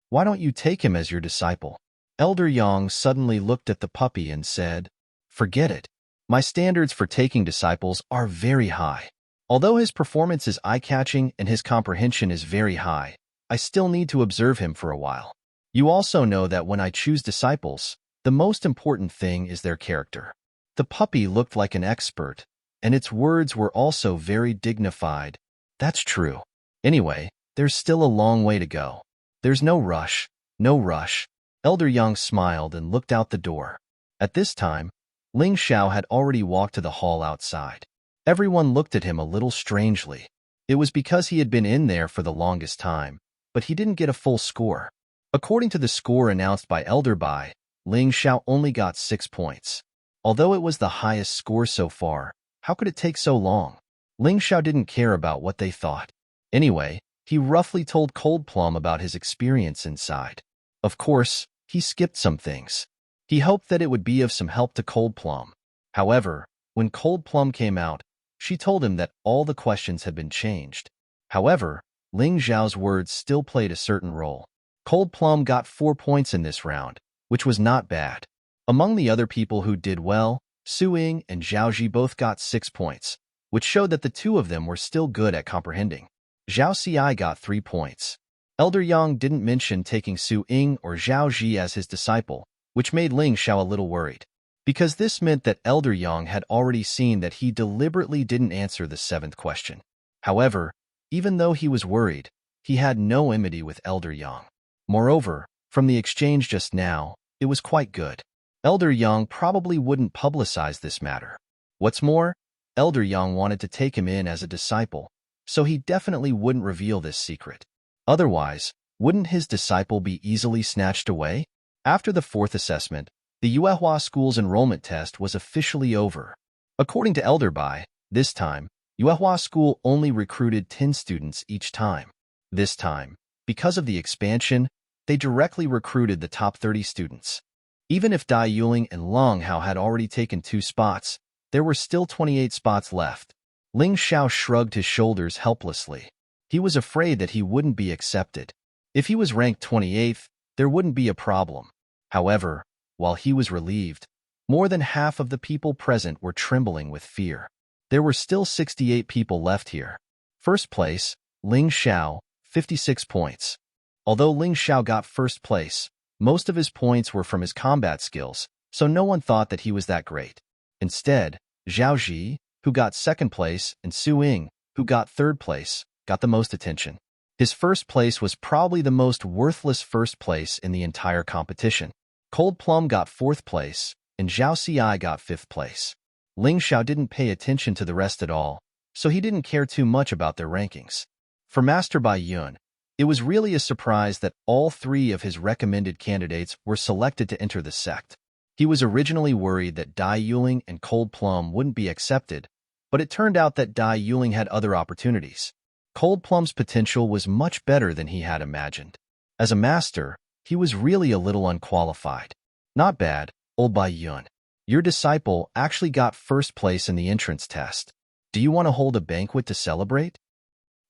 Why don't you take him as your disciple? Elder Yang suddenly looked at the puppy and said, forget it. My standards for taking disciples are very high. Although his performance is eye-catching and his comprehension is very high, I still need to observe him for a while. You also know that when I choose disciples, the most important thing is their character. The puppy looked like an expert, and its words were also very dignified. That's true. Anyway, there's still a long way to go. There's no rush, no rush. Elder Yang smiled and looked out the door. At this time, Ling Xiao had already walked to the hall outside. Everyone looked at him a little strangely. It was because he had been in there for the longest time, but he didn't get a full score. According to the score announced by Elder Bai, Ling Xiao only got 6 points. Although it was the highest score so far, how could it take so long? Ling Xiao didn't care about what they thought. Anyway, he roughly told Cold Plum about his experience inside. Of course, he skipped some things. He hoped that it would be of some help to Cold Plum. However, when Cold Plum came out, she told him that all the questions had been changed. However, Ling Xiao's words still played a certain role. Cold Plum got 4 points in this round, which was not bad. Among the other people who did well, Su Ying and Zhao Ji both got 6 points, which showed that the two of them were still good at comprehending. Zhao Xi got 3 points. Elder Yang didn't mention taking Su Ying or Zhao Ji as his disciple, which made Ling Xiao a little worried, because this meant that Elder Yang had already seen that he deliberately didn't answer the 7th question. However, even though he was worried, he had no enmity with Elder Yang. Moreover, from the exchange just now, it was quite good. Elder Yang probably wouldn't publicize this matter. What's more, Elder Yang wanted to take him in as a disciple, so he definitely wouldn't reveal this secret. Otherwise, wouldn't his disciple be easily snatched away? After the 4th assessment, the Yuehua School's enrollment test was officially over. According to Elder Bai, this time, Yuehua School only recruited 10 students each time. This time, because of the expansion, they directly recruited the top 30 students. Even if Dai Yuling and Long Hao had already taken 2 spots, there were still 28 spots left. Ling Xiao shrugged his shoulders helplessly. He was afraid that he wouldn't be accepted. If he was ranked 28th, there wouldn't be a problem. However, while he was relieved, more than half of the people present were trembling with fear. There were still 68 people left here. First place, Ling Xiao, 56 points. Although Ling Xiao got first place, most of his points were from his combat skills, so no one thought that he was that great. Instead, Zhao Ji, who got second place, and Su Ying, who got third place, got the most attention. His first place was probably the most worthless first place in the entire competition. Cold Plum got 4th place, and Zhao Xi got 5th place. Ling Xiao didn't pay attention to the rest at all, so he didn't care too much about their rankings. For Master Bai Yun, it was really a surprise that all 3 of his recommended candidates were selected to enter the sect. He was originally worried that Dai Yuling and Cold Plum wouldn't be accepted, but it turned out that Dai Yuling had other opportunities. Cold Plum's potential was much better than he had imagined. As a master, he was really a little unqualified. Not bad, old Bai Yun. Your disciple actually got first place in the entrance test. Do you want to hold a banquet to celebrate?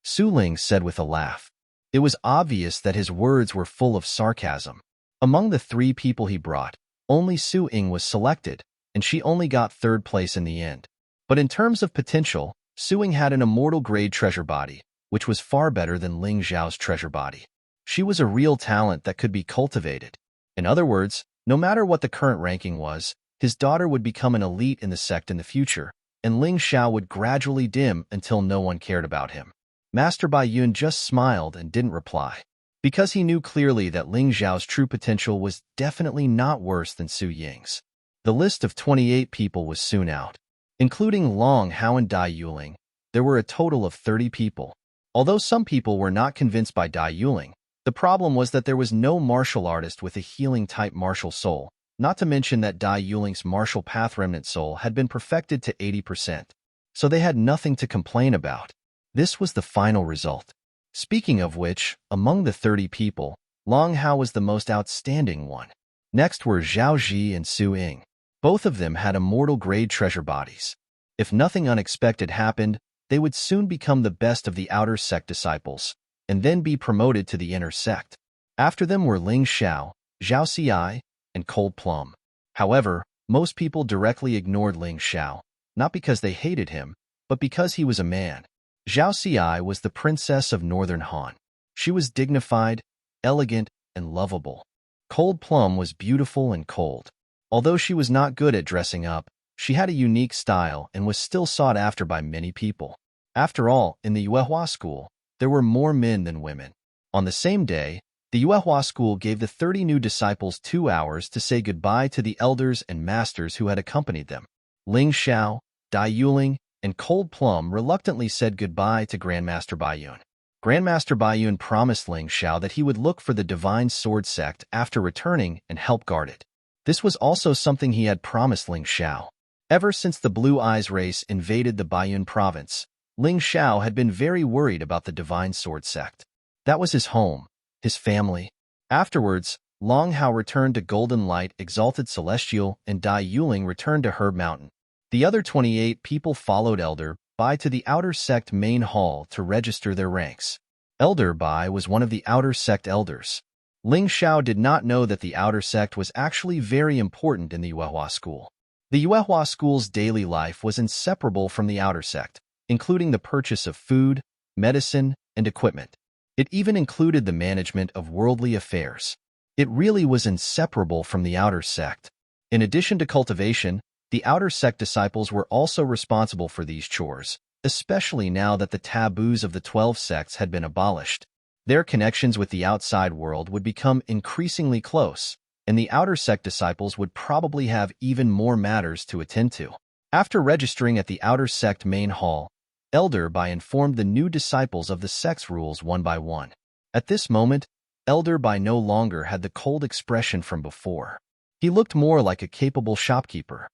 Su Ling said with a laugh. It was obvious that his words were full of sarcasm. Among the 3 people he brought, only Su Ying was selected, and she only got 3rd place in the end. But in terms of potential, Su Ying had an immortal-grade treasure body, which was far better than Ling Xiao's treasure body. She was a real talent that could be cultivated. In other words, no matter what the current ranking was, his daughter would become an elite in the sect in the future, and Ling Xiao would gradually dim until no one cared about him. Master Bai Yun just smiled and didn't reply, because he knew clearly that Ling Xiao's true potential was definitely not worse than Su Ying's. The list of 28 people was soon out. Including Long Hao and Dai Yuling, there were a total of 30 people. Although some people were not convinced by Dai Yuling, the problem was that there was no martial artist with a healing-type martial soul, not to mention that Dai Yuling's martial path remnant soul had been perfected to 80%. So they had nothing to complain about. This was the final result. Speaking of which, among the 30 people, Long Hao was the most outstanding one. Next were Zhao Ji and Su Ying. Both of them had immortal-grade treasure bodies. If nothing unexpected happened, they would soon become the best of the outer sect disciples, and then be promoted to the inner sect. After them were Ling Xiao, Zhao Xi, and Cold Plum. However, most people directly ignored Ling Xiao, not because they hated him, but because he was a man. Zhao Xi was the princess of Northern Han. She was dignified, elegant, and lovable. Cold Plum was beautiful and cold. Although she was not good at dressing up, she had a unique style and was still sought after by many people. After all, in the Yuehua School, there were more men than women. On the same day, the Yuehua School gave the 30 new disciples 2 hours to say goodbye to the elders and masters who had accompanied them. Ling Xiao, Dai Yuling, and Cold Plum reluctantly said goodbye to Grandmaster Bai Yun. Grandmaster Bai Yun promised Ling Xiao that he would look for the Divine Sword Sect after returning and help guard it. This was also something he had promised Ling Xiao. Ever since the Blue Eyes race invaded the Baiyun province, Ling Xiao had been very worried about the Divine Sword Sect. That was his home, his family. Afterwards, Long Hao returned to Golden Light, Exalted Celestial, and Dai Yuling returned to Herb Mountain. The other 28 people followed Elder Bai to the Outer Sect main hall to register their ranks. Elder Bai was one of the Outer Sect elders. Ling Xiao did not know that the Outer Sect was actually very important in the Yuehua School. The Yuehua School's daily life was inseparable from the Outer Sect, including the purchase of food, medicine, and equipment. It even included the management of worldly affairs. It really was inseparable from the Outer Sect. In addition to cultivation, the Outer Sect disciples were also responsible for these chores, especially now that the taboos of the 12 sects had been abolished. Their connections with the outside world would become increasingly close, and the Outer Sect disciples would probably have even more matters to attend to. After registering at the Outer Sect main hall, Elder Bai informed the new disciples of the sect's rules one by one. At this moment, Elder Bai no longer had the cold expression from before. He looked more like a capable shopkeeper.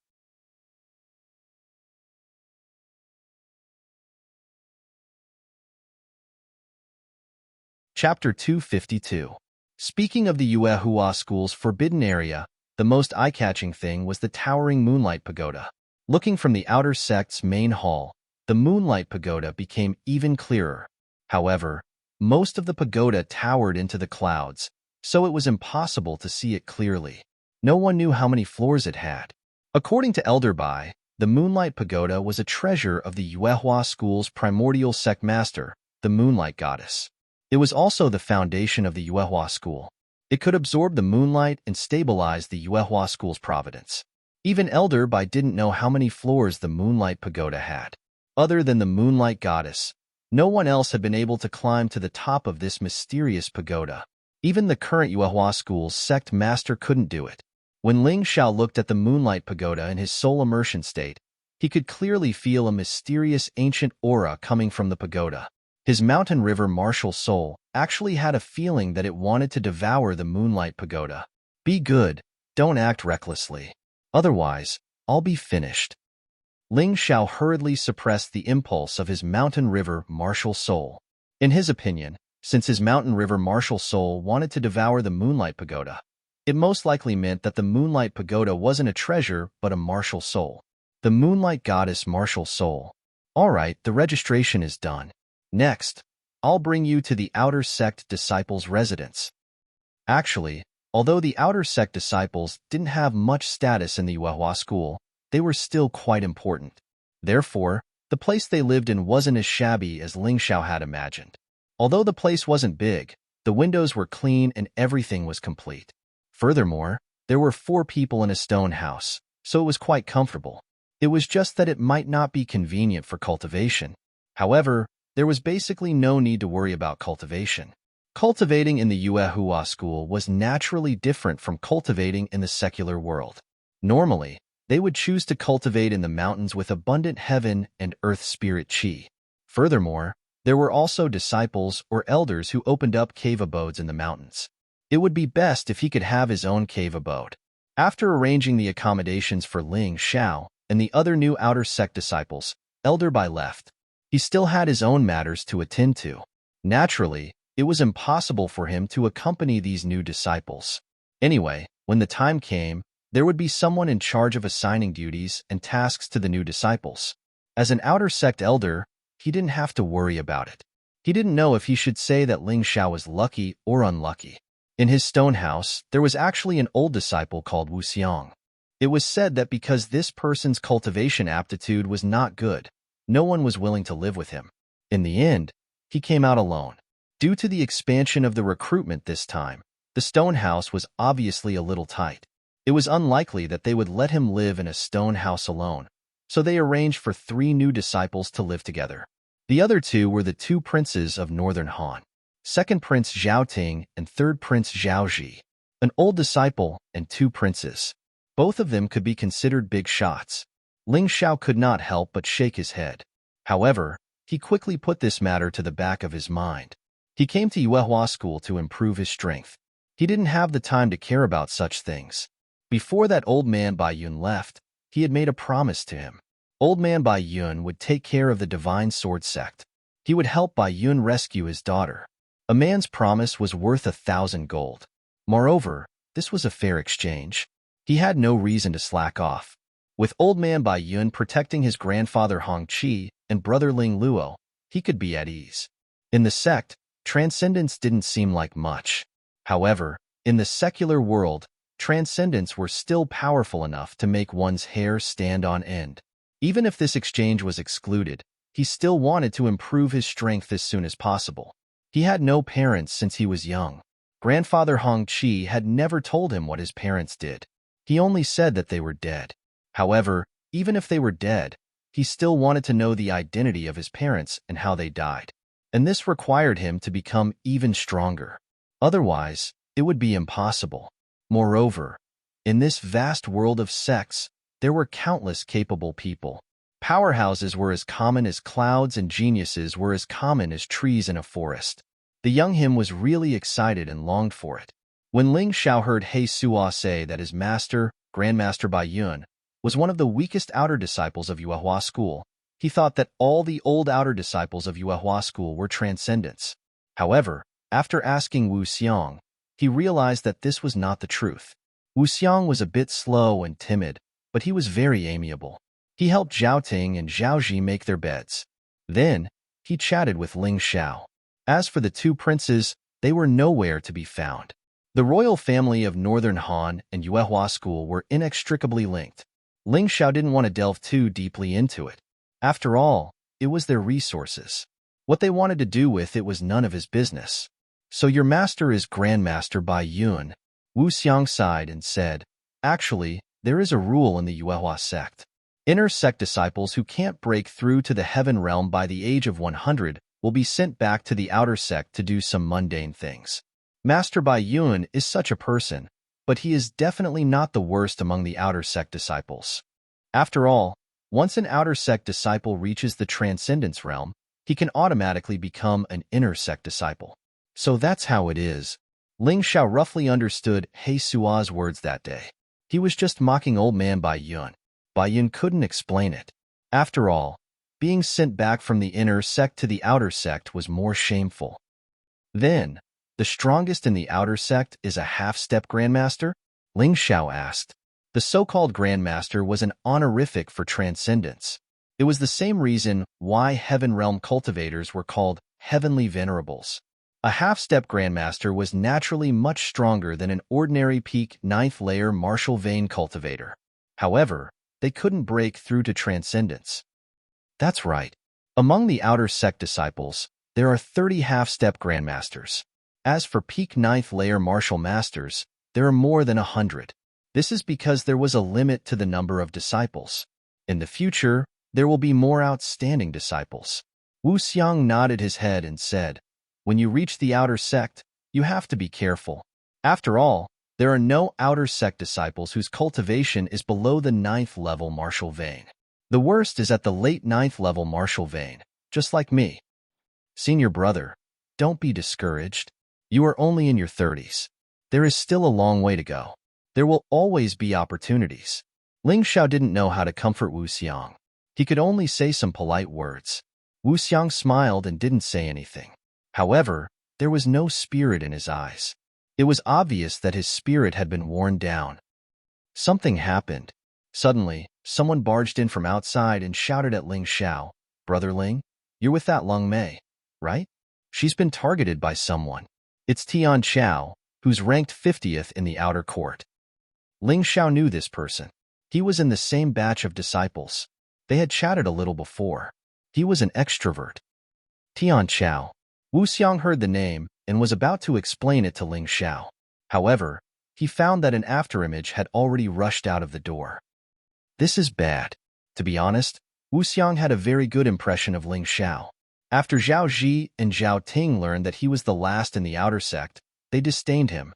Chapter 252. Speaking of the Yuehua School's forbidden area, the most eye-catching thing was the towering Moonlight Pagoda. Looking from the Outer Sect's main hall, the Moonlight Pagoda became even clearer. However, most of the pagoda towered into the clouds, so it was impossible to see it clearly. No one knew how many floors it had. According to Elder Bai, the Moonlight Pagoda was a treasure of the Yuehua School's primordial sect master, the Moonlight Goddess. It was also the foundation of the Yuehua School. It could absorb the moonlight and stabilize the Yuehua School's providence. Even Elder Bai didn't know how many floors the Moonlight Pagoda had. Other than the Moonlight Goddess, no one else had been able to climb to the top of this mysterious pagoda. Even the current Yuehua School's sect master couldn't do it. When Ling Xiao looked at the Moonlight Pagoda in his soul immersion state, he could clearly feel a mysterious ancient aura coming from the pagoda. His mountain river martial soul actually had a feeling that it wanted to devour the Moonlight Pagoda. Be good, don't act recklessly. Otherwise, I'll be finished. Ling Xiao hurriedly suppressed the impulse of his mountain river martial soul. In his opinion, since his mountain river martial soul wanted to devour the Moonlight Pagoda, it most likely meant that the Moonlight Pagoda wasn't a treasure but a martial soul. The Moonlight Goddess martial soul. Alright, the registration is done. Next, I'll bring you to the Outer Sect disciples' residence. Actually, although the Outer Sect disciples didn't have much status in the Yuehua School, they were still quite important. Therefore, the place they lived in wasn't as shabby as Ling Xiao had imagined. Although the place wasn't big, the windows were clean and everything was complete. Furthermore, there were 4 people in a stone house, so it was quite comfortable. It was just that it might not be convenient for cultivation. However, there was basically no need to worry about cultivation. Cultivating in the Yuehua School was naturally different from cultivating in the secular world. Normally, they would choose to cultivate in the mountains with abundant heaven and earth spirit qi. Furthermore, there were also disciples or elders who opened up cave abodes in the mountains. It would be best if he could have his own cave abode. After arranging the accommodations for Ling Xiao and the other new Outer Sect disciples, Elder Bai left. He still had his own matters to attend to. Naturally, it was impossible for him to accompany these new disciples. Anyway, when the time came, there would be someone in charge of assigning duties and tasks to the new disciples. As an Outer Sect elder, he didn't have to worry about it. He didn't know if he should say that Ling Xiao was lucky or unlucky. In his stone house, there was actually an old disciple called Wu Xiang. It was said that because this person's cultivation aptitude was not good, no one was willing to live with him. In the end, he came out alone. Due to the expansion of the recruitment this time, the stone house was obviously a little tight. It was unlikely that they would let him live in a stone house alone, so they arranged for 3 new disciples to live together. The other 2 were the 2 princes of Northern Han, second Prince Zhao Ting and third Prince Zhao Ji, an old disciple and 2 princes. Both of them could be considered big shots. Ling Xiao could not help but shake his head. However, he quickly put this matter to the back of his mind. He came to Yuehua School to improve his strength. He didn't have the time to care about such things. Before that old man Bai Yun left, he had made a promise to him. Old man Bai Yun would take care of the Divine Sword sect. He would help Bai Yun rescue his daughter. A man's promise was worth 1,000 gold. Moreover, this was a fair exchange. He had no reason to slack off. With old man Bai Yun protecting his grandfather Hong Qi and brother Ling Luo, he could be at ease. In the sect, transcendence didn't seem like much. However, in the secular world, transcendents were still powerful enough to make one's hair stand on end. Even if this exchange was excluded, he still wanted to improve his strength as soon as possible. He had no parents since he was young. Grandfather Hong Qi had never told him what his parents did. He only said that they were dead. However, even if they were dead, he still wanted to know the identity of his parents and how they died. And this required him to become even stronger. Otherwise, it would be impossible. Moreover, in this vast world of sects, there were countless capable people. Powerhouses were as common as clouds and geniuses were as common as trees in a forest. The young him was really excited and longed for it. When Ling Xiao heard He Suo say that his master, Grandmaster Bai Yun, was one of the weakest outer disciples of Yuehua school, he thought that all the old outer disciples of Yuehua school were transcendents. However, after asking Wu Xiang, he realized that this was not the truth. Wu Xiang was a bit slow and timid, but he was very amiable. He helped Zhao Ting and Zhao Ji make their beds. Then, he chatted with Ling Xiao. As for the two princes, they were nowhere to be found. The royal family of Northern Han and Yuehua school were inextricably linked. Ling Xiao didn't want to delve too deeply into it. After all, it was their resources. What they wanted to do with it was none of his business. So your master is Grandmaster Bai Yun. Wu Xiang sighed and said, actually, there is a rule in the Yuehua sect. Inner sect disciples who can't break through to the heaven realm by the age of 100 will be sent back to the outer sect to do some mundane things. Master Bai Yun is such a person, but he is definitely not the worst among the outer sect disciples. After all, once an outer sect disciple reaches the transcendence realm, he can automatically become an inner sect disciple. So that's how it is. Ling Xiao roughly understood He Suo's words that day. He was just mocking old man Bai Yun. Bai Yun couldn't explain it. After all, being sent back from the inner sect to the outer sect was more shameful. Then, the strongest in the outer sect is a half-step grandmaster? Ling Xiao asked. The so-called grandmaster was an honorific for transcendence. It was the same reason why heaven realm cultivators were called heavenly venerables. A half-step grandmaster was naturally much stronger than an ordinary peak 9th layer martial vein cultivator. However, they couldn't break through to transcendence. That's right. Among the outer sect disciples, there are 30 half-step grandmasters. As for peak 9th layer martial masters, there are more than 100. This is because there was a limit to the number of disciples. In the future, there will be more outstanding disciples. Wu Xiang nodded his head and said, when you reach the outer sect, you have to be careful. After all, there are no outer sect disciples whose cultivation is below the 9th level martial vein. The worst is at the late 9th level martial vein, just like me. Senior brother, don't be discouraged. You are only in your 30s. There is still a long way to go. There will always be opportunities. Ling Xiao didn't know how to comfort Wu Xiang. He could only say some polite words. Wu Xiang smiled and didn't say anything. However, there was no spirit in his eyes. It was obvious that his spirit had been worn down. Something happened. Suddenly, someone barged in from outside and shouted at Ling Xiao, Brother Ling, you're with that Lung Mei, right? She's been targeted by someone. It's Tian Chao, who's ranked 50th in the outer court. Ling Xiao knew this person. He was in the same batch of disciples. They had chatted a little before. He was an extrovert. Tian Chao. Wu Xiang heard the name and was about to explain it to Ling Xiao. However, he found that an afterimage had already rushed out of the door. This is bad. To be honest, Wu Xiang had a very good impression of Ling Xiao. After Zhao Ji and Zhao Ting learned that he was the last in the outer sect, they disdained him.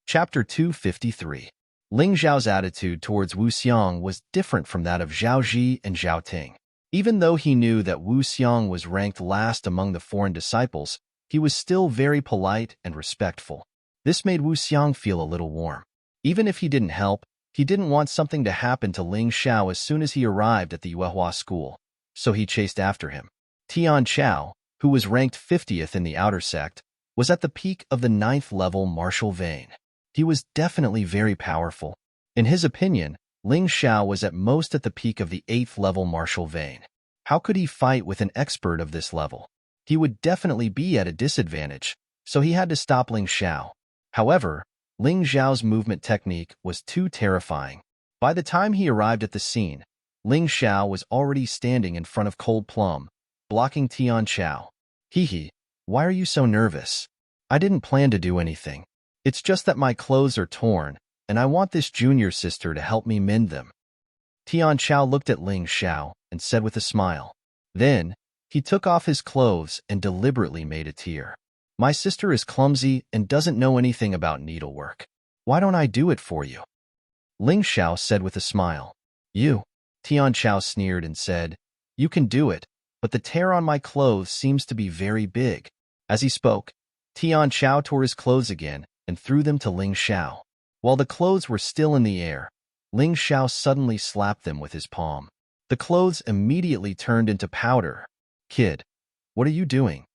Chapter 253. Ling Xiao's attitude towards Wu Xiang was different from that of Zhao Ji and Zhao Ting. Even though he knew that Wu Xiang was ranked last among the foreign disciples, he was still very polite and respectful. This made Wu Xiang feel a little warm. Even if he didn't help, he didn't want something to happen to Ling Xiao as soon as he arrived at the Yuehua school, so he chased after him. Tian Chao, who was ranked 50th in the outer sect, was at the peak of the 9th level martial vein. He was definitely very powerful. In his opinion, Ling Xiao was at most at the peak of the 8th level martial vein. How could he fight with an expert of this level? He would definitely be at a disadvantage, so he had to stop Ling Xiao. However, Ling Xiao's movement technique was too terrifying. By the time he arrived at the scene, Ling Xiao was already standing in front of Cold Plum, blocking Tian Chao. Hee, why are you so nervous? I didn't plan to do anything. It's just that my clothes are torn, and I want this junior sister to help me mend them. Tian Chao looked at Ling Xiao and said with a smile. Then, he took off his clothes and deliberately made a tear. My sister is clumsy and doesn't know anything about needlework. Why don't I do it for you? Ling Xiao said with a smile. You? Tian Chao sneered and said, You can do it, but the tear on my clothes seems to be very big. As he spoke, Tian Chao tore his clothes again and threw them to Ling Xiao. While the clothes were still in the air, Ling Xiao suddenly slapped them with his palm. The clothes immediately turned into powder. Kid, what are you doing?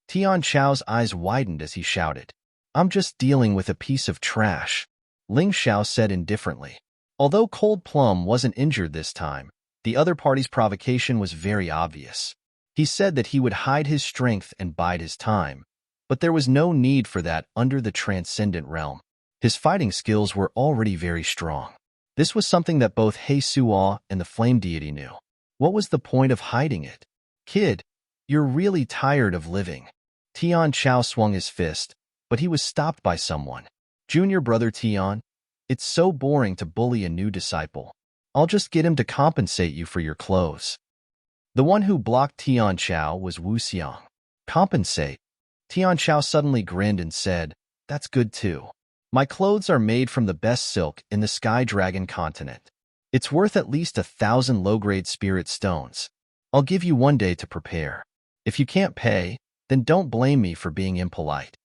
Tian Chao's eyes widened as he shouted. I'm just dealing with a piece of trash, Ling Xiao said indifferently. Although Cold Plum wasn't injured this time, the other party's provocation was very obvious. He said that he would hide his strength and bide his time, but there was no need for that under the transcendent realm. His fighting skills were already very strong. This was something that both He Suo and the Flame Deity knew. What was the point of hiding it? Kid, you're really tired of living. Tian Chao swung his fist, but he was stopped by someone. Junior brother Tian, it's so boring to bully a new disciple. I'll just get him to compensate you for your clothes. The one who blocked Tian Chao was Wu Xiang. Compensate? Tian Chao suddenly grinned and said, That's good too. My clothes are made from the best silk in the Sky Dragon continent. It's worth at least 1,000 low-grade spirit stones. I'll give you 1 day to prepare. If you can't pay, then don't blame me for being impolite.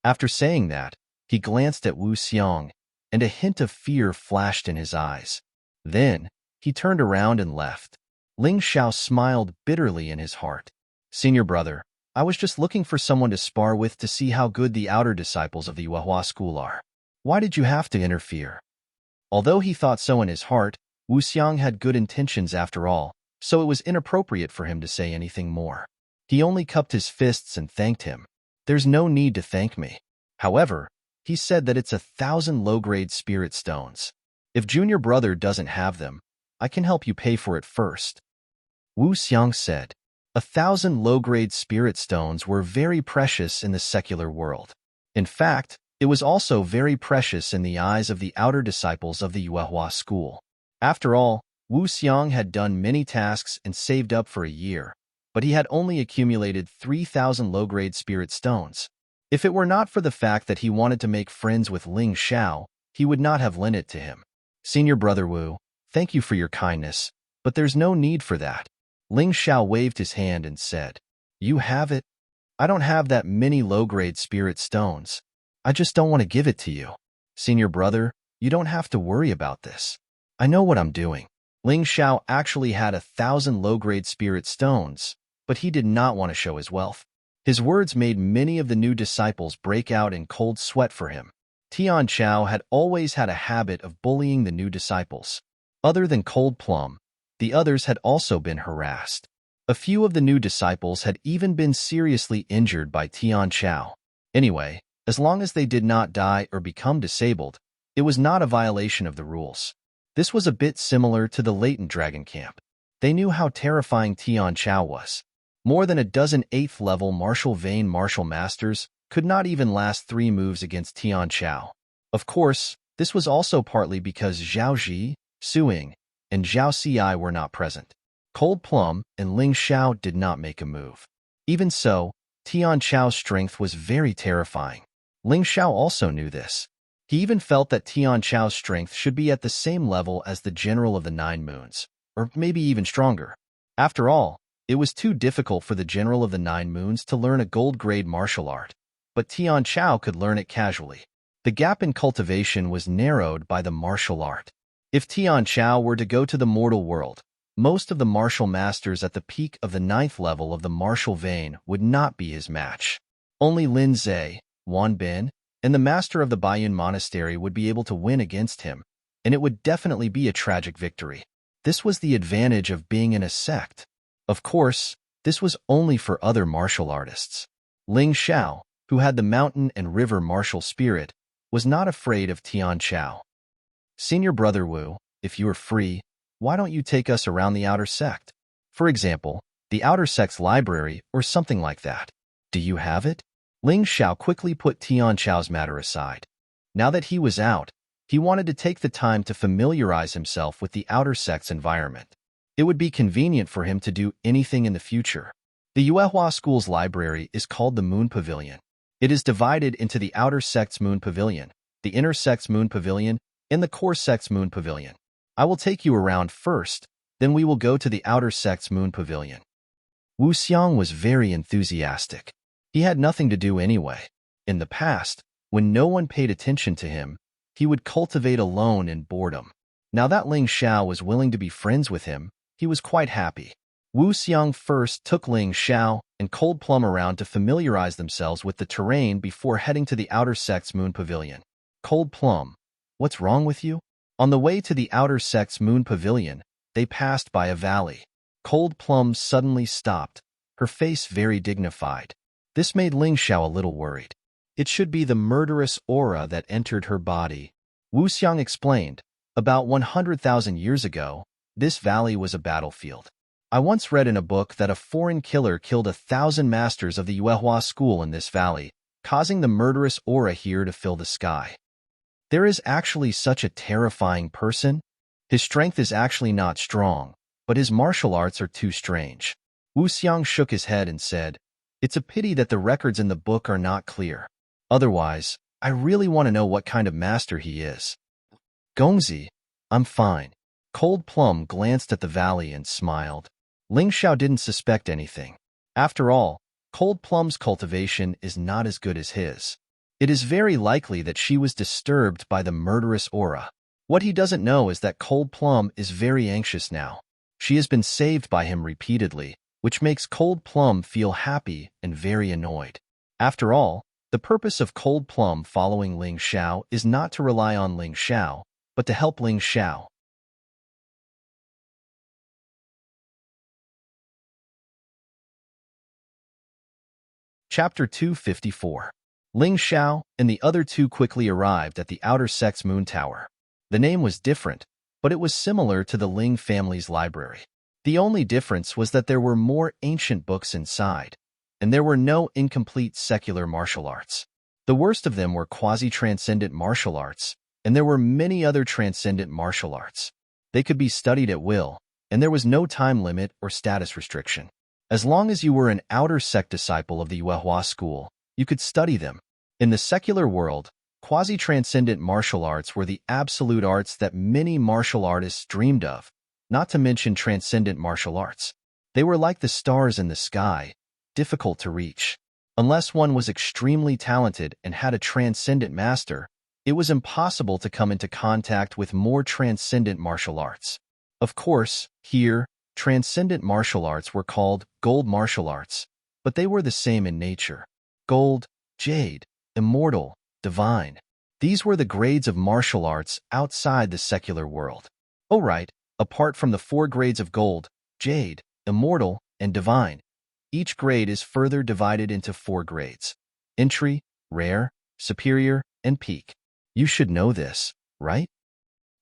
After saying that, he glanced at Wu Xiang, and a hint of fear flashed in his eyes. Then, he turned around and left. Ling Xiao smiled bitterly in his heart. Senior brother, I was just looking for someone to spar with to see how good the outer disciples of the Yuehua school are. Why did you have to interfere? Although he thought so in his heart, Wu Xiang had good intentions after all, so it was inappropriate for him to say anything more. He only cupped his fists and thanked him. There's no need to thank me. However, he said that it's 1,000 low-grade spirit stones. If junior brother doesn't have them, I can help you pay for it first. Wu Xiang said. 1,000 low-grade spirit stones were very precious in the secular world. In fact, it was also very precious in the eyes of the outer disciples of the Yuehua school. After all, Wu Xiang had done many tasks and saved up for a year, but he had only accumulated 3,000 low-grade spirit stones. If it were not for the fact that he wanted to make friends with Ling Xiao, he would not have lent it to him. Senior brother Wu, thank you for your kindness, but there's no need for that. Ling Xiao waved his hand and said, You have it? I don't have that many low-grade spirit stones. I just don't want to give it to you. Senior brother, you don't have to worry about this. I know what I'm doing. Ling Xiao actually had 1,000 low-grade spirit stones, but he did not want to show his wealth. His words made many of the new disciples break out in cold sweat for him. Tian Chao had always had a habit of bullying the new disciples. Other than Cold Plum, the others had also been harassed. A few of the new disciples had even been seriously injured by Tian Chao. Anyway, as long as they did not die or become disabled, it was not a violation of the rules. This was a bit similar to the latent dragon camp. They knew how terrifying Tian Chao was. More than a dozen 8th level martial vein martial masters could not even last 3 moves against Tian Chao. Of course, this was also partly because Zhao Ji, Su Ying, and Zhao Ci were not present. Cold Plum and Ling Xiao did not make a move. Even so, Tian Chao's strength was very terrifying. Ling Xiao also knew this. He even felt that Tian Chao's strength should be at the same level as the General of the 9 Moons, or maybe even stronger. After all, it was too difficult for the General of the 9 Moons to learn a gold-grade martial art, but Tian Chao could learn it casually. The gap in cultivation was narrowed by the martial art. If Tian Chao were to go to the mortal world, Most of the martial masters at the peak of the 9th level of the martial vein would not be his match. Only Lin Zhe, Wan Bin, and the master of the Baiyun Monastery would be able to win against him, and it would definitely be a tragic victory. This was the advantage of being in a sect. Of course, this was only for other martial artists. Ling Xiao, who had the mountain and river martial spirit, was not afraid of Tian Chao. Senior Brother Wu, if you are free, why don't you take us around the outer sect? For example, the outer sect's library or something like that. Do you have it? Ling Xiao quickly put Tian Chao's matter aside. Now that he was out, he wanted to take the time to familiarize himself with the outer sect's environment. It would be convenient for him to do anything in the future. The Yuehua School's library is called the Moon Pavilion. It is divided into the outer sect's Moon Pavilion, the inner sect's Moon Pavilion, and the core sect's Moon Pavilion. I will take you around first, then we will go to the outer sect's Moon Pavilion. Wu Xiang was very enthusiastic. He had nothing to do anyway. In the past, when no one paid attention to him, he would cultivate alone in boredom. Now that Ling Xiao was willing to be friends with him, he was quite happy. Wu Xiang first took Ling Xiao and Cold Plum around to familiarize themselves with the terrain before heading to the outer sect's Moon Pavilion. Cold Plum, what's wrong with you? On the way to the outer sect's Moon Pavilion, they passed by a valley. Cold Plum suddenly stopped, her face very dignified. This made Ling Xiao a little worried. It should be the murderous aura that entered her body. Wu Xiang explained, about 100,000 years ago, this valley was a battlefield. I once read in a book that a foreign killer killed 1,000 masters of the Yuehua School in this valley, causing the murderous aura here to fill the sky. There is actually such a terrifying person? His strength is actually not strong, but his martial arts are too strange. Wu Xiang shook his head and said, it's a pity that the records in the book are not clear. Otherwise, I really want to know what kind of master he is. Gongzi, I'm fine. Cold Plum glanced at the valley and smiled. Ling Xiao didn't suspect anything. After all, Cold Plum's cultivation is not as good as his. It is very likely that she was disturbed by the murderous aura. What he doesn't know is that Cold Plum is very anxious now. She has been saved by him repeatedly, which makes Cold Plum feel happy and very annoyed. After all, the purpose of Cold Plum following Ling Xiao is not to rely on Ling Xiao, but to help Ling Xiao. Chapter 254. Ling Xiao and the other two quickly arrived at the outer sect's moon tower. The name was different, but it was similar to the Ling family's library. The only difference was that there were more ancient books inside, and there were no incomplete secular martial arts. The worst of them were quasi-transcendent martial arts, and there were many other transcendent martial arts. They could be studied at will, and there was no time limit or status restriction. As long as you were an outer sect disciple of the Yuehua School, you could study them. In the secular world, quasi-transcendent martial arts were the absolute arts that many martial artists dreamed of, not to mention transcendent martial arts. They were like the stars in the sky, difficult to reach. Unless one was extremely talented and had a transcendent master, it was impossible to come into contact with more transcendent martial arts. Of course, here, transcendent martial arts were called gold martial arts, but they were the same in nature. Gold, jade, immortal, divine. These were the grades of martial arts outside the secular world. Oh right, apart from the 4 grades of gold, jade, immortal, and divine, each grade is further divided into 4 grades: entry, rare, superior, and peak. You should know this, right?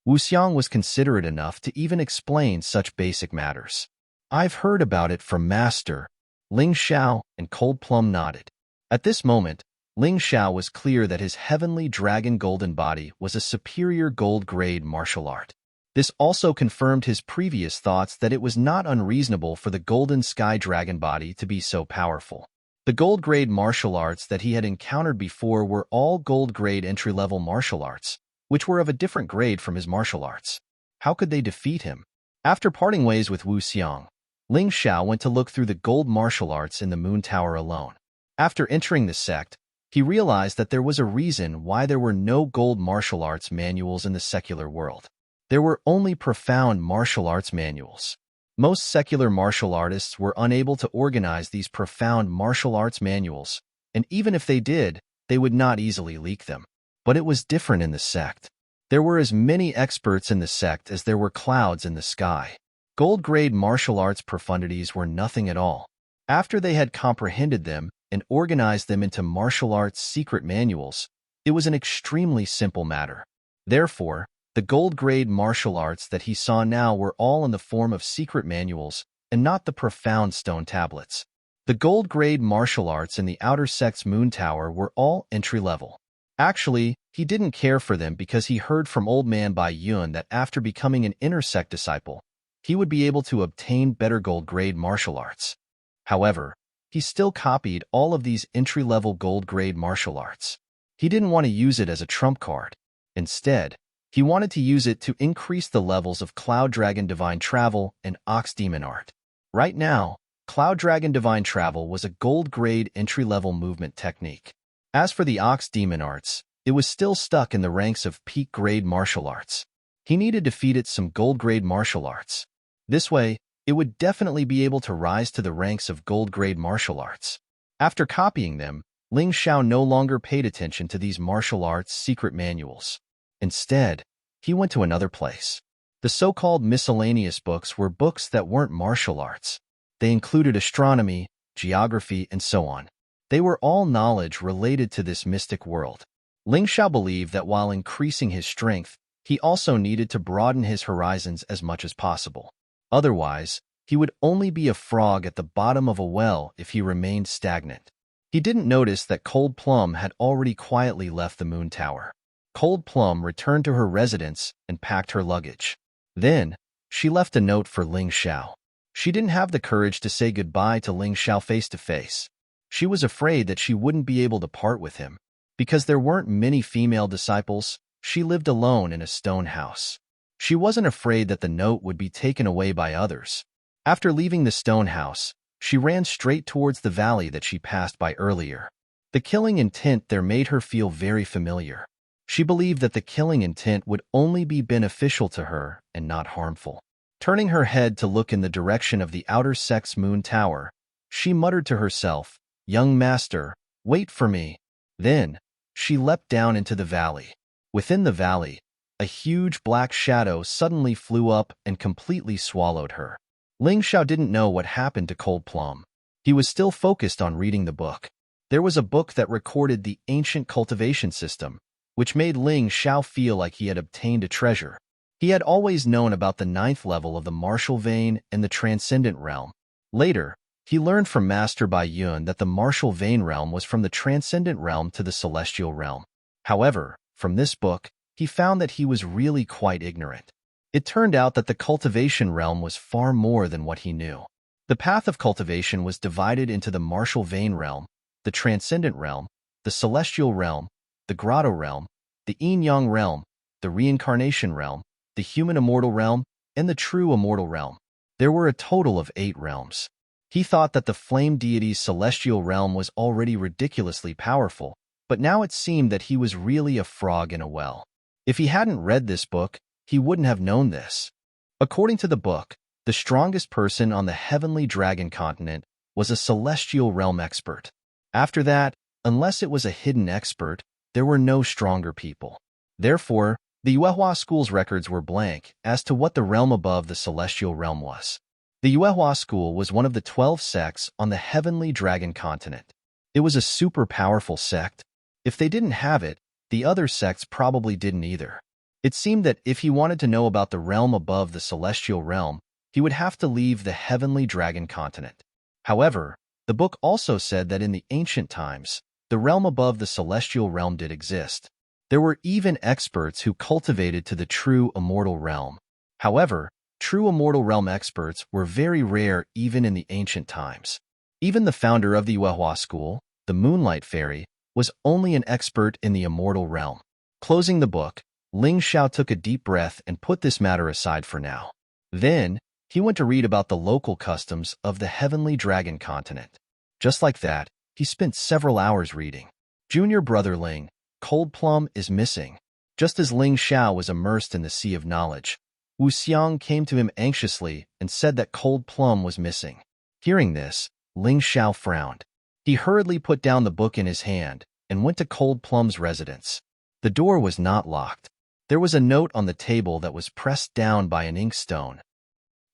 Wu Xiang was considerate enough to even explain such basic matters. I've heard about it from Master. Ling Xiao and Cold Plum nodded. At this moment, Ling Xiao was clear that his heavenly dragon golden body was a superior gold grade martial art. This also confirmed his previous thoughts that it was not unreasonable for the golden sky dragon body to be so powerful. The gold grade martial arts that he had encountered before were all gold grade entry-level martial arts, which were of a different grade from his martial arts. How could they defeat him? After parting ways with Wu Xiang, Ling Xiao went to look through the gold martial arts in the Moon Tower alone. After entering the sect, he realized that there was a reason why there were no gold martial arts manuals in the secular world. There were only profound martial arts manuals. Most secular martial artists were unable to organize these profound martial arts manuals, and even if they did, they would not easily leak them. But it was different in the sect. There were as many experts in the sect as there were clouds in the sky. Gold-grade martial arts profundities were nothing at all. After they had comprehended them and organized them into martial arts secret manuals, it was an extremely simple matter. Therefore, the gold-grade martial arts that he saw now were all in the form of secret manuals and not the profound stone tablets. The gold-grade martial arts in the outer sect's moon tower were all entry-level. Actually, he didn't care for them because he heard from Old Man Bai Yun that after becoming an inner sect disciple, he would be able to obtain better gold-grade martial arts. However, he still copied all of these entry-level gold-grade martial arts. He didn't want to use it as a trump card. Instead, he wanted to use it to increase the levels of Cloud Dragon Divine Travel and Ox Demon Art. Right now, Cloud Dragon Divine Travel was a gold-grade entry-level movement technique. As for the Ox Demon Arts, it was still stuck in the ranks of peak-grade martial arts. He needed to feed it some gold-grade martial arts. This way, it would definitely be able to rise to the ranks of gold-grade martial arts. After copying them, Ling Xiao no longer paid attention to these martial arts secret manuals. Instead, he went to another place. The so-called miscellaneous books were books that weren't martial arts. They included astronomy, geography, and so on. They were all knowledge related to this mystic world. Ling Xiao believed that while increasing his strength, he also needed to broaden his horizons as much as possible. Otherwise, he would only be a frog at the bottom of a well if he remained stagnant. He didn't notice that Cold Plum had already quietly left the moon tower. Cold Plum returned to her residence and packed her luggage. Then, she left a note for Ling Xiao. She didn't have the courage to say goodbye to Ling Xiao face to face. She was afraid that she wouldn't be able to part with him. Because there weren't many female disciples, she lived alone in a stone house. She wasn't afraid that the note would be taken away by others. After leaving the stone house, she ran straight towards the valley that she passed by earlier. The killing intent there made her feel very familiar. She believed that the killing intent would only be beneficial to her and not harmful. Turning her head to look in the direction of the outer sect's moon tower, she muttered to herself, "Young master, wait for me." Then, she leapt down into the valley. Within the valley, a huge black shadow suddenly flew up and completely swallowed her. Ling Xiao didn't know what happened to Cold Plum. He was still focused on reading the book. There was a book that recorded the ancient cultivation system, which made Ling Xiao feel like he had obtained a treasure. He had always known about the 9th level of the martial vein and the transcendent realm. Later, he learned from Master Bai Yun that the martial vein realm was from the transcendent realm to the celestial realm. However, from this book, he found that he was really quite ignorant. It turned out that the cultivation realm was far more than what he knew. The path of cultivation was divided into the martial vein realm, the transcendent realm, the celestial realm, the grotto realm, the yin-yang realm, the reincarnation realm, the human immortal realm, and the true immortal realm. There were a total of 8 realms. He thought that the flame deity's celestial realm was already ridiculously powerful, but now it seemed that he was really a frog in a well. If he hadn't read this book, he wouldn't have known this. According to the book, the strongest person on the heavenly dragon continent was a celestial realm expert. After that, unless it was a hidden expert, there were no stronger people. Therefore, the Yuehua school's records were blank as to what the realm above the celestial realm was. The Yuehua school was one of the 12 sects on the heavenly dragon continent. It was a super powerful sect. If they didn't have it, the other sects probably didn't either. It seemed that if he wanted to know about the realm above the celestial realm, he would have to leave the heavenly dragon continent. However, the book also said that in the ancient times, the realm above the celestial realm did exist. There were even experts who cultivated to the true immortal realm. However, true immortal realm experts were very rare even in the ancient times. Even the founder of the Yuehua school, the Moonlight Fairy, was only an expert in the immortal realm. Closing the book, Ling Xiao took a deep breath and put this matter aside for now. Then, he went to read about the local customs of the heavenly dragon continent. Just like that, he spent several hours reading. Junior brother Ling, Cold Plum is missing. Just as Ling Xiao was immersed in the sea of knowledge, Wu Xiang came to him anxiously and said that Cold Plum was missing. Hearing this, Ling Xiao frowned. He hurriedly put down the book in his hand and went to Cold Plum's residence. The door was not locked. There was a note on the table that was pressed down by an inkstone.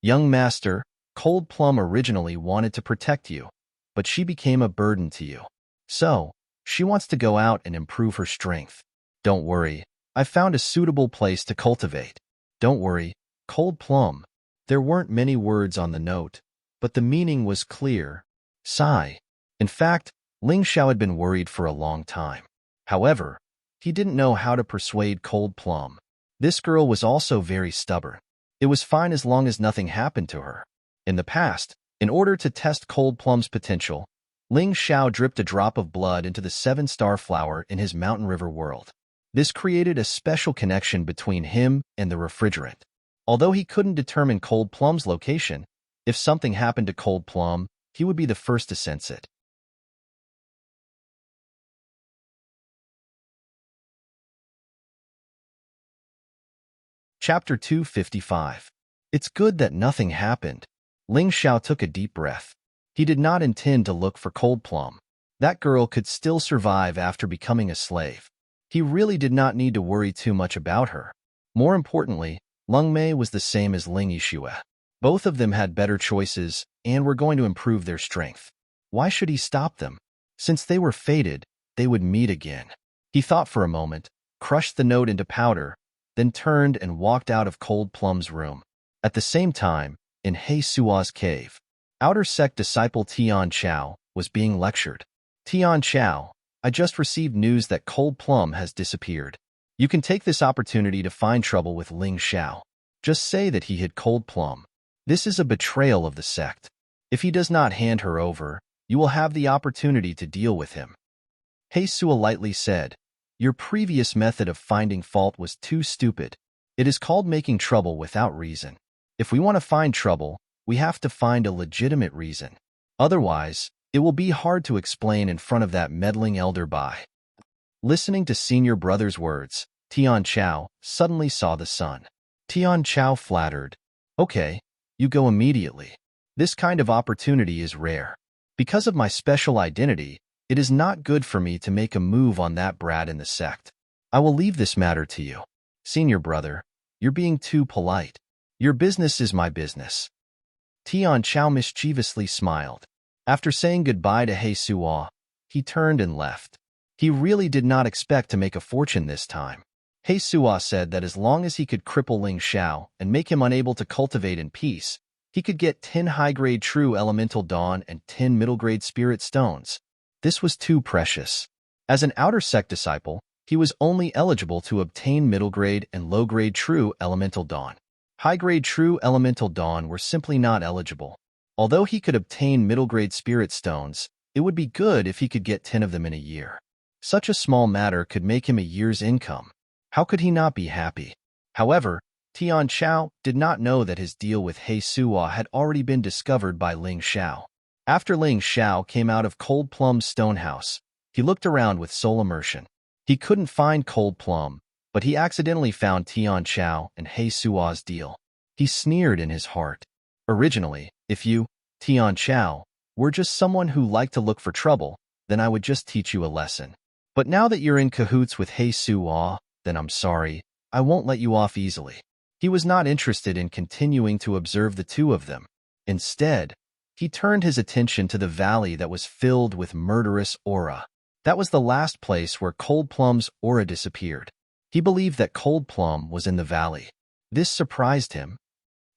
Young master, Cold Plum originally wanted to protect you, but she became a burden to you. So, she wants to go out and improve her strength. Don't worry, I found a suitable place to cultivate. Don't worry, Cold Plum. There weren't many words on the note, but the meaning was clear. Sigh. In fact, Ling Xiao had been worried for a long time. However, he didn't know how to persuade Cold Plum. This girl was also very stubborn. It was fine as long as nothing happened to her. In the past, in order to test Cold Plum's potential, Ling Xiao dripped a drop of blood into the 7-star flower in his mountain river world. This created a special connection between him and the refrigerant. Although he couldn't determine Cold Plum's location, if something happened to Cold Plum, he would be the first to sense it. Chapter 255. It's good that nothing happened. Ling Xiao took a deep breath. He did not intend to look for Cold Plum. That girl could still survive after becoming a slave. He really did not need to worry too much about her. More importantly, Lung Mei was the same as Ling Yixue. Both of them had better choices and were going to improve their strength. Why should he stop them? Since they were fated, they would meet again. He thought for a moment, crushed the note into powder, then turned and walked out of Cold Plum's room. At the same time, in He Sua's cave, outer sect disciple Tian Chao was being lectured. Tian Chao, I just received news that Cold Plum has disappeared. You can take this opportunity to find trouble with Ling Xiao. Just say that he hid Cold Plum. This is a betrayal of the sect. If he does not hand her over, you will have the opportunity to deal with him. He Sua lightly said, your previous method of finding fault was too stupid. It is called making trouble without reason. If we want to find trouble, we have to find a legitimate reason. Otherwise, it will be hard to explain in front of that meddling elder Bai. Listening to senior brother's words, Tian Chao suddenly saw the sun. Tian Chao flattered. Okay, you go immediately. This kind of opportunity is rare. Because of my special identity, it is not good for me to make a move on that brat in the sect. I will leave this matter to you. Senior brother, you're being too polite. Your business is my business. Tian Chao mischievously smiled. After saying goodbye to He Sua, he turned and left. He really did not expect to make a fortune this time. He Sua said that as long as he could cripple Ling Xiao and make him unable to cultivate in peace, he could get 10 high-grade true elemental dawn and 10 middle-grade spirit stones. This was too precious. As an outer sect disciple, he was only eligible to obtain middle-grade and low-grade true elemental dawn. High-grade true elemental dawn were simply not eligible. Although he could obtain middle-grade spirit stones, it would be good if he could get 10 of them in a year. Such a small matter could make him a year's income. How could he not be happy? However, Tian Chao did not know that his deal with He Sua had already been discovered by Ling Xiao. After Ling Xiao came out of Cold Plum's stone house, he looked around with soul immersion. He couldn't find Cold Plum, but he accidentally found Tian Chao and He Sua's deal. He sneered in his heart. Originally, if you, Tian Chao, were just someone who liked to look for trouble, then I would just teach you a lesson. But now that you're in cahoots with He Sua, then I'm sorry, I won't let you off easily. He was not interested in continuing to observe the two of them. Instead, he turned his attention to the valley that was filled with murderous aura. That was the last place where Cold Plum's aura disappeared. He believed that Cold Plum was in the valley. This surprised him.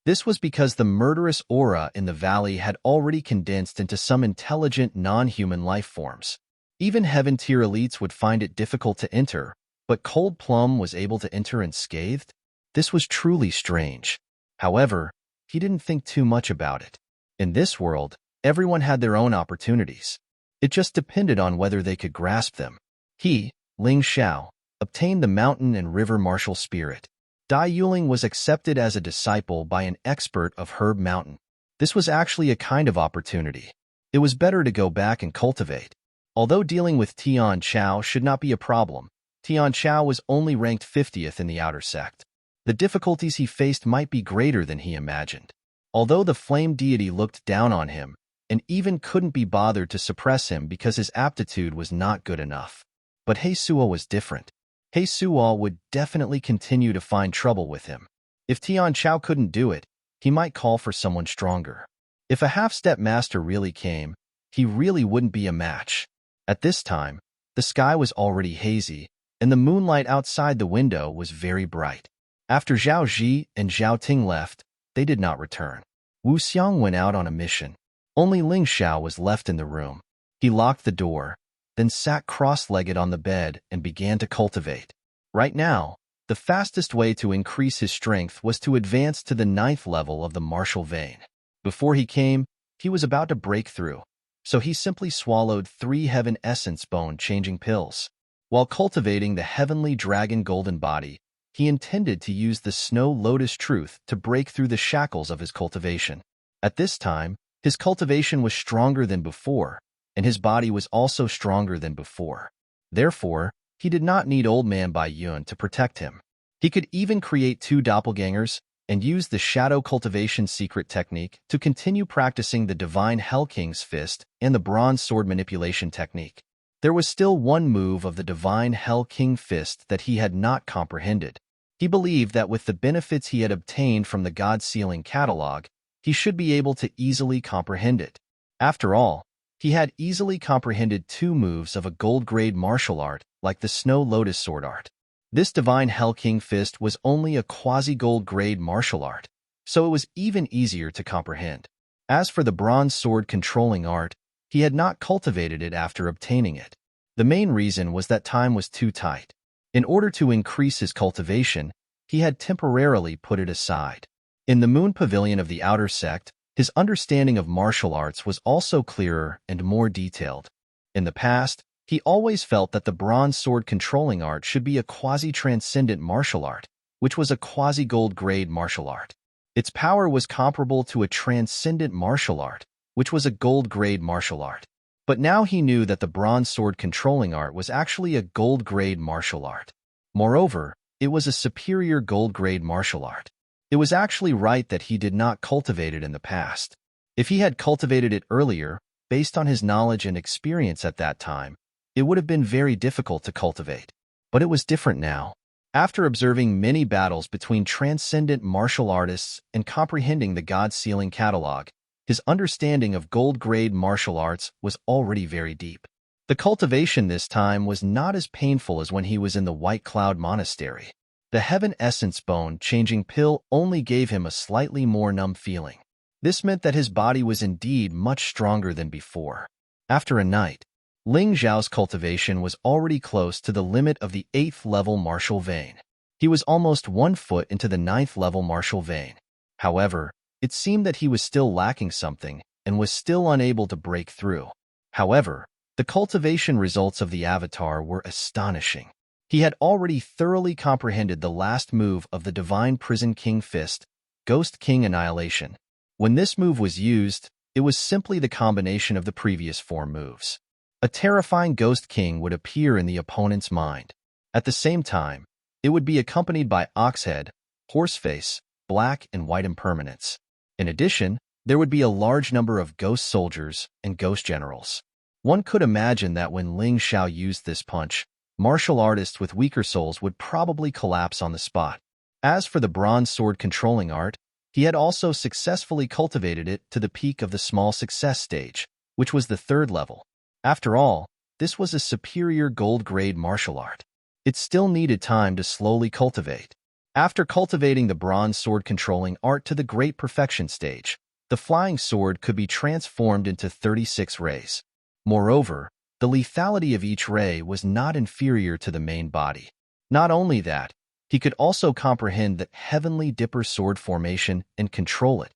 This was because the murderous aura in the valley had already condensed into some intelligent non-human life forms. Even heaven-tier elites would find it difficult to enter, but Cold Plum was able to enter unscathed? This was truly strange. However, he didn't think too much about it. In this world, everyone had their own opportunities. It just depended on whether they could grasp them. He, Ling Xiao, obtained the mountain and river martial spirit. Dai Yuling was accepted as a disciple by an expert of Herb Mountain. This was actually a kind of opportunity. It was better to go back and cultivate. Although dealing with Tian Chao should not be a problem, Tian Chao was only ranked 50th in the outer sect. The difficulties he faced might be greater than he imagined. Although the flame deity looked down on him and even couldn't be bothered to suppress him because his aptitude was not good enough. But Heisuo was different. Heisuo would definitely continue to find trouble with him. If Tian Chao couldn't do it, he might call for someone stronger. If a half-step master really came, he really wouldn't be a match. At this time, the sky was already hazy, and the moonlight outside the window was very bright. After Zhao Ji and Zhao Ting left, they did not return. Wu Xiang went out on a mission. Only Ling Xiao was left in the room. He locked the door, then sat cross-legged on the bed and began to cultivate. Right now, the fastest way to increase his strength was to advance to the 9th level of the martial vein. Before he came, he was about to break through, so he simply swallowed 3 heaven essence bone-changing pills. While cultivating the heavenly dragon golden body, he intended to use the snow lotus truth to break through the shackles of his cultivation. At this time, his cultivation was stronger than before, and his body was also stronger than before. Therefore, he did not need Old Man Bai Yun to protect him. He could even create 2 doppelgangers and use the shadow cultivation secret technique to continue practicing the divine Hell King's fist and the bronze sword manipulation technique. There was still one move of the divine Hell King fist that he had not comprehended. He believed that with the benefits he had obtained from the God Sealing catalog, he should be able to easily comprehend it. After all, he had easily comprehended 2 moves of a gold-grade martial art like the Snow Lotus sword art. This divine Hell King fist was only a quasi-gold-grade martial art, so it was even easier to comprehend. As for the bronze sword controlling art, he had not cultivated it after obtaining it. The main reason was that time was too tight. In order to increase his cultivation, he had temporarily put it aside. In the Moon Pavilion of the Outer Sect, his understanding of martial arts was also clearer and more detailed. In the past, he always felt that the bronze sword controlling art should be a quasi-transcendent martial art, which was a quasi-gold-grade martial art. Its power was comparable to a transcendent martial art, which was a gold-grade martial art. But now he knew that the bronze sword controlling art was actually a gold-grade martial art. Moreover, it was a superior gold-grade martial art. It was actually right that he did not cultivate it in the past. If he had cultivated it earlier, based on his knowledge and experience at that time, it would have been very difficult to cultivate. But it was different now. After observing many battles between transcendent martial artists and comprehending the God Sealing catalog, his understanding of gold-grade martial arts was already very deep. The cultivation this time was not as painful as when he was in the White Cloud Monastery. The Heaven Essence Bone-changing pill only gave him a slightly more numb feeling. This meant that his body was indeed much stronger than before. After a night, Ling Zhao's cultivation was already close to the limit of the 8th level martial vein. He was almost 1 foot into the 9th level martial vein. However, it seemed that he was still lacking something and was still unable to break through. However, the cultivation results of the avatar were astonishing. He had already thoroughly comprehended the last move of the Divine Prison King Fist, Ghost King Annihilation. When this move was used, it was simply the combination of the previous 4 moves. A terrifying Ghost King would appear in the opponent's mind. At the same time, it would be accompanied by Oxhead, Horseface, Black and White Impermanence. In addition, there would be a large number of ghost soldiers and ghost generals. One could imagine that when Ling Xiao used this punch, martial artists with weaker souls would probably collapse on the spot. As for the bronze sword controlling art, he had also successfully cultivated it to the peak of the small success stage, which was the 3rd level. After all, this was a superior gold-grade martial art. It still needed time to slowly cultivate. After cultivating the bronze sword controlling art to the great perfection stage, the flying sword could be transformed into 36 rays. Moreover, the lethality of each ray was not inferior to the main body. Not only that, he could also comprehend the Heavenly Dipper sword formation and control it.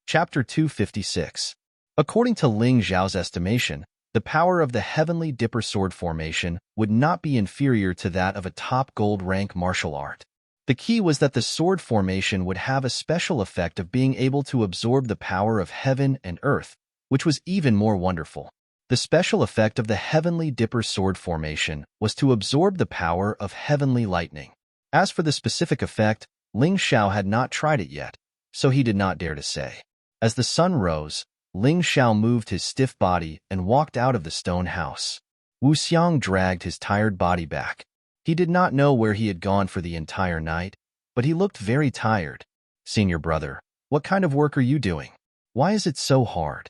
Chapter 256. According to Ling Zhao's estimation, the power of the Heavenly Dipper sword formation would not be inferior to that of a top gold rank martial art. The key was that the sword formation would have a special effect of being able to absorb the power of heaven and earth, which was even more wonderful. The special effect of the Heavenly Dipper sword formation was to absorb the power of heavenly lightning. As for the specific effect, Ling Xiao had not tried it yet, so he did not dare to say. As the sun rose, Ling Xiao moved his stiff body and walked out of the stone house. Wu Xiang dragged his tired body back. He did not know where he had gone for the entire night, but he looked very tired. "Senior brother, what kind of work are you doing? Why is it so hard?"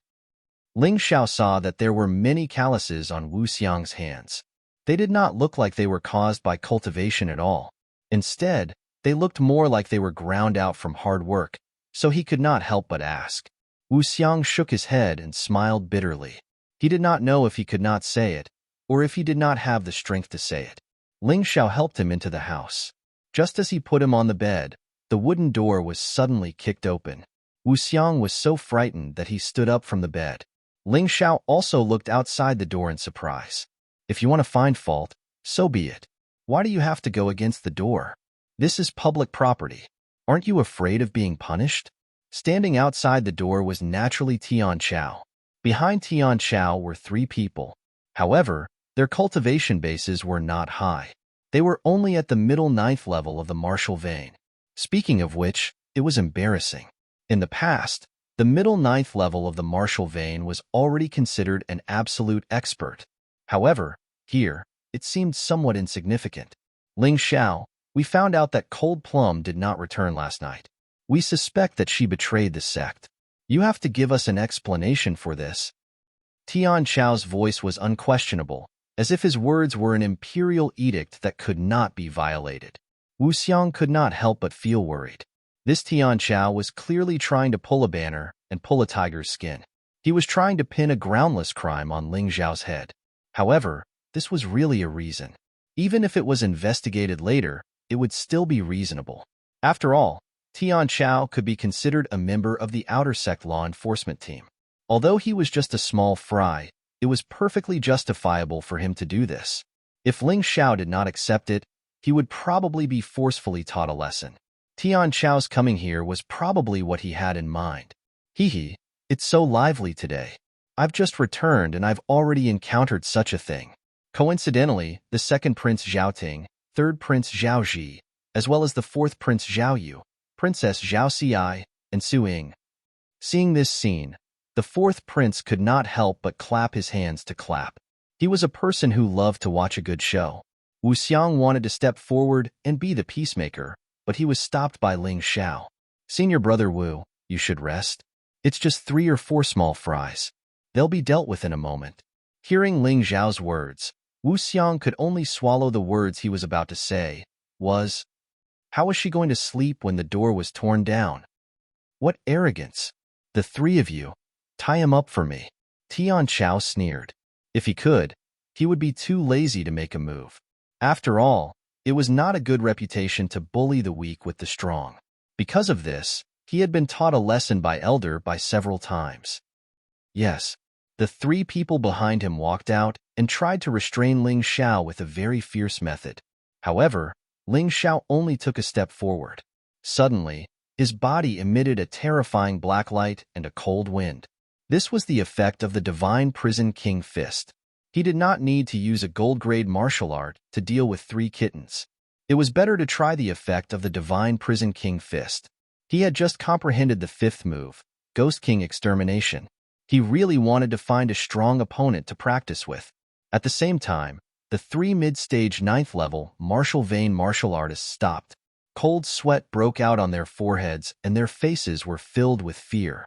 Ling Xiao saw that there were many calluses on Wu Xiang's hands. They did not look like they were caused by cultivation at all. Instead, they looked more like they were ground out from hard work, so he could not help but ask. Wu Xiang shook his head and smiled bitterly. He did not know if he could not say it, or if he did not have the strength to say it. Ling Xiao helped him into the house. Just as he put him on the bed, the wooden door was suddenly kicked open. Wu Xiang was so frightened that he stood up from the bed. Ling Xiao also looked outside the door in surprise. "If you want to find fault, so be it. Why do you have to go against the door? This is public property. Aren't you afraid of being punished?" Standing outside the door was naturally Tian Chao. Behind Tian Chao were 3 people. However, their cultivation bases were not high. They were only at the middle 9th level of the martial vein. Speaking of which, it was embarrassing. In the past, the middle 9th level of the martial vein was already considered an absolute expert. However, here, it seemed somewhat insignificant. "Ling Xiao, we found out that Cold Plum did not return last night. We suspect that she betrayed the sect. You have to give us an explanation for this." Tian Chao's voice was unquestionable, as if his words were an imperial edict that could not be violated. Wu Xiang could not help but feel worried. This Tian Chao was clearly trying to pull a banner and pull a tiger's skin. He was trying to pin a groundless crime on Ling Xiao's head. However, this was really a reason. Even if it was investigated later, it would still be reasonable. After all, Tian Chao could be considered a member of the outer sect law enforcement team. Although he was just a small fry, it was perfectly justifiable for him to do this. If Ling Xiao did not accept it, he would probably be forcefully taught a lesson. Tian Chao's coming here was probably what he had in mind. Hee, it's so lively today. I've just returned and I've already encountered such a thing. Coincidentally, the 2nd Prince Zhaoting, 3rd Prince Zhao Ji, as well as the 4th Prince Zhao Yu, Princess Zhao Xi, and Su Ying. Seeing this scene, the 4th Prince could not help but clap his hands to clap. He was a person who loved to watch a good show. Wu Xiang wanted to step forward and be the peacemaker, but he was stopped by Ling Xiao. "Senior brother Wu, you should rest. It's just 3 or 4 small fries. They'll be dealt with in a moment." Hearing Ling Xiao's words, Wu Xiang could only swallow the words he was about to say. How was she going to sleep when the door was torn down? What arrogance! "The 3 of you, tie him up for me." Tian Chao sneered. If he could, he would be too lazy to make a move. After all, it was not a good reputation to bully the weak with the strong. Because of this, he had been taught a lesson by Elder by several times. Yes, the 3 people behind him walked out and tried to restrain Ling Xiao with a very fierce method. However, Ling Xiao only took a step forward. Suddenly, his body emitted a terrifying black light and a cold wind. This was the effect of the Divine Prison King Fist. He did not need to use a gold-grade martial art to deal with 3 kittens. It was better to try the effect of the Divine Prison King Fist. He had just comprehended the 5th move, Ghost King Extermination. He really wanted to find a strong opponent to practice with. At the same time, the 3 mid-stage 9th level martial vein martial artists stopped. Cold sweat broke out on their foreheads and their faces were filled with fear.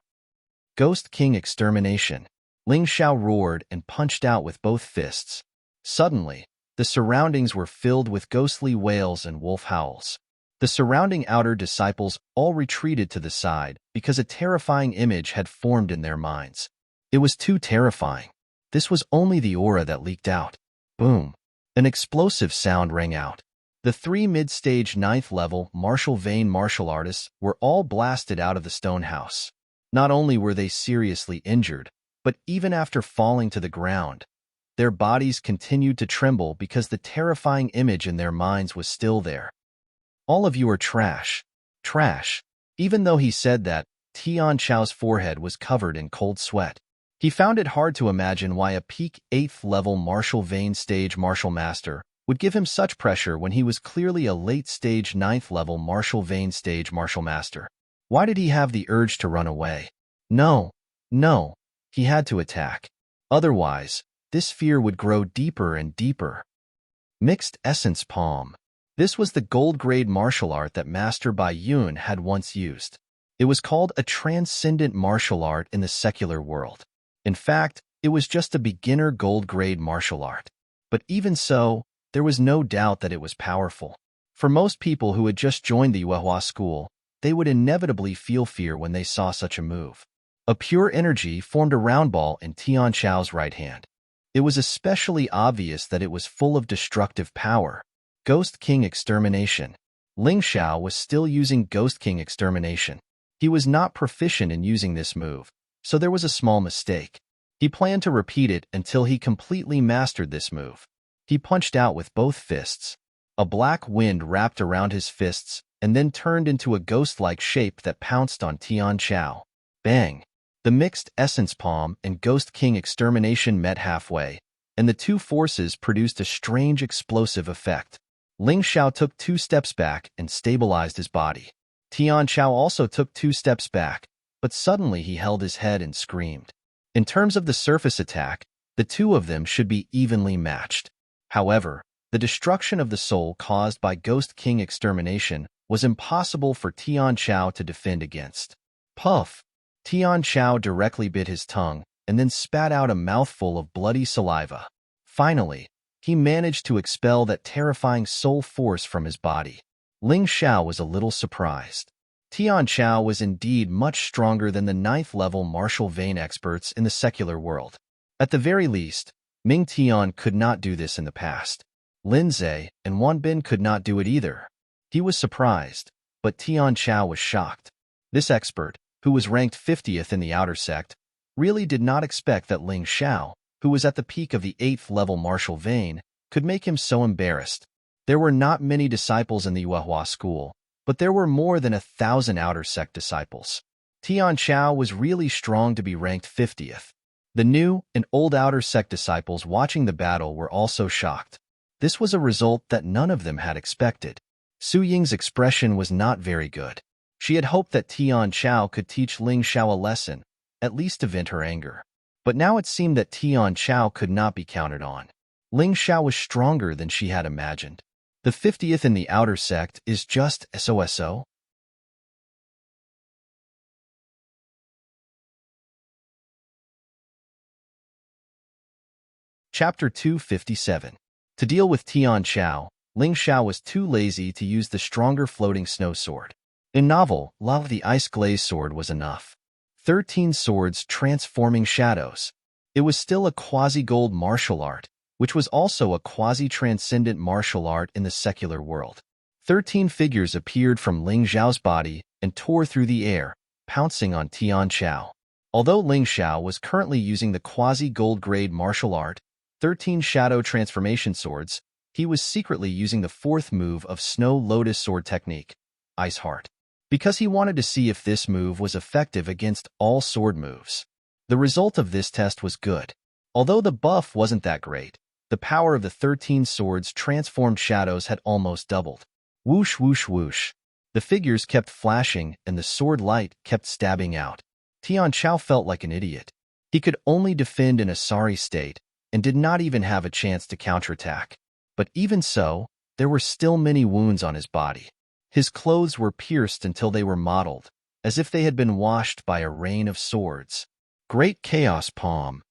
Ghost King Extermination. Ling Xiao roared and punched out with both fists. Suddenly, the surroundings were filled with ghostly wails and wolf howls. The surrounding outer disciples all retreated to the side because a terrifying image had formed in their minds. It was too terrifying. This was only the aura that leaked out. Boom! An explosive sound rang out. The 3 mid-stage 9th level martial vein martial artists were all blasted out of the stone house. Not only were they seriously injured, but even after falling to the ground, their bodies continued to tremble because the terrifying image in their minds was still there. "All of you are trash. Trash." Even though he said that, Tian Chao's forehead was covered in cold sweat. He found it hard to imagine why a peak 8th level martial vein stage martial master would give him such pressure when he was clearly a late stage 9th level martial vein stage martial master. Why did he have the urge to run away? No, no, he had to attack. Otherwise, this fear would grow deeper and deeper. Mixed Essence Palm. This was the gold-grade martial art that Master Bai Yun had once used. It was called a transcendent martial art in the secular world. In fact, it was just a beginner gold-grade martial art. But even so, there was no doubt that it was powerful. For most people who had just joined the Yuehua school, they would inevitably feel fear when they saw such a move. A pure energy formed a round ball in Tian Xiao's right hand. It was especially obvious that it was full of destructive power. Ghost King Extermination. Ling Xiao was still using Ghost King Extermination. He was not proficient in using this move, so there was a small mistake. He planned to repeat it until he completely mastered this move. He punched out with both fists. A black wind wrapped around his fists and then turned into a ghost-like shape that pounced on Tian Xiao. Bang! The Mixed Essence Palm and Ghost King Extermination met halfway, and the two forces produced a strange explosive effect. Ling Xiao took 2 steps back and stabilized his body. Tian Xiao also took 2 steps back, but suddenly he held his head and screamed. In terms of the surface attack, the two of them should be evenly matched. However, the destruction of the soul caused by Ghost King Extermination was impossible for Tian Xiao to defend against. Puff! Tian Xiao directly bit his tongue and then spat out a mouthful of bloody saliva. Finally, he managed to expel that terrifying soul force from his body. Ling Xiao was a little surprised. Tian Xiao was indeed much stronger than the 9th level martial vein experts in the secular world. At the very least, Ming Tian could not do this in the past. Lin Zhe and Wan Bin could not do it either. He was surprised, but Tian Xiao was shocked. This expert, who was ranked 50th in the outer sect, really did not expect that Ling Xiao, who was at the peak of the 8th level martial vein, could make him so embarrassed. There were not many disciples in the Yuehua school, but there were more than 1,000 outer sect disciples. Tian Xiao was really strong to be ranked 50th. The new and old outer sect disciples watching the battle were also shocked. This was a result that none of them had expected. Su Ying's expression was not very good. She had hoped that Tian Xiao could teach Ling Xiao a lesson, at least to vent her anger. But now it seemed that Tian Xiao could not be counted on. Ling Xiao was stronger than she had imagined. The 50th in the outer sect is just SOSO. Chapter 257. To deal with Tian Xiao, Ling Xiao was too lazy to use the stronger floating snow sword. In novel, Love the Ice Glaze Sword was enough. 13 swords transforming shadows. It was still a quasi-gold martial art, which was also a quasi-transcendent martial art in the secular world. 13 figures appeared from Ling Xiao's body and tore through the air, pouncing on Tian Xiao. Although Ling Xiao was currently using the quasi-gold grade martial art, 13 shadow transformation swords, he was secretly using the 4th move of Snow Lotus Sword technique, Ice Heart, because he wanted to see if this move was effective against all sword moves. The result of this test was good. Although the buff wasn't that great, the power of the 13 swords transformed shadows had almost doubled. Whoosh, whoosh, whoosh. The figures kept flashing and the sword light kept stabbing out. Tian Xiao felt like an idiot. He could only defend in a sorry state and did not even have a chance to counterattack. But even so, there were still many wounds on his body. His clothes were pierced until they were mottled, as if they had been washed by a rain of swords. Great Chaos Palm.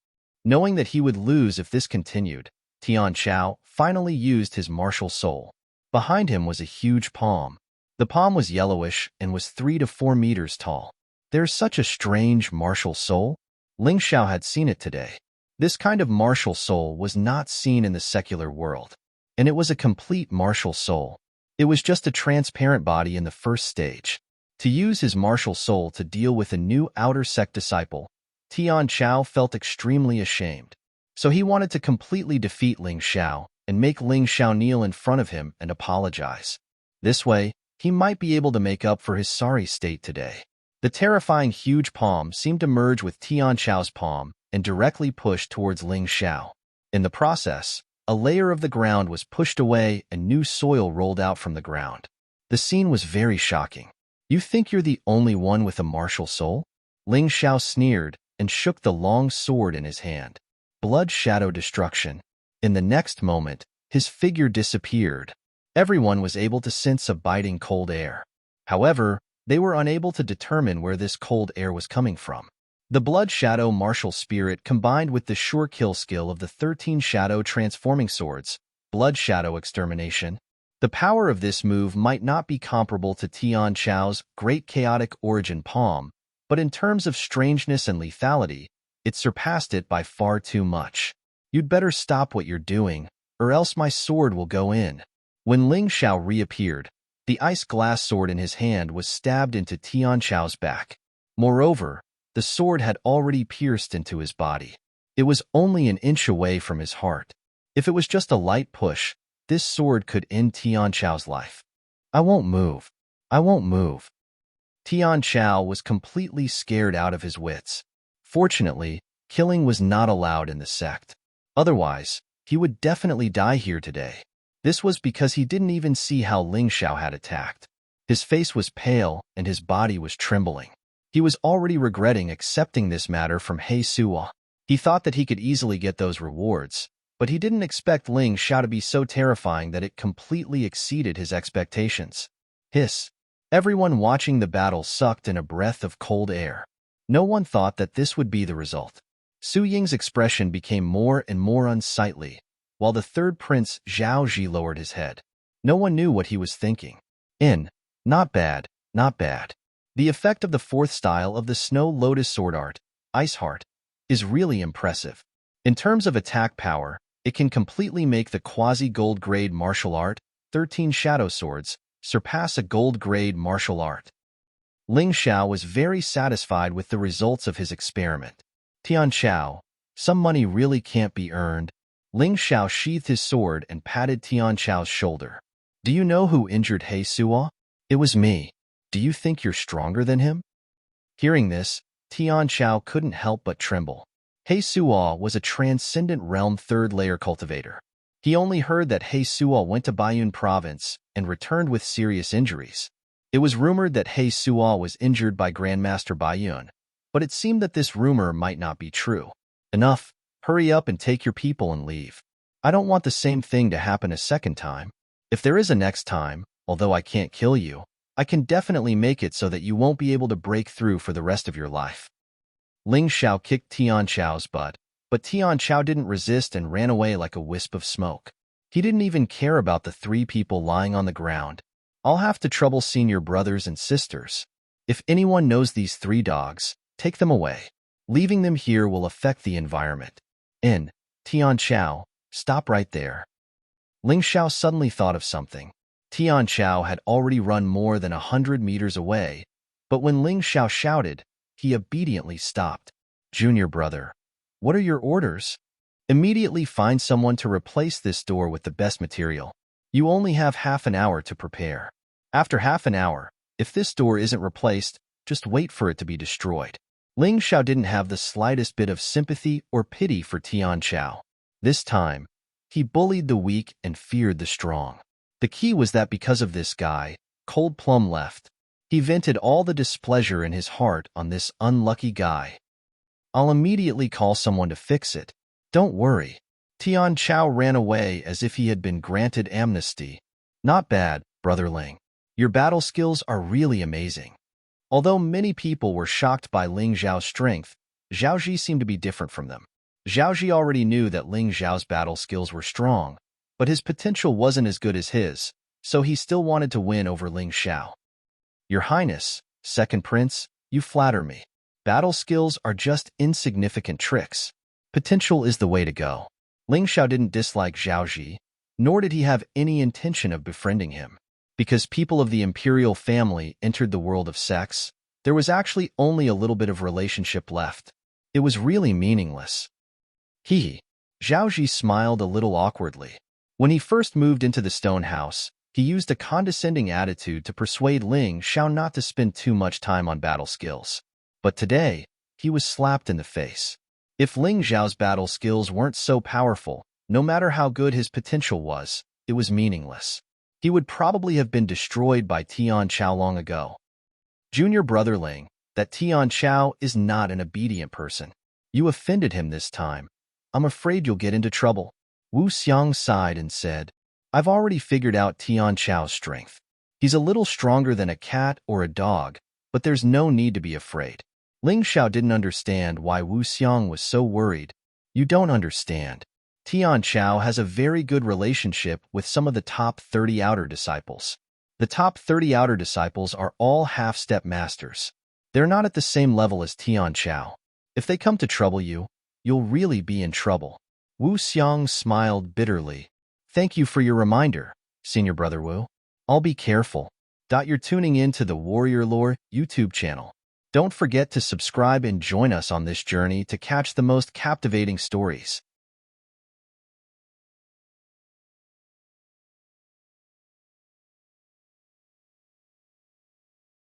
Knowing that he would lose if this continued, Tian Xiao finally used his martial soul. Behind him was a huge palm. The palm was yellowish and was 3 to 4 meters tall. There's such a strange martial soul. Ling Xiao had seen it today. This kind of martial soul was not seen in the secular world, and it was a complete martial soul. It was just a transparent body in the first stage. To use his martial soul to deal with a new outer sect disciple, Tian Xiao felt extremely ashamed. So he wanted to completely defeat Ling Xiao and make Ling Xiao kneel in front of him and apologize. This way, he might be able to make up for his sorry state today. The terrifying huge palm seemed to merge with Tian Xiao's palm and directly pushed towards Ling Xiao. In the process, a layer of the ground was pushed away and new soil rolled out from the ground. The scene was very shocking. "You think you're the only one with a martial soul?" Ling Xiao sneered and shook the long sword in his hand. Blood shadow destruction. In the next moment, his figure disappeared. Everyone was able to sense a biting cold air. However, they were unable to determine where this cold air was coming from. The Blood Shadow martial spirit combined with the sure kill skill of the 13 shadow transforming swords, Blood Shadow Extermination. The power of this move might not be comparable to Tian Chao's Great Chaotic Origin Palm, but in terms of strangeness and lethality, it surpassed it by far too much. "You'd better stop what you're doing, or else my sword will go in." When Ling Xiao reappeared, the ice glass sword in his hand was stabbed into Tian Chao's back. Moreover, the sword had already pierced into his body. It was only an inch away from his heart. If it was just a light push, this sword could end Tian Chao's life. "I won't move. I won't move." Tian Chao was completely scared out of his wits. Fortunately, killing was not allowed in the sect. Otherwise, he would definitely die here today. This was because he didn't even see how Ling Xiao had attacked. His face was pale and his body was trembling. He was already regretting accepting this matter from He Suo. He thought that he could easily get those rewards, but he didn't expect Ling Xiao to be so terrifying that it completely exceeded his expectations. Hiss. Everyone watching the battle sucked in a breath of cold air. No one thought that this would be the result. Su Ying's expression became more and more unsightly, while the third prince Zhao Ji lowered his head. No one knew what he was thinking. Not bad, not bad. The effect of the fourth style of the Snow Lotus Sword Art, Ice Heart, is really impressive. In terms of attack power, it can completely make the quasi-gold grade martial art, 13 Shadow Swords, surpass a gold grade martial art. Ling Xiao was very satisfied with the results of his experiment. "Tian Chao, some money really can't be earned." Ling Xiao sheathed his sword and patted Tian Chao's shoulder. "Do you know who injured He Suo? It was me. Do you think you're stronger than him?" Hearing this, Tian Chao couldn't help but tremble. He Suo was a transcendent realm third-layer cultivator. He only heard that He Suo went to Baiyun province and returned with serious injuries. It was rumored that He Suo was injured by Grandmaster Baiyun, but it seemed that this rumor might not be true. "Enough. Hurry up and take your people and leave. I don't want the same thing to happen a second time. If there is a next time, although I can't kill you, I can definitely make it so that you won't be able to break through for the rest of your life." Ling Xiao kicked Tian Chao's butt, but Tian Chao didn't resist and ran away like a wisp of smoke. He didn't even care about the 3 people lying on the ground. "I'll have to trouble senior brothers and sisters. If anyone knows these 3 dogs, take them away. Leaving them here will affect the environment." Tian Chao, stop right there. Ling Xiao suddenly thought of something. Tian Chao had already run more than 100 meters away, but when Ling Xiao shouted, he obediently stopped. "Junior brother, what are your orders?" "Immediately find someone to replace this door with the best material. You only have half an hour to prepare. After half an hour, if this door isn't replaced, just wait for it to be destroyed." Ling Xiao didn't have the slightest bit of sympathy or pity for Tian Chao. This time, he bullied the weak and feared the strong. The key was that because of this guy, Cold Plum left. He vented all the displeasure in his heart on this unlucky guy. "I'll immediately call someone to fix it. Don't worry." Tian Chao ran away as if he had been granted amnesty. "Not bad, Brother Ling. Your battle skills are really amazing." Although many people were shocked by Ling Xiao's strength, Zhao seemed to be different from them. Zhao already knew that Ling Xiao's battle skills were strong, but his potential wasn't as good as his, so he still wanted to win over Ling Xiao. "Your Highness, Second Prince, you flatter me. Battle skills are just insignificant tricks. Potential is the way to go." Ling Xiao didn't dislike Zhao, nor did he have any intention of befriending him. Because people of the imperial family entered the world of sex, there was actually only a little bit of relationship left. It was really meaningless. Zhao smiled a little awkwardly. When he first moved into the stone house, he used a condescending attitude to persuade Ling Xiao not to spend too much time on battle skills. But today, he was slapped in the face. If Ling Zhao's battle skills weren't so powerful, no matter how good his potential was, it was meaningless. He would probably have been destroyed by Tian Chao long ago. Junior brother Ling, that Tian Chao is not an obedient person. You offended him this time. I'm afraid you'll get into trouble. Wu Xiang sighed and said, I've already figured out Tian Chao's strength. He's a little stronger than a cat or a dog, but there's no need to be afraid. Ling Xiao didn't understand why Wu Xiang was so worried. You don't understand. Tian Chao has a very good relationship with some of the top 30 outer disciples. The top 30 outer disciples are all half-step masters. They're not at the same level as Tian Chao. If they come to trouble you, you'll really be in trouble. Wu Xiang smiled bitterly. Thank you for your reminder, Senior Brother Wu. I'll be careful. You're tuning in to the Warrior Lore YouTube channel. Don't forget to subscribe and join us on this journey to catch the most captivating stories.